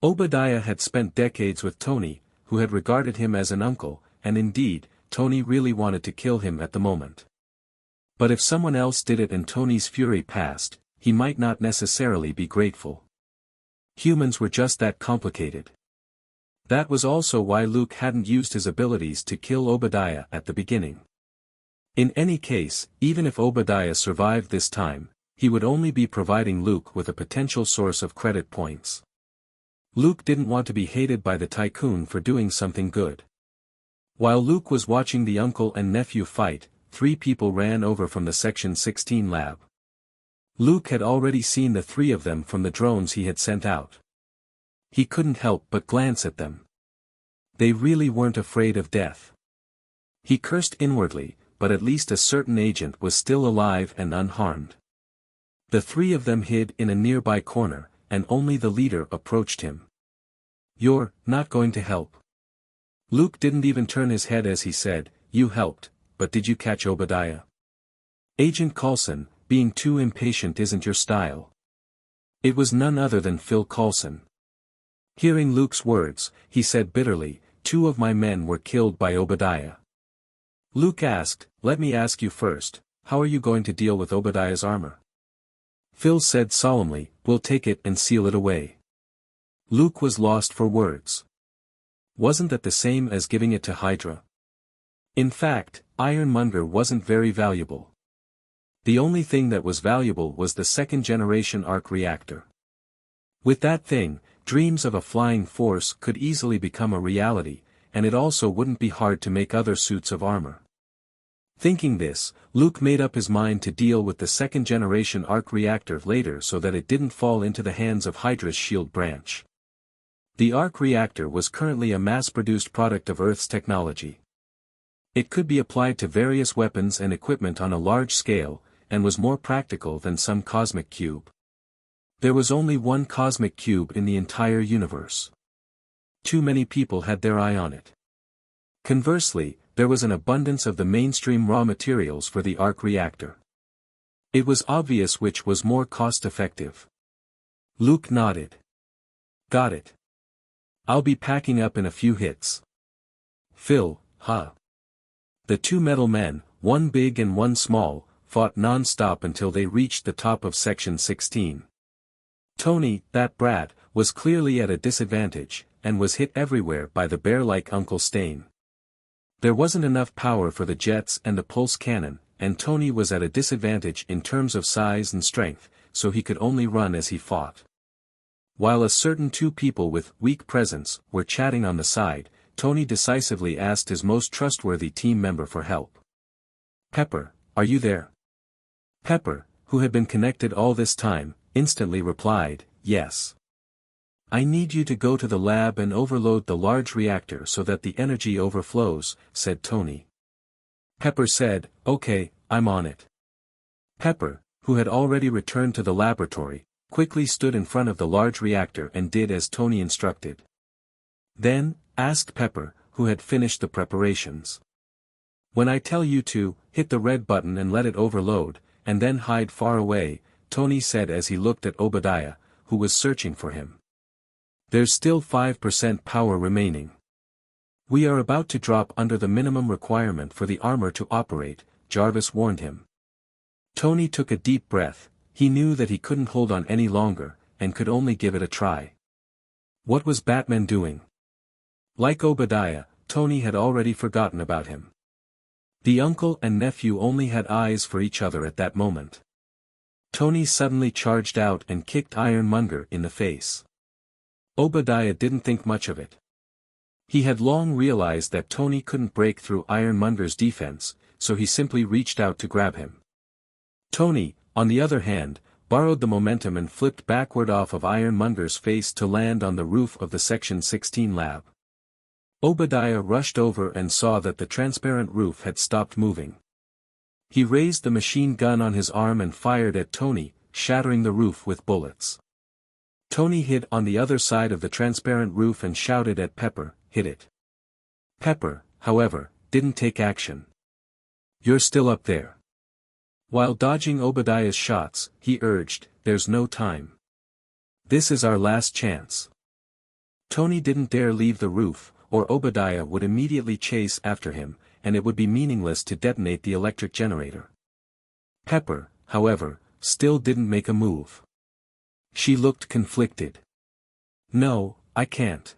Obadiah had spent decades with Tony, who had regarded him as an uncle, and indeed, Tony really wanted to kill him at the moment. But if someone else did it and Tony's fury passed, he might not necessarily be grateful. Humans were just that complicated. That was also why Luke hadn't used his abilities to kill Obadiah at the beginning. In any case, even if Obadiah survived this time, he would only be providing Luke with a potential source of credit points. Luke didn't want to be hated by the tycoon for doing something good. While Luke was watching the uncle and nephew fight, 3 people ran over from the Section 16 lab. Luke had already seen the 3 of them from the drones he had sent out. He couldn't help but glance at them. They really weren't afraid of death. He cursed inwardly, but at least a certain agent was still alive and unharmed. The 3 of them hid in a nearby corner, and only the leader approached him. "You're not going to help?" Luke didn't even turn his head as he said, "You helped, but did you catch Obadiah?" "Agent Coulson, being too impatient isn't your style." It was none other than Phil Coulson. Hearing Luke's words, he said bitterly, "2 of my men were killed by Obadiah." Luke asked, "Let me ask you first, how are you going to deal with Obadiah's armor?" Phil said solemnly, "We'll take it and seal it away." Luke was lost for words. Wasn't that the same as giving it to Hydra? In fact, Ironmonger wasn't very valuable. The only thing that was valuable was the 2nd-generation arc reactor. With that thing, dreams of a flying force could easily become a reality, and it also wouldn't be hard to make other suits of armor. Thinking this, Luke made up his mind to deal with the second-generation arc reactor later so that it didn't fall into the hands of Hydra's shield branch. The arc reactor was currently a mass-produced product of Earth's technology. It could be applied to various weapons and equipment on a large scale, and was more practical than some cosmic cube. There was only one cosmic cube in the entire universe. Too many people had their eye on it. Conversely, there was an abundance of the mainstream raw materials for the arc reactor. It was obvious which was more cost-effective. Luke nodded. Got it. I'll be packing up in a few hits. Phil, huh? The two metal men, one big and one small, fought non-stop until they reached the top of Section 16. Tony, that brat, was clearly at a disadvantage, and was hit everywhere by the bear-like Uncle Stain. There wasn't enough power for the jets and the pulse cannon, and Tony was at a disadvantage in terms of size and strength, so he could only run as he fought. While a certain two people with weak presence were chatting on the side, Tony decisively asked his most trustworthy team member for help. Pepper, are you there? Pepper, who had been connected all this time, instantly replied, yes. I need you to go to the lab and overload the large reactor so that the energy overflows, said Tony. Pepper said, okay, I'm on it. Pepper, who had already returned to the laboratory, quickly stood in front of the large reactor and did as Tony instructed. Then, asked Pepper, who had finished the preparations. When I tell you to, hit the red button and let it overload, and then hide far away, Tony said as he looked at Obadiah, who was searching for him. There's still 5% power remaining. We are about to drop under the minimum requirement for the armor to operate, Jarvis warned him. Tony took a deep breath. He knew that he couldn't hold on any longer, and could only give it a try. What was Batman doing? Like Obadiah, Tony had already forgotten about him. The uncle and nephew only had eyes for each other at that moment. Tony suddenly charged out and kicked Ironmonger in the face. Obadiah didn't think much of it. He had long realized that Tony couldn't break through Ironmonger's defense, so he simply reached out to grab him. Tony, on the other hand, borrowed the momentum and flipped backward off of Ironmonger's face to land on the roof of the Section 16 lab. Obadiah rushed over and saw that the transparent roof had stopped moving. He raised the machine gun on his arm and fired at Tony, shattering the roof with bullets. Tony hid on the other side of the transparent roof and shouted at Pepper, hit it. Pepper, however, didn't take action. You're still up there. While dodging Obadiah's shots, he urged, there's no time. This is our last chance. Tony didn't dare leave the roof, or Obadiah would immediately chase after him, and it would be meaningless to detonate the electric generator. Pepper, however, still didn't make a move. She looked conflicted. No, I can't.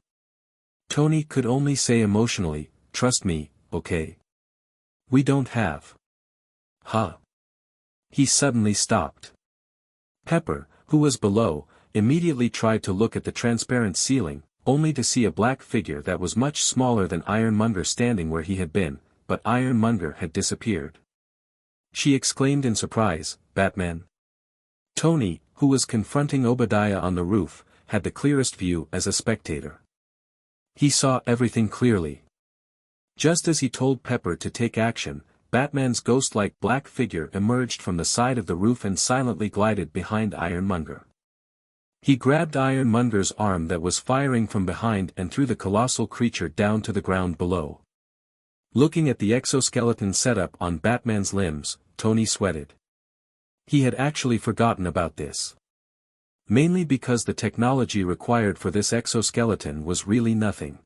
Tony could only say emotionally, trust me, okay? We don't have. Huh. He suddenly stopped. Pepper, who was below, immediately tried to look at the transparent ceiling, only to see a black figure that was much smaller than Ironmonger standing where he had been, but Ironmonger had disappeared. She exclaimed in surprise, Batman. Tony, who was confronting Obadiah on the roof, had the clearest view as a spectator. He saw everything clearly. Just as he told Pepper to take action, Batman's ghost-like black figure emerged from the side of the roof and silently glided behind Ironmonger. He grabbed Ironmonger's arm that was firing from behind and threw the colossal creature down to the ground below. Looking at the exoskeleton setup on Batman's limbs, Tony sweated. He had actually forgotten about this. Mainly because the technology required for this exoskeleton was really nothing.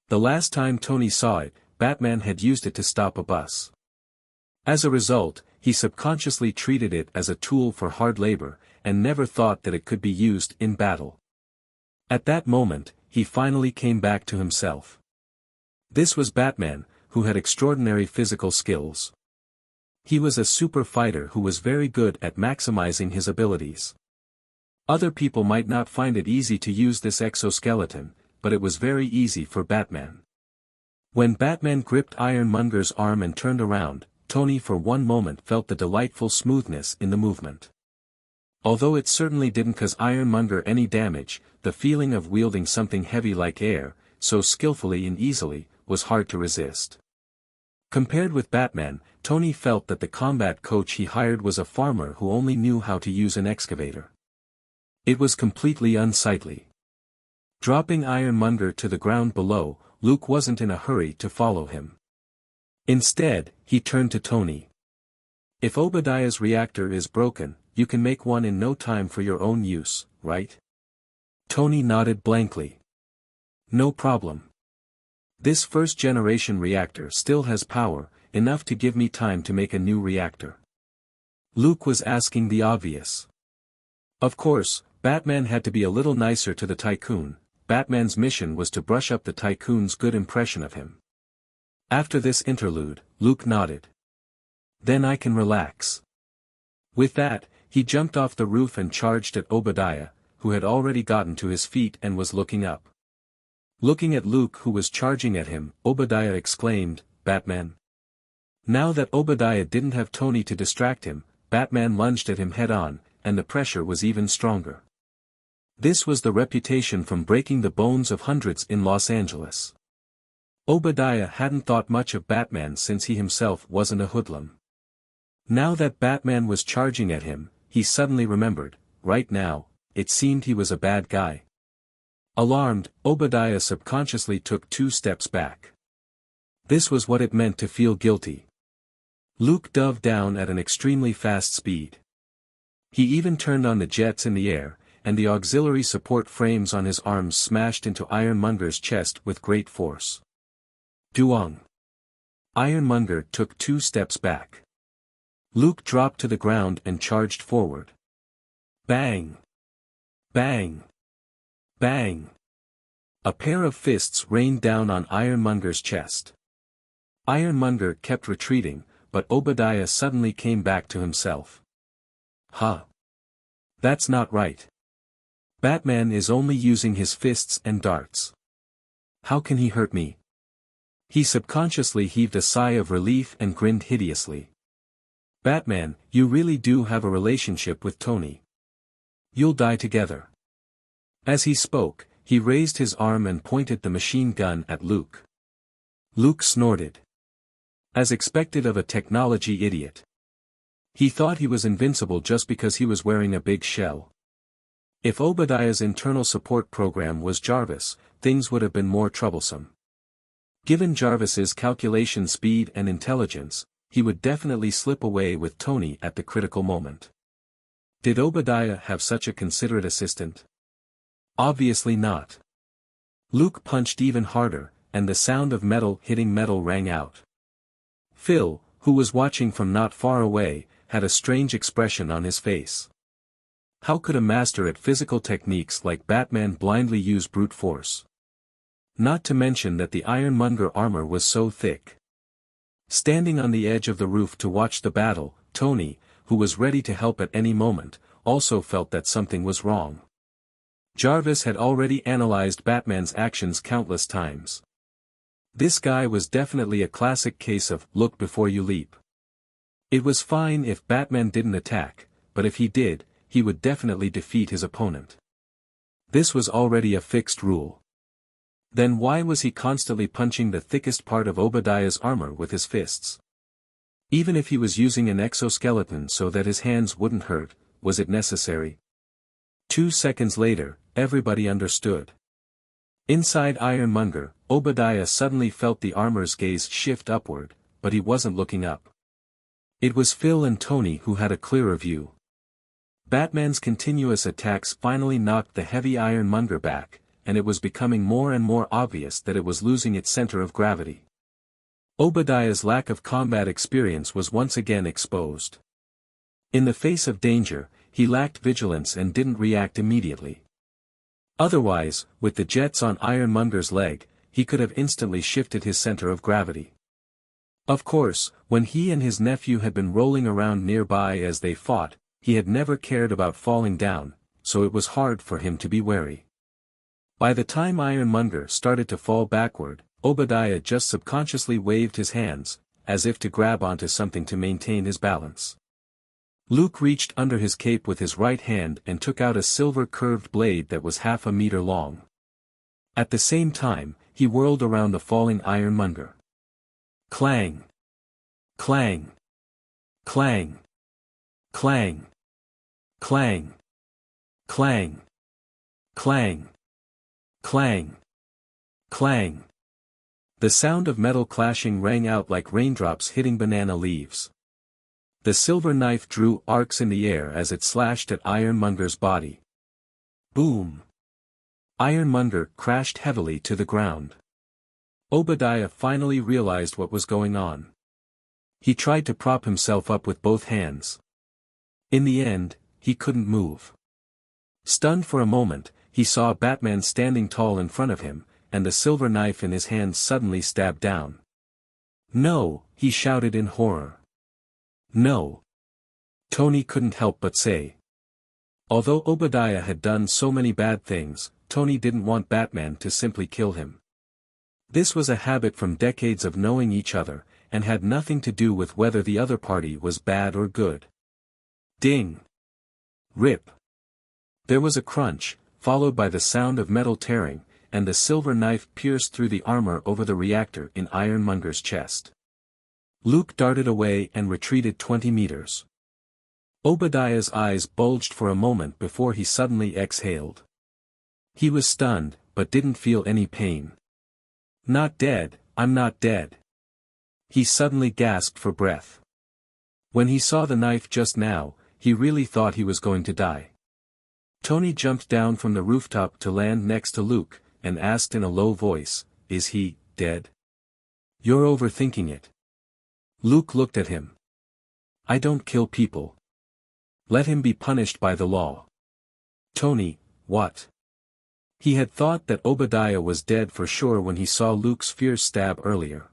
The last time Tony saw it, Batman had used it to stop a bus. As a result, he subconsciously treated it as a tool for hard labor, and never thought that it could be used in battle. At that moment, he finally came back to himself. This was Batman, who had extraordinary physical skills. He was a super fighter who was very good at maximizing his abilities. Other people might not find it easy to use this exoskeleton, but it was very easy for Batman. When Batman gripped Ironmonger's arm and turned around, Tony for one moment felt the delightful smoothness in the movement. Although it certainly didn't cause Ironmonger any damage, the feeling of wielding something heavy like air, so skillfully and easily, was hard to resist. Compared with Batman, Tony felt that the combat coach he hired was a farmer who only knew how to use an excavator. It was completely unsightly. Dropping Ironmonger to the ground below, Luke wasn't in a hurry to follow him. Instead, he turned to Tony. "If Obadiah's reactor is broken, you can make one in no time for your own use, right?" Tony nodded blankly. "No problem. This first-generation reactor still has power, enough to give me time to make a new reactor." Luke was asking the obvious. Of course, Batman had to be a little nicer to the tycoon. Batman's mission was to brush up the tycoon's good impression of him. After this interlude, Luke nodded. "Then I can relax." With that, he jumped off the roof and charged at Obadiah, who had already gotten to his feet and was looking up. Looking at Luke who was charging at him, Obadiah exclaimed, "Batman." Now that Obadiah didn't have Tony to distract him, Batman lunged at him head-on, and the pressure was even stronger. This was the reputation from breaking the bones of hundreds in Los Angeles. Obadiah hadn't thought much of Batman since he himself wasn't a hoodlum. Now that Batman was charging at him, he suddenly remembered, right now, it seemed he was a bad guy. Alarmed, Obadiah subconsciously took 2 steps back. This was what it meant to feel guilty. Luke dove down at an extremely fast speed. He even turned on the jets in the air, and the auxiliary support frames on his arms smashed into Ironmonger's chest with great force. Duong. Ironmonger took 2 steps back. Luke dropped to the ground and charged forward. Bang! Bang! Bang! A pair of fists rained down on Ironmonger's chest. Ironmonger kept retreating, but Obadiah suddenly came back to himself. Huh! That's not right. Batman is only using his fists and darts. How can he hurt me? He subconsciously heaved a sigh of relief and grinned hideously. Batman, you really do have a relationship with Tony. You'll die together. As he spoke, he raised his arm and pointed the machine gun at Luke. Luke snorted. As expected of a technology idiot. He thought he was invincible just because he was wearing a big shell. If Obadiah's internal support program was Jarvis, things would have been more troublesome. Given Jarvis's calculation speed and intelligence, he would definitely slip away with Tony at the critical moment. Did Obadiah have such a considerate assistant? Obviously not. Luke punched even harder, and the sound of metal hitting metal rang out. Phil, who was watching from not far away, had a strange expression on his face. How could a master at physical techniques like Batman blindly use brute force? Not to mention that the Ironmonger armor was so thick. Standing on the edge of the roof to watch the battle, Tony, who was ready to help at any moment, also felt that something was wrong. Jarvis had already analyzed Batman's actions countless times. This guy was definitely a classic case of look before you leap. It was fine if Batman didn't attack, but if he did, he would definitely defeat his opponent. This was already a fixed rule. Then why was he constantly punching the thickest part of Obadiah's armor with his fists? Even if he was using an exoskeleton so that his hands wouldn't hurt, was it necessary? 2 seconds later, everybody understood. Inside Ironmonger, Obadiah suddenly felt the armor's gaze shift upward, but he wasn't looking up. It was Phil and Tony who had a clearer view. Batman's continuous attacks finally knocked the heavy Ironmonger back, and it was becoming more and more obvious that it was losing its center of gravity. Obadiah's lack of combat experience was once again exposed. In the face of danger, he lacked vigilance and didn't react immediately. Otherwise, with the jets on Ironmonger's leg, he could have instantly shifted his center of gravity. Of course, when he and his nephew had been rolling around nearby as they fought, he had never cared about falling down, so it was hard for him to be wary. By the time Ironmonger started to fall backward, Obadiah just subconsciously waved his hands, as if to grab onto something to maintain his balance. Luke reached under his cape with his right hand and took out a silver curved blade that was half a meter long. At the same time, he whirled around the falling ironmonger. Clang! Clang! Clang! Clang! Clang! Clang! Clang! Clang! Clang! The sound of metal clashing rang out like raindrops hitting banana leaves. The silver knife drew arcs in the air as it slashed at Ironmonger's body. Boom! Ironmonger crashed heavily to the ground. Obadiah finally realized what was going on. He tried to prop himself up with both hands. In the end, he couldn't move. Stunned for a moment, he saw Batman standing tall in front of him, and the silver knife in his hand suddenly stabbed down. "No!" he shouted in horror. "No!" Tony couldn't help but say. Although Obadiah had done so many bad things, Tony didn't want Batman to simply kill him. This was a habit from decades of knowing each other, and had nothing to do with whether the other party was bad or good. Ding! Rip! There was a crunch, followed by the sound of metal tearing, and the silver knife pierced through the armor over the reactor in Ironmonger's chest. Luke darted away and retreated 20 meters. Obadiah's eyes bulged for a moment before he suddenly exhaled. He was stunned, but didn't feel any pain. "Not dead, I'm not dead." He suddenly gasped for breath. When he saw the knife just now, he really thought he was going to die. Tony jumped down from the rooftop to land next to Luke, and asked in a low voice, "Is he dead?" "You're overthinking it." Luke looked at him. "I don't kill people. Let him be punished by the law." Tony, what? He had thought that Obadiah was dead for sure when he saw Luke's fierce stab earlier.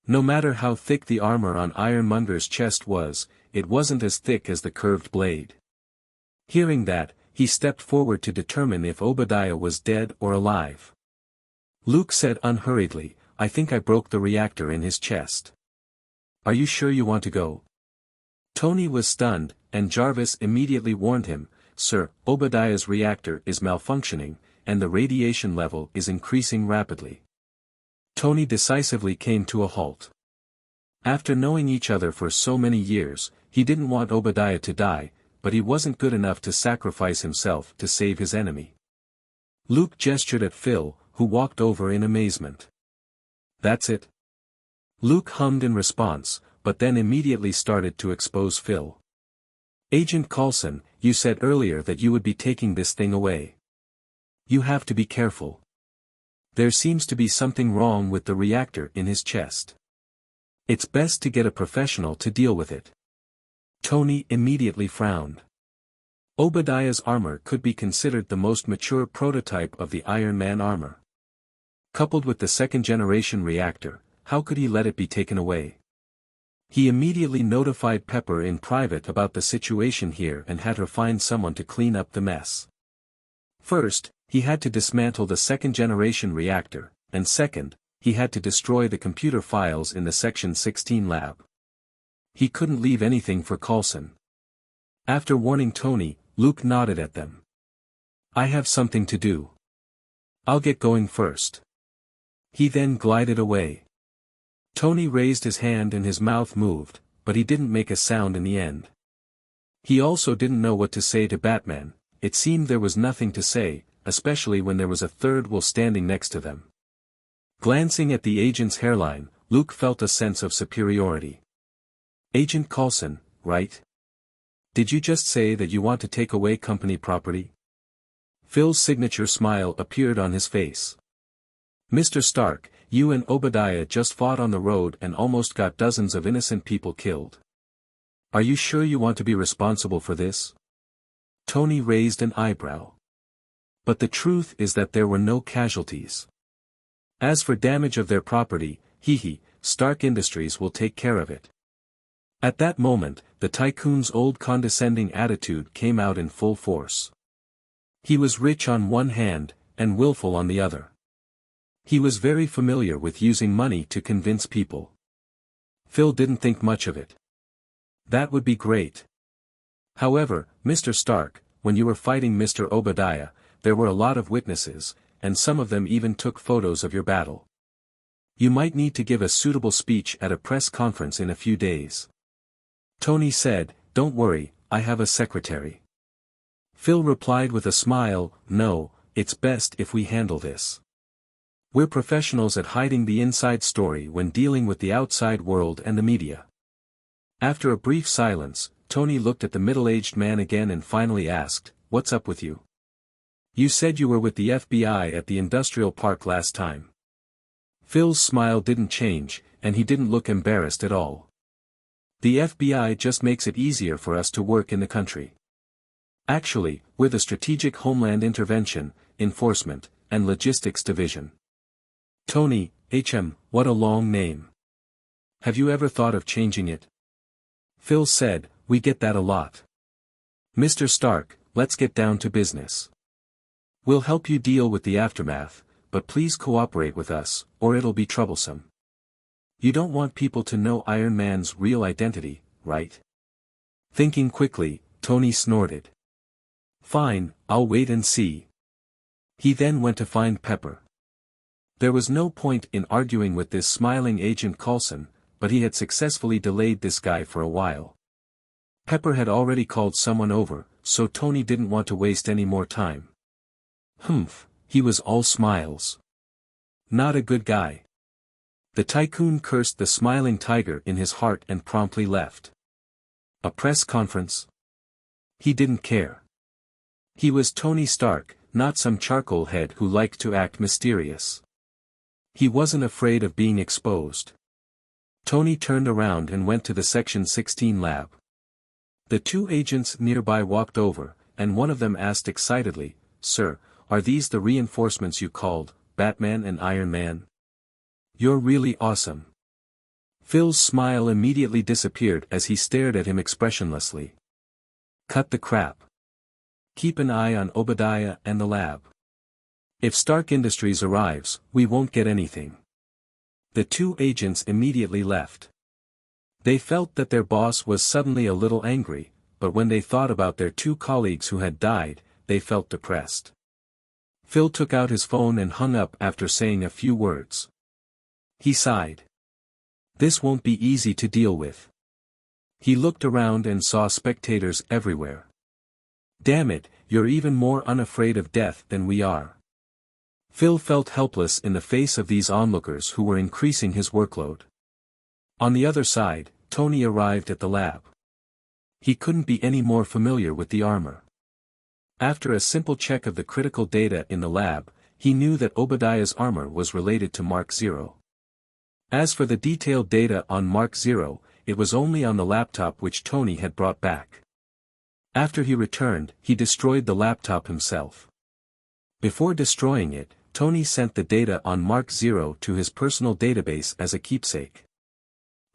No matter how thick the armor on Ironmonger's chest was, it wasn't as thick as the curved blade. Hearing that, he stepped forward to determine if Obadiah was dead or alive. Luke said unhurriedly, "I think I broke the reactor in his chest." "Are you sure you want to go?" Tony was stunned, and Jarvis immediately warned him, "Sir, Obadiah's reactor is malfunctioning, and the radiation level is increasing rapidly." Tony decisively came to a halt. After knowing each other for so many years, he didn't want Obadiah to die, but he wasn't good enough to sacrifice himself to save his enemy. Luke gestured at Phil, who walked over in amazement. "That's it?" Luke hummed in response, but then immediately started to expose Phil. "Agent Coulson, you said earlier that you would be taking this thing away. You have to be careful. There seems to be something wrong with the reactor in his chest. It's best to get a professional to deal with it." Tony immediately frowned. Obadiah's armor could be considered the most mature prototype of the Iron Man armor. Coupled with the second-generation reactor, how could he let it be taken away? He immediately notified Pepper in private about the situation here and had her find someone to clean up the mess. First, he had to dismantle the second-generation reactor, and second, he had to destroy the computer files in the Section 16 lab. He couldn't leave anything for Coulson. After warning Tony, Luke nodded at them. "I have something to do. I'll get going first." He then glided away. Tony raised his hand and his mouth moved, but he didn't make a sound in the end. He also didn't know what to say to Batman. It seemed there was nothing to say, especially when there was a third wheel standing next to them. Glancing at the agent's hairline, Luke felt a sense of superiority. "Agent Coulson, right? Did you just say that you want to take away company property?" Phil's signature smile appeared on his face. "Mr. Stark, you and Obadiah just fought on the road and almost got dozens of innocent people killed. Are you sure you want to be responsible for this?" Tony raised an eyebrow. "But the truth is that there were no casualties. As for damage of their property, Stark Industries will take care of it." At that moment, the tycoon's old condescending attitude came out in full force. He was rich on one hand, and willful on the other. He was very familiar with using money to convince people. Phil didn't think much of it. That would be great. However, Mr. Stark, when you were fighting Mr. Obadiah, there were a lot of witnesses, and some of them even took photos of your battle. You might need to give a suitable speech at a press conference in a few days. Tony said, "Don't worry, I have a secretary." Phil replied with a smile, "No, it's best if we handle this. We're professionals at hiding the inside story when dealing with the outside world and the media." After a brief silence, Tony looked at the middle-aged man again and finally asked, "What's up with you? You said you were with the FBI at the industrial park last time." Phil's smile didn't change, and he didn't look embarrassed at all. "The FBI just makes it easier for us to work in the country. Actually, we're the Strategic Homeland Intervention, Enforcement, and Logistics Division." Tony, what a long name. Have you ever thought of changing it? Phil said, "We get that a lot. Mr. Stark, let's get down to business. We'll help you deal with the aftermath, but please cooperate with us, or it'll be troublesome. You don't want people to know Iron Man's real identity, right?" Thinking quickly, Tony snorted. "Fine, I'll wait and see." He then went to find Pepper. There was no point in arguing with this smiling Agent Coulson, but he had successfully delayed this guy for a while. Pepper had already called someone over, so Tony didn't want to waste any more time. He was all smiles. Not a good guy. The tycoon cursed the smiling tiger in his heart and promptly left. A press conference? He didn't care. He was Tony Stark, not some charcoal head who liked to act mysterious. He wasn't afraid of being exposed. Tony turned around and went to the Section 16 lab. The two agents nearby walked over, and one of them asked excitedly, "Sir, are these the reinforcements you called, Batman and Iron Man? You're really awesome." Phil's smile immediately disappeared as he stared at him expressionlessly. "Cut the crap. Keep an eye on Obadiah and the lab. If Stark Industries arrives, we won't get anything." The two agents immediately left. They felt that their boss was suddenly a little angry, but when they thought about their two colleagues who had died, they felt depressed. Phil took out his phone and hung up after saying a few words. He sighed. This won't be easy to deal with. He looked around and saw spectators everywhere. Damn it, you're even more unafraid of death than we are. Phil felt helpless in the face of these onlookers who were increasing his workload. On the other side, Tony arrived at the lab. He couldn't be any more familiar with the armor. After a simple check of the critical data in the lab, he knew that Obadiah's armor was related to Mark 0. As for the detailed data on Mark 0, it was only on the laptop which Tony had brought back. After he returned, he destroyed the laptop himself. Before destroying it, Tony sent the data on Mark 0 to his personal database as a keepsake.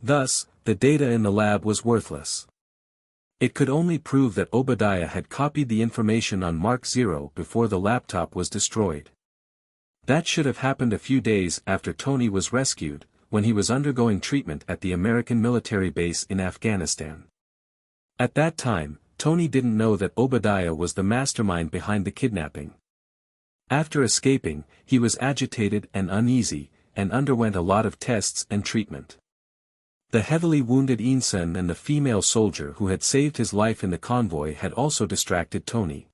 Thus, the data in the lab was worthless. It could only prove that Obadiah had copied the information on Mark 0 before the laptop was destroyed. That should have happened a few days after Tony was rescued, when he was undergoing treatment at the American military base in Afghanistan. At that time, Tony didn't know that Obadiah was the mastermind behind the kidnapping. After escaping, he was agitated and uneasy, and underwent a lot of tests and treatment. The heavily wounded ensign and the female soldier who had saved his life in the convoy had also distracted Tony.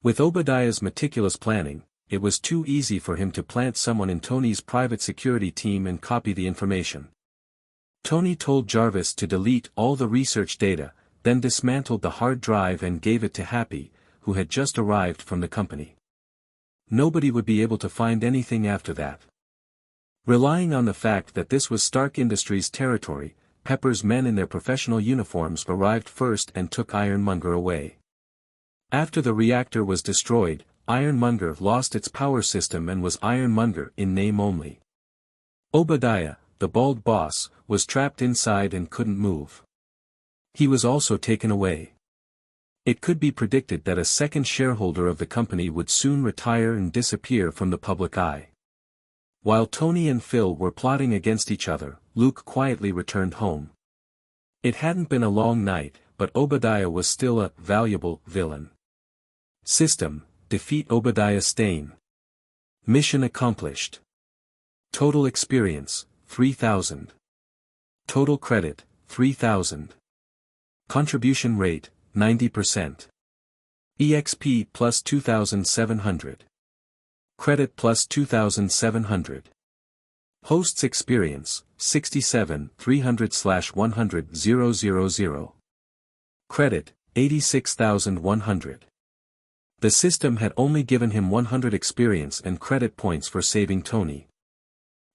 With Obadiah's meticulous planning, it was too easy for him to plant someone in Tony's private security team and copy the information. Tony told Jarvis to delete all the research data, then dismantled the hard drive and gave it to Happy, who had just arrived from the company. Nobody would be able to find anything after that. Relying on the fact that this was Stark Industries' territory, Pepper's men in their professional uniforms arrived first and took Ironmonger away. After the reactor was destroyed, Ironmonger lost its power system and was Ironmonger in name only. Obadiah, the bald boss, was trapped inside and couldn't move. He was also taken away. It could be predicted that a second shareholder of the company would soon retire and disappear from the public eye. While Tony and Phil were plotting against each other, Luke quietly returned home. It hadn't been a long night, but Obadiah was still a valuable villain. System: defeat Obadiah Stane. Mission accomplished. Total experience: 3,000. Total credit: 3,000. Contribution rate: 90%. EXP plus 2,700. Credit plus 2,700. Hosts experience: 67 300/100,000. Credit: 86,100. The system had only given him 100 experience and credit points for saving Tony.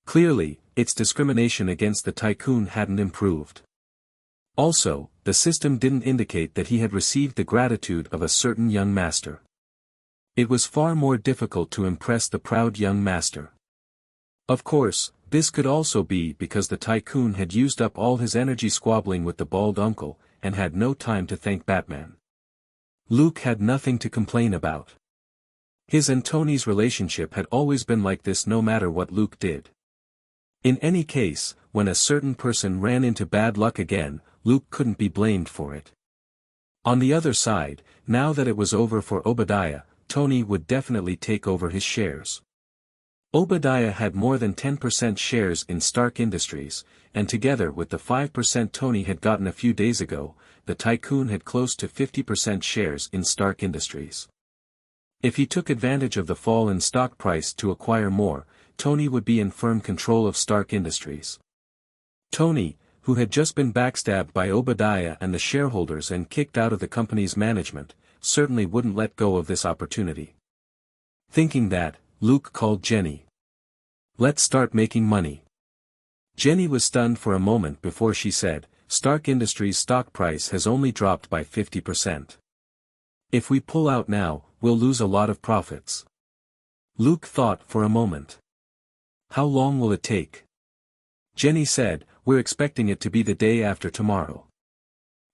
Clearly, its discrimination against the tycoon hadn't improved. Also, the system didn't indicate that he had received the gratitude of a certain young master. It was far more difficult to impress the proud young master. Of course, this could also be because the tycoon had used up all his energy squabbling with the bald uncle, and had no time to thank Batman. Luke had nothing to complain about. His and Tony's relationship had always been like this no matter what Luke did. In any case, when a certain person ran into bad luck again, Luke couldn't be blamed for it. On the other side, now that it was over for Obadiah, Tony would definitely take over his shares. Obadiah had more than 10% shares in Stark Industries, and together with the 5% Tony had gotten a few days ago, the tycoon had close to 50% shares in Stark Industries. If he took advantage of the fall in stock price to acquire more, Tony would be in firm control of Stark Industries. Tony, who had just been backstabbed by Obadiah and the shareholders and kicked out of the company's management, certainly wouldn't let go of this opportunity. Thinking that, Luke called Jenny. "Let's start making money." Jenny was stunned for a moment before she said, "Stark Industries' stock price has only dropped by 50%. If we pull out now, we'll lose a lot of profits." Luke thought for a moment. "How long will it take?" Jenny said, "We're expecting it to be the day after tomorrow."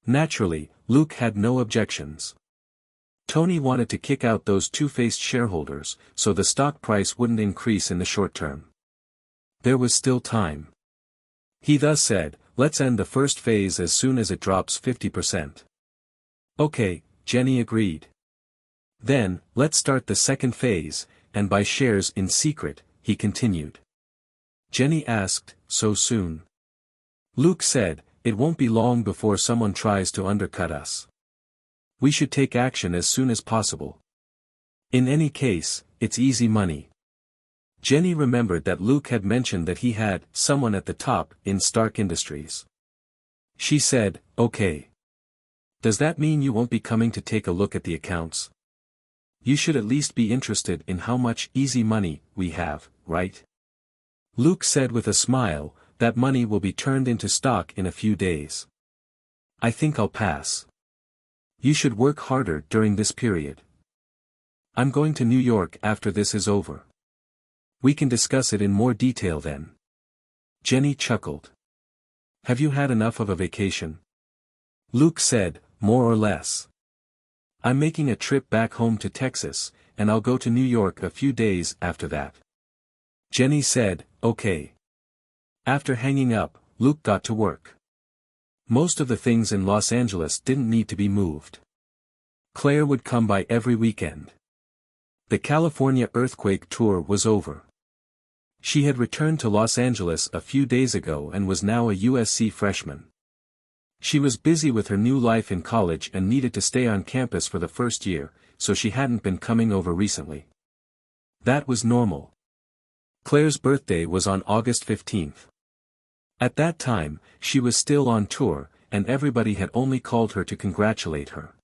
Naturally, Luke had no objections. Tony wanted to kick out those two-faced shareholders, so the stock price wouldn't increase in the short term. There was still time. He thus said, "Let's end the first phase as soon as it drops 50%. "Okay," Jenny agreed. "Then, let's start the second phase, and buy shares in secret," he continued. Jenny asked, "So soon?" Luke said, "It won't be long before someone tries to undercut us. We should take action as soon as possible. In any case, it's easy money." Jenny remembered that Luke had mentioned that he had someone at the top in Stark Industries. She said, "Okay. Does that mean you won't be coming to take a look at the accounts? You should at least be interested in how much easy money we have, right?" Luke said with a smile, "That money will be turned into stock in a few days. I think I'll pass. You should work harder during this period. I'm going to New York after this is over. We can discuss it in more detail then." Jenny chuckled. "Have you had enough of a vacation?" Luke said, "More or less. I'm making a trip back home to Texas, and I'll go to New York a few days after that." Jenny said, "Okay." After hanging up, Luke got to work. Most of the things in Los Angeles didn't need to be moved. Claire would come by every weekend. The California earthquake tour was over. She had returned to Los Angeles a few days ago and was now a USC freshman. She was busy with her new life in college and needed to stay on campus for the first year, so she hadn't been coming over recently. That was normal. Claire's birthday was on August 15th. At that time, she was still on tour, and everybody had only called her to congratulate her.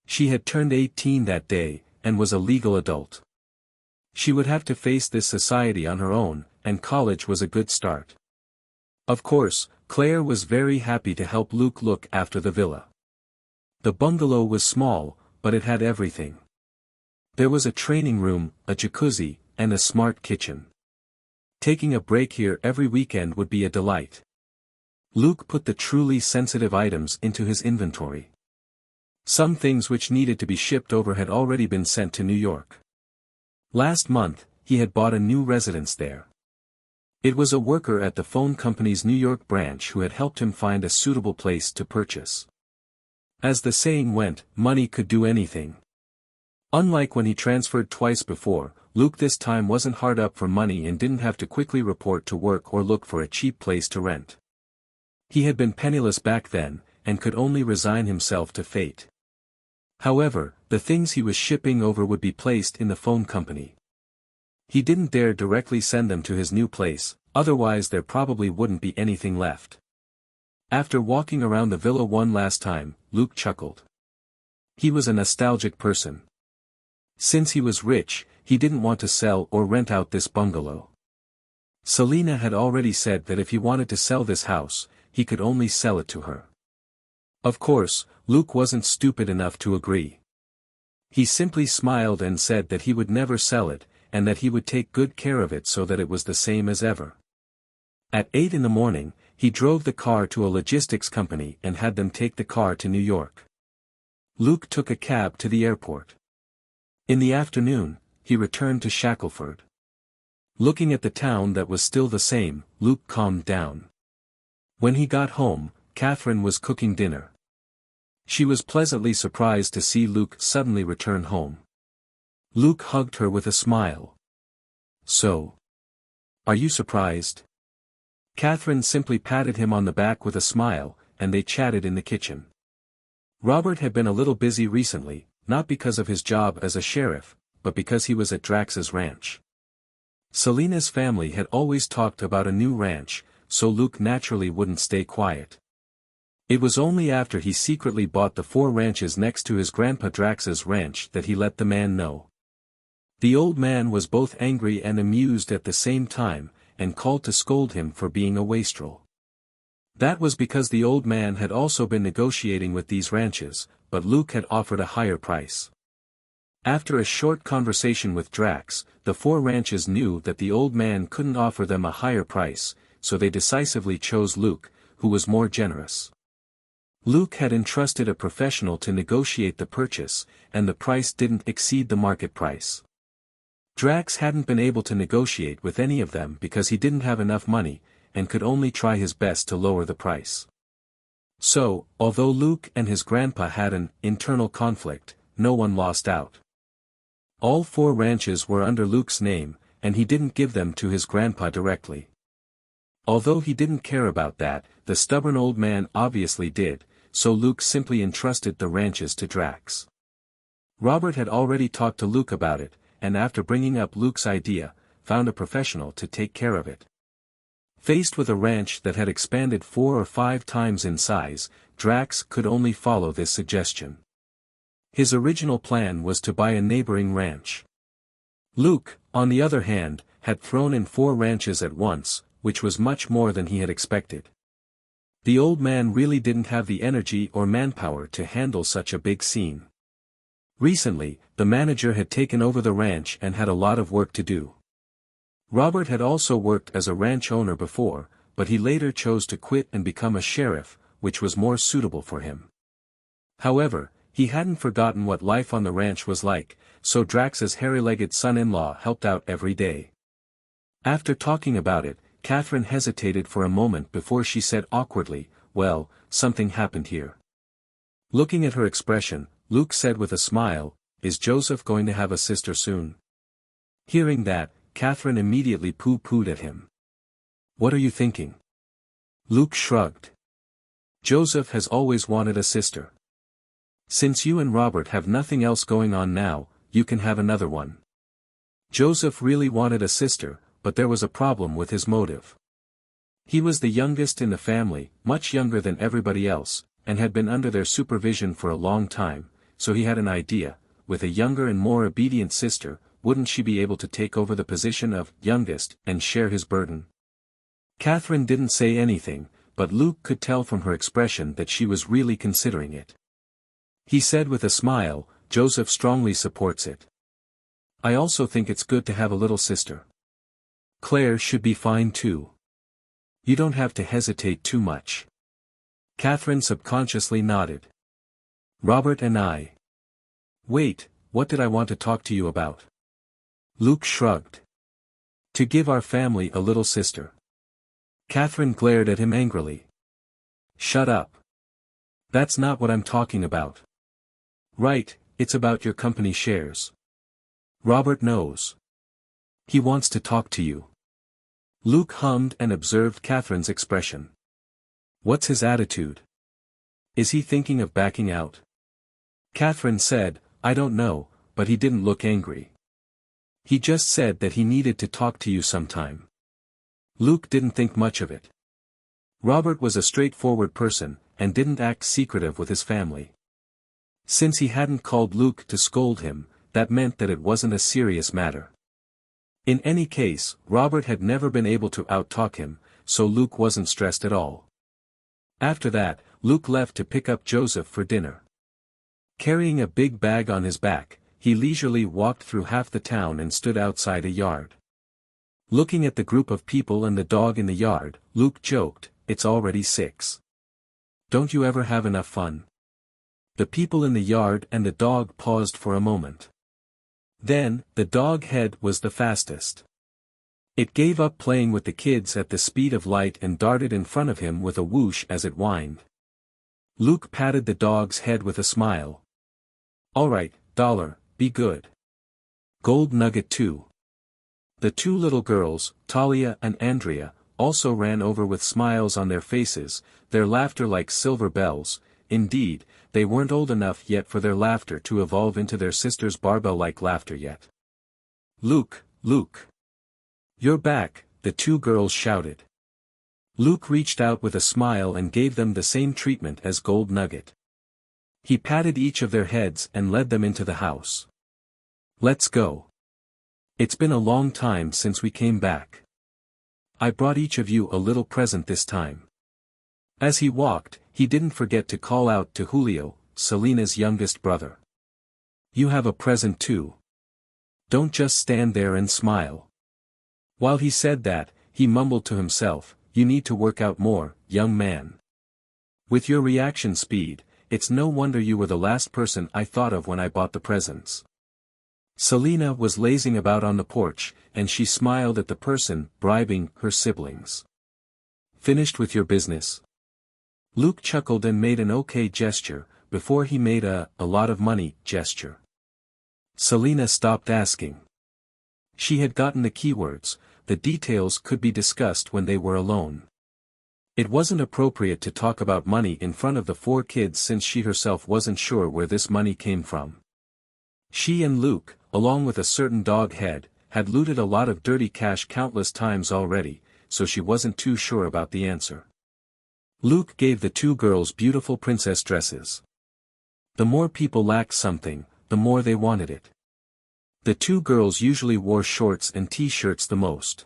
She had turned 18 that day, and was a legal adult. She would have to face this society on her own, and college was a good start. Of course, Claire was very happy to help Luke look after the villa. The bungalow was small, but it had everything. There was a training room, a jacuzzi, and a smart kitchen. Taking a break here every weekend would be a delight. Luke put the truly sensitive items into his inventory. Some things which needed to be shipped over had already been sent to New York. Last month, he had bought a new residence there. It was a worker at the phone company's New York branch who had helped him find a suitable place to purchase. As the saying went, money could do anything. Unlike when he transferred twice before, Luke this time wasn't hard up for money and didn't have to quickly report to work or look for a cheap place to rent. He had been penniless back then, and could only resign himself to fate. However, the things he was shipping over would be placed in the phone company. He didn't dare directly send them to his new place, otherwise there probably wouldn't be anything left. After walking around the villa one last time, Luke chuckled. He was a nostalgic person. Since he was rich, he didn't want to sell or rent out this bungalow. Selina had already said that if he wanted to sell this house, he could only sell it to her. Of course, Luke wasn't stupid enough to agree. He simply smiled and said that he would never sell it, and that he would take good care of it so that it was the same as ever. At 8 in the morning, he drove the car to a logistics company and had them take the car to New York. Luke took a cab to the airport. In the afternoon, he returned to Shackleford. Looking at the town that was still the same, Luke calmed down. When he got home, Catherine was cooking dinner. She was pleasantly surprised to see Luke suddenly return home. Luke hugged her with a smile. "So? Are you surprised?" Catherine simply patted him on the back with a smile, and they chatted in the kitchen. Robert had been a little busy recently, not because of his job as a sheriff, but because he was at Drax's ranch. Selina's family had always talked about a new ranch, so Luke naturally wouldn't stay quiet. It was only after he secretly bought the 4 ranches next to his grandpa Drax's ranch that he let the man know. The old man was both angry and amused at the same time, and called to scold him for being a wastrel. That was because the old man had also been negotiating with these ranches, but Luke had offered a higher price. After a short conversation with Drax, the 4 ranches knew that the old man couldn't offer them a higher price, so they decisively chose Luke, who was more generous. Luke had entrusted a professional to negotiate the purchase, and the price didn't exceed the market price. Drax hadn't been able to negotiate with any of them because he didn't have enough money, and could only try his best to lower the price. So, although Luke and his grandpa had an internal conflict, no one lost out. All 4 ranches were under Luke's name, and he didn't give them to his grandpa directly. Although he didn't care about that, the stubborn old man obviously did, so Luke simply entrusted the ranches to Drax. Robert had already talked to Luke about it, and after bringing up Luke's idea, found a professional to take care of it. Faced with a ranch that had expanded 4 or 5 times in size, Drax could only follow this suggestion. His original plan was to buy a neighboring ranch. Luke, on the other hand, had thrown in 4 ranches at once, which was much more than he had expected. The old man really didn't have the energy or manpower to handle such a big scene. Recently, the manager had taken over the ranch and had a lot of work to do. Robert had also worked as a ranch owner before, but he later chose to quit and become a sheriff, which was more suitable for him. However, he hadn't forgotten what life on the ranch was like, so Drax's hairy-legged son-in-law helped out every day. After talking about it, Catherine hesitated for a moment before she said awkwardly, "Well, something happened here." Looking at her expression, Luke said with a smile, "Is Joseph going to have a sister soon?" Hearing that, Catherine immediately pooh-poohed at him. "What are you thinking?" Luke shrugged. "Joseph has always wanted a sister. Since you and Robert have nothing else going on now, you can have another one." Joseph really wanted a sister, but there was a problem with his motive. He was the youngest in the family, much younger than everybody else, and had been under their supervision for a long time, so he had an idea: with a younger and more obedient sister, wouldn't she be able to take over the position of youngest and share his burden? Catherine didn't say anything, but Luke could tell from her expression that she was really considering it. He said with a smile, "Joseph strongly supports it. I also think it's good to have a little sister. Claire should be fine too. You don't have to hesitate too much." Catherine subconsciously nodded. "Robert and I." "Wait, what did I want to talk to you about?" Luke shrugged. To give our family a little sister. Catherine glared at him angrily. Shut up. That's not what I'm talking about. Right, it's about your company shares. Robert knows. He wants to talk to you. Luke hummed and observed Catherine's expression. What's his attitude? Is he thinking of backing out? Catherine said, I don't know, but he didn't look angry. He just said that he needed to talk to you sometime. Luke didn't think much of it. Robert was a straightforward person, and didn't act secretive with his family. Since he hadn't called Luke to scold him, that meant that it wasn't a serious matter. In any case, Robert had never been able to out-talk him, so Luke wasn't stressed at all. After that, Luke left to pick up Joseph for dinner. Carrying a big bag on his back, he leisurely walked through half the town and stood outside a yard. Looking at the group of people and the dog in the yard, Luke joked, It's already 6. Don't you ever have enough fun? The people in the yard and the dog paused for a moment. Then, the dog head was the fastest. It gave up playing with the kids at the speed of light and darted in front of him with a whoosh as it whined. Luke patted the dog's head with a smile. Alright, Dollar, be good. Gold Nugget 2. The two little girls, Talia and Andrea, also ran over with smiles on their faces, their laughter like silver bells. Indeed, they weren't old enough yet for their laughter to evolve into their sister's barbell-like laughter yet. Luke, Luke. You're back, the two girls shouted. Luke reached out with a smile and gave them the same treatment as Gold Nugget. He patted each of their heads and led them into the house. Let's go. It's been a long time since we came back. I brought each of you a little present this time. As he walked, he didn't forget to call out to Julio, Selena's youngest brother. You have a present too. Don't just stand there and smile. While he said that, he mumbled to himself, You need to work out more, young man. With your reaction speed, it's no wonder you were the last person I thought of when I bought the presents. Selena was lazing about on the porch, and she smiled at the person bribing her siblings. Finished with your business? Luke chuckled and made an okay gesture, before he made a lot of money gesture. Selena stopped asking. She had gotten the keywords, the details could be discussed when they were alone. It wasn't appropriate to talk about money in front of the 4 kids since she herself wasn't sure where this money came from. She and Luke, along with a certain dog head, had looted a lot of dirty cash countless times already, so she wasn't too sure about the answer. Luke gave the 2 girls beautiful princess dresses. The more people lacked something, the more they wanted it. The 2 girls usually wore shorts and t-shirts the most.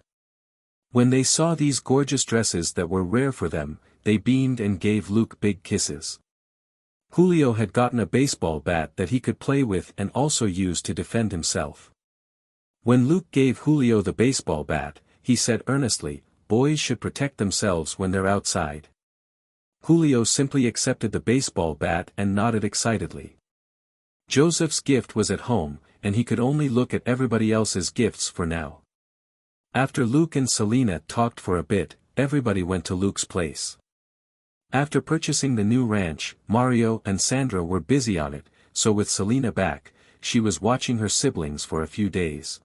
When they saw these gorgeous dresses that were rare for them, they beamed and gave Luke big kisses. Julio had gotten a baseball bat that he could play with and also use to defend himself. When Luke gave Julio the baseball bat, he said earnestly, Boys should protect themselves when they're outside. Julio simply accepted the baseball bat and nodded excitedly. Joseph's gift was at home, and he could only look at everybody else's gifts for now. After Luke and Selena talked for a bit, everybody went to Luke's place. After purchasing the new ranch, Mario and Sandra were busy on it, so with Selena back, she was watching her siblings for a few days.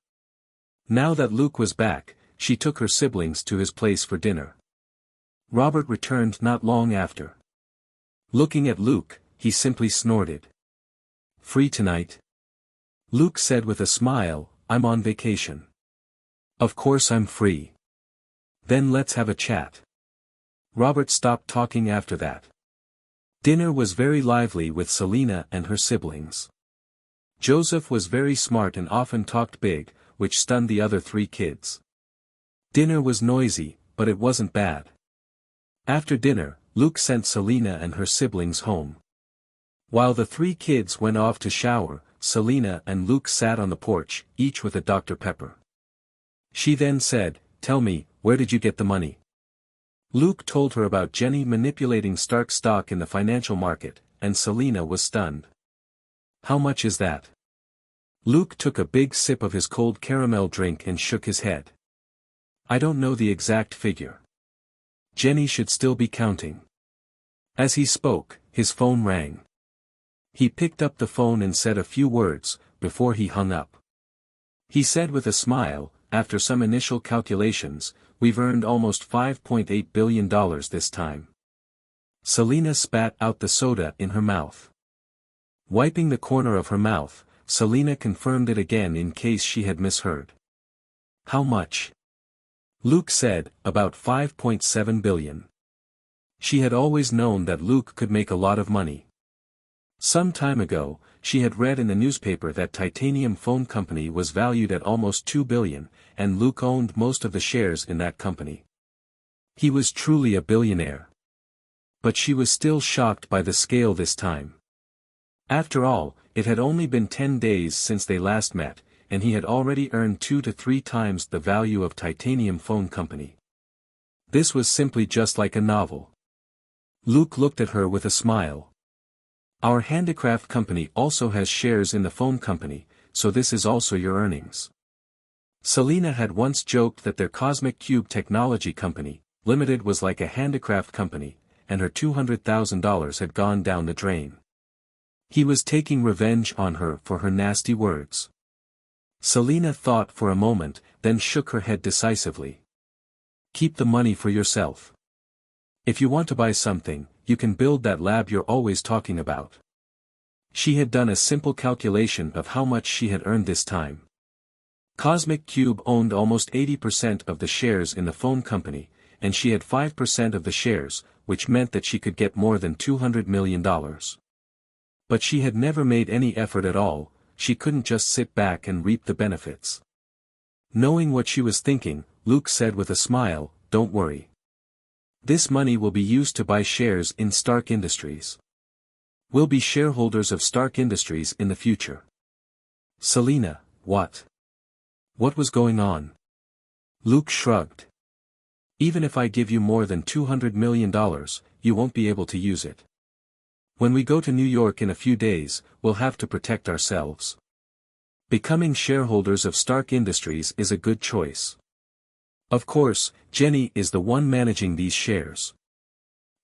Now that Luke was back, she took her siblings to his place for dinner. Robert returned not long after. Looking at Luke, he simply snorted. Free tonight? Luke said with a smile, I'm on vacation. Of course I'm free. Then let's have a chat. Robert stopped talking after that. Dinner was very lively with Selena and her siblings. Joseph was very smart and often talked big, which stunned the other 3 kids. Dinner was noisy, but it wasn't bad. After dinner, Luke sent Selena and her siblings home. While the 3 kids went off to shower, Selena and Luke sat on the porch, each with a Dr. Pepper. She then said, Tell me, where did you get the money? Luke told her about Jenny manipulating Stark stock in the financial market, and Selena was stunned. How much is that? Luke took a big sip of his cold caramel drink and shook his head. I don't know the exact figure. Jenny should still be counting. As he spoke, his phone rang. He picked up the phone and said a few words, before he hung up. He said with a smile, after some initial calculations, we've earned almost $5.8 billion this time. Selina spat out the soda in her mouth. Wiping the corner of her mouth, Selina confirmed it again in case she had misheard. How much? Luke said, about 5.7 billion. She had always known that Luke could make a lot of money. Some time ago, she had read in the newspaper that Titanium Phone Company was valued at almost 2 billion, and Luke owned most of the shares in that company. He was truly a billionaire. But she was still shocked by the scale this time. After all, it had only been 10 days since they last met, and he had already earned 2 to 3 times the value of Titanium Phone Company. This was simply just like a novel. Luke looked at her with a smile. Our handicraft company also has shares in the phone company, so this is also your earnings. Selina had once joked that their Cosmic Cube Technology Company, Limited was like a handicraft company, and her $200,000 had gone down the drain. He was taking revenge on her for her nasty words. Selina thought for a moment, then shook her head decisively. Keep the money for yourself. If you want to buy something, you can build that lab you're always talking about. She had done a simple calculation of how much she had earned this time. Cosmic Cube owned almost 80% of the shares in the phone company, and she had 5% of the shares, which meant that she could get more than $200 million. But she had never made any effort at all, she couldn't just sit back and reap the benefits. Knowing what she was thinking, Luke said with a smile, "Don't worry. This money will be used to buy shares in Stark Industries. We'll be shareholders of Stark Industries in the future." Selina, what? What was going on? Luke shrugged. Even if I give you more than $200 million, you won't be able to use it. When we go to New York in a few days, we'll have to protect ourselves. Becoming shareholders of Stark Industries is a good choice. Of course, Jenny is the one managing these shares.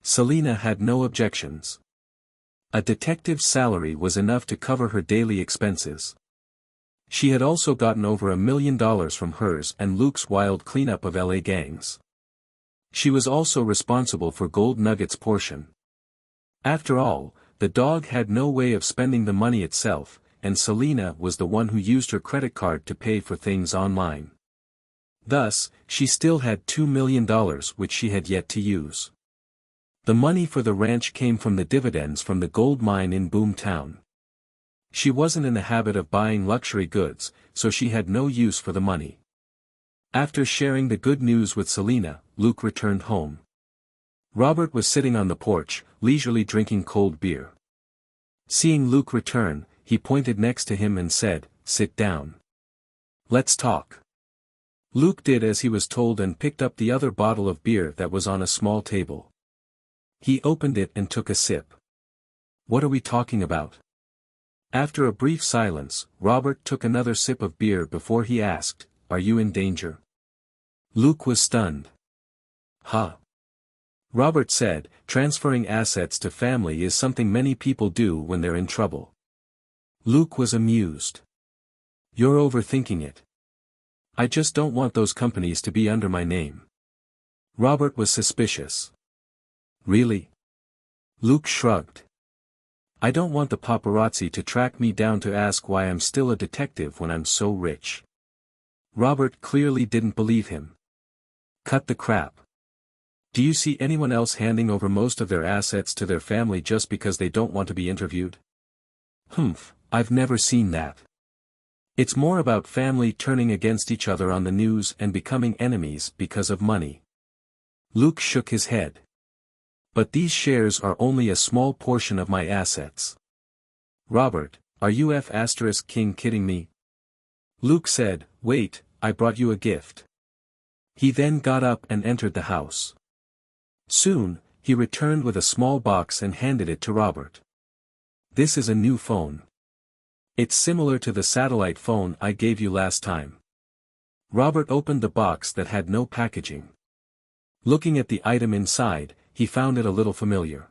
Selina had no objections. A detective's salary was enough to cover her daily expenses. She had also gotten over $1 million from hers and Luke's wild cleanup of LA gangs. She was also responsible for Gold Nugget's portion. After all, the dog had no way of spending the money itself, and Selina was the one who used her credit card to pay for things online. Thus, she still had $2 million which she had yet to use. The money for the ranch came from the dividends from the gold mine in Boom Town. She wasn't in the habit of buying luxury goods, so she had no use for the money. After sharing the good news with Selina, Luke returned home. Robert was sitting on the porch, leisurely drinking cold beer. Seeing Luke return, he pointed next to him and said, "Sit down. Let's talk." Luke did as he was told and picked up the other bottle of beer that was on a small table. He opened it and took a sip. "What are we talking about?" After a brief silence, Robert took another sip of beer before he asked, "Are you in danger?" Luke was stunned. "Huh?" Robert said, "Transferring assets to family is something many people do when they're in trouble." Luke was amused. "You're overthinking it. I just don't want those companies to be under my name." Robert was suspicious. "Really?" Luke shrugged. "I don't want the paparazzi to track me down to ask why I'm still a detective when I'm so rich." Robert clearly didn't believe him. "Cut the crap. Do you see anyone else handing over most of their assets to their family just because they don't want to be interviewed?" "Humph, I've never seen that. It's more about family turning against each other on the news and becoming enemies because of money." Luke shook his head. "But these shares are only a small portion of my assets." "Robert, are you F***king kidding me?" Luke said, "Wait, I brought you a gift." He then got up and entered the house. Soon, he returned with a small box and handed it to Robert. "This is a new phone. It's similar to the satellite phone I gave you last time." Robert opened the box that had no packaging. Looking at the item inside, he found it a little familiar.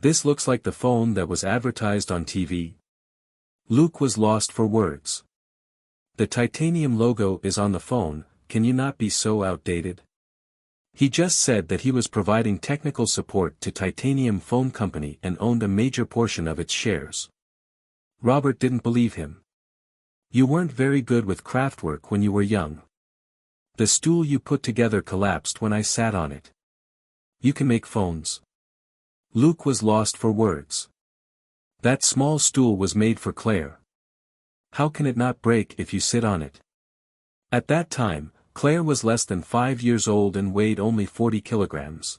This looks like the phone that was advertised on TV. Luke was lost for words. The titanium logo is on the phone, can you not be so outdated? He just said that he was providing technical support to Titanium Phone Company and owned a major portion of its shares. Robert didn't believe him. You weren't very good with craftwork when you were young. The stool you put together collapsed when I sat on it. You can make phones. Luke was lost for words. That small stool was made for Claire. How can it not break if you sit on it? At that time, Claire was less than 5 years old and weighed only 40 kilograms.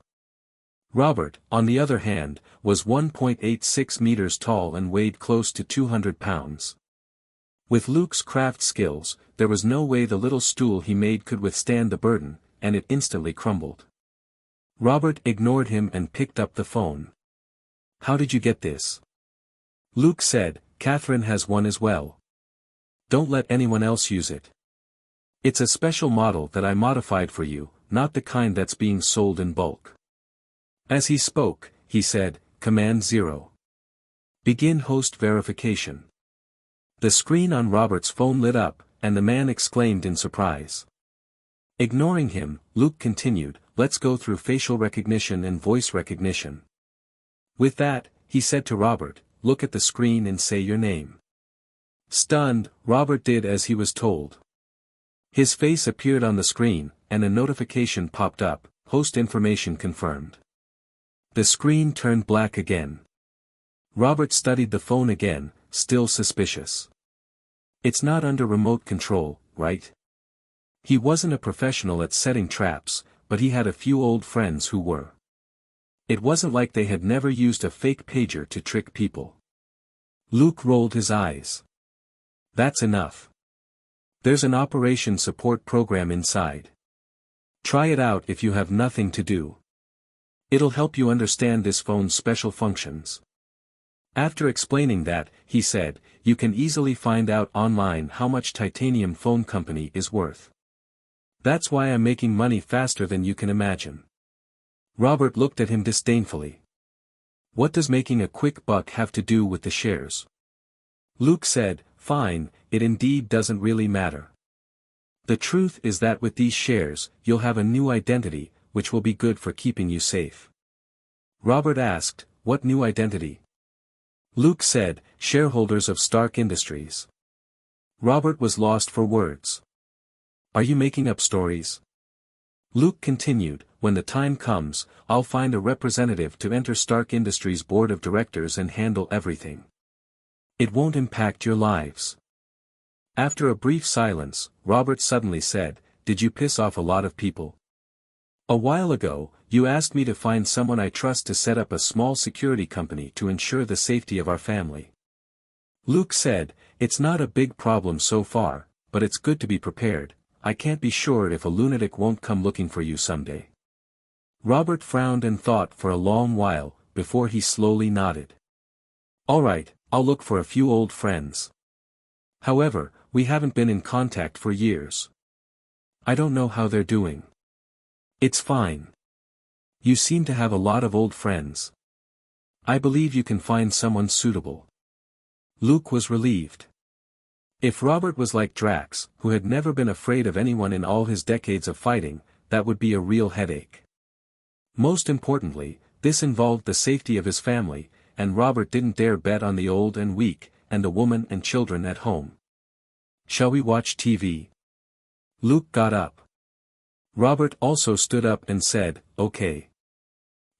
Robert, on the other hand, was 1.86 meters tall and weighed close to 200 pounds. With Luke's craft skills, there was no way the little stool he made could withstand the burden, and it instantly crumbled. Robert ignored him and picked up the phone. How did you get this? Luke said, Catherine has one as well. Don't let anyone else use it. It's a special model that I modified for you, not the kind that's being sold in bulk. As he spoke, he said, Command 0. Begin host verification. The screen on Robert's phone lit up, and the man exclaimed in surprise. Ignoring him, Luke continued, let's go through facial recognition and voice recognition. With that, he said to Robert, look at the screen and say your name. Stunned, Robert did as he was told. His face appeared on the screen, and a notification popped up, host information confirmed. The screen turned black again. Robert studied the phone again, still suspicious. It's not under remote control, right? He wasn't a professional at setting traps, but he had a few old friends who were. It wasn't like they had never used a fake pager to trick people. Luke rolled his eyes. That's enough. There's an operation support program inside. Try it out if you have nothing to do. It'll help you understand this phone's special functions. After explaining that, he said, you can easily find out online how much Titanium Phone Company is worth. That's why I'm making money faster than you can imagine. Robert looked at him disdainfully. What does making a quick buck have to do with the shares? Luke said, fine, it indeed doesn't really matter. The truth is that with these shares, you'll have a new identity, which will be good for keeping you safe. Robert asked, what new identity? Luke said, shareholders of Stark Industries. Robert was lost for words. Are you making up stories? Luke continued, when the time comes, I'll find a representative to enter Stark Industries' board of directors and handle everything. It won't impact your lives. After a brief silence, Robert suddenly said, did you piss off a lot of people? A while ago, you asked me to find someone I trust to set up a small security company to ensure the safety of our family. Luke said, it's not a big problem so far, but it's good to be prepared. I can't be sure if a lunatic won't come looking for you someday. Robert frowned and thought for a long while, before he slowly nodded. All right, I'll look for a few old friends. However, we haven't been in contact for years. I don't know how they're doing. It's fine. You seem to have a lot of old friends. I believe you can find someone suitable. Luke was relieved. If Robert was like Drax, who had never been afraid of anyone in all his decades of fighting, that would be a real headache. Most importantly, this involved the safety of his family, and Robert didn't dare bet on the old and weak, and the woman and children at home. Shall we watch TV? Luke got up. Robert also stood up and said, okay.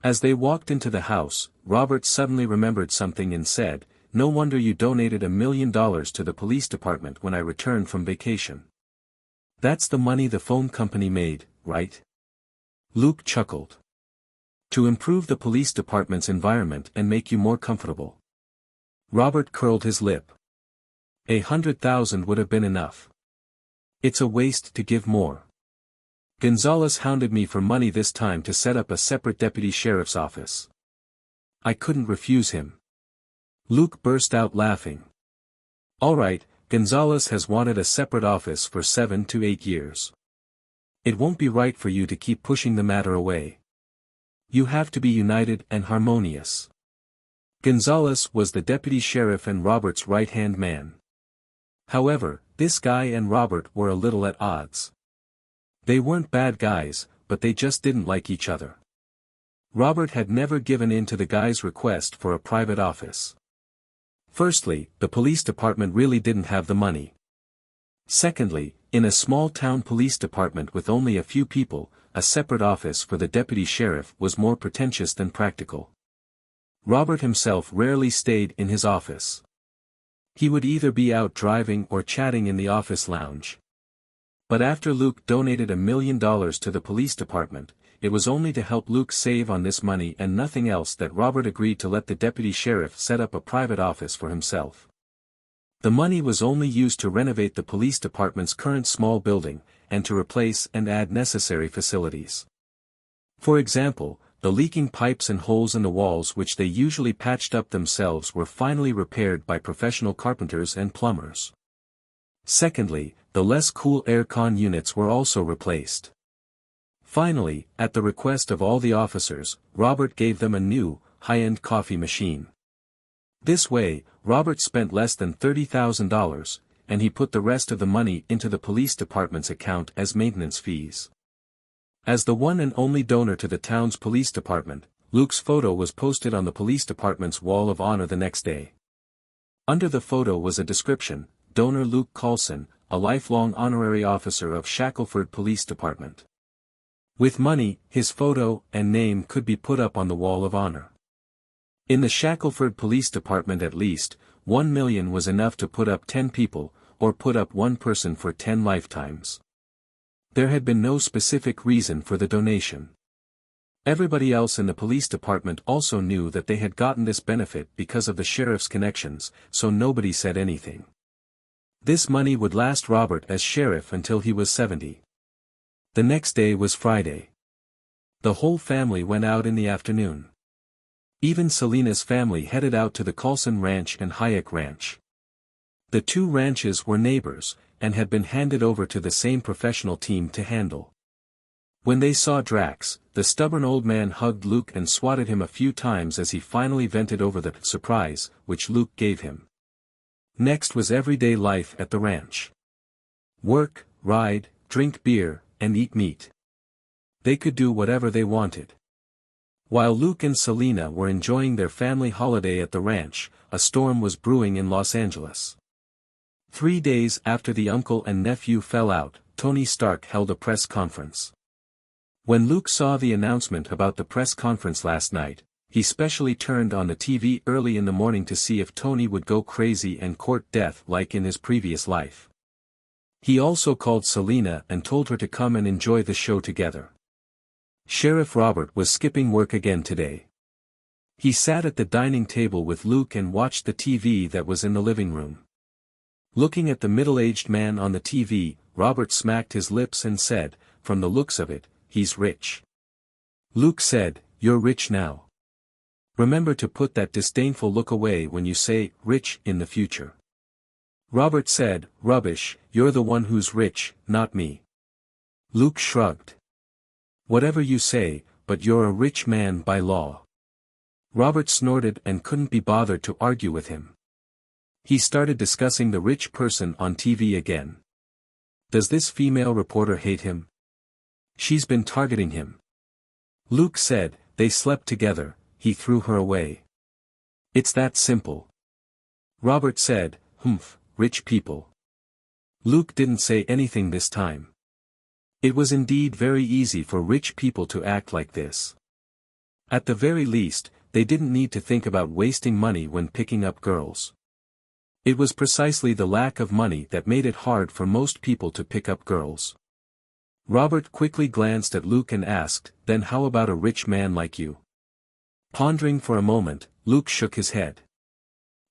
As they walked into the house, Robert suddenly remembered something and said, no wonder you donated $1 million to the police department when I returned from vacation. That's the money the phone company made, right? Luke chuckled. To improve the police department's environment and make you more comfortable. Robert curled his lip. 100,000 would have been enough. It's a waste to give more. Gonzalez hounded me for money this time to set up a separate deputy sheriff's office. I couldn't refuse him. Luke burst out laughing. All right, Gonzalez has wanted a separate office for 7 to 8 years. It won't be right for you to keep pushing the matter away. You have to be united and harmonious. Gonzalez was the deputy sheriff and Robert's right-hand man. However, this guy and Robert were a little at odds. They weren't bad guys, but they just didn't like each other. Robert had never given in to the guy's request for a private office. Firstly, the police department really didn't have the money. Secondly, in a small-town police department with only a few people, a separate office for the deputy sheriff was more pretentious than practical. Robert himself rarely stayed in his office. He would either be out driving or chatting in the office lounge. But after Luke donated $1 million to the police department, it was only to help Luke save on this money and nothing else that Robert agreed to let the deputy sheriff set up a private office for himself. The money was only used to renovate the police department's current small building, and to replace and add necessary facilities. For example, the leaking pipes and holes in the walls which they usually patched up themselves were finally repaired by professional carpenters and plumbers. Secondly, the less cool air-con units were also replaced. Finally, at the request of all the officers, Robert gave them a new, high-end coffee machine. This way, Robert spent less than $30,000, and he put the rest of the money into the police department's account as maintenance fees. As the one and only donor to the town's police department, Luke's photo was posted on the police department's wall of honor the next day. Under the photo was a description: Donor Luke Carlson, a lifelong honorary officer of Shackelford Police Department. With money, his photo and name could be put up on the wall of honor. In the Shackelford Police Department at least, $1 million was enough to put up 10 people, or put up one person for 10 lifetimes. There had been no specific reason for the donation. Everybody else in the police department also knew that they had gotten this benefit because of the sheriff's connections, so nobody said anything. This money would last Robert as sheriff until he was 70. The next day was Friday. The whole family went out in the afternoon. Even Selena's family headed out to the Carlson Ranch and Hayek Ranch. The two ranches were neighbors, and had been handed over to the same professional team to handle. When they saw Drax, the stubborn old man hugged Luke and swatted him a few times as he finally vented over the surprise which Luke gave him. Next was everyday life at the ranch. Work, ride, drink beer, and eat meat. They could do whatever they wanted. While Luke and Selena were enjoying their family holiday at the ranch, a storm was brewing in Los Angeles. 3 days after the uncle and nephew fell out, Tony Stark held a press conference. When Luke saw the announcement about the press conference last night, he specially turned on the TV early in the morning to see if Tony would go crazy and court death like in his previous life. He also called Selena and told her to come and enjoy the show together. Sheriff Robert was skipping work again today. He sat at the dining table with Luke and watched the TV that was in the living room. Looking at the middle-aged man on the TV, Robert smacked his lips and said, "From the looks of it, he's rich." Luke said, "You're rich now. Remember to put that disdainful look away when you say, rich, in the future." Robert said, "Rubbish, you're the one who's rich, not me." Luke shrugged. "Whatever you say, but you're a rich man by law." Robert snorted and couldn't be bothered to argue with him. He started discussing the rich person on TV again. Does this female reporter hate him? She's been targeting him. Luke said, they slept together, he threw her away. It's that simple. Robert said, "Humph, rich people." Luke didn't say anything this time. It was indeed very easy for rich people to act like this. At the very least, they didn't need to think about wasting money when picking up girls. It was precisely the lack of money that made it hard for most people to pick up girls. Robert quickly glanced at Luke and asked, "Then how about a rich man like you?" Pondering for a moment, Luke shook his head.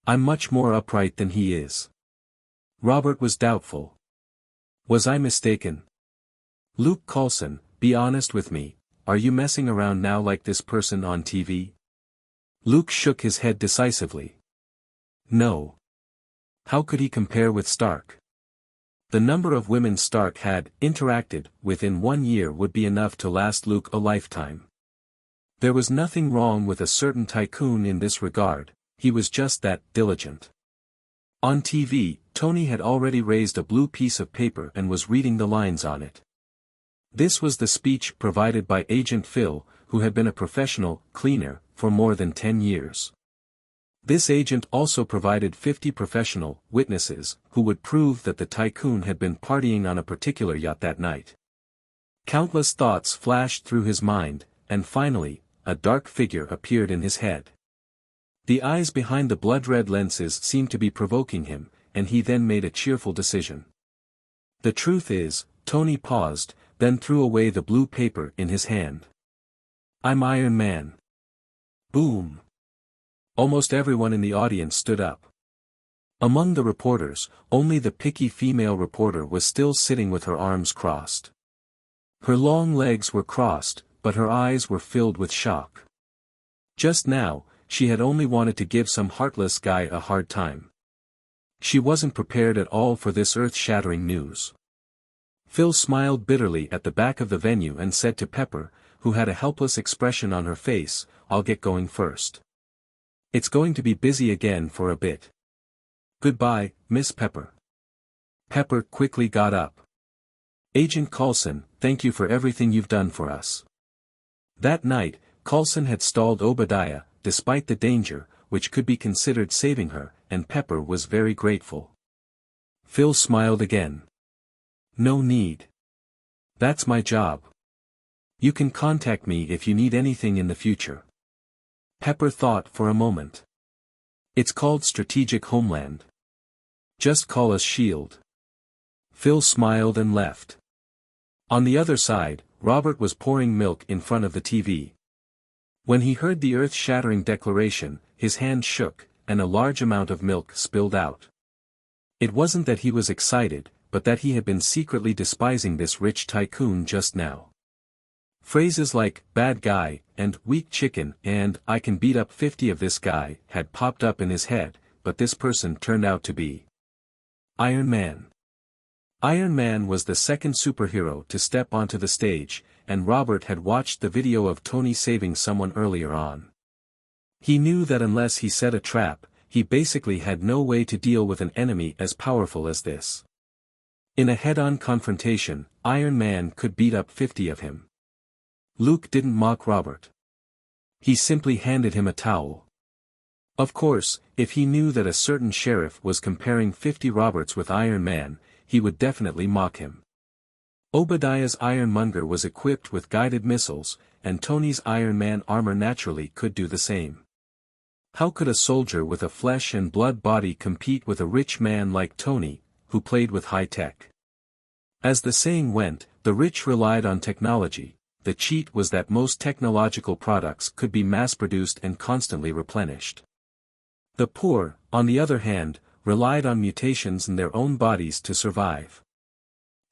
"I'm much more upright than he is." Robert was doubtful. "Was I mistaken?" "Luke Carlson, be honest with me, are you messing around now like this person on TV?" Luke shook his head decisively. "No. How could he compare with Stark? The number of women Stark had interacted with in 1 year would be enough to last Luke a lifetime. There was nothing wrong with a certain tycoon in this regard, he was just that diligent. On TV, Tony had already raised a blue piece of paper and was reading the lines on it. This was the speech provided by Agent Phil, who had been a professional cleaner for more than 10 years. This agent also provided 50 professional witnesses who would prove that the tycoon had been partying on a particular yacht that night. Countless thoughts flashed through his mind, and finally, a dark figure appeared in his head. The eyes behind the blood-red lenses seemed to be provoking him, and he then made a cheerful decision. The truth is, Tony paused, then threw away the blue paper in his hand. I'm Iron Man. Boom. Almost everyone in the audience stood up. Among the reporters, only the picky female reporter was still sitting with her arms crossed. Her long legs were crossed, but her eyes were filled with shock. Just now, she had only wanted to give some heartless guy a hard time. She wasn't prepared at all for this earth-shattering news. Phil smiled bitterly at the back of the venue and said to Pepper, who had a helpless expression on her face, I'll get going first. It's going to be busy again for a bit. Goodbye, Miss Pepper. Pepper quickly got up. Agent Coulson, thank you for everything you've done for us. That night, Coulson had stalled Obadiah, despite the danger, which could be considered saving her, and Pepper was very grateful. Phil smiled again. No need. That's my job. You can contact me if you need anything in the future. Pepper thought for a moment. It's called Strategic Homeland. Just call us S.H.I.E.L.D. Phil smiled and left. On the other side, Robert was pouring milk in front of the TV. When he heard the earth-shattering declaration, his hand shook, and a large amount of milk spilled out. It wasn't that he was excited, but that he had been secretly despising this rich tycoon just now. Phrases like, bad guy, and weak chicken, and I can beat up 50 of this guy, had popped up in his head, but this person turned out to be Iron Man. Iron Man was the second superhero to step onto the stage, and Robert had watched the video of Tony saving someone earlier on. He knew that unless he set a trap, he basically had no way to deal with an enemy as powerful as this. In a head-on confrontation, Iron Man could beat up 50 of him. Luke didn't mock Robert. He simply handed him a towel. Of course, if he knew that a certain sheriff was comparing 50 Roberts with Iron Man, he would definitely mock him. Obadiah's Ironmonger was equipped with guided missiles, and Tony's Iron Man armor naturally could do the same. How could a soldier with a flesh and blood body compete with a rich man like Tony, who played with high tech? As the saying went, the rich relied on technology. The cheat was that most technological products could be mass-produced and constantly replenished. The poor, on the other hand, relied on mutations in their own bodies to survive.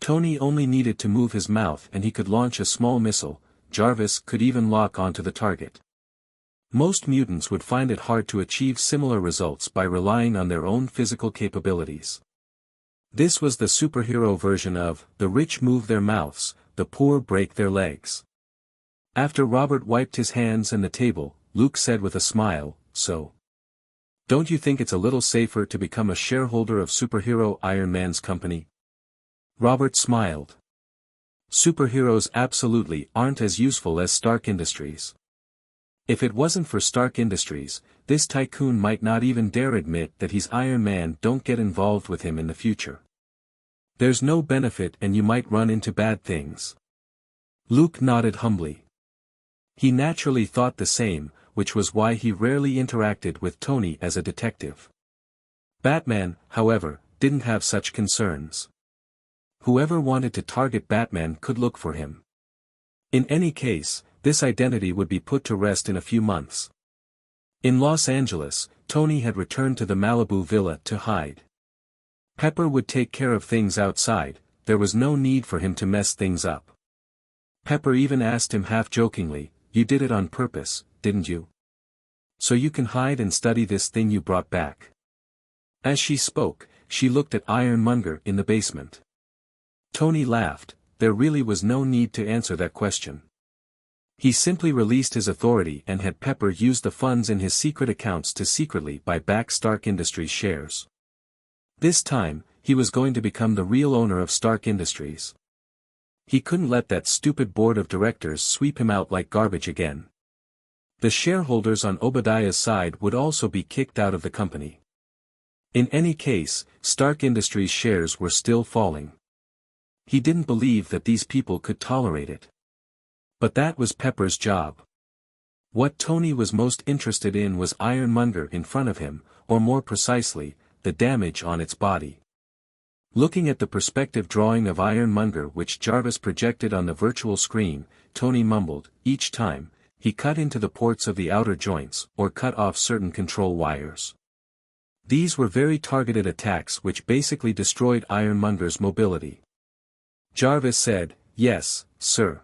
Tony only needed to move his mouth and he could launch a small missile. Jarvis could even lock onto the target. Most mutants would find it hard to achieve similar results by relying on their own physical capabilities. This was the superhero version of, the rich move their mouths, the poor break their legs. After Robert wiped his hands and the table, Luke said with a smile, so. Don't you think it's a little safer to become a shareholder of superhero Iron Man's company? Robert smiled. Superheroes absolutely aren't as useful as Stark Industries. If it wasn't for Stark Industries, this tycoon might not even dare admit that he's Iron Man. Don't get involved with him in the future. There's no benefit and you might run into bad things. Luke nodded humbly. He naturally thought the same, which was why he rarely interacted with Tony as a detective. Batman, however, didn't have such concerns. Whoever wanted to target Batman could look for him. In any case, this identity would be put to rest in a few months. In Los Angeles, Tony had returned to the Malibu villa to hide. Pepper would take care of things outside, there was no need for him to mess things up. Pepper even asked him half-jokingly, you did it on purpose, didn't you? So you can hide and study this thing you brought back. As she spoke, she looked at Ironmonger in the basement. Tony laughed. There really was no need to answer that question. He simply released his authority and had Pepper use the funds in his secret accounts to secretly buy back Stark Industries shares. This time, he was going to become the real owner of Stark Industries. He couldn't let that stupid board of directors sweep him out like garbage again. The shareholders on Obadiah's side would also be kicked out of the company. In any case, Stark Industries shares were still falling. He didn't believe that these people could tolerate it. But that was Pepper's job. What Tony was most interested in was Ironmonger in front of him, or more precisely, the damage on its body. Looking at the perspective drawing of Ironmonger which Jarvis projected on the virtual screen, Tony mumbled, each time, he cut into the ports of the outer joints or cut off certain control wires. These were very targeted attacks which basically destroyed Ironmonger's mobility. Jarvis said, "Yes, sir."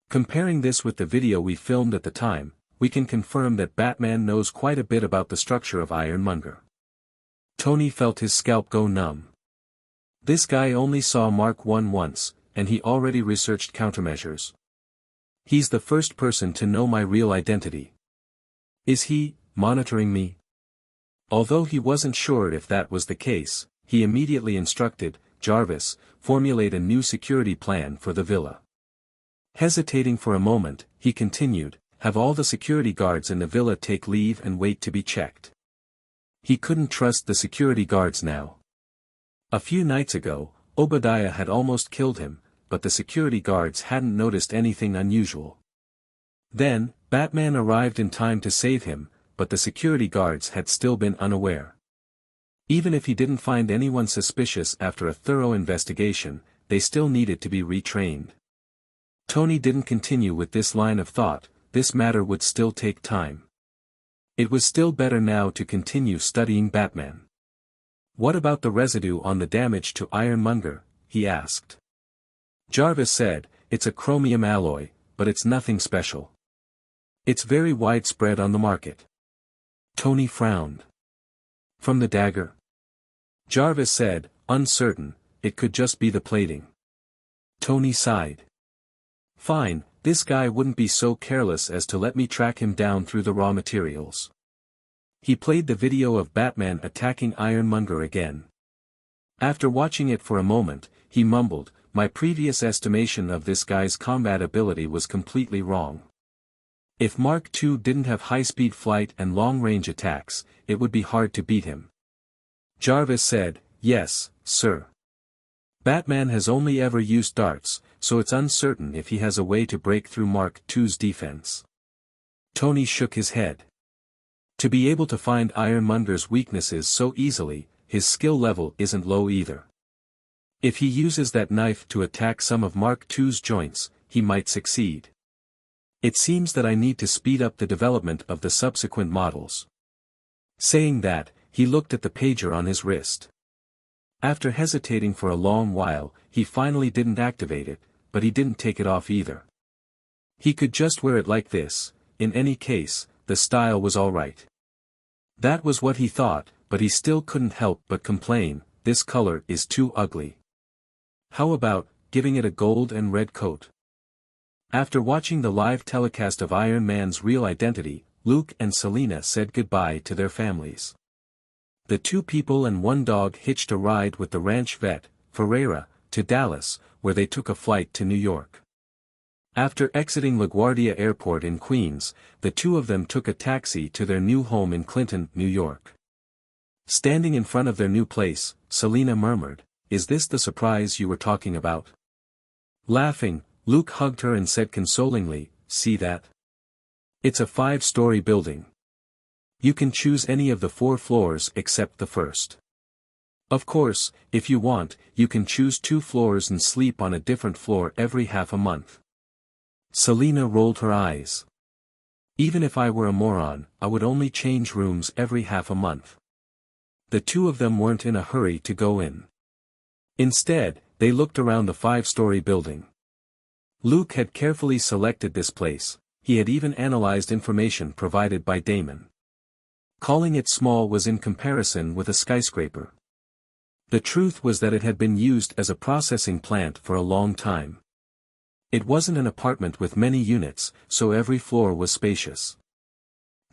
Comparing this with the video we filmed at the time, we can confirm that Batman knows quite a bit about the structure of Ironmonger. Tony felt his scalp go numb. This guy only saw Mark I once, and he already researched countermeasures. He's the first person to know my real identity. Is he monitoring me? Although he wasn't sure if that was the case, he immediately instructed Jarvis, formulate a new security plan for the villa. Hesitating for a moment, he continued, have all the security guards in the villa take leave and wait to be checked. He couldn't trust the security guards now. A few nights ago, Obadiah had almost killed him, but the security guards hadn't noticed anything unusual. Then, Batman arrived in time to save him, but the security guards had still been unaware. Even if he didn't find anyone suspicious after a thorough investigation, they still needed to be retrained. Tony didn't continue with this line of thought, this matter would still take time. It was still better now to continue studying Batman. What about the residue on the damage to Ironmonger? He asked. Jarvis said, it's a chromium alloy, but it's nothing special. It's very widespread on the market. Tony frowned. From the dagger? Jarvis said, uncertain, it could just be the plating. Tony sighed. Fine, this guy wouldn't be so careless as to let me track him down through the raw materials. He played the video of Batman attacking Ironmonger again. After watching it for a moment, he mumbled, my previous estimation of this guy's combat ability was completely wrong. If Mark II didn't have high-speed flight and long-range attacks, it would be hard to beat him. Jarvis said, yes, sir. Batman has only ever used darts, so it's uncertain if he has a way to break through Mark II's defense. Tony shook his head. To be able to find Ironmonger's weaknesses so easily, his skill level isn't low either. If he uses that knife to attack some of Mark II's joints, he might succeed. It seems that I need to speed up the development of the subsequent models. Saying that, he looked at the pager on his wrist. After hesitating for a long while, he finally didn't activate it, but he didn't take it off either. He could just wear it like this, in any case, the style was alright. That was what he thought, but he still couldn't help but complain, this color is too ugly. How about, giving it a gold and red coat? After watching the live telecast of Iron Man's real identity, Luke and Selina said goodbye to their families. The 2 people and 1 dog hitched a ride with the ranch vet, Ferreira, to Dallas, where they took a flight to New York. After exiting LaGuardia Airport in Queens, the 2 of them took a taxi to their new home in Clinton, New York. Standing in front of their new place, Selina murmured, is this the surprise you were talking about? Laughing, Luke hugged her and said consolingly, see that? It's a 5-story building. You can choose any of the 4 floors except the first. Of course, if you want, you can choose 2 floors and sleep on a different floor every half a month. Selina rolled her eyes. Even if I were a moron, I would only change rooms every half a month. The 2 of them weren't in a hurry to go in. Instead, they looked around the 5-story building. Luke had carefully selected this place, he had even analyzed information provided by Damon. Calling it small was in comparison with a skyscraper. The truth was that it had been used as a processing plant for a long time. It wasn't an apartment with many units, so every floor was spacious.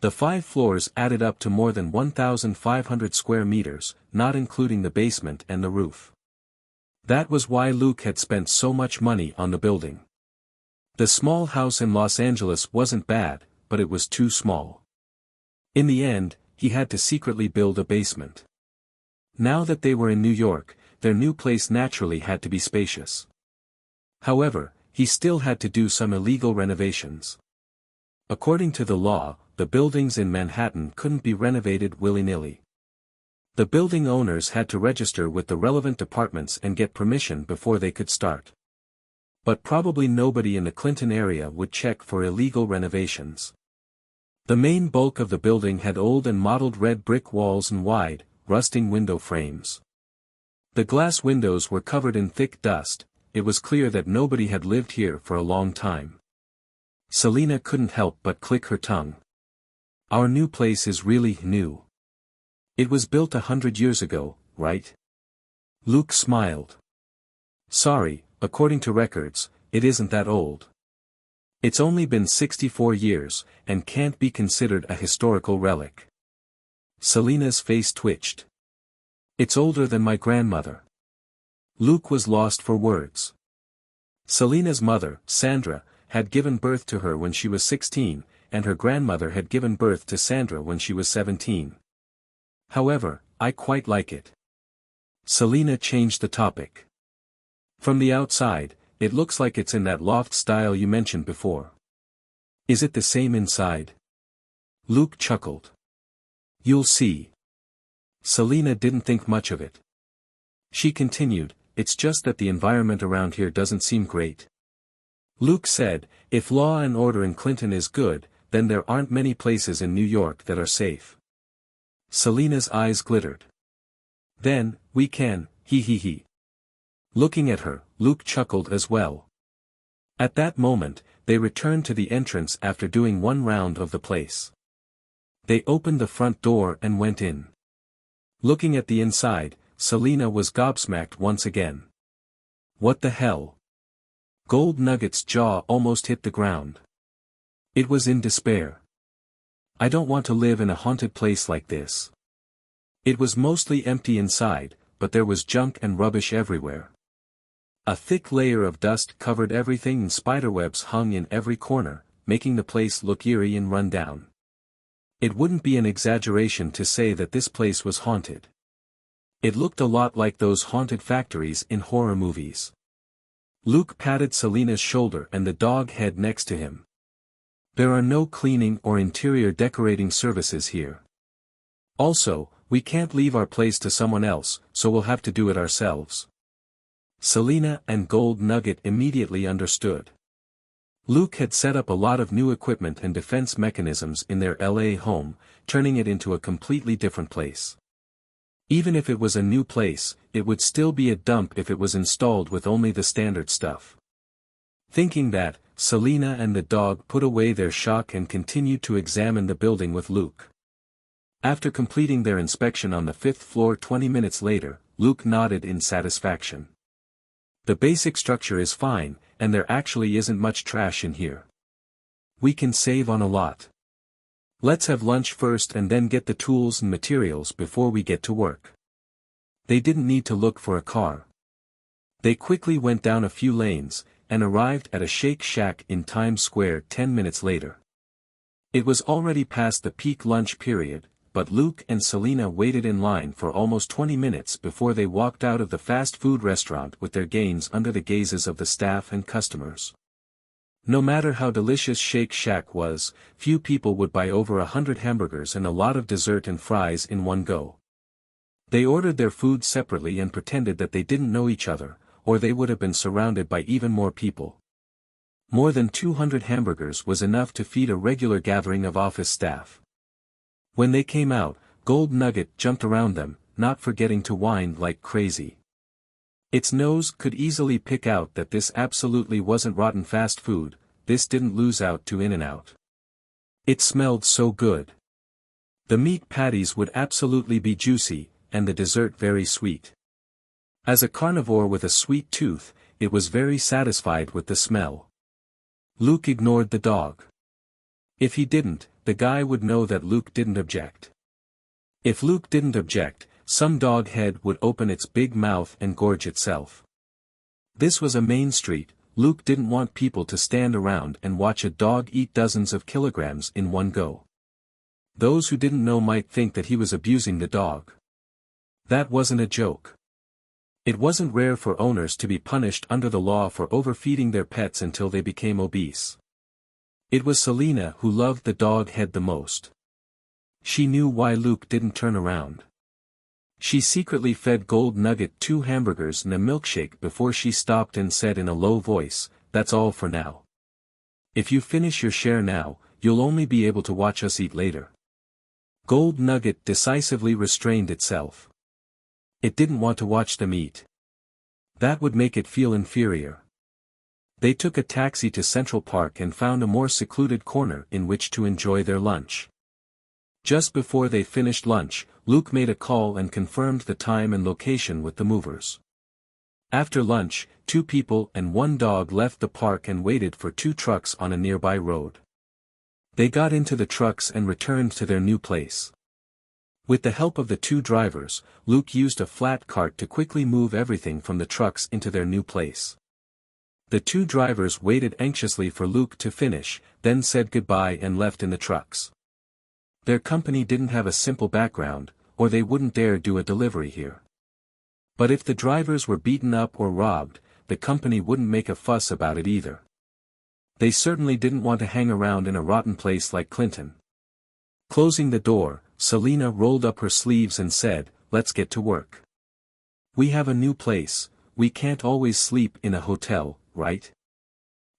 The 5 floors added up to more than 1,500 square meters, not including the basement and the roof. That was why Luke had spent so much money on the building. The small house in Los Angeles wasn't bad, but it was too small. In the end, he had to secretly build a basement. Now that they were in New York, their new place naturally had to be spacious. However, he still had to do some illegal renovations. According to the law, the buildings in Manhattan couldn't be renovated willy-nilly. The building owners had to register with the relevant departments and get permission before they could start. But probably nobody in the Clinton area would check for illegal renovations. The main bulk of the building had old and mottled red brick walls and wide, rusting window frames. The glass windows were covered in thick dust. It was clear that nobody had lived here for a long time. Selina couldn't help but click her tongue. Our new place is really new. It was built 100 years ago, right? Luke smiled. Sorry, according to records, it isn't that old. It's only been 64 years, and can't be considered a historical relic. Selina's face twitched. It's older than my grandmother. Luke was lost for words. Selina's mother, Sandra, had given birth to her when she was 16, and her grandmother had given birth to Sandra when she was 17. However, I quite like it. Selina changed the topic. From the outside, it looks like it's in that loft style you mentioned before. Is it the same inside? Luke chuckled. You'll see. Selina didn't think much of it. She continued, it's just that the environment around here doesn't seem great. Luke said, if law and order in Clinton is good, then there aren't many places in New York that are safe. Selina's eyes glittered. Then, we can, he. Looking at her, Luke chuckled as well. At that moment, they returned to the entrance after doing one round of the place. They opened the front door and went in. Looking at the inside, Selina was gobsmacked once again. What the hell? Gold Nugget's jaw almost hit the ground. It was in despair. I don't want to live in a haunted place like this. It was mostly empty inside, but there was junk and rubbish everywhere. A thick layer of dust covered everything and spiderwebs hung in every corner, making the place look eerie and run down. It wouldn't be an exaggeration to say that this place was haunted. It looked a lot like those haunted factories in horror movies. Luke patted Selina's shoulder and the dog head next to him. There are no cleaning or interior decorating services here. Also, we can't leave our place to someone else, so we'll have to do it ourselves. Selina and Gold Nugget immediately understood. Luke had set up a lot of new equipment and defense mechanisms in their LA home, turning it into a completely different place. Even if it was a new place, it would still be a dump if it was installed with only the standard stuff. Thinking that, Selina and the dog put away their shock and continued to examine the building with Luke. After completing their inspection on the 5th floor 20 minutes later, Luke nodded in satisfaction. The basic structure is fine, and there actually isn't much trash in here. We can save on a lot. Let's have lunch first and then get the tools and materials before we get to work. They didn't need to look for a car. They quickly went down a few lanes, and arrived at a Shake Shack in Times Square 10 minutes later. It was already past the peak lunch period, but Luke and Selina waited in line for almost 20 minutes before they walked out of the fast food restaurant with their gains under the gazes of the staff and customers. No matter how delicious Shake Shack was, few people would buy over 100 hamburgers and a lot of dessert and fries in one go. They ordered their food separately and pretended that they didn't know each other, or they would have been surrounded by even more people. More than 200 hamburgers was enough to feed a regular gathering of office staff. When they came out, Gold Nugget jumped around them, not forgetting to whine like crazy. Its nose could easily pick out that this absolutely wasn't rotten fast food, this didn't lose out to In-N-Out. It smelled so good. The meat patties would absolutely be juicy, and the dessert very sweet. As a carnivore with a sweet tooth, it was very satisfied with the smell. Luke ignored the dog. If he didn't, the guy would know that Luke didn't object. If Luke didn't object, some dog head would open its big mouth and gorge itself. This was a main street. Luke didn't want people to stand around and watch a dog eat dozens of kilograms in one go. Those who didn't know might think that he was abusing the dog. That wasn't a joke. It wasn't rare for owners to be punished under the law for overfeeding their pets until they became obese. It was Selena who loved the dog head the most. She knew why Luke didn't turn around. She secretly fed Gold Nugget 2 hamburgers and a milkshake before she stopped and said in a low voice, "That's all for now. If you finish your share now, you'll only be able to watch us eat later." Gold Nugget decisively restrained itself. It didn't want to watch them eat. That would make it feel inferior. They took a taxi to Central Park and found a more secluded corner in which to enjoy their lunch. Just before they finished lunch, Luke made a call and confirmed the time and location with the movers. After lunch, 2 people and 1 dog left the park and waited for 2 trucks on a nearby road. They got into the trucks and returned to their new place. With the help of the 2 drivers, Luke used a flat cart to quickly move everything from the trucks into their new place. The 2 drivers waited anxiously for Luke to finish, then said goodbye and left in the trucks. Their company didn't have a simple background, or they wouldn't dare do a delivery here. But if the drivers were beaten up or robbed, the company wouldn't make a fuss about it either. They certainly didn't want to hang around in a rotten place like Clinton. Closing the door, Selena rolled up her sleeves and said, "Let's get to work. We have a new place, we can't always sleep in a hotel, right?"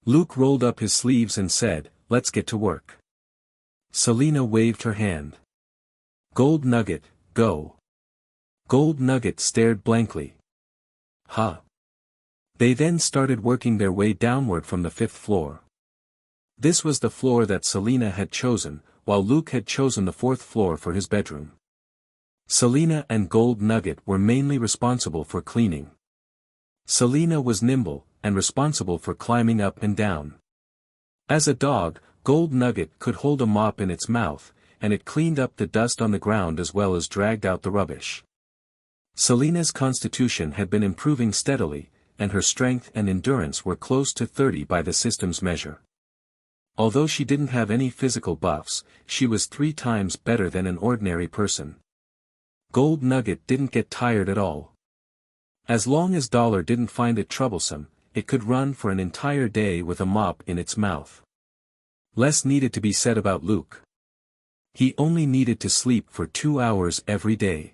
Luke rolled up his sleeves and said, "Let's get to work." Selena waved her hand. "Gold Nugget, go." Gold Nugget stared blankly. Huh. They then started working their way downward from the 5th floor. This was the floor that Selena had chosen, while Luke had chosen the 4th floor for his bedroom. Selena and Gold Nugget were mainly responsible for cleaning. Selena was nimble, and responsible for climbing up and down. As a dog, Gold Nugget could hold a mop in its mouth, and it cleaned up the dust on the ground as well as dragged out the rubbish. Selena's constitution had been improving steadily, and her strength and endurance were close to 30 by the system's measure. Although she didn't have any physical buffs, she was 3 times better than an ordinary person. Gold Nugget didn't get tired at all. As long as Dollar didn't find it troublesome, it could run for an entire day with a mop in its mouth. Less needed to be said about Luke. He only needed to sleep for 2 hours every day.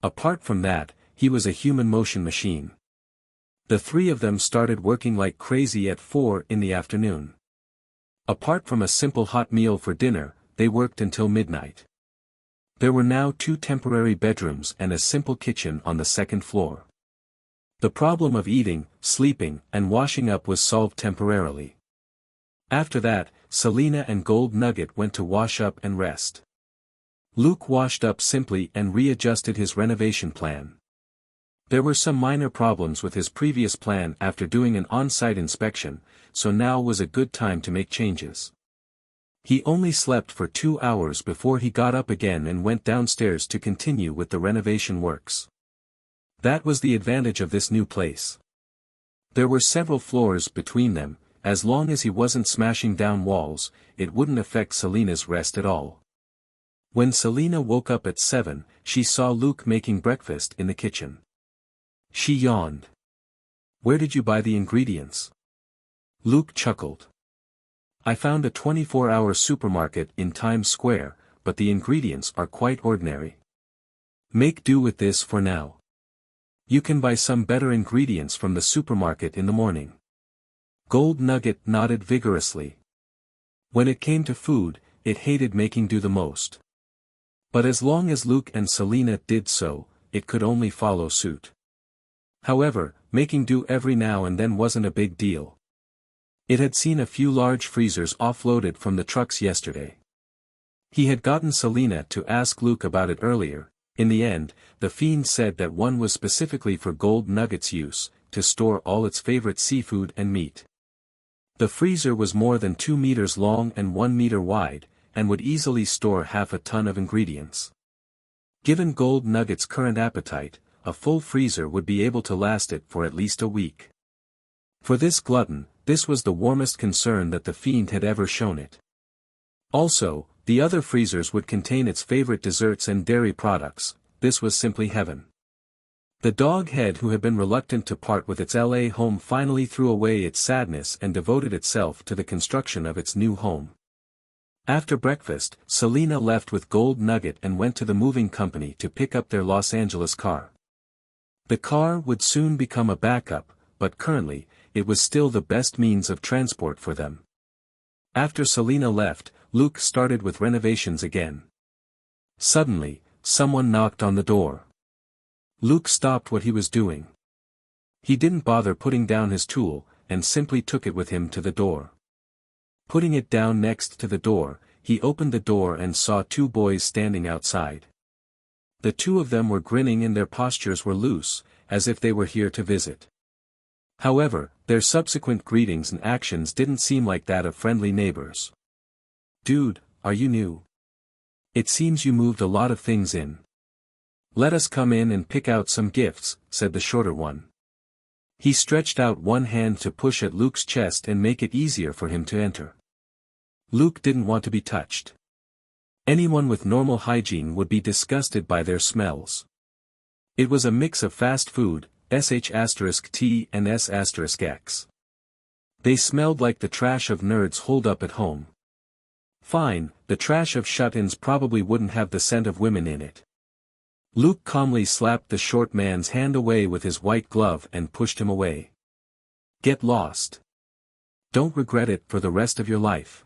Apart from that, he was a human motion machine. The 3 of them started working like crazy at 4 in the afternoon. Apart from a simple hot meal for dinner, they worked until midnight. There were now 2 temporary bedrooms and a simple kitchen on the 2nd floor. The problem of eating, sleeping, and washing up was solved temporarily. After that, Selena and Gold Nugget went to wash up and rest. Luke washed up simply and readjusted his renovation plan. There were some minor problems with his previous plan after doing an on-site inspection, so now was a good time to make changes. He only slept for 2 hours before he got up again and went downstairs to continue with the renovation works. That was the advantage of this new place. There were several floors between them. As long as he wasn't smashing down walls, it wouldn't affect Selena's rest at all. When Selena woke up at 7, she saw Luke making breakfast in the kitchen. She yawned. "Where did you buy the ingredients?" Luke chuckled. "I found a 24-hour supermarket in Times Square, but the ingredients are quite ordinary. Make do with this for now. You can buy some better ingredients from the supermarket in the morning." Gold Nugget nodded vigorously. When it came to food, it hated making do the most. But as long as Luke and Selena did so, it could only follow suit. However, making do every now and then wasn't a big deal. It had seen a few large freezers offloaded from the trucks yesterday. He had gotten Selena to ask Luke about it earlier. In the end, the fiend said that one was specifically for gold nuggets use, to store all its favorite seafood and meat. The freezer was more than 2 meters long and 1 meter wide, and would easily store half a ton of ingredients. Given gold nuggets' current appetite, a full freezer would be able to last it for at least a week. For this glutton, this was the warmest concern that the fiend had ever shown it. Also, the other freezers would contain its favorite desserts and dairy products. This was simply heaven. The dog head who had been reluctant to part with its LA home finally threw away its sadness and devoted itself to the construction of its new home. After breakfast, Selena left with Gold Nugget and went to the moving company to pick up their Los Angeles car. The car would soon become a backup, but currently, it was still the best means of transport for them. After Selena left, Luke started with renovations again. Suddenly, someone knocked on the door. Luke stopped what he was doing. He didn't bother putting down his tool, and simply took it with him to the door. Putting it down next to the door, he opened the door and saw 2 boys standing outside. The 2 of them were grinning and their postures were loose, as if they were here to visit. However, their subsequent greetings and actions didn't seem like that of friendly neighbors. "Dude, are you new? It seems you moved a lot of things in. Let us come in and pick out some gifts," said the shorter one. He stretched out one hand to push at Luke's chest and make it easier for him to enter. Luke didn't want to be touched. Anyone with normal hygiene would be disgusted by their smells. It was a mix of fast food, sh*t and s*x. They smelled like the trash of nerds holed up at home. Fine, the trash of shut-ins probably wouldn't have the scent of women in it. Luke calmly slapped the short man's hand away with his white glove and pushed him away. "Get lost. Don't regret it for the rest of your life."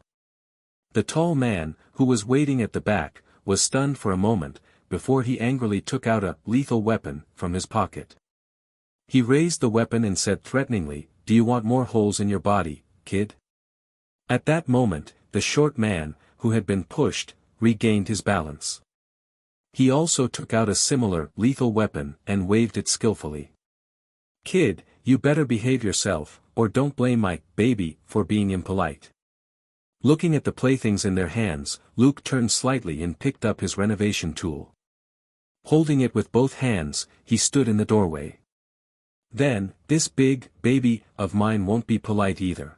The tall man, who was waiting at the back, was stunned for a moment, before he angrily took out a lethal weapon from his pocket. He raised the weapon and said threateningly, "Do you want more holes in your body, kid?" At that moment, the short man, who had been pushed, regained his balance. He also took out a similar, lethal weapon, and waved it skillfully. "Kid, you better behave yourself, or don't blame my baby for being impolite." Looking at the playthings in their hands, Luke turned slightly and picked up his renovation tool. Holding it with both hands, he stood in the doorway. "Then, this big baby of mine won't be polite either."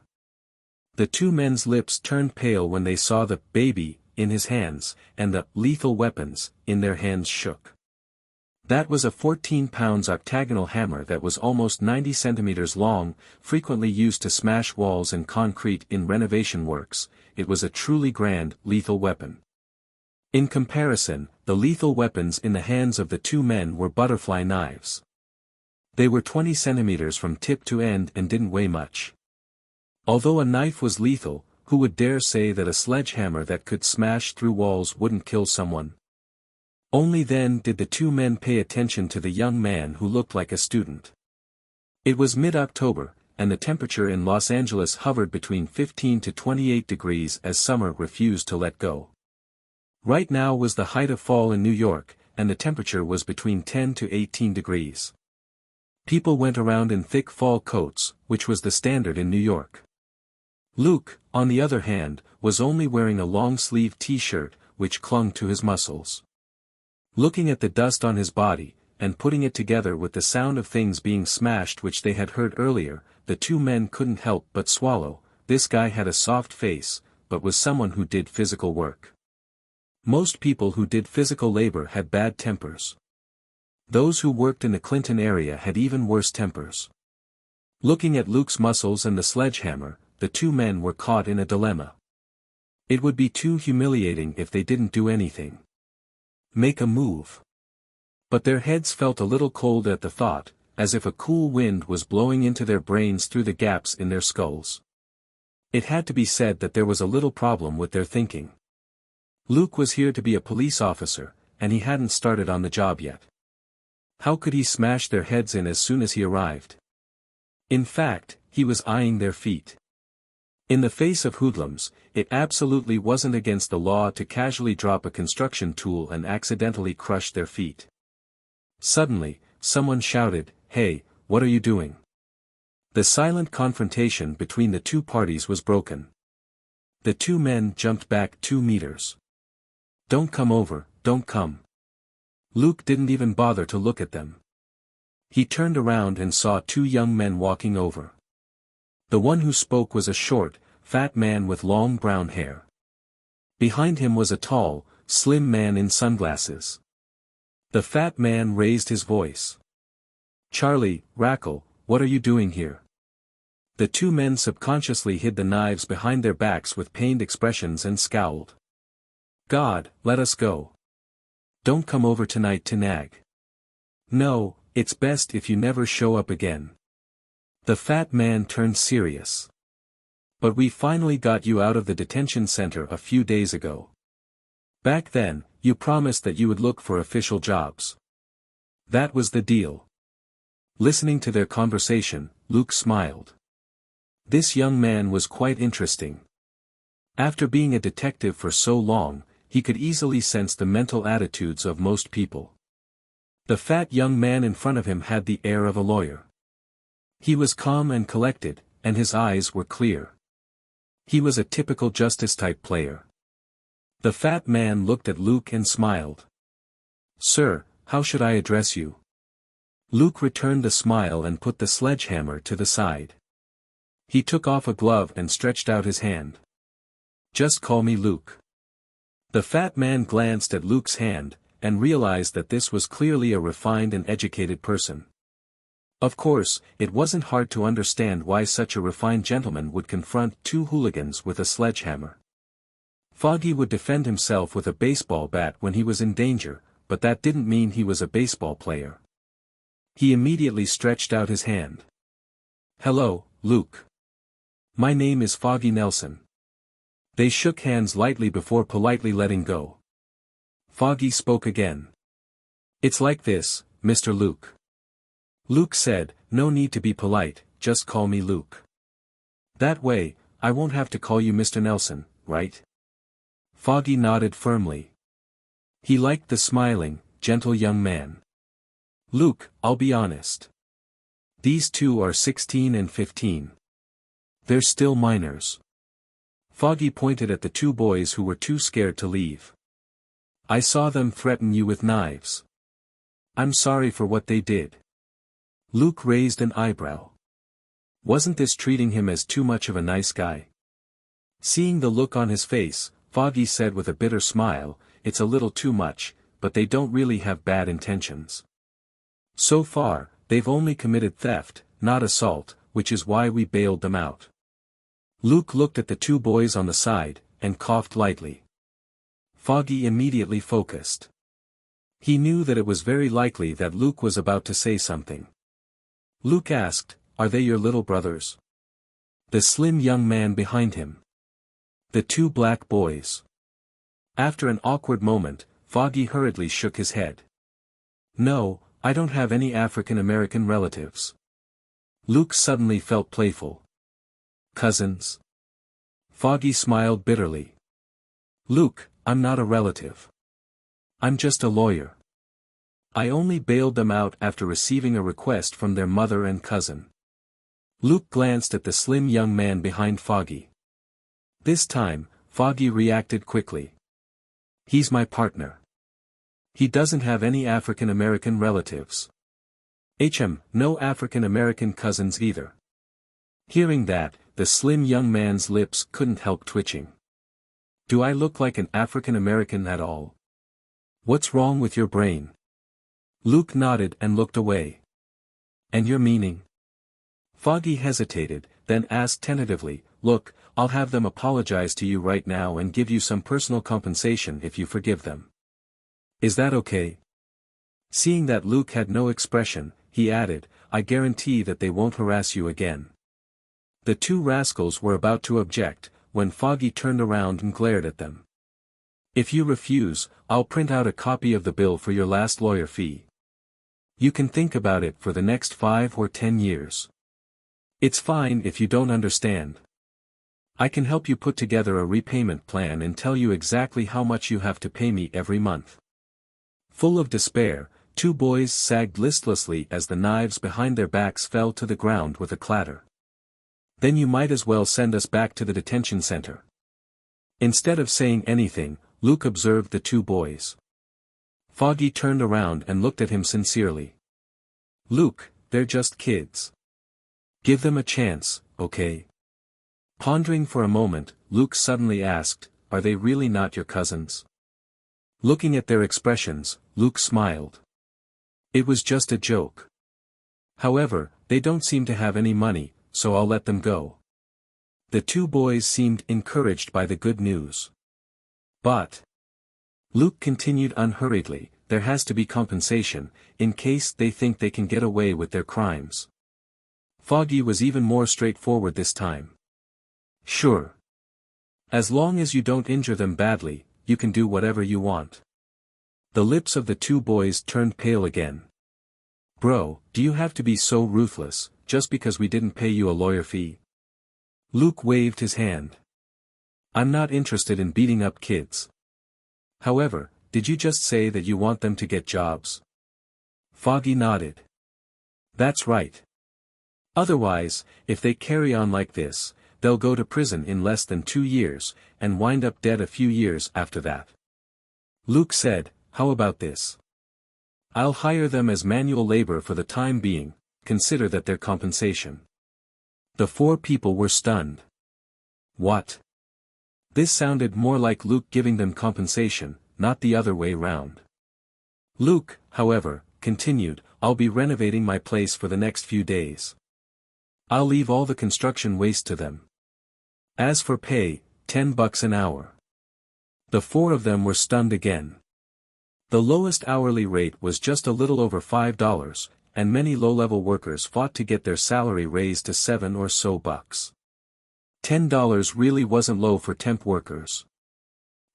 The 2 men's lips turned pale when they saw the baby in his hands, and the lethal weapons in their hands shook. That was a 14-pound octagonal hammer that was almost 90 centimeters long, frequently used to smash walls and concrete in renovation works. It was a truly grand, lethal weapon. In comparison, the lethal weapons in the hands of the 2 men were butterfly knives. They were 20 centimeters from tip to end and didn't weigh much. Although a knife was lethal, who would dare say that a sledgehammer that could smash through walls wouldn't kill someone? Only then did the 2 men pay attention to the young man who looked like a student. It was mid-October, and the temperature in Los Angeles hovered between 15 to 28 degrees as summer refused to let go. Right now was the height of fall in New York, and the temperature was between 10 to 18 degrees. People went around in thick fall coats, which was the standard in New York. Luke, on the other hand, was only wearing a long-sleeved t-shirt, which clung to his muscles. Looking at the dust on his body, and putting it together with the sound of things being smashed which they had heard earlier, the 2 men couldn't help but swallow. This guy had a soft face, but was someone who did physical work. Most people who did physical labor had bad tempers. Those who worked in the Clinton area had even worse tempers. Looking at Luke's muscles and the sledgehammer, the 2 men were caught in a dilemma. It would be too humiliating if they didn't do anything. Make a move. But their heads felt a little cold at the thought, as if a cool wind was blowing into their brains through the gaps in their skulls. It had to be said that there was a little problem with their thinking. Luke was here to be a police officer, and he hadn't started on the job yet. How could he smash their heads in as soon as he arrived? In fact, he was eyeing their feet. In the face of hoodlums, it absolutely wasn't against the law to casually drop a construction tool and accidentally crush their feet. Suddenly, someone shouted, "Hey, what are you doing?" The silent confrontation between the two parties was broken. The two men jumped back 2 meters. "Don't come over, don't come." Luke didn't even bother to look at them. He turned around and saw 2 young men walking over. The one who spoke was a short, fat man with long brown hair. Behind him was a tall, slim man in sunglasses. The fat man raised his voice. "Charlie, Rackle, what are you doing here?" The 2 men subconsciously hid the knives behind their backs with pained expressions and scowled. "God, let us go. Don't come over tonight to nag. No, it's best if you never show up again." The fat man turned serious. "But we finally got you out of the detention center a few days ago. Back then, you promised that you would look for official jobs. That was the deal." Listening to their conversation, Luke smiled. This young man was quite interesting. After being a detective for so long, he could easily sense the mental attitudes of most people. The fat young man in front of him had the air of a lawyer. He was calm and collected, and his eyes were clear. He was a typical justice-type player. The fat man looked at Luke and smiled. "Sir, how should I address you?" Luke returned the smile and put the sledgehammer to the side. He took off a glove and stretched out his hand. "Just call me Luke." The fat man glanced at Luke's hand, and realized that this was clearly a refined and educated person. Of course, it wasn't hard to understand why such a refined gentleman would confront 2 hooligans with a sledgehammer. Foggy would defend himself with a baseball bat when he was in danger, but that didn't mean he was a baseball player. He immediately stretched out his hand. "Hello, Luke. My name is Foggy Nelson." They shook hands lightly before politely letting go. Foggy spoke again. "It's like this, Mr. Luke." Luke said, "No need to be polite, just call me Luke. That way, I won't have to call you Mr. Nelson, right?" Foggy nodded firmly. He liked the smiling, gentle young man. "Luke, I'll be honest. These 2 are 16 and 15. They're still minors." Foggy pointed at the 2 boys who were too scared to leave. "I saw them threaten you with knives. I'm sorry for what they did." Luke raised an eyebrow. Wasn't this treating him as too much of a nice guy? Seeing the look on his face, Foggy said with a bitter smile, "It's a little too much, but they don't really have bad intentions. So far, they've only committed theft, not assault, which is why we bailed them out." Luke looked at the 2 boys on the side, and coughed lightly. Foggy immediately focused. He knew that it was very likely that Luke was about to say something. Luke asked, "Are they your little brothers?" The slim young man behind him. The 2 black boys. After an awkward moment, Foggy hurriedly shook his head. "No, I don't have any African American relatives." Luke suddenly felt playful. "Cousins?" Foggy smiled bitterly. "Luke, I'm not a relative. I'm just a lawyer. I only bailed them out after receiving a request from their mother and cousin." Luke glanced at the slim young man behind Foggy. This time, Foggy reacted quickly. "He's my partner. He doesn't have any African American relatives. No African American cousins either." Hearing that, the slim young man's lips couldn't help twitching. "Do I look like an African American at all? What's wrong with your brain?" Luke nodded and looked away. "And your meaning?" Foggy hesitated, then asked tentatively, "Look, I'll have them apologize to you right now and give you some personal compensation if you forgive them. Is that okay?" Seeing that Luke had no expression, he added, "I guarantee that they won't harass you again." The 2 rascals were about to object, when Foggy turned around and glared at them. "If you refuse, I'll print out a copy of the bill for your last lawyer fee. You can think about it for the next 5 or 10 years. It's fine if you don't understand." I can help you put together a repayment plan and tell you exactly how much you have to pay me every month. Full of despair, two boys sagged listlessly as the knives behind their backs fell to the ground with a clatter. Then you might as well send us back to the detention center. Instead of saying anything, Luke observed the two boys. Foggy turned around and looked at him sincerely. Luke, they're just kids. Give them a chance, okay? Pondering for a moment, Luke suddenly asked, are they really not your cousins? Looking at their expressions, Luke smiled. It was just a joke. However, they don't seem to have any money, so I'll let them go. The two boys seemed encouraged by the good news. But, Luke continued unhurriedly, there has to be compensation, in case they think they can get away with their crimes. Foggy was even more straightforward this time. Sure. As long as you don't injure them badly, you can do whatever you want. The lips of the two boys turned pale again. Bro, do you have to be so ruthless, just because we didn't pay you a lawyer fee? Luke waved his hand. I'm not interested in beating up kids. However, did you just say that you want them to get jobs? Foggy nodded. That's right. Otherwise, if they carry on like this, they'll go to prison in less than 2 years, and wind up dead a few years after that. Luke said, how about this? I'll hire them as manual labor for the time being, consider that their compensation. The four people were stunned. What? This sounded more like Luke giving them compensation, not the other way round. Luke, however, continued, I'll be renovating my place for the next few days. I'll leave all the construction waste to them. As for pay, $10 an hour. The four of them were stunned again. The lowest hourly rate was just a little over $5, and many low-level workers fought to get their salary raised to $7 or so bucks. $10 really wasn't low for temp workers.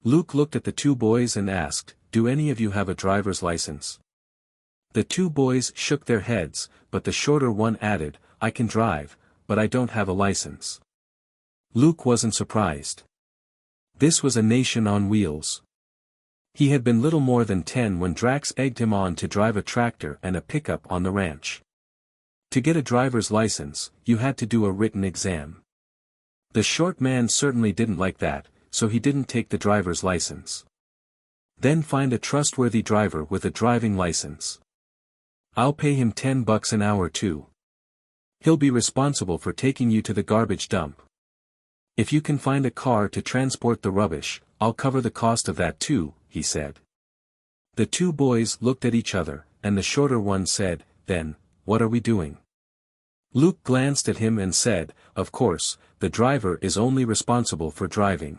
Luke looked at the two boys and asked, do any of you have a driver's license? The two boys shook their heads, but the shorter one added, I can drive, but I don't have a license. Luke wasn't surprised. This was a nation on wheels. He had been little more than 10 when Drax egged him on to drive a tractor and a pickup on the ranch. To get a driver's license, you had to do a written exam. The short man certainly didn't like that, so he didn't take the driver's license. Then find a trustworthy driver with a driving license. I'll pay him $10 an hour too. He'll be responsible for taking you to the garbage dump. If you can find a car to transport the rubbish, I'll cover the cost of that too, he said. The two boys looked at each other, and the shorter one said, then, what are we doing? Luke glanced at him and said, of course, the driver is only responsible for driving.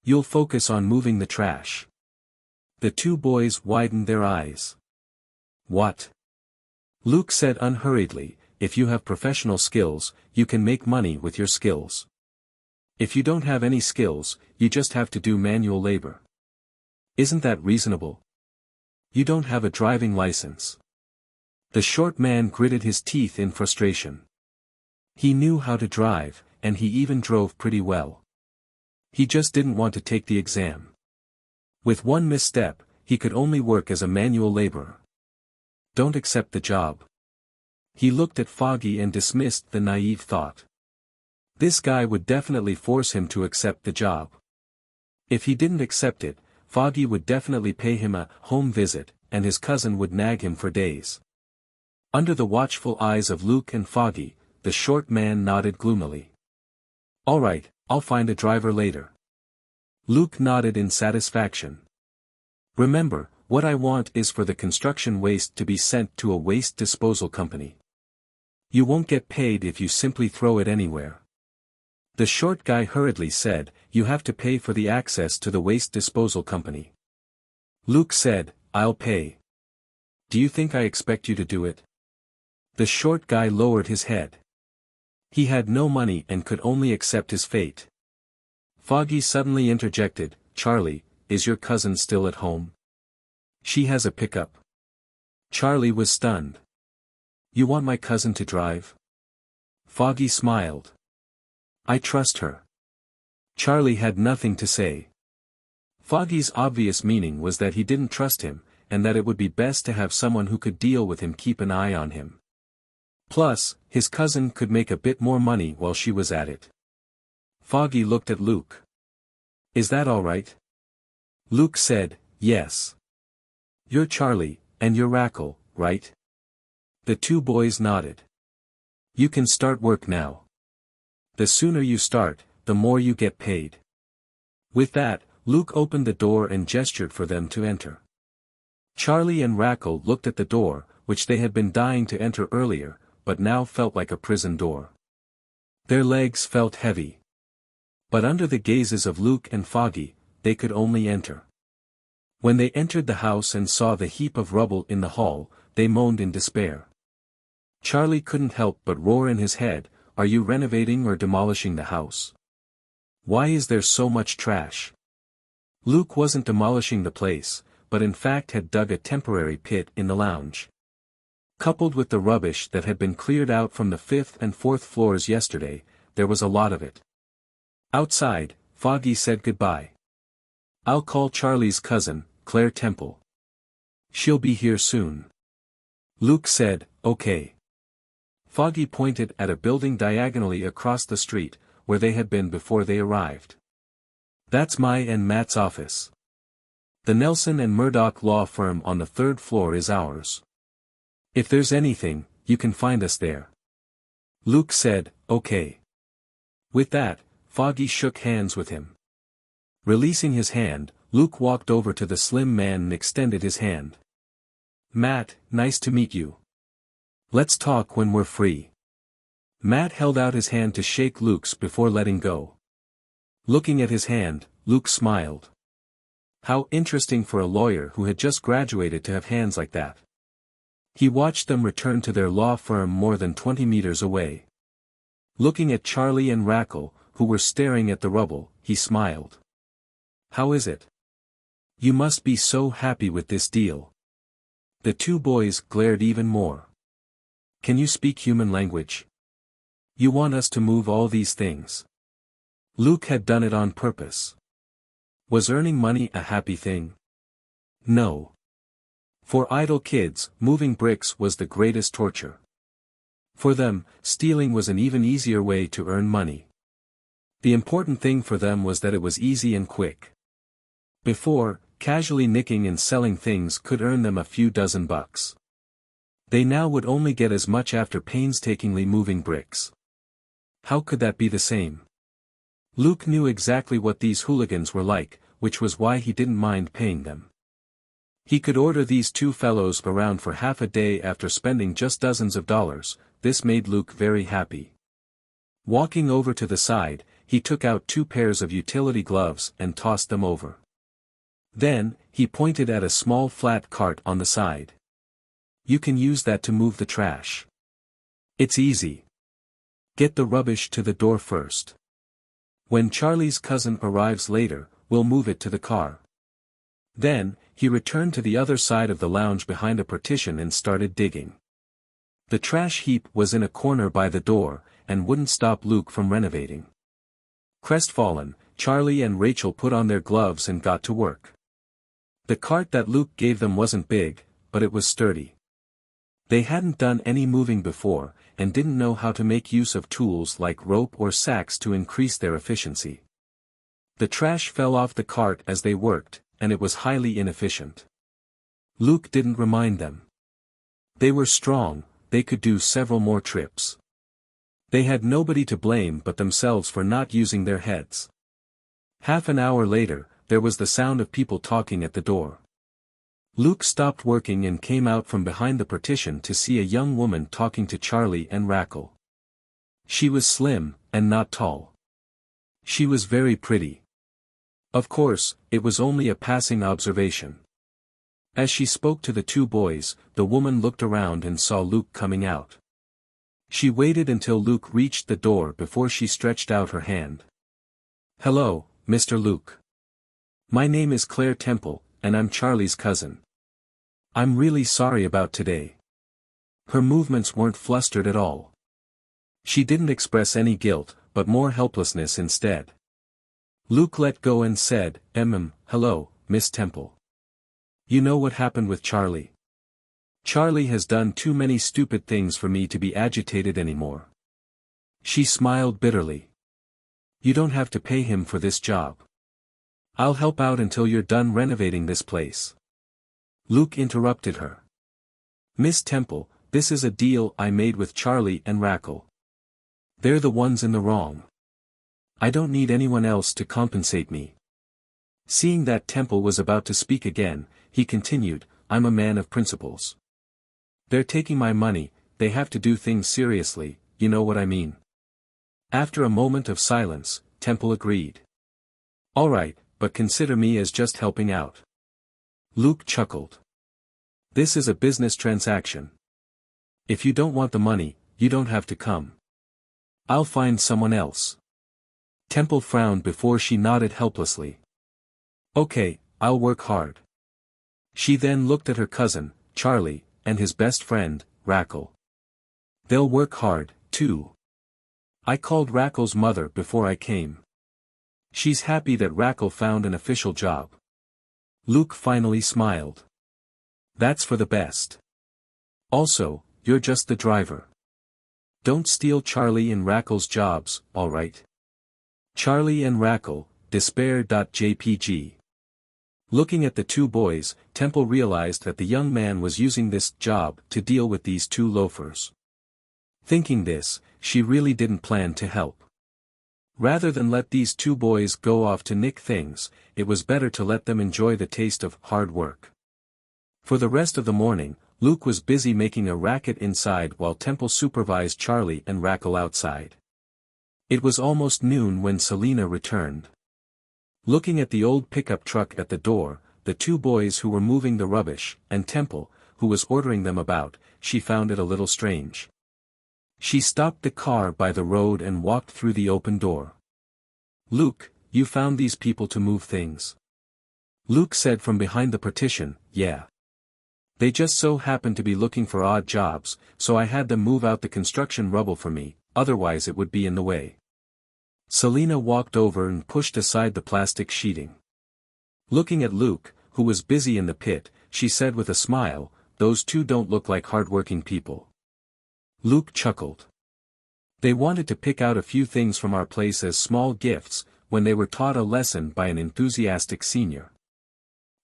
You'll focus on moving the trash. The two boys widened their eyes. What? Luke said unhurriedly, if you have professional skills, you can make money with your skills. If you don't have any skills, you just have to do manual labor. Isn't that reasonable? You don't have a driving license. The short man gritted his teeth in frustration. He knew how to drive, and he even drove pretty well. He just didn't want to take the exam. With one misstep, he could only work as a manual laborer. Don't accept the job. He looked at Foggy and dismissed the naive thought. This guy would definitely force him to accept the job. If he didn't accept it, Foggy would definitely pay him a home visit, and his cousin would nag him for days. Under the watchful eyes of Luke and Foggy, the short man nodded gloomily. All right, I'll find a driver later. Luke nodded in satisfaction. Remember, what I want is for the construction waste to be sent to a waste disposal company. You won't get paid if you simply throw it anywhere. The short guy hurriedly said, you have to pay for the access to the waste disposal company. Luke said, I'll pay. Do you think I expect you to do it? The short guy lowered his head. He had no money and could only accept his fate. Foggy suddenly interjected, Charlie, is your cousin still at home? She has a pickup. Charlie was stunned. You want my cousin to drive? Foggy smiled. I trust her. Charlie had nothing to say. Foggy's obvious meaning was that he didn't trust him, and that it would be best to have someone who could deal with him keep an eye on him. Plus, his cousin could make a bit more money while she was at it. Foggy looked at Luke. Is that all right? Luke said, yes. You're Charlie, and you're Rackle, right? The two boys nodded. You can start work now. The sooner you start, the more you get paid. With that, Luke opened the door and gestured for them to enter. Charlie and Rackle looked at the door, which they had been dying to enter earlier, but now felt like a prison door. Their legs felt heavy. But under the gazes of Luke and Foggy, they could only enter. When they entered the house and saw the heap of rubble in the hall, they moaned in despair. Charlie couldn't help but roar in his head, "Are you renovating or demolishing the house? Why is there so much trash?" Luke wasn't demolishing the place, but in fact had dug a temporary pit in the lounge. Coupled with the rubbish that had been cleared out from the 5th and 4th floors yesterday, there was a lot of it. Outside, Foggy said goodbye. "I'll call Charlie's cousin, Claire Temple. She'll be here soon." Luke said, "Okay." Foggy pointed at a building diagonally across the street, where they had been before they arrived. "That's my and Matt's office. The Nelson and Murdoch law firm on the 3rd floor is ours. If there's anything, you can find us there." Luke said, "Okay." With that, Foggy shook hands with him. Releasing his hand, Luke walked over to the slim man and extended his hand. "Matt, nice to meet you. Let's talk when we're free." Matt held out his hand to shake Luke's before letting go. Looking at his hand, Luke smiled. How interesting for a lawyer who had just graduated to have hands like that. He watched them return to their law firm more than 20 meters away. Looking at Charlie and Rackle, who were staring at the rubble, he smiled. "How is it? You must be so happy with this deal." The two boys glared even more. "Can you speak human language? You want us to move all these things?" Luke had done it on purpose. Was earning money a happy thing? No. For idle kids, moving bricks was the greatest torture. For them, stealing was an even easier way to earn money. The important thing for them was that it was easy and quick. Before, casually nicking and selling things could earn them a few dozen bucks. They now would only get as much after painstakingly moving bricks. How could that be the same? Luke knew exactly what these hooligans were like, which was why he didn't mind paying them. He could order these two fellows around for half a day after spending just dozens of dollars. This made Luke very happy. Walking over to the side, he took out 2 pairs of utility gloves and tossed them over. Then, he pointed at a small flat cart on the side. "You can use that to move the trash. It's easy. Get the rubbish to the door first. When Charlie's cousin arrives later, we'll move it to the car." Then, he returned to the other side of the lounge behind a partition and started digging. The trash heap was in a corner by the door, and wouldn't stop Luke from renovating. Crestfallen, Charlie and Rachel put on their gloves and got to work. The cart that Luke gave them wasn't big, but it was sturdy. They hadn't done any moving before, and didn't know how to make use of tools like rope or sacks to increase their efficiency. The trash fell off the cart as they worked, and it was highly inefficient. Luke didn't remind them. They were strong, they could do several more trips. They had nobody to blame but themselves for not using their heads. Half an hour later, there was the sound of people talking at the door. Luke stopped working and came out from behind the partition to see a young woman talking to Charlie and Rackle. She was slim, and not tall. She was very pretty. Of course, it was only a passing observation. As she spoke to the two boys, the woman looked around and saw Luke coming out. She waited until Luke reached the door before she stretched out her hand. "Hello, Mr. Luke. My name is Claire Temple, and I'm Charlie's cousin. I'm really sorry about today." Her movements weren't flustered at all. She didn't express any guilt, but more helplessness instead. Luke let go and said, hello, Miss Temple. You know what happened with Charlie? Charlie has done too many stupid things for me to be agitated anymore. She smiled bitterly. You don't have to pay him for this job. I'll help out until you're done renovating this place. Luke interrupted her. Miss Temple, this is a deal I made with Charlie and Rackle. They're the ones in the wrong. I don't need anyone else to compensate me. Seeing that Temple was about to speak again, he continued, I'm a man of principles. They're taking my money, they have to do things seriously, you know what I mean. After a moment of silence, Temple agreed. All right, but consider me as just helping out. Luke chuckled. This is a business transaction. If you don't want the money, you don't have to come. I'll find someone else. Temple frowned before she nodded helplessly. Okay, I'll work hard. She then looked at her cousin, Charlie, and his best friend, Rackle. They'll work hard, too. I called Rackle's mother before I came. She's happy that Rackle found an official job. Luke finally smiled. That's for the best. Also, you're just the driver. Don't steal Charlie and Rackle's jobs, alright? Charlie and Rackle, despair.jpg. Looking at the two boys, Temple realized that the young man was using this job to deal with these two loafers. Thinking this, she really didn't plan to help. Rather than let these two boys go off to nick things, it was better to let them enjoy the taste of hard work. For the rest of the morning, Luke was busy making a racket inside while Temple supervised Charlie and Rackle outside. It was almost noon when Selina returned. Looking at the old pickup truck at the door, the two boys who were moving the rubbish, and Temple, who was ordering them about, she found it a little strange. She stopped the car by the road and walked through the open door. Luke, you found these people to move things? Luke said from behind the partition, yeah. They just so happened to be looking for odd jobs, so I had them move out the construction rubble for me, otherwise it would be in the way. Selina walked over and pushed aside the plastic sheeting. Looking at Luke, who was busy in the pit, she said with a smile, those two don't look like hardworking people. Luke chuckled. They wanted to pick out a few things from our place as small gifts, when they were taught a lesson by an enthusiastic senior.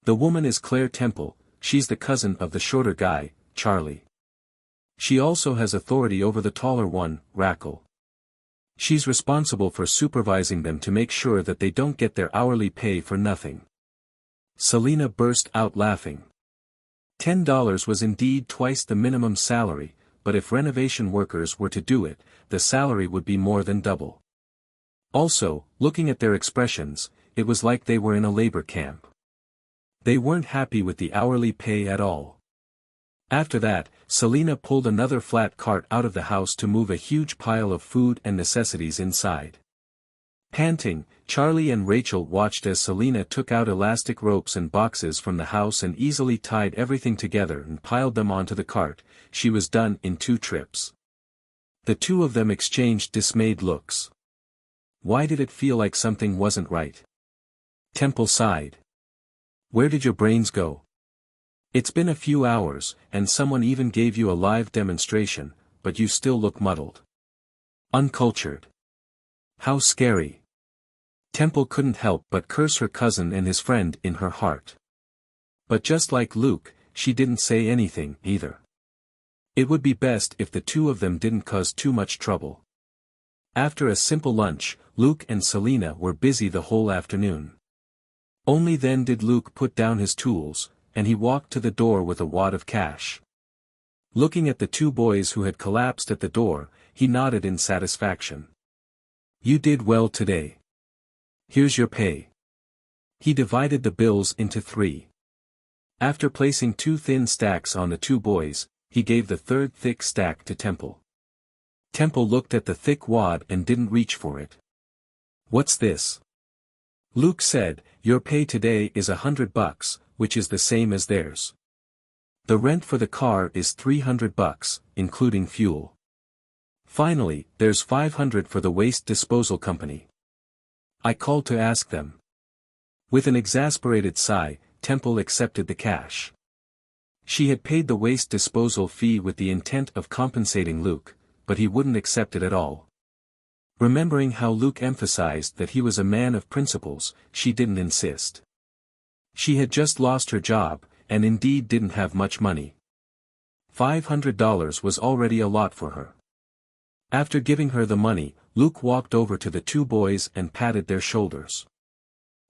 The woman is Claire Temple, she's the cousin of the shorter guy, Charlie. She also has authority over the taller one, Rackle. She's responsible for supervising them to make sure that they don't get their hourly pay for nothing. Selina burst out laughing. $10 was indeed twice the minimum salary, but if renovation workers were to do it, the salary would be more than double. Also, looking at their expressions, it was like they were in a labor camp. They weren't happy with the hourly pay at all. After that, Selina pulled another flat cart out of the house to move a huge pile of food and necessities inside. Panting, Charlie and Rachel watched as Selina took out elastic ropes and boxes from the house and easily tied everything together and piled them onto the cart. She was done in 2 trips. The two of them exchanged dismayed looks. Why did it feel like something wasn't right? Temple sighed. Where did your brains go? It's been a few hours, and someone even gave you a live demonstration, but you still look muddled. Uncultured. How scary. Temple couldn't help but curse her cousin and his friend in her heart. But just like Luke, she didn't say anything, either. It would be best if the two of them didn't cause too much trouble. After a simple lunch, Luke and Selina were busy the whole afternoon. Only then did Luke put down his tools, and he walked to the door with a wad of cash. Looking at the two boys who had collapsed at the door, he nodded in satisfaction. You did well today. Here's your pay. He divided the bills into 3. After placing 2 thin stacks on the two boys, he gave the third thick stack to Temple. Temple looked at the thick wad and didn't reach for it. What's this? Luke said, your pay today is $100, which is the same as theirs. The rent for the car is $300, including fuel. Finally, there's $500 for the waste disposal company. I called to ask them. With an exasperated sigh, Temple accepted the cash. She had paid the waste disposal fee with the intent of compensating Luke, but he wouldn't accept it at all. Remembering how Luke emphasized that he was a man of principles, she didn't insist. She had just lost her job, and indeed didn't have much money. $500 was already a lot for her. After giving her the money, Luke walked over to the two boys and patted their shoulders.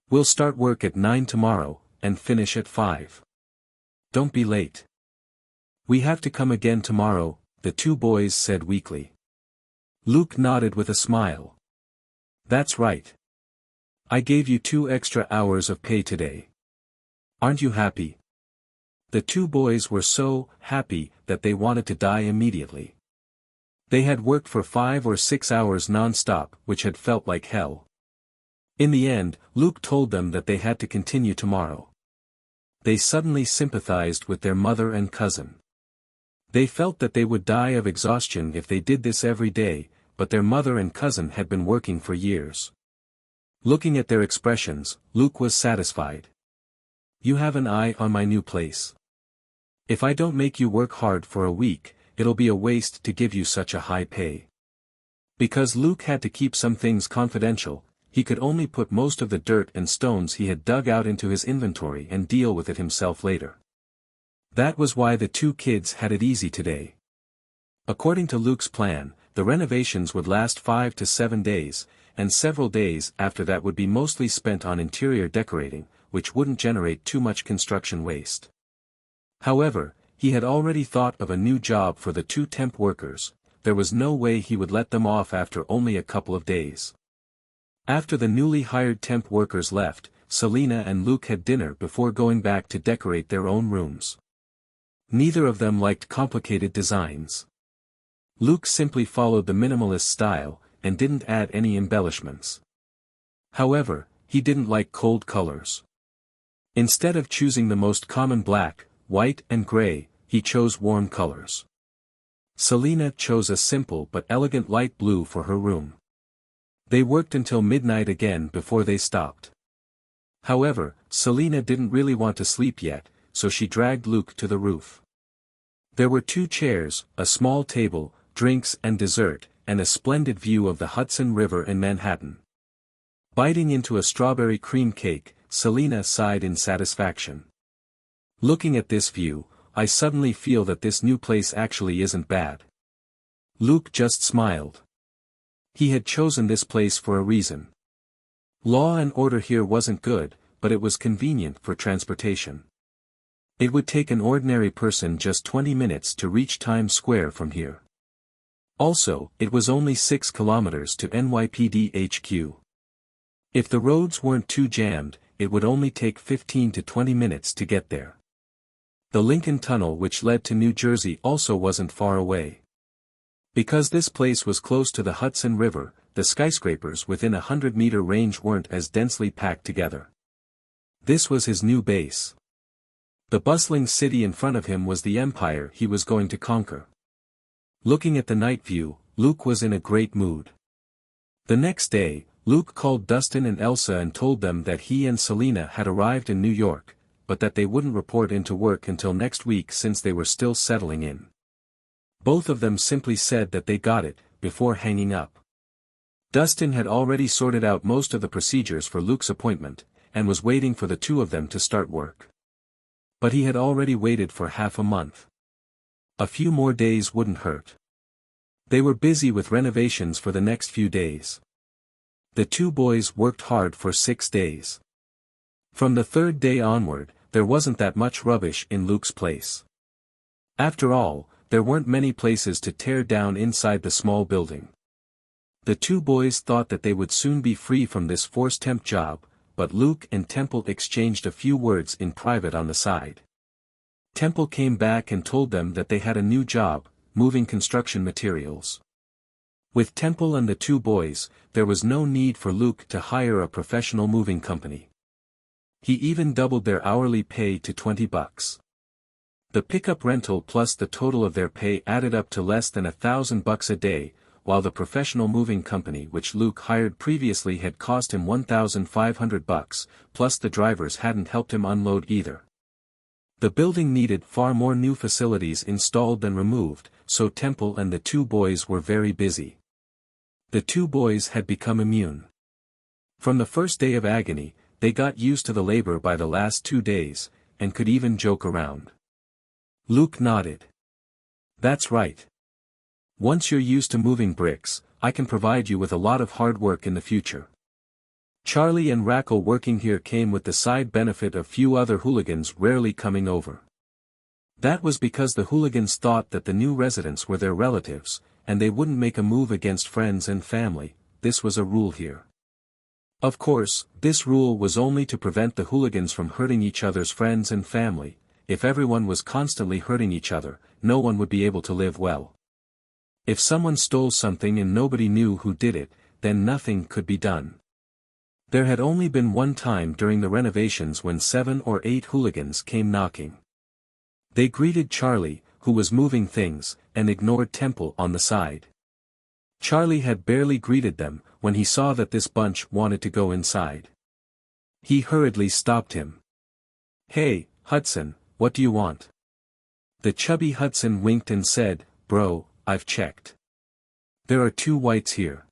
"We'll start work at 9 tomorrow, and finish at 5. Don't be late." "We have to come again tomorrow," the two boys said weakly. Luke nodded with a smile. "That's right. I gave you 2 extra hours of pay today. Aren't you happy?" The two boys were so happy that they wanted to die immediately. They had worked for 5 or 6 hours non-stop, which had felt like hell. In the end, Luke told them that they had to continue tomorrow. They suddenly sympathized with their mother and cousin. They felt that they would die of exhaustion if they did this every day, but their mother and cousin had been working for years. Looking at their expressions, Luke was satisfied. "You have an eye on my new place. If I don't make you work hard for a week, it'll be a waste to give you such a high pay." Because Luke had to keep some things confidential, he could only put most of the dirt and stones he had dug out into his inventory and deal with it himself later. That was why the two kids had it easy today. According to Luke's plan, the renovations would last 5 to 7 days, and several days after that would be mostly spent on interior decorating, which wouldn't generate too much construction waste. However, he had already thought of a new job for the 2 temp workers. There was no way he would let them off after only a couple of days. After the newly hired temp workers left, Selena and Luke had dinner before going back to decorate their own rooms. Neither of them liked complicated designs. Luke simply followed the minimalist style, and didn't add any embellishments. However, he didn't like cold colors. Instead of choosing the most common black, white and gray, he chose warm colors. Selena chose a simple but elegant light blue for her room. They worked until midnight again before they stopped. However, Selena didn't really want to sleep yet, so she dragged Luke to the roof. There were 2 chairs, a small table, drinks and dessert, and a splendid view of the Hudson River in Manhattan. Biting into a strawberry cream cake, Selena sighed in satisfaction. "Looking at this view, I suddenly feel that this new place actually isn't bad." Luke just smiled. He had chosen this place for a reason. Law and order here wasn't good, but it was convenient for transportation. It would take an ordinary person just 20 minutes to reach Times Square from here. Also, it was only 6 kilometers to NYPD HQ. If the roads weren't too jammed, it would only take 15 to 20 minutes to get there. The Lincoln Tunnel which led to New Jersey also wasn't far away. Because this place was close to the Hudson River, the skyscrapers within a 100-meter range weren't as densely packed together. This was his new base. The bustling city in front of him was the empire he was going to conquer. Looking at the night view, Luke was in a great mood. The next day, Luke called Dustin and Elsa and told them that he and Selena had arrived in New York, but that they wouldn't report into work until next week since they were still settling in. Both of them simply said that they got it, before hanging up. Dustin had already sorted out most of the procedures for Luke's appointment, and was waiting for the 2 of them to start work. But he had already waited for half a month. A few more days wouldn't hurt. They were busy with renovations for the next few days. The 2 boys worked hard for 6 days. From the 3rd day onward, there wasn't that much rubbish in Luke's place. After all, there weren't many places to tear down inside the small building. The 2 boys thought that they would soon be free from this forced temp job, but Luke and Temple exchanged a few words in private on the side. Temple came back and told them that they had a new job, moving construction materials. With Temple and the 2 boys, there was no need for Luke to hire a professional moving company. He even doubled their hourly pay to $20. The pickup rental plus the total of their pay added up to less than $1,000 a day, while the professional moving company which Luke hired previously had cost him $1,500, plus the drivers hadn't helped him unload either. The building needed far more new facilities installed than removed, so Temple and the two boys were very busy. The two boys had become immune. From the first day of agony, they got used to the labor by the last 2 days, and could even joke around. Luke nodded. That's right. Once you're used to moving bricks, I can provide you with a lot of hard work in the future. Charlie and Rackle working here came with the side benefit of few other hooligans rarely coming over. That was because the hooligans thought that the new residents were their relatives, and they wouldn't make a move against friends and family. This was a rule here. Of course, this rule was only to prevent the hooligans from hurting each other's friends and family. If everyone was constantly hurting each other, no one would be able to live well. If someone stole something and nobody knew who did it, then nothing could be done. There had only been one time during the renovations when 7 or 8 hooligans came knocking. They greeted Charlie, who was moving things, and ignored Temple on the side. Charlie had barely greeted them, when he saw that this bunch wanted to go inside. He hurriedly stopped him. "Hey, Hudson, what do you want?" The chubby Hudson winked and said, "Bro, I've checked. There are 2 whites here.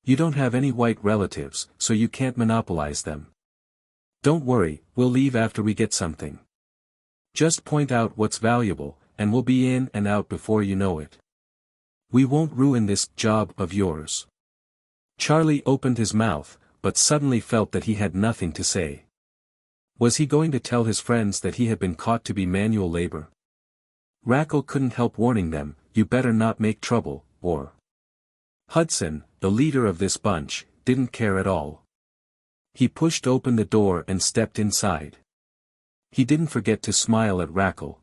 You don't have any white relatives, so you can't monopolize them. Don't worry, we'll leave after we get something. Just point out what's valuable, and we'll be in and out before you know it. We won't ruin this job of yours." Charlie opened his mouth, but suddenly felt that he had nothing to say. Was he going to tell his friends that he had been caught to be manual labor? Rackle couldn't help warning them, "You better not make trouble, or..." Hudson, the leader of this bunch, didn't care at all. He pushed open the door and stepped inside. He didn't forget to smile at Rackle.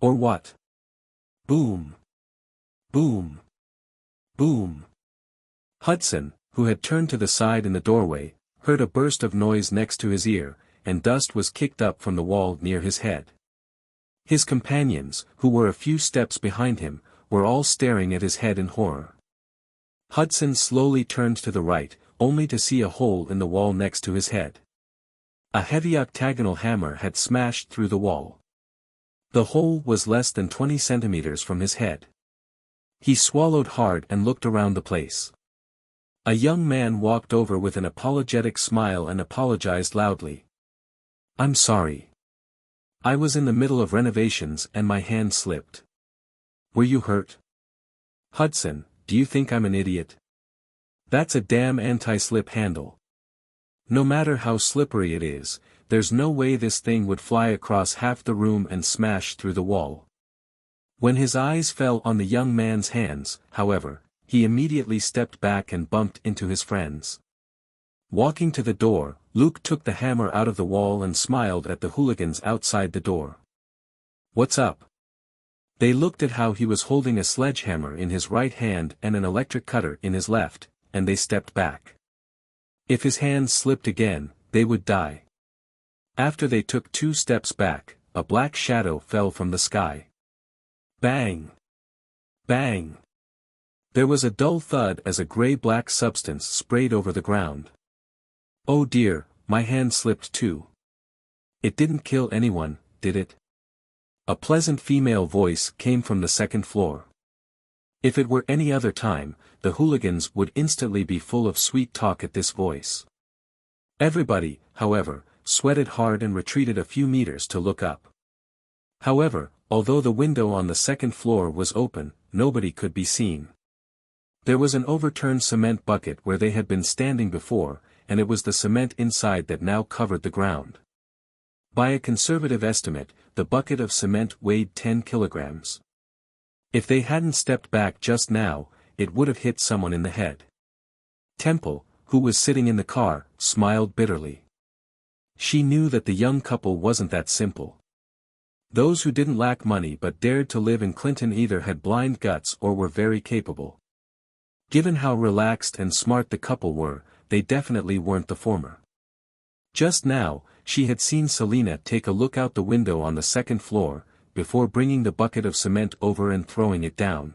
Or what? Boom. Boom. Boom. Hudson, who had turned to the side in the doorway, heard a burst of noise next to his ear, and dust was kicked up from the wall near his head. His companions, who were a few steps behind him, were all staring at his head in horror. Hudson slowly turned to the right, only to see a hole in the wall next to his head. A heavy octagonal hammer had smashed through the wall. The hole was less than 20 centimeters from his head. He swallowed hard and looked around the place. A young man walked over with an apologetic smile and apologized loudly. "I'm sorry. I was in the middle of renovations and my hand slipped." "Were you hurt?" "Hudson, do you think I'm an idiot? That's a damn anti-slip handle. No matter how slippery it is, there's no way this thing would fly across half the room and smash through the wall." When his eyes fell on the young man's hands, however, he immediately stepped back and bumped into his friends. Walking to the door, Luke took the hammer out of the wall and smiled at the hooligans outside the door. "What's up?" They looked at how he was holding a sledgehammer in his right hand and an electric cutter in his left, and they stepped back. If his hands slipped again, they would die. After they took 2 steps back, a black shadow fell from the sky. Bang! Bang! There was a dull thud as a gray-black substance sprayed over the ground. "Oh dear, my hand slipped too. It didn't kill anyone, did it?" A pleasant female voice came from the second floor. If it were any other time, the hooligans would instantly be full of sweet talk at this voice. Everybody, however, sweated hard and retreated a few meters to look up. However, although the window on the second floor was open, nobody could be seen. There was an overturned cement bucket where they had been standing before, and it was the cement inside that now covered the ground. By a conservative estimate, the bucket of cement weighed 10 kilograms. If they hadn't stepped back just now, it would have hit someone in the head. Temple, who was sitting in the car, smiled bitterly. She knew that the young couple wasn't that simple. Those who didn't lack money but dared to live in Clinton either had blind guts or were very capable. Given how relaxed and smart the couple were, they definitely weren't the former. Just now, she had seen Selena take a look out the window on the second floor, before bringing the bucket of cement over and throwing it down.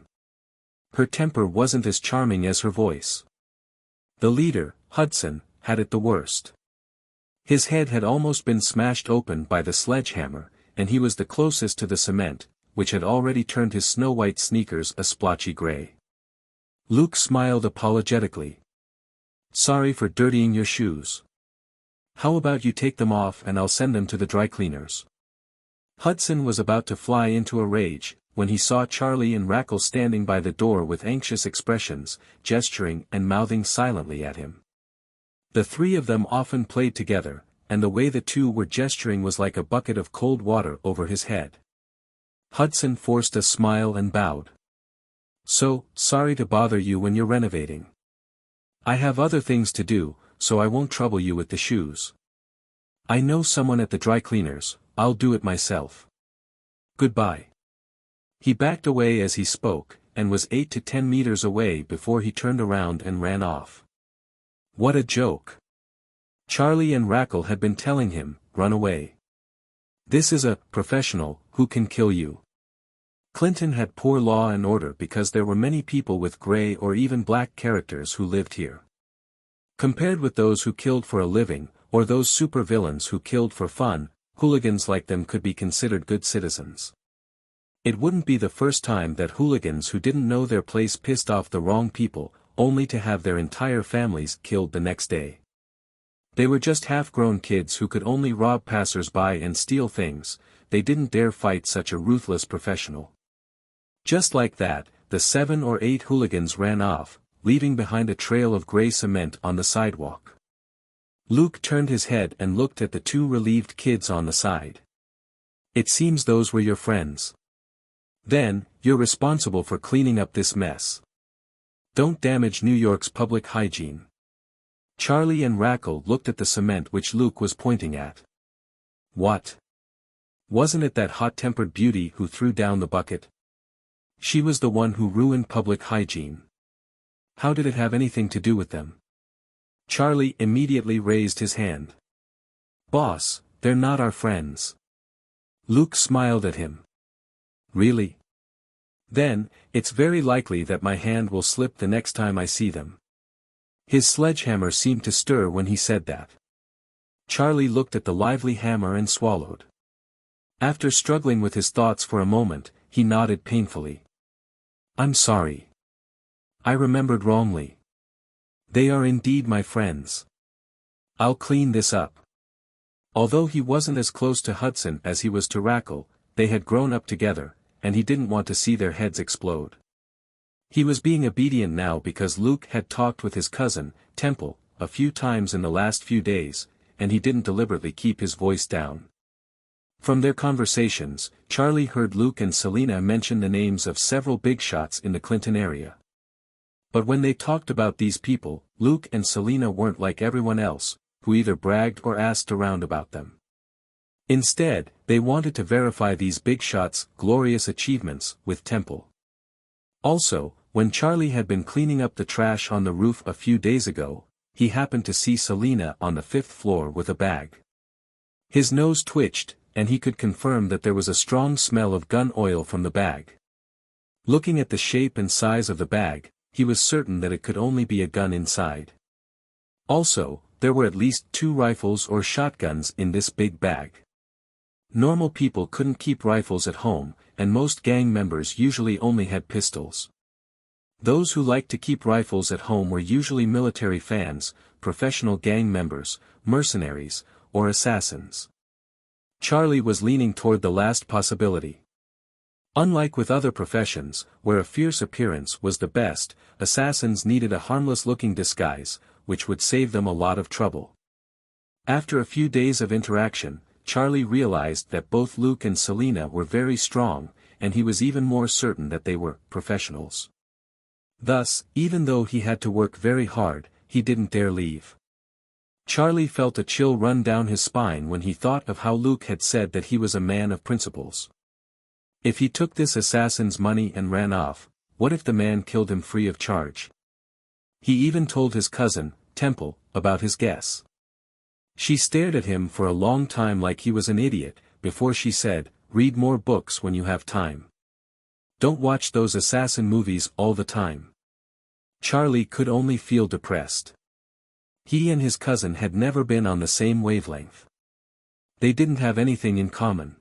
Her temper wasn't as charming as her voice. The leader, Hudson, had it the worst. His head had almost been smashed open by the sledgehammer, and he was the closest to the cement, which had already turned his snow-white sneakers a splotchy gray. Luke smiled apologetically. "Sorry for dirtying your shoes. How about you take them off and I'll send them to the dry cleaners?" Hudson was about to fly into a rage, when he saw Charlie and Rackle standing by the door with anxious expressions, gesturing and mouthing silently at him. The three of them often played together, and the way the two were gesturing was like a bucket of cold water over his head. Hudson forced a smile and bowed. "So, sorry to bother you when you're renovating. I have other things to do, so I won't trouble you with the shoes. I know someone at the dry cleaners, I'll do it myself. Goodbye." He backed away as he spoke, and was 8 to 10 meters away before he turned around and ran off. What a joke. Charlie and Rackle had been telling him, "Run away. This is a professional who can kill you." Clinton had poor law and order because there were many people with gray or even black characters who lived here. Compared with those who killed for a living, or those supervillains who killed for fun, hooligans like them could be considered good citizens. It wouldn't be the first time that hooligans who didn't know their place pissed off the wrong people, only to have their entire families killed the next day. They were just half-grown kids who could only rob passers-by and steal things. They didn't dare fight such a ruthless professional. Just like that, the 7 or 8 hooligans ran off, leaving behind a trail of gray cement on the sidewalk. Luke turned his head and looked at the 2 relieved kids on the side. "It seems those were your friends. Then, you're responsible for cleaning up this mess. Don't damage New York's public hygiene." Charlie and Rackle looked at the cement which Luke was pointing at. "What? Wasn't it that hot-tempered beauty who threw down the bucket? She was the one who ruined public hygiene. How did it have anything to do with them?" Charlie immediately raised his hand. "Boss, they're not our friends." Luke smiled at him. "Really? Then, it's very likely that my hand will slip the next time I see them." His sledgehammer seemed to stir when he said that. Charlie looked at the lively hammer and swallowed. After struggling with his thoughts for a moment, he nodded painfully. "I'm sorry. I remembered wrongly. They are indeed my friends. I'll clean this up." Although he wasn't as close to Hudson as he was to Rackle, they had grown up together, and he didn't want to see their heads explode. He was being obedient now because Luke had talked with his cousin, Temple, a few times in the last few days, and he didn't deliberately keep his voice down. From their conversations, Charlie heard Luke and Selina mention the names of several big shots in the Clinton area. But when they talked about these people, Luke and Selina weren't like everyone else, who either bragged or asked around about them. Instead, they wanted to verify these big shots' glorious achievements with Temple. Also, when Charlie had been cleaning up the trash on the roof a few days ago, he happened to see Selina on the 5th floor with a bag. His nose twitched, and he could confirm that there was a strong smell of gun oil from the bag. Looking at the shape and size of the bag, he was certain that it could only be a gun inside. Also, there were at least 2 rifles or shotguns in this big bag. Normal people couldn't keep rifles at home, and most gang members usually only had pistols. Those who liked to keep rifles at home were usually military fans, professional gang members, mercenaries, or assassins. Charlie was leaning toward the last possibility. Unlike with other professions, where a fierce appearance was the best, assassins needed a harmless-looking disguise, which would save them a lot of trouble. After a few days of interaction, Charlie realized that both Luke and Selina were very strong, and he was even more certain that they were professionals. Thus, even though he had to work very hard, he didn't dare leave. Charlie felt a chill run down his spine when he thought of how Luke had said that he was a man of principles. If he took this assassin's money and ran off, what if the man killed him free of charge? He even told his cousin, Temple, about his guess. She stared at him for a long time like he was an idiot, before she said, "Read more books when you have time." Don't watch those assassin movies all the time. Charlie could only feel depressed. He and his cousin had never been on the same wavelength. They didn't have anything in common.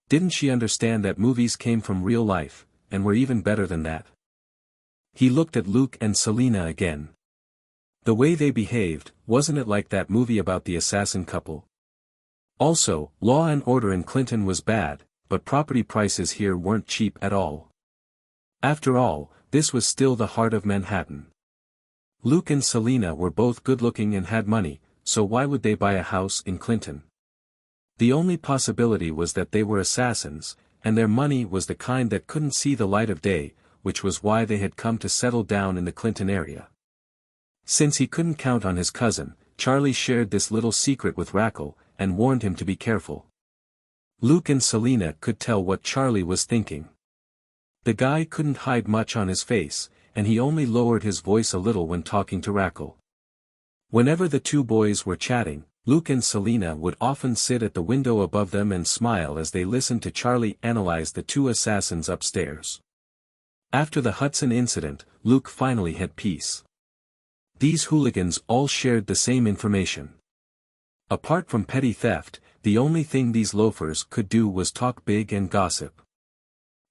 Didn't she understand that movies came from real life, and were even better than that? He looked at Luke and Selena again. The way they behaved, wasn't it like that movie about the assassin couple? Also, law and order in Clinton was bad, but property prices here weren't cheap at all. After all, this was still the heart of Manhattan. Luke and Selena were both good-looking and had money, so why would they buy a house in Clinton? The only possibility was that they were assassins, and their money was the kind that couldn't see the light of day, which was why they had come to settle down in the Clinton area. Since he couldn't count on his cousin, Charlie shared this little secret with Rackle, and warned him to be careful. Luke and Selena could tell what Charlie was thinking. The guy couldn't hide much on his face, and he only lowered his voice a little when talking to Rackle. Whenever the two boys were chatting, Luke and Selena would often sit at the window above them and smile as they listened to Charlie analyze the two assassins upstairs. After the Hudson incident, Luke finally had peace. These hooligans all shared the same information. Apart from petty theft, the only thing these loafers could do was talk big and gossip.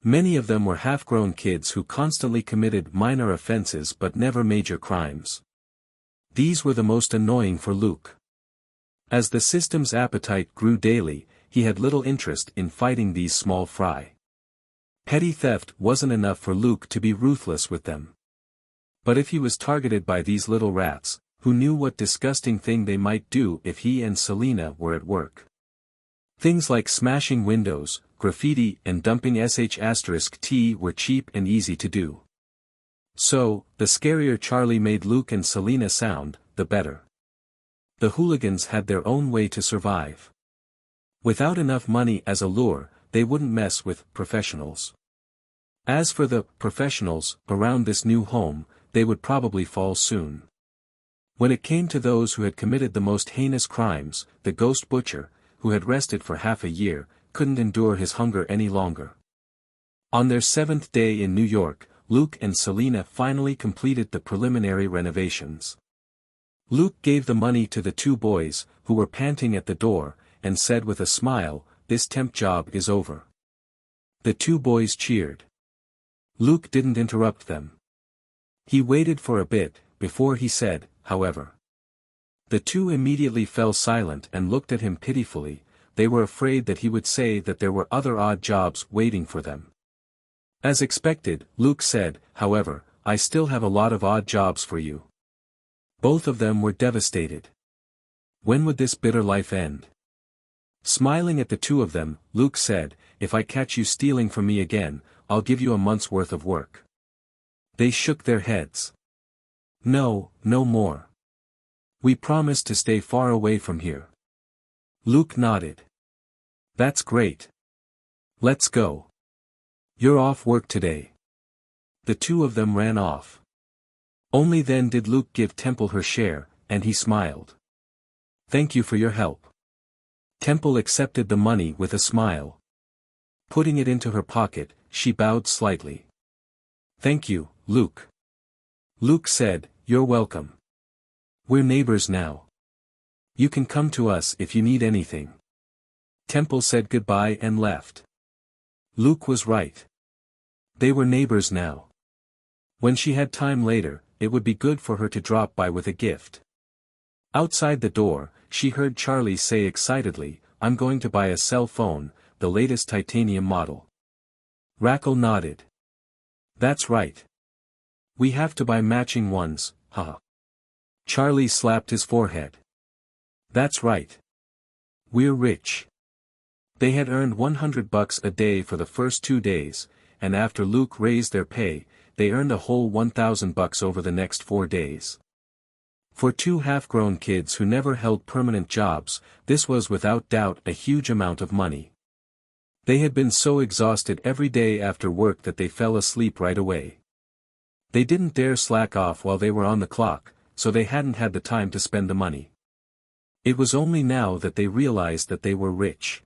Many of them were half-grown kids who constantly committed minor offenses but never major crimes. These were the most annoying for Luke. As the system's appetite grew daily, he had little interest in fighting these small fry. Petty theft wasn't enough for Luke to be ruthless with them. But if he was targeted by these little rats, who knew what disgusting thing they might do if he and Selena were at work? Things like smashing windows, graffiti and dumping sh*t were cheap and easy to do. So, the scarier Charlie made Luke and Selena sound, the better. The hooligans had their own way to survive. Without enough money as a lure, they wouldn't mess with professionals. As for the professionals around this new home, they would probably fall soon. When it came to those who had committed the most heinous crimes, the ghost butcher, who had rested for half a year, couldn't endure his hunger any longer. On their 7th day in New York, Luke and Selena finally completed the preliminary renovations. Luke gave the money to the two boys, who were panting at the door, and said with a smile, "This temp job is over." The two boys cheered. Luke didn't interrupt them. He waited for a bit, before he said, however. The two immediately fell silent and looked at him pitifully. They were afraid that he would say that there were other odd jobs waiting for them. As expected, Luke said, "However, I still have a lot of odd jobs for you." Both of them were devastated. When would this bitter life end? Smiling at the two of them, Luke said, "If I catch you stealing from me again, I'll give you a month's worth of work." They shook their heads. "No, no more. We promise to stay far away from here." Luke nodded. "That's great. Let's go. You're off work today." The two of them ran off. Only then did Luke give Temple her share, and he smiled. "Thank you for your help." Temple accepted the money with a smile. Putting it into her pocket, she bowed slightly. "Thank you, Luke." Luke said, "You're welcome. We're neighbors now. You can come to us if you need anything." Temple said goodbye and left. Luke was right. They were neighbors now. When she had time later, it would be good for her to drop by with a gift. Outside the door, she heard Charlie say excitedly, "I'm going to buy a cell phone, the latest titanium model." Rackle nodded. "That's right. We have to buy matching ones, huh?" Charlie slapped his forehead. "That's right. We're rich." They had earned $100 a day for the first 2 days, and after Luke raised their pay, they earned a whole $1,000 over the next 4 days. For two half-grown kids who never held permanent jobs, this was without doubt a huge amount of money. They had been so exhausted every day after work that they fell asleep right away. They didn't dare slack off while they were on the clock, so they hadn't had the time to spend the money. It was only now that they realized that they were rich.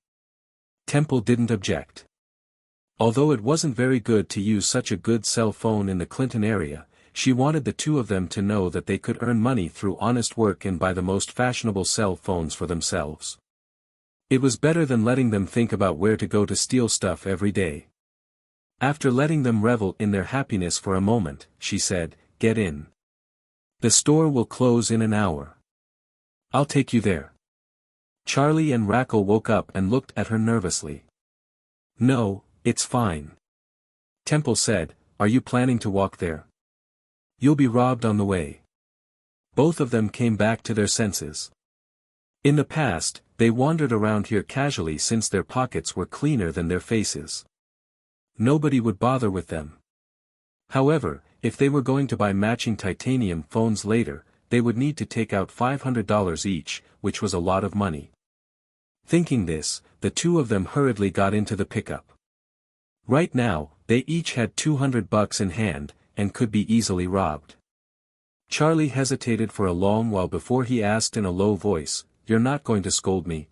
Temple didn't object. Although it wasn't very good to use such a good cell phone in the Clinton area, she wanted the two of them to know that they could earn money through honest work and buy the most fashionable cell phones for themselves. It was better than letting them think about where to go to steal stuff every day. After letting them revel in their happiness for a moment, she said, "Get in. The store will close in an hour. I'll take you there." Charlie and Rackle woke up and looked at her nervously. "No, it's fine." Temple said, "Are you planning to walk there? You'll be robbed on the way." Both of them came back to their senses. In the past, they wandered around here casually since their pockets were cleaner than their faces. Nobody would bother with them. However, if they were going to buy matching titanium phones later, they would need to take out $500 each, which was a lot of money. Thinking this, the two of them hurriedly got into the pickup. Right now, they each had $200 in hand, and could be easily robbed. Charlie hesitated for a long while before he asked in a low voice, "You're not going to scold me?"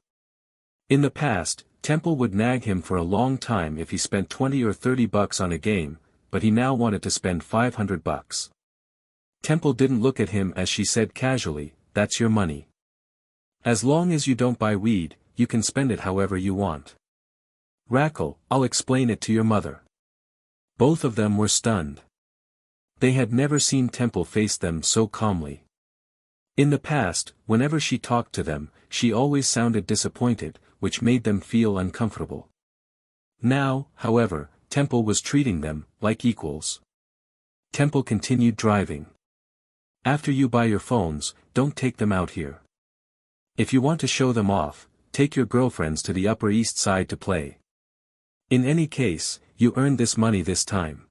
In the past, Temple would nag him for a long time if he spent $20 or $30 on a game, but he now wanted to spend $500. Temple didn't look at him as she said casually, "That's your money. As long as you don't buy weed, you can spend it however you want." "Rackle, I'll explain it to your mother." Both of them were stunned. They had never seen Temple face them so calmly. In the past, whenever she talked to them, she always sounded disappointed, which made them feel uncomfortable. Now, however, Temple was treating them like equals. Temple continued driving. "After you buy your phones, don't take them out here. If you want to show them off, take your girlfriends to the Upper East Side to play. In any case, you earned this money this time."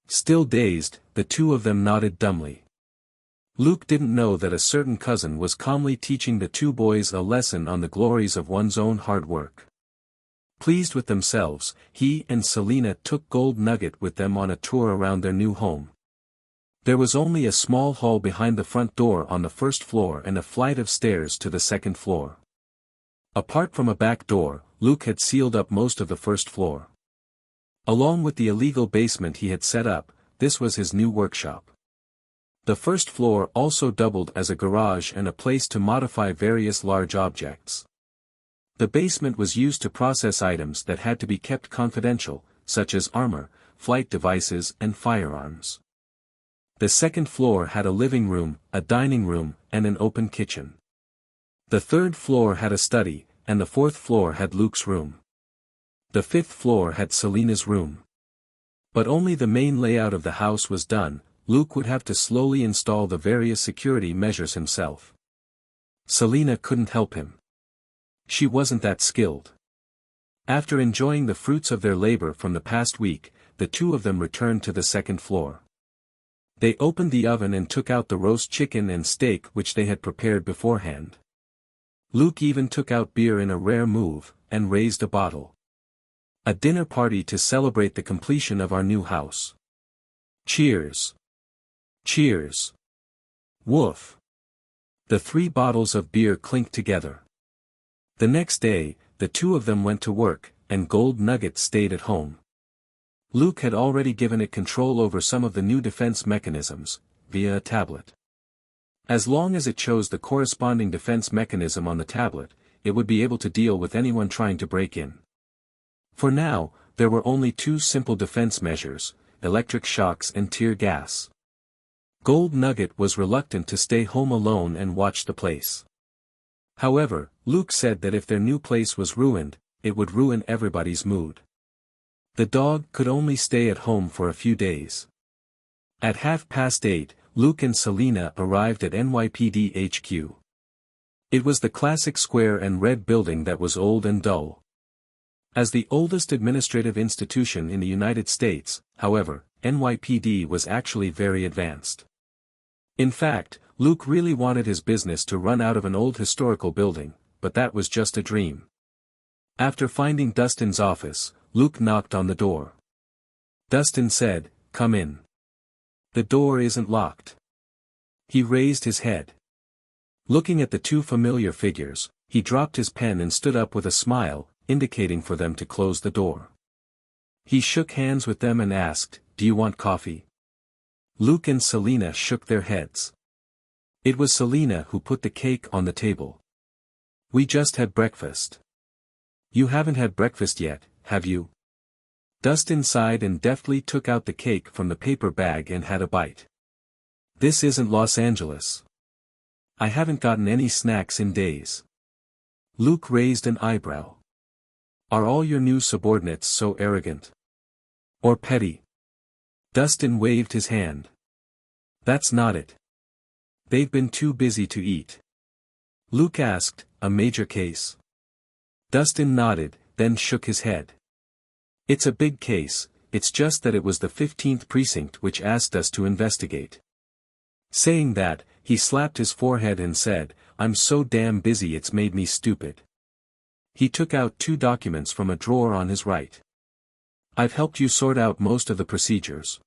Still dazed, the two of them nodded dumbly. Luke didn't know that a certain cousin was calmly teaching the two boys a lesson on the glories of one's own hard work. Pleased with themselves, he and Selena took Gold Nugget with them on a tour around their new home. There was only a small hall behind the front door on the first floor and a flight of stairs to the second floor. Apart from a back door, Luke had sealed up most of the first floor. Along with the illegal basement he had set up, this was his new workshop. The first floor also doubled as a garage and a place to modify various large objects. The basement was used to process items that had to be kept confidential, such as armor, flight devices and firearms. The second floor had a living room, a dining room, and an open kitchen. The third floor had a study, and the fourth floor had Luke's room. The fifth floor had Selena's room. But only the main layout of the house was done. Luke would have to slowly install the various security measures himself. Selena couldn't help him. She wasn't that skilled. After enjoying the fruits of their labor from the past week, the two of them returned to the second floor. They opened the oven and took out the roast chicken and steak which they had prepared beforehand. Luke even took out beer in a rare move, and raised a bottle. "A dinner party to celebrate the completion of our new house. Cheers. Cheers." Woof. The 3 bottles of beer clinked together. The next day, the two of them went to work, and Gold Nugget stayed at home. Luke had already given it control over some of the new defense mechanisms, via a tablet. As long as it chose the corresponding defense mechanism on the tablet, it would be able to deal with anyone trying to break in. For now, there were only 2 simple defense measures, electric shocks and tear gas. Gold Nugget was reluctant to stay home alone and watch the place. However, Luke said that if their new place was ruined, it would ruin everybody's mood. The dog could only stay at home for a few days. At 8:30, Luke and Selena arrived at NYPD HQ. It was the classic square and red building that was old and dull. As the oldest administrative institution in the United States, however, NYPD was actually very advanced. In fact, Luke really wanted his business to run out of an old historical building, but that was just a dream. After finding Dustin's office, Luke knocked on the door. Dustin said, "Come in." "The door isn't locked." He raised his head. Looking at the 2 familiar figures, he dropped his pen and stood up with a smile, indicating for them to close the door. He shook hands with them and asked, "Do you want coffee?" Luke and Selena shook their heads. It was Selena who put the cake on the table. "We just had breakfast." "You haven't had breakfast yet, have you?" Dustin sighed and deftly took out the cake from the paper bag and had a bite. "This isn't Los Angeles. I haven't gotten any snacks in days." Luke raised an eyebrow. "Are all your new subordinates so arrogant? Or petty?" Dustin waved his hand. "That's not it. They've been too busy to eat." Luke asked, "A major case?" Dustin nodded, then shook his head. "It's a big case, it's just that it was the 15th precinct which asked us to investigate." Saying that, he slapped his forehead and said, "I'm so damn busy it's made me stupid." He took out 2 documents from a drawer on his right. "I've helped you sort out most of the procedures.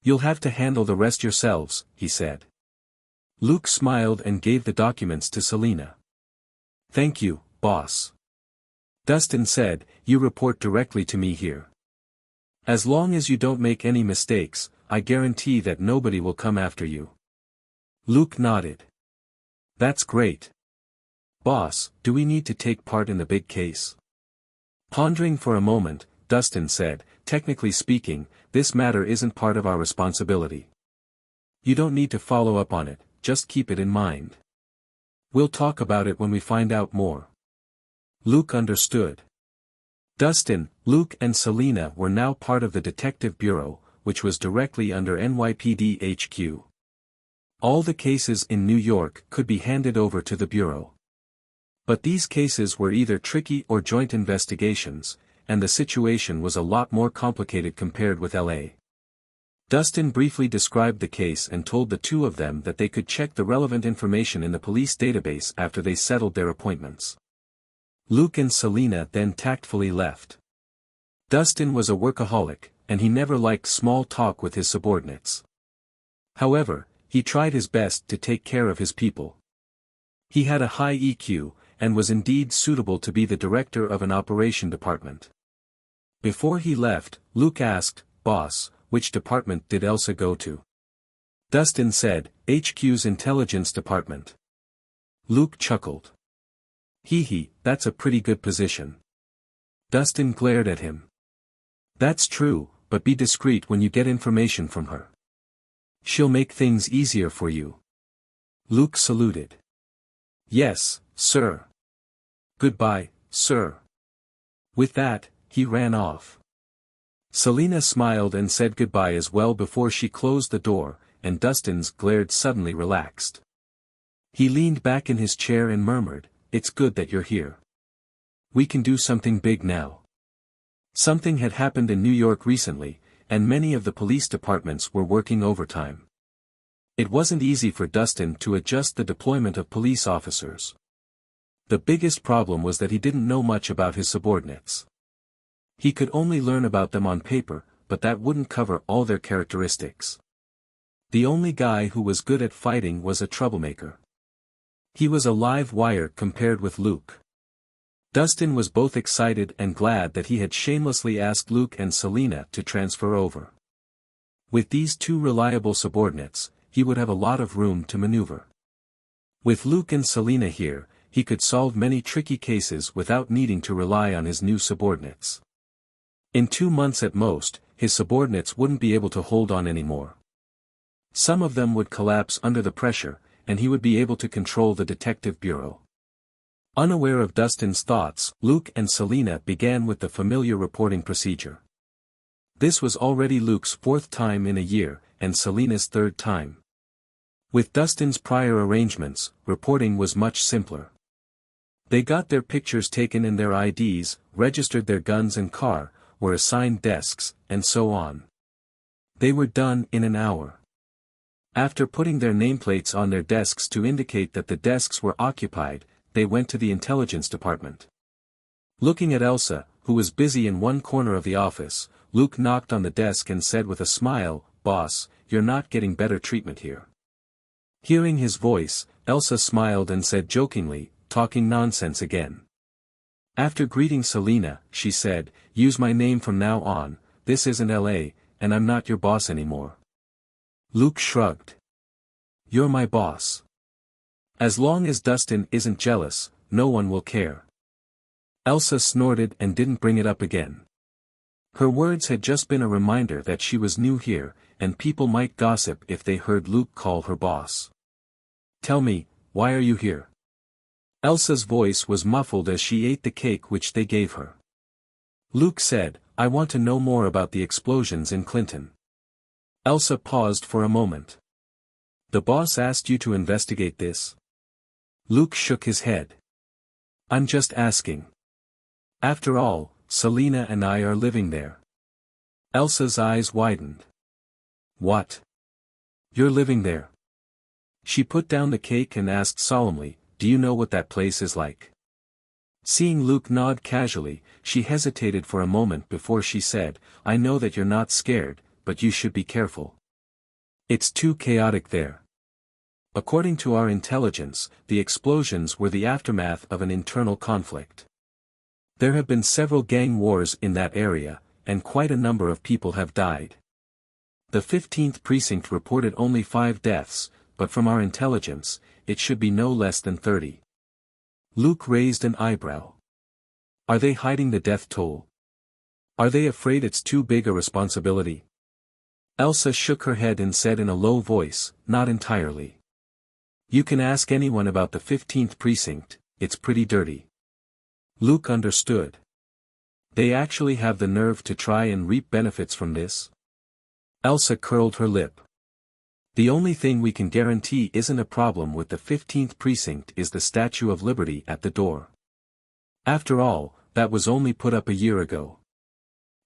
You'll have to handle the rest yourselves," he said. Luke smiled and gave the documents to Selena. "Thank you, boss." Dustin said, "You report directly to me here. As long as you don't make any mistakes, I guarantee that nobody will come after you." Luke nodded. "That's great. Boss, do we need to take part in the big case?" Pondering for a moment, Dustin said, "Technically speaking, this matter isn't part of our responsibility. You don't need to follow up on it, just keep it in mind. We'll talk about it when we find out more." Luke understood. Dustin, Luke and Selena were now part of the Detective Bureau, which was directly under NYPD HQ. All the cases in New York could be handed over to the Bureau. But these cases were either tricky or joint investigations, and the situation was a lot more complicated compared with LA. Dustin briefly described the case and told the 2 of them that they could check the relevant information in the police database after they settled their appointments. Luke and Selena then tactfully left. Dustin was a workaholic, and he never liked small talk with his subordinates. However, he tried his best to take care of his people. He had a high EQ, and was indeed suitable to be the director of an operation department. Before he left, Luke asked, "Boss, which department did Elsa go to?" Dustin said, "HQ's intelligence department." Luke chuckled. "Hee, that's a pretty good position." Dustin glared at him. "That's true, but be discreet when you get information from her. She'll make things easier for you." Luke saluted. "Yes, sir. Goodbye, sir." With that, he ran off. Selena smiled and said goodbye as well before she closed the door, and Dustin's glare suddenly relaxed. He leaned back in his chair and murmured, "It's good that you're here. We can do something big now." Something had happened in New York recently, and many of the police departments were working overtime. It wasn't easy for Dustin to adjust the deployment of police officers. The biggest problem was that he didn't know much about his subordinates. He could only learn about them on paper, but that wouldn't cover all their characteristics. The only guy who was good at fighting was a troublemaker. He was a live wire compared with Luke. Dustin was both excited and glad that he had shamelessly asked Luke and Selena to transfer over. With these 2 reliable subordinates, he would have a lot of room to maneuver. With Luke and Selena here, he could solve many tricky cases without needing to rely on his new subordinates. In 2 months at most, his subordinates wouldn't be able to hold on anymore. Some of them would collapse under the pressure, and he would be able to control the Detective Bureau. Unaware of Dustin's thoughts, Luke and Selena began with the familiar reporting procedure. This was already Luke's 4th time in a year, and Selena's 3rd time. With Dustin's prior arrangements, reporting was much simpler. They got their pictures taken and their IDs, registered their guns and car, were assigned desks, and so on. They were done in an hour. After putting their nameplates on their desks to indicate that the desks were occupied, they went to the intelligence department. Looking at Elsa, who was busy in one corner of the office, Luke knocked on the desk and said with a smile, "Boss, you're not getting better treatment here." Hearing his voice, Elsa smiled and said jokingly, "Talking nonsense again. After greeting Selena, she said, "Use my name from now on, this isn't LA, and I'm not your boss anymore." Luke shrugged. "You're my boss. As long as Dustin isn't jealous, no one will care." Elsa snorted and didn't bring it up again. Her words had just been a reminder that she was new here, and people might gossip if they heard Luke call her boss. "Tell me, why are you here?" Elsa's voice was muffled as she ate the cake which they gave her. Luke said, "I want to know more about the explosions in Clinton." Elsa paused for a moment. "The boss asked you to investigate this?" Luke shook his head. "I'm just asking. After all, Selena and I are living there." Elsa's eyes widened. "What? You're living there?" She put down the cake and asked solemnly, "Do you know what that place is like?" Seeing Luke nod casually, she hesitated for a moment before she said, "I know that you're not scared, but you should be careful. It's too chaotic there. According to our intelligence, the explosions were the aftermath of an internal conflict. There have been several gang wars in that area, and quite a number of people have died. The 15th precinct reported only 5 deaths, but from our intelligence, it should be no less than 30. Luke raised an eyebrow. "Are they hiding the death toll? Are they afraid it's too big a responsibility?" Elsa shook her head and said in a low voice, "Not entirely. You can ask anyone about the 15th precinct, it's pretty dirty." Luke understood. They actually have the nerve to try and reap benefits from this? Elsa curled her lip. "The only thing we can guarantee isn't a problem with the 15th precinct is the Statue of Liberty at the door. After all, that was only put up a year ago."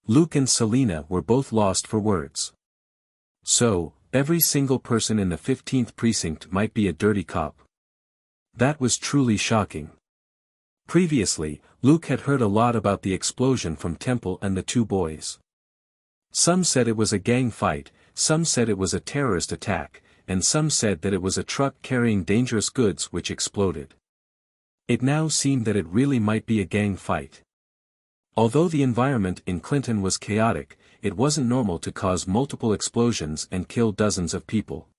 Luke and Selena were both lost for words. So, every single person in the 15th precinct might be a dirty cop. That was truly shocking. Previously, Luke had heard a lot about the explosion from Temple and the 2 boys. Some said it was a gang fight, some said it was a terrorist attack, and some said that it was a truck carrying dangerous goods which exploded. It now seemed that it really might be a gang fight. Although the environment in Clinton was chaotic, it wasn't normal to cause multiple explosions and kill dozens of people.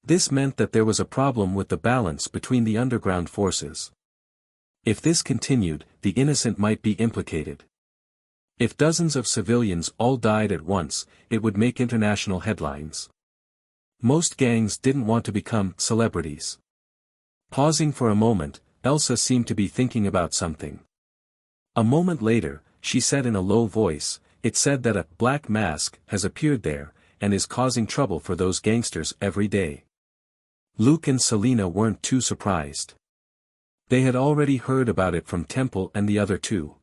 This meant that there was a problem with the balance between the underground forces. If this continued, the innocent might be implicated. If dozens of civilians all died at once, it would make international headlines. Most gangs didn't want to become celebrities. Pausing for a moment, Elsa seemed to be thinking about something. A moment later, she said in a low voice, "It said that a black mask has appeared there, and is causing trouble for those gangsters every day." Luke and Selena weren't too surprised. They had already heard about it from Temple and the other 2.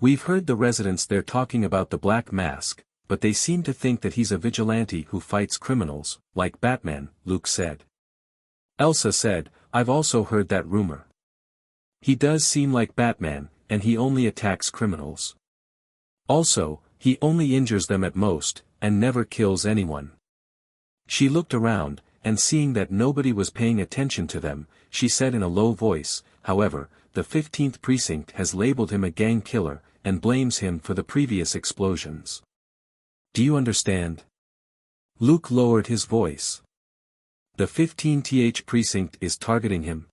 "We've heard the residents there talking about the Black Mask, but they seem to think that he's a vigilante who fights criminals, like Batman," Luke said. Elsa said, "I've also heard that rumor. He does seem like Batman, and he only attacks criminals. Also, he only injures them at most, and never kills anyone." She looked around, and seeing that nobody was paying attention to them, she said in a low voice, "However, the 15th precinct has labeled him a gang killer, and blames him for the previous explosions. Do you understand?" Luke lowered his voice. "The 15th precinct is targeting him?"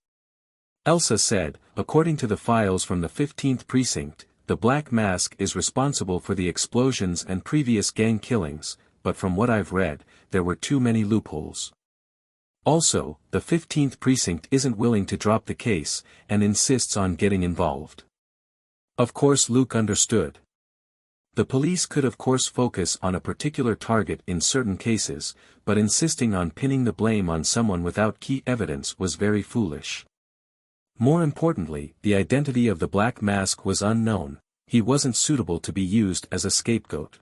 Elsa said, "According to the files from the 15th precinct, the Black Mask is responsible for the explosions and previous gang killings, but from what I've read, there were too many loopholes. Also, the 15th precinct isn't willing to drop the case, and insists on getting involved." Of course Luke understood. The police could of course focus on a particular target in certain cases, but insisting on pinning the blame on someone without key evidence was very foolish. More importantly, the identity of the Black Mask was unknown, he wasn't suitable to be used as a scapegoat.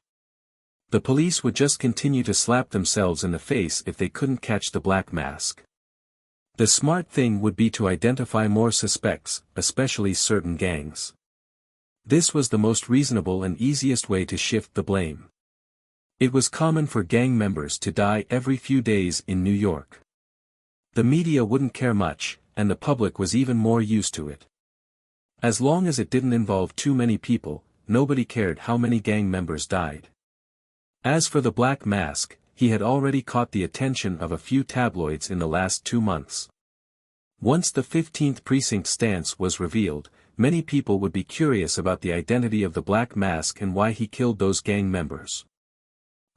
The police would just continue to slap themselves in the face if they couldn't catch the Black Mask. The smart thing would be to identify more suspects, especially certain gangs. This was the most reasonable and easiest way to shift the blame. It was common for gang members to die every few days in New York. The media wouldn't care much, and the public was even more used to it. As long as it didn't involve too many people, nobody cared how many gang members died. As for the Black Mask, he had already caught the attention of a few tabloids in the last 2 months. Once the 15th Precinct stance was revealed, many people would be curious about the identity of the Black Mask and why he killed those gang members.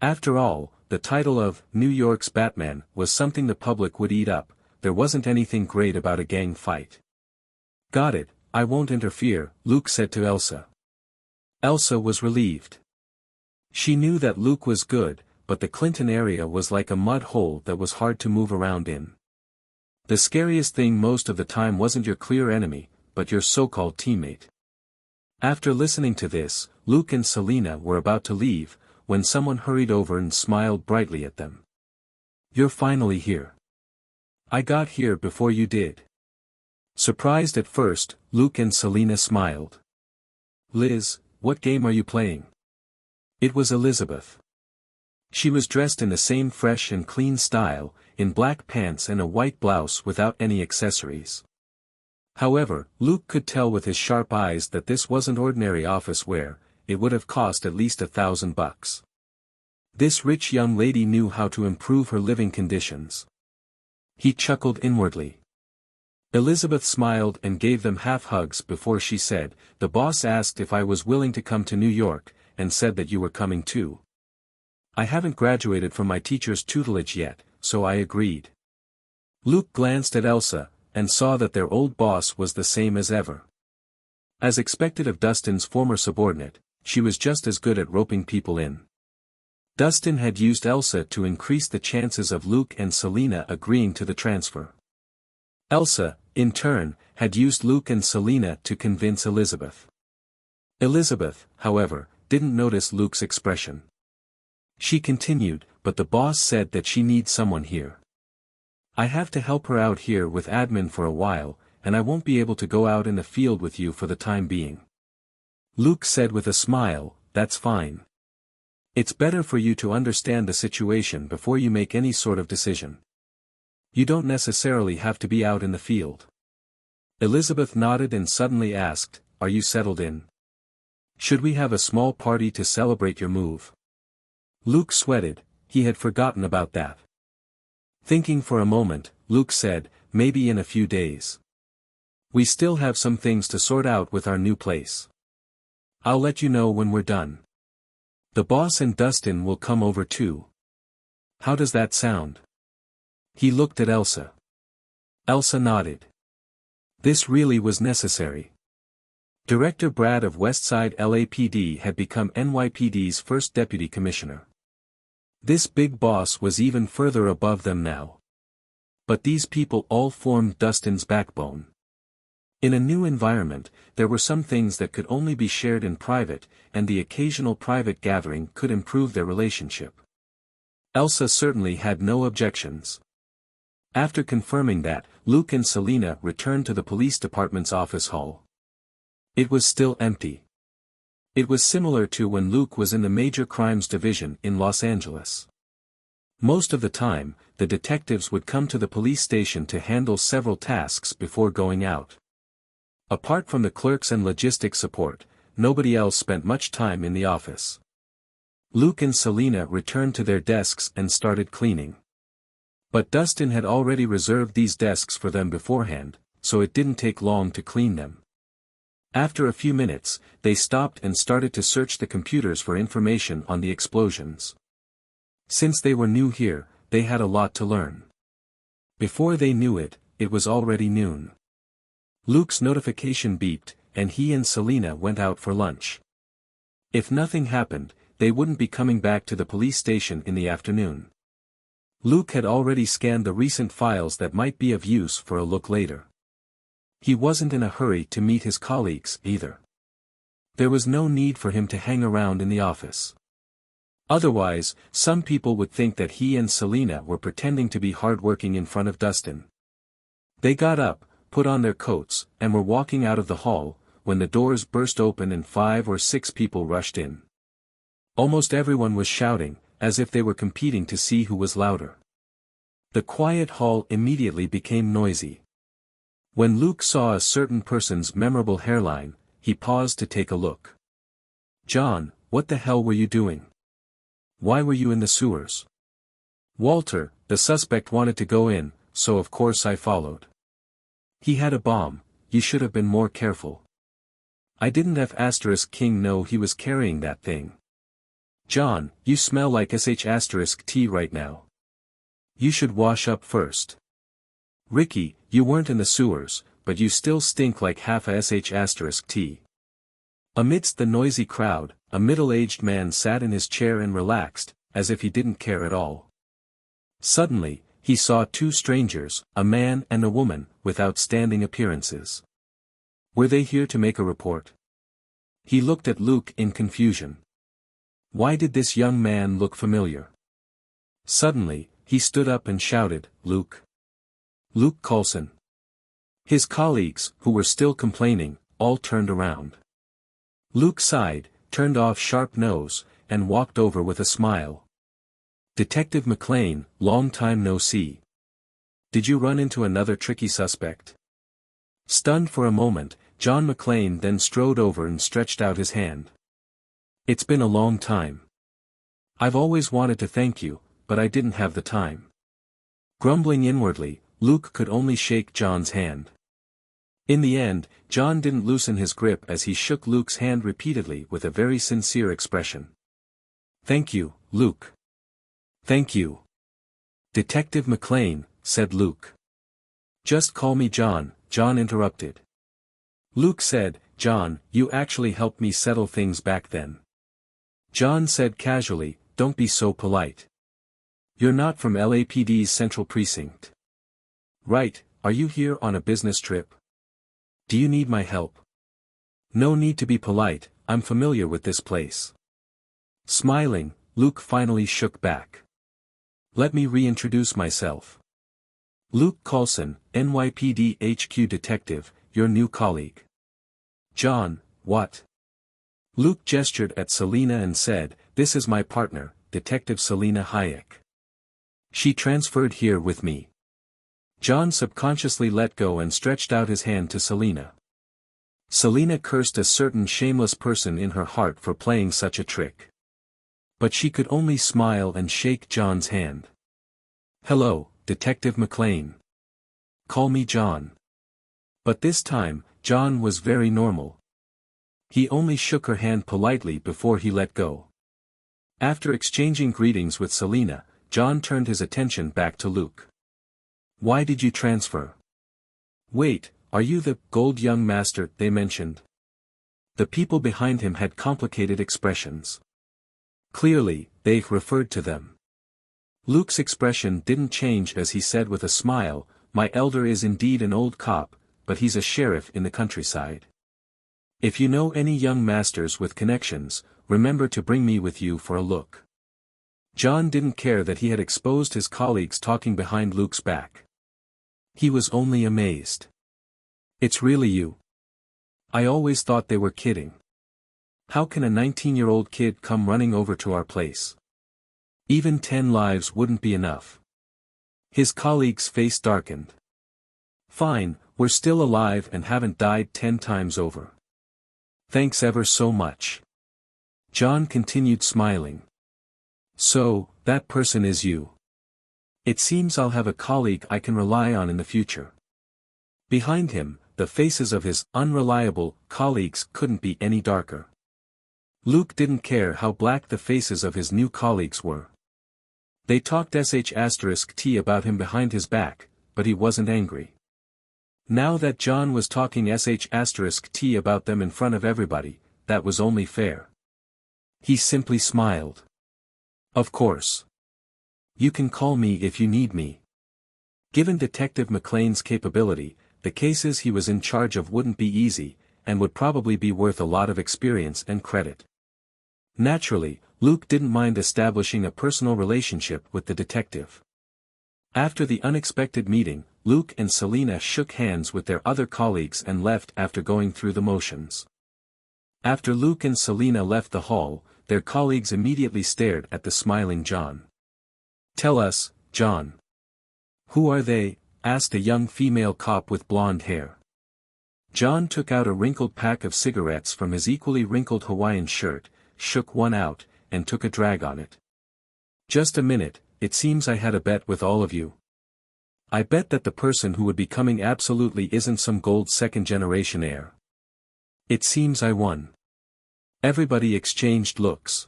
After all, the title of New York's Batman was something the public would eat up. There wasn't anything great about a gang fight. Got it, I won't interfere, Luke said to Elsa. Elsa was relieved. She knew that Luke was good, but the Clinton area was like a mud hole that was hard to move around in. The scariest thing most of the time wasn't your clear enemy, but your so-called teammate. After listening to this, Luke and Selena were about to leave, when someone hurried over and smiled brightly at them. You're finally here. I got here before you did. Surprised at first, Luke and Selena smiled. Liz, what game are you playing? It was Elizabeth. She was dressed in the same fresh and clean style, in black pants and a white blouse without any accessories. However, Luke could tell with his sharp eyes that this wasn't ordinary office wear. It would have cost at least $1,000. This rich young lady knew how to improve her living conditions. He chuckled inwardly. Elizabeth smiled and gave them half hugs before she said, "The boss asked if I was willing to come to New York, and said that you were coming too. I haven't graduated from my teacher's tutelage yet, so I agreed." Luke glanced at Elsa, and saw that their old boss was the same as ever. As expected of Dustin's former subordinate, she was just as good at roping people in. Dustin had used Elsa to increase the chances of Luke and Selena agreeing to the transfer. Elsa, in turn, had used Luke and Selena to convince Elizabeth. Elizabeth, however, didn't notice Luke's expression. She continued, "But the boss said that she needs someone here. I have to help her out here with admin for a while, and I won't be able to go out in the field with you for the time being." Luke said with a smile, "That's fine. It's better for you to understand the situation before you make any sort of decision. You don't necessarily have to be out in the field." Elizabeth nodded and suddenly asked, "Are you settled in? Should we have a small party to celebrate your move?" Luke sweated. He had forgotten about that. Thinking for a moment, Luke said, "Maybe in a few days. We still have some things to sort out with our new place. I'll let you know when we're done. The boss and Dustin will come over too. How does that sound?" He looked at Elsa. Elsa nodded. This really was necessary. Director Brad of Westside LAPD had become NYPD's first deputy commissioner. This big boss was even further above them now. But these people all formed Dustin's backbone. In a new environment, there were some things that could only be shared in private, and the occasional private gathering could improve their relationship. Elsa certainly had no objections. After confirming that, Luke and Selena returned to the police department's office hall. It was still empty. It was similar to when Luke was in the Major Crimes Division in Los Angeles. Most of the time, the detectives would come to the police station to handle several tasks before going out. Apart from the clerks and logistics support, nobody else spent much time in the office. Luke and Selena returned to their desks and started cleaning. But Dustin had already reserved these desks for them beforehand, so it didn't take long to clean them. After a few minutes, they stopped and started to search the computers for information on the explosions. Since they were new here, they had a lot to learn. Before they knew it, it was already noon. Luke's notification beeped, and he and Selena went out for lunch. If nothing happened, they wouldn't be coming back to the police station in the afternoon. Luke had already scanned the recent files that might be of use for a look later. He wasn't in a hurry to meet his colleagues, either. There was no need for him to hang around in the office. Otherwise, some people would think that he and Selena were pretending to be hardworking in front of Dustin. They got up, put on their coats, and were walking out of the hall, when the doors burst open and 5 or 6 people rushed in. Almost everyone was shouting, as if they were competing to see who was louder. The quiet hall immediately became noisy. When Luke saw a certain person's memorable hairline, he paused to take a look. "John, what the hell were you doing? Why were you in the sewers?" "Walter, the suspect wanted to go in, so of course I followed. He had a bomb, you should have been more careful." "I didn't have asterisk king know he was carrying that thing." "John, you smell like sh*t right now. You should wash up first." "Ricky, you weren't in the sewers, but you still stink like half a sh*t. Amidst the noisy crowd, a middle-aged man sat in his chair and relaxed, as if he didn't care at all. Suddenly, he saw two strangers, a man and a woman, with outstanding appearances. Were they here to make a report? He looked at Luke in confusion. Why did this young man look familiar? Suddenly, he stood up and shouted, "Luke! Luke Coulson!" His colleagues, who were still complaining, all turned around. Luke sighed, turned off sharp nose, and walked over with a smile. "Detective McLean, long time no see. Did you run into another tricky suspect?" Stunned for a moment, John McLean then strode over and stretched out his hand. "It's been a long time. I've always wanted to thank you, but I didn't have the time." Grumbling inwardly, Luke could only shake John's hand. In the end, John didn't loosen his grip as he shook Luke's hand repeatedly with a very sincere expression. "Thank you, Luke. Thank you." "Detective McLean," said Luke. "Just call me John," John interrupted. Luke said, "John, you actually helped me settle things back then." John said casually, "Don't be so polite. You're not from LAPD's Central Precinct. Right, are you here on a business trip? Do you need my help?" "No need to be polite, I'm familiar with this place." Smiling, Luke finally shook back. "Let me reintroduce myself. Luke Coulson, NYPD HQ detective, your new colleague." "John, what?" Luke gestured at Selina and said, "This is my partner, Detective Selina Hayek. She transferred here with me." John subconsciously let go and stretched out his hand to Selina. Selina cursed a certain shameless person in her heart for playing such a trick. But she could only smile and shake John's hand. "Hello, Detective McLean. Call me John." But this time, John was very normal. He only shook her hand politely before he let go. After exchanging greetings with Selina, John turned his attention back to Luke. "Why did you transfer? Wait, are you the gold young master they mentioned?" The people behind him had complicated expressions. Clearly, they referred to them. Luke's expression didn't change as he said with a smile, "My elder is indeed an old cop, but he's a sheriff in the countryside. If you know any young masters with connections, remember to bring me with you for a look." John didn't care that he had exposed his colleagues talking behind Luke's back. He was only amazed. "It's really you? I always thought they were kidding. How can a 19-year-old kid come running over to our place? Even 10 lives wouldn't be enough." His colleague's face darkened. "Fine, we're still alive and haven't died 10 times over. Thanks ever so much." John continued smiling. "So, that person is you. It seems I'll have a colleague I can rely on in the future." Behind him, the faces of his unreliable colleagues couldn't be any darker. Luke didn't care how black the faces of his new colleagues were. They talked sh*t about him behind his back, but he wasn't angry. Now that John was talking sh*t about them in front of everybody, that was only fair. He simply smiled. "Of course. You can call me if you need me." Given Detective McLean's capability, the cases he was in charge of wouldn't be easy, and would probably be worth a lot of experience and credit. Naturally, Luke didn't mind establishing a personal relationship with the detective. After the unexpected meeting, Luke and Selina shook hands with their other colleagues and left after going through the motions. After Luke and Selina left the hall, their colleagues immediately stared at the smiling John. "Tell us, John. Who are they?" asked a young female cop with blonde hair. John took out a wrinkled pack of cigarettes from his equally wrinkled Hawaiian shirt, shook one out, and took a drag on it. Just a minute, it seems I had a bet with all of you. I bet that the person who would be coming absolutely isn't some gold second-generation heir. It seems I won. Everybody exchanged looks.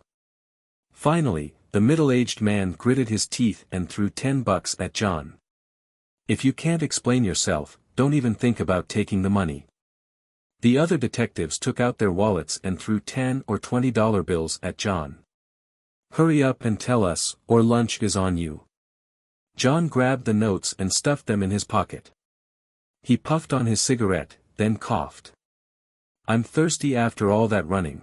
Finally, the middle-aged man gritted his teeth and threw $10 at John. If you can't explain yourself, don't even think about taking the money. The other detectives took out their wallets and threw $10 or $20 bills at John. Hurry up and tell us, or lunch is on you. John grabbed the notes and stuffed them in his pocket. He puffed on his cigarette, then coughed. I'm thirsty after all that running.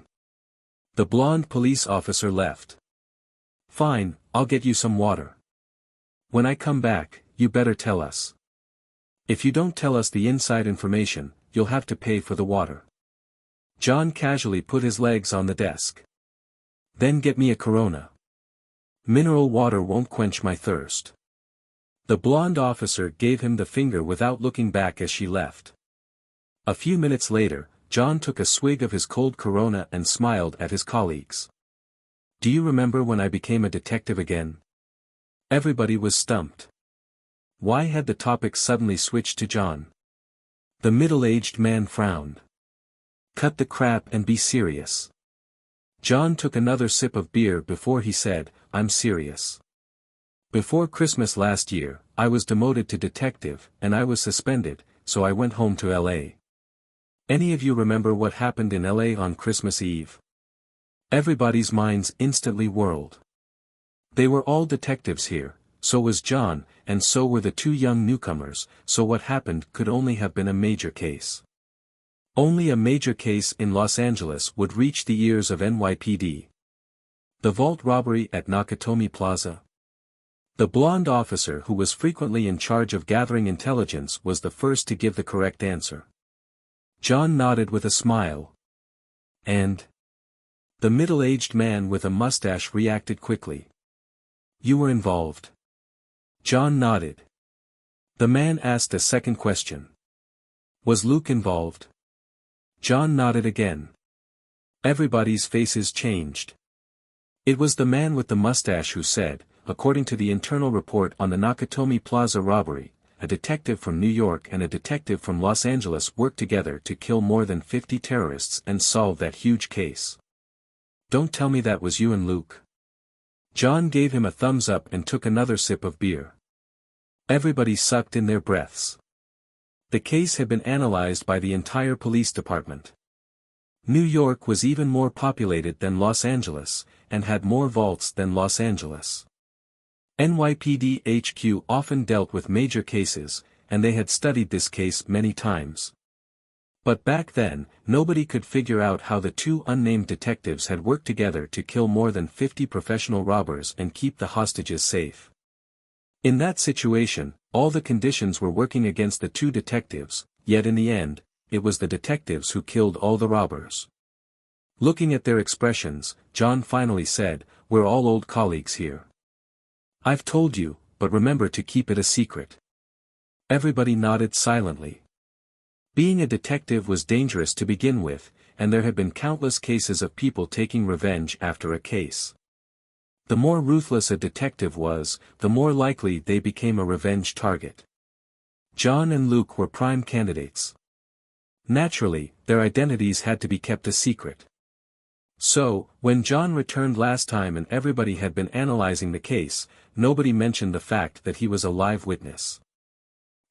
The blonde police officer left. Fine, I'll get you some water. When I come back, you better tell us. If you don't tell us the inside information, you'll have to pay for the water. John casually put his legs on the desk. Then get me a Corona. Mineral water won't quench my thirst. The blonde officer gave him the finger without looking back as she left. A few minutes later, John took a swig of his cold Corona and smiled at his colleagues. Do you remember when I became a detective again? Everybody was stumped. Why had the topic suddenly switched to John? The middle-aged man frowned. Cut the crap and be serious. John took another sip of beer before he said, I'm serious. Before Christmas last year, I was demoted to detective, and I was suspended, so I went home to LA. Any of you remember what happened in LA on Christmas Eve? Everybody's minds instantly whirled. They were all detectives here, so was John, and so were the two young newcomers, so what happened could only have been a major case. Only a major case in Los Angeles would reach the ears of NYPD. The vault robbery at Nakatomi Plaza. The blonde officer who was frequently in charge of gathering intelligence was the first to give the correct answer. John nodded with a smile. And? The middle-aged man with a mustache reacted quickly. You were involved. John nodded. The man asked a second question. Was Luke involved? John nodded again. Everybody's faces changed. It was the man with the mustache who said, according to the internal report on the Nakatomi Plaza robbery, a detective from New York and a detective from Los Angeles worked together to kill more than 50 terrorists and solve that huge case. Don't tell me that was you and Luke. John gave him a thumbs up and took another sip of beer. Everybody sucked in their breaths. The case had been analyzed by the entire police department. New York was even more populated than Los Angeles, and had more vaults than Los Angeles. NYPD HQ often dealt with major cases, and they had studied this case many times. But back then, nobody could figure out how the two unnamed detectives had worked together to kill more than 50 professional robbers and keep the hostages safe. In that situation, all the conditions were working against the two detectives, yet in the end, it was the detectives who killed all the robbers. Looking at their expressions, John finally said, We're all old colleagues here. I've told you, but remember to keep it a secret. Everybody nodded silently. Being a detective was dangerous to begin with, and there had been countless cases of people taking revenge after a case. The more ruthless a detective was, the more likely they became a revenge target. John and Luke were prime candidates. Naturally, their identities had to be kept a secret. So, when John returned last time and everybody had been analyzing the case, nobody mentioned the fact that he was a live witness.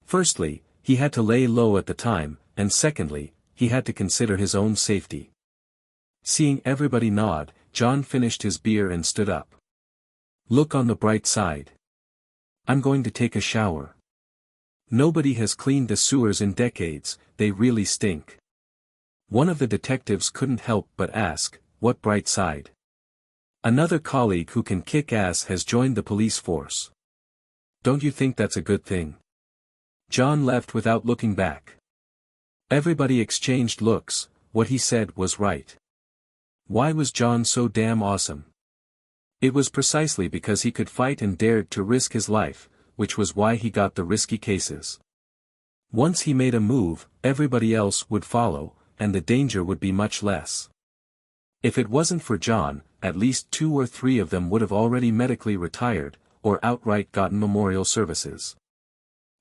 Firstly, he had to lay low at the time, and secondly, he had to consider his own safety. Seeing everybody nod, John finished his beer and stood up. Look on the bright side. I'm going to take a shower. Nobody has cleaned the sewers in decades, they really stink. One of the detectives couldn't help but ask, what bright side? Another colleague who can kick ass has joined the police force. Don't you think that's a good thing? John left without looking back. Everybody exchanged looks, what he said was right. Why was John so damn awesome? It was precisely because he could fight and dared to risk his life, which was why he got the risky cases. Once he made a move, everybody else would follow, and the danger would be much less. If it wasn't for John, at least 2 or 3 of them would have already medically retired, or outright gotten memorial services.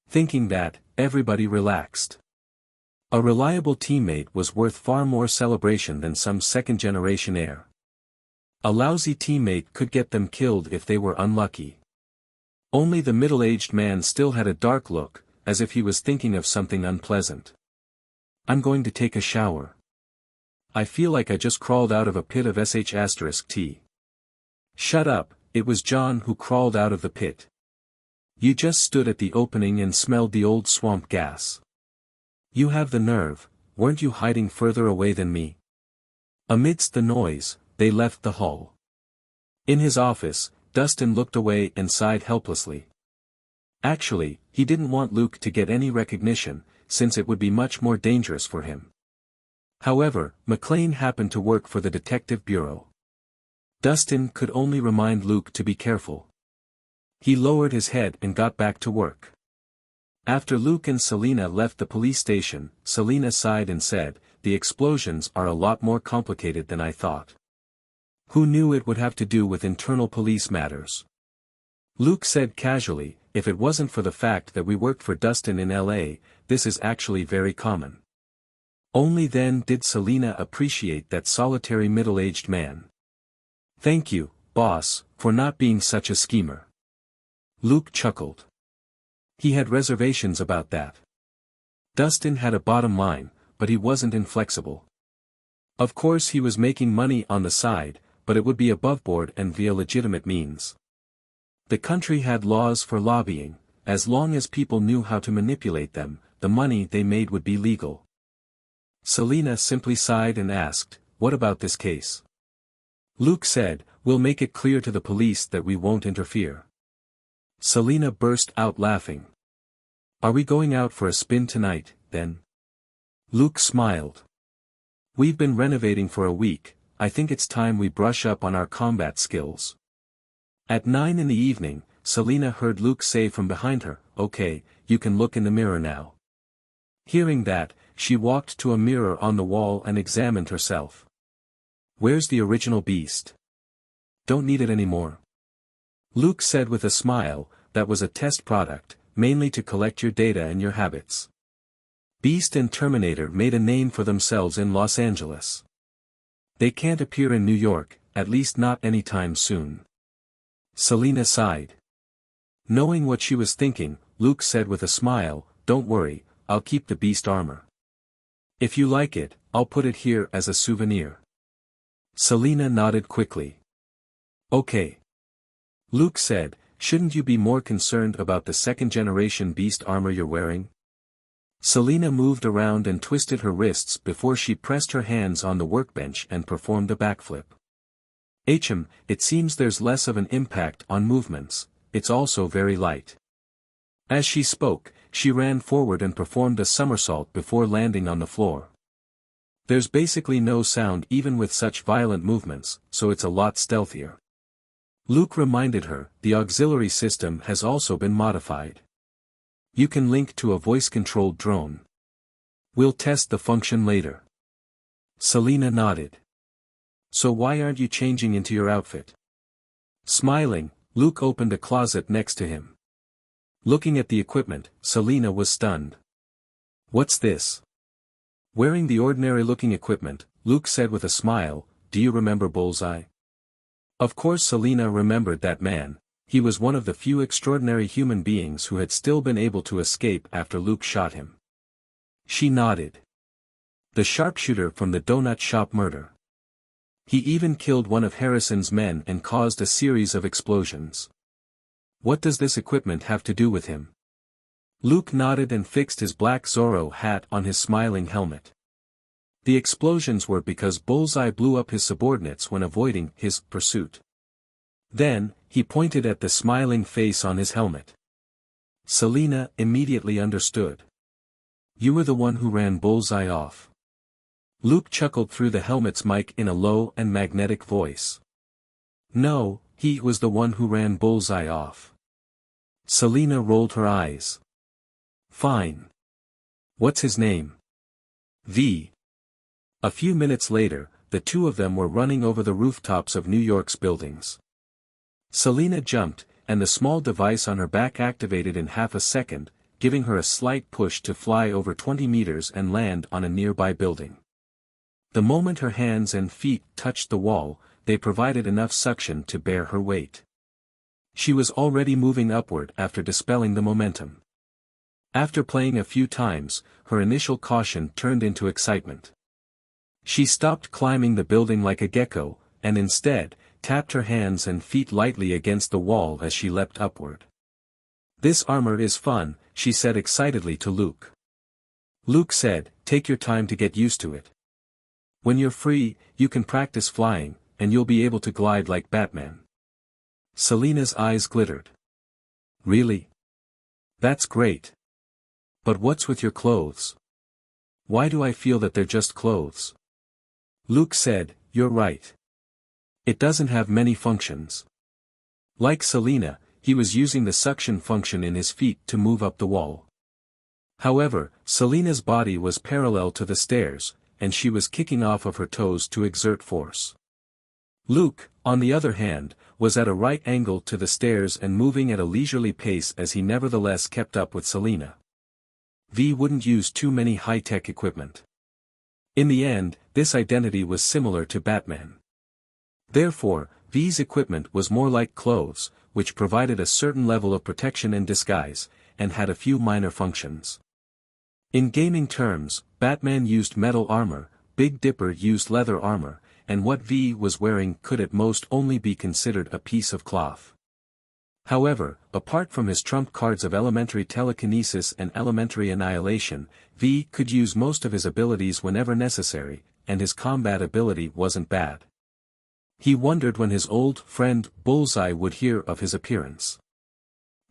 Thinking that, everybody relaxed. A reliable teammate was worth far more celebration than some second-generation heir. A lousy teammate could get them killed if they were unlucky. Only the middle-aged man still had a dark look, as if he was thinking of something unpleasant. "I'm going to take a shower. I feel like I just crawled out of a pit of sh*t. "Shut up," it was John who crawled out of the pit. "You just stood at the opening and smelled the old swamp gas. You have the nerve, weren't you hiding further away than me?" Amidst the noise, they left the hull. In his office, Dustin looked away and sighed helplessly. Actually, he didn't want Luke to get any recognition, since it would be much more dangerous for him. However, McLean happened to work for the Detective Bureau. Dustin could only remind Luke to be careful. He lowered his head and got back to work. After Luke and Selena left the police station, Selena sighed and said, "The explosions are a lot more complicated than I thought. Who knew it would have to do with internal police matters?" Luke said casually, "If it wasn't for the fact that we worked for Dustin in LA, this is actually very common." Only then did Selena appreciate that solitary middle-aged man. "Thank you, boss, for not being such a schemer." Luke chuckled. He had reservations about that. Dustin had a bottom line, but he wasn't inflexible. Of course he was making money on the side, but it would be aboveboard and via legitimate means. The country had laws for lobbying. As long as people knew how to manipulate them, the money they made would be legal. Selena simply sighed and asked, "What about this case?" Luke said, "We'll make it clear to the police that we won't interfere." Selena burst out laughing. "Are we going out for a spin tonight, then?" Luke smiled. "We've been renovating for a week, I think it's time we brush up on our combat skills." At 9 in the evening, Selena heard Luke say from behind her, "Okay, you can look in the mirror now." Hearing that, she walked to a mirror on the wall and examined herself. "Where's the original beast?" "Don't need it anymore." Luke said with a smile, "That was a test product, mainly to collect your data and your habits." Beast and Terminator made a name for themselves in Los Angeles. They can't appear in New York, at least not anytime soon. Selena sighed. Knowing what she was thinking, Luke said with a smile, "Don't worry, I'll keep the beast armor. If you like it, I'll put it here as a souvenir." Selena nodded quickly. "Okay." Luke said, "Shouldn't you be more concerned about the second-generation beast armor you're wearing?" Selena moved around and twisted her wrists before she pressed her hands on the workbench and performed a backflip. It seems there's less of an impact on movements, it's also very light." As she spoke, she ran forward and performed a somersault before landing on the floor. There's basically no sound even with such violent movements, so it's a lot stealthier. Luke reminded her, the auxiliary system has also been modified. You can link to a voice-controlled drone. We'll test the function later. Selena nodded. "So why aren't you changing into your outfit?" Smiling, Luke opened a closet next to him. Looking at the equipment, Selena was stunned. "What's this?" Wearing the ordinary-looking equipment, Luke said with a smile, "Do you remember Bullseye?" Of course Selena remembered that man. He was one of the few extraordinary human beings who had still been able to escape after Luke shot him. She nodded. The sharpshooter from the donut shop murder. He even killed one of Harrison's men and caused a series of explosions. What does this equipment have to do with him? Luke nodded and fixed his black Zorro hat on his smiling helmet. The explosions were because Bullseye blew up his subordinates when avoiding his pursuit. Then, he pointed at the smiling face on his helmet. Selena immediately understood. "You were the one who ran Bullseye off." Luke chuckled through the helmet's mic in a low and magnetic voice. "No, he was the one who ran Bullseye off. Selina rolled her eyes. Fine. What's his name? V. A few minutes later, the two of them were running over the rooftops of New York's buildings. Selina jumped, and the small device on her back activated in half a second, giving her a slight push to fly over 20 meters and land on a nearby building. The moment her hands and feet touched the wall, they provided enough suction to bear her weight. She was already moving upward after dispelling the momentum. After playing a few times, her initial caution turned into excitement. She stopped climbing the building like a gecko, and instead, tapped her hands and feet lightly against the wall as she leapt upward. "This armor is fun," she said excitedly to Luke. Luke said, "Take your time to get used to it. When you're free, you can practice flying, and you'll be able to glide like Batman." Selina's eyes glittered. "Really? That's great. But what's with your clothes? Why do I feel that they're just clothes?" Luke said, "You're right. It doesn't have many functions." Like Selina, he was using the suction function in his feet to move up the wall. However, Selina's body was parallel to the stairs, and she was kicking off of her toes to exert force. Luke, on the other hand, was at a right angle to the stairs and moving at a leisurely pace as he nevertheless kept up with Selina. V wouldn't use too many high-tech equipment. In the end, this identity was similar to Batman. Therefore, V's equipment was more like clothes, which provided a certain level of protection and disguise, and had a few minor functions. In gaming terms, Batman used metal armor, Big Dipper used leather armor, and what V was wearing could at most only be considered a piece of cloth. However, apart from his trump cards of elementary telekinesis and elementary annihilation, V could use most of his abilities whenever necessary, and his combat ability wasn't bad. He wondered when his old friend Bullseye would hear of his appearance.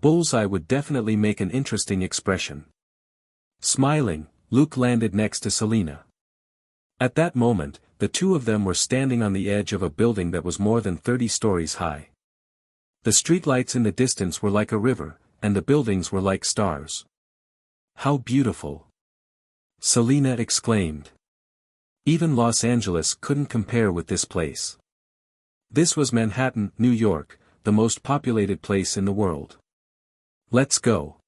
Bullseye would definitely make an interesting expression. Smiling, Luke landed next to Selina. At that moment, the two of them were standing on the edge of a building that was more than 30 stories high. The streetlights in the distance were like a river, and the buildings were like stars. "How beautiful!" Selina exclaimed. Even Los Angeles couldn't compare with this place. This was Manhattan, New York, the most populated place in the world. "Let's go.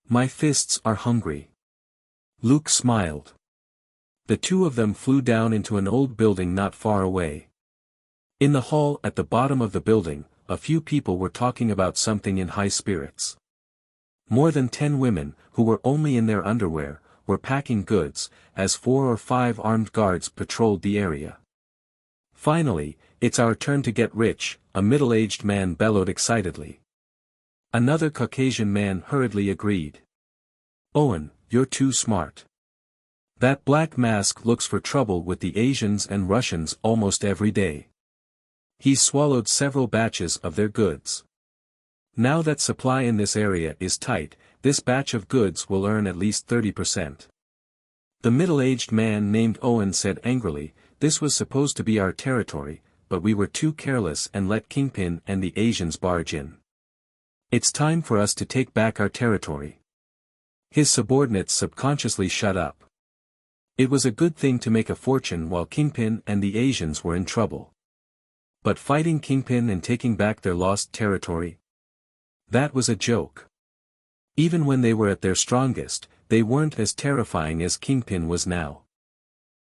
My fists are hungry." Luke smiled. The two of them flew down into an old building not far away. In the hall at the bottom of the building, a few people were talking about something in high spirits. More than 10 women, who were only in their underwear, were packing goods, as 4 or 5 armed guards patrolled the area. "Finally, it's our turn to get rich," a middle-aged man bellowed excitedly. Another Caucasian man hurriedly agreed. "Owen, you're too smart. That black mask looks for trouble with the Asians and Russians almost every day. He's swallowed several batches of their goods. Now that supply in this area is tight, this batch of goods will earn at least 30%. The middle-aged man named Owen said angrily, "This was supposed to be our territory, but we were too careless and let Kingpin and the Asians barge in. It's time for us to take back our territory." His subordinates subconsciously shut up. It was a good thing to make a fortune while Kingpin and the Asians were in trouble. But fighting Kingpin and taking back their lost territory? That was a joke. Even when they were at their strongest, they weren't as terrifying as Kingpin was now.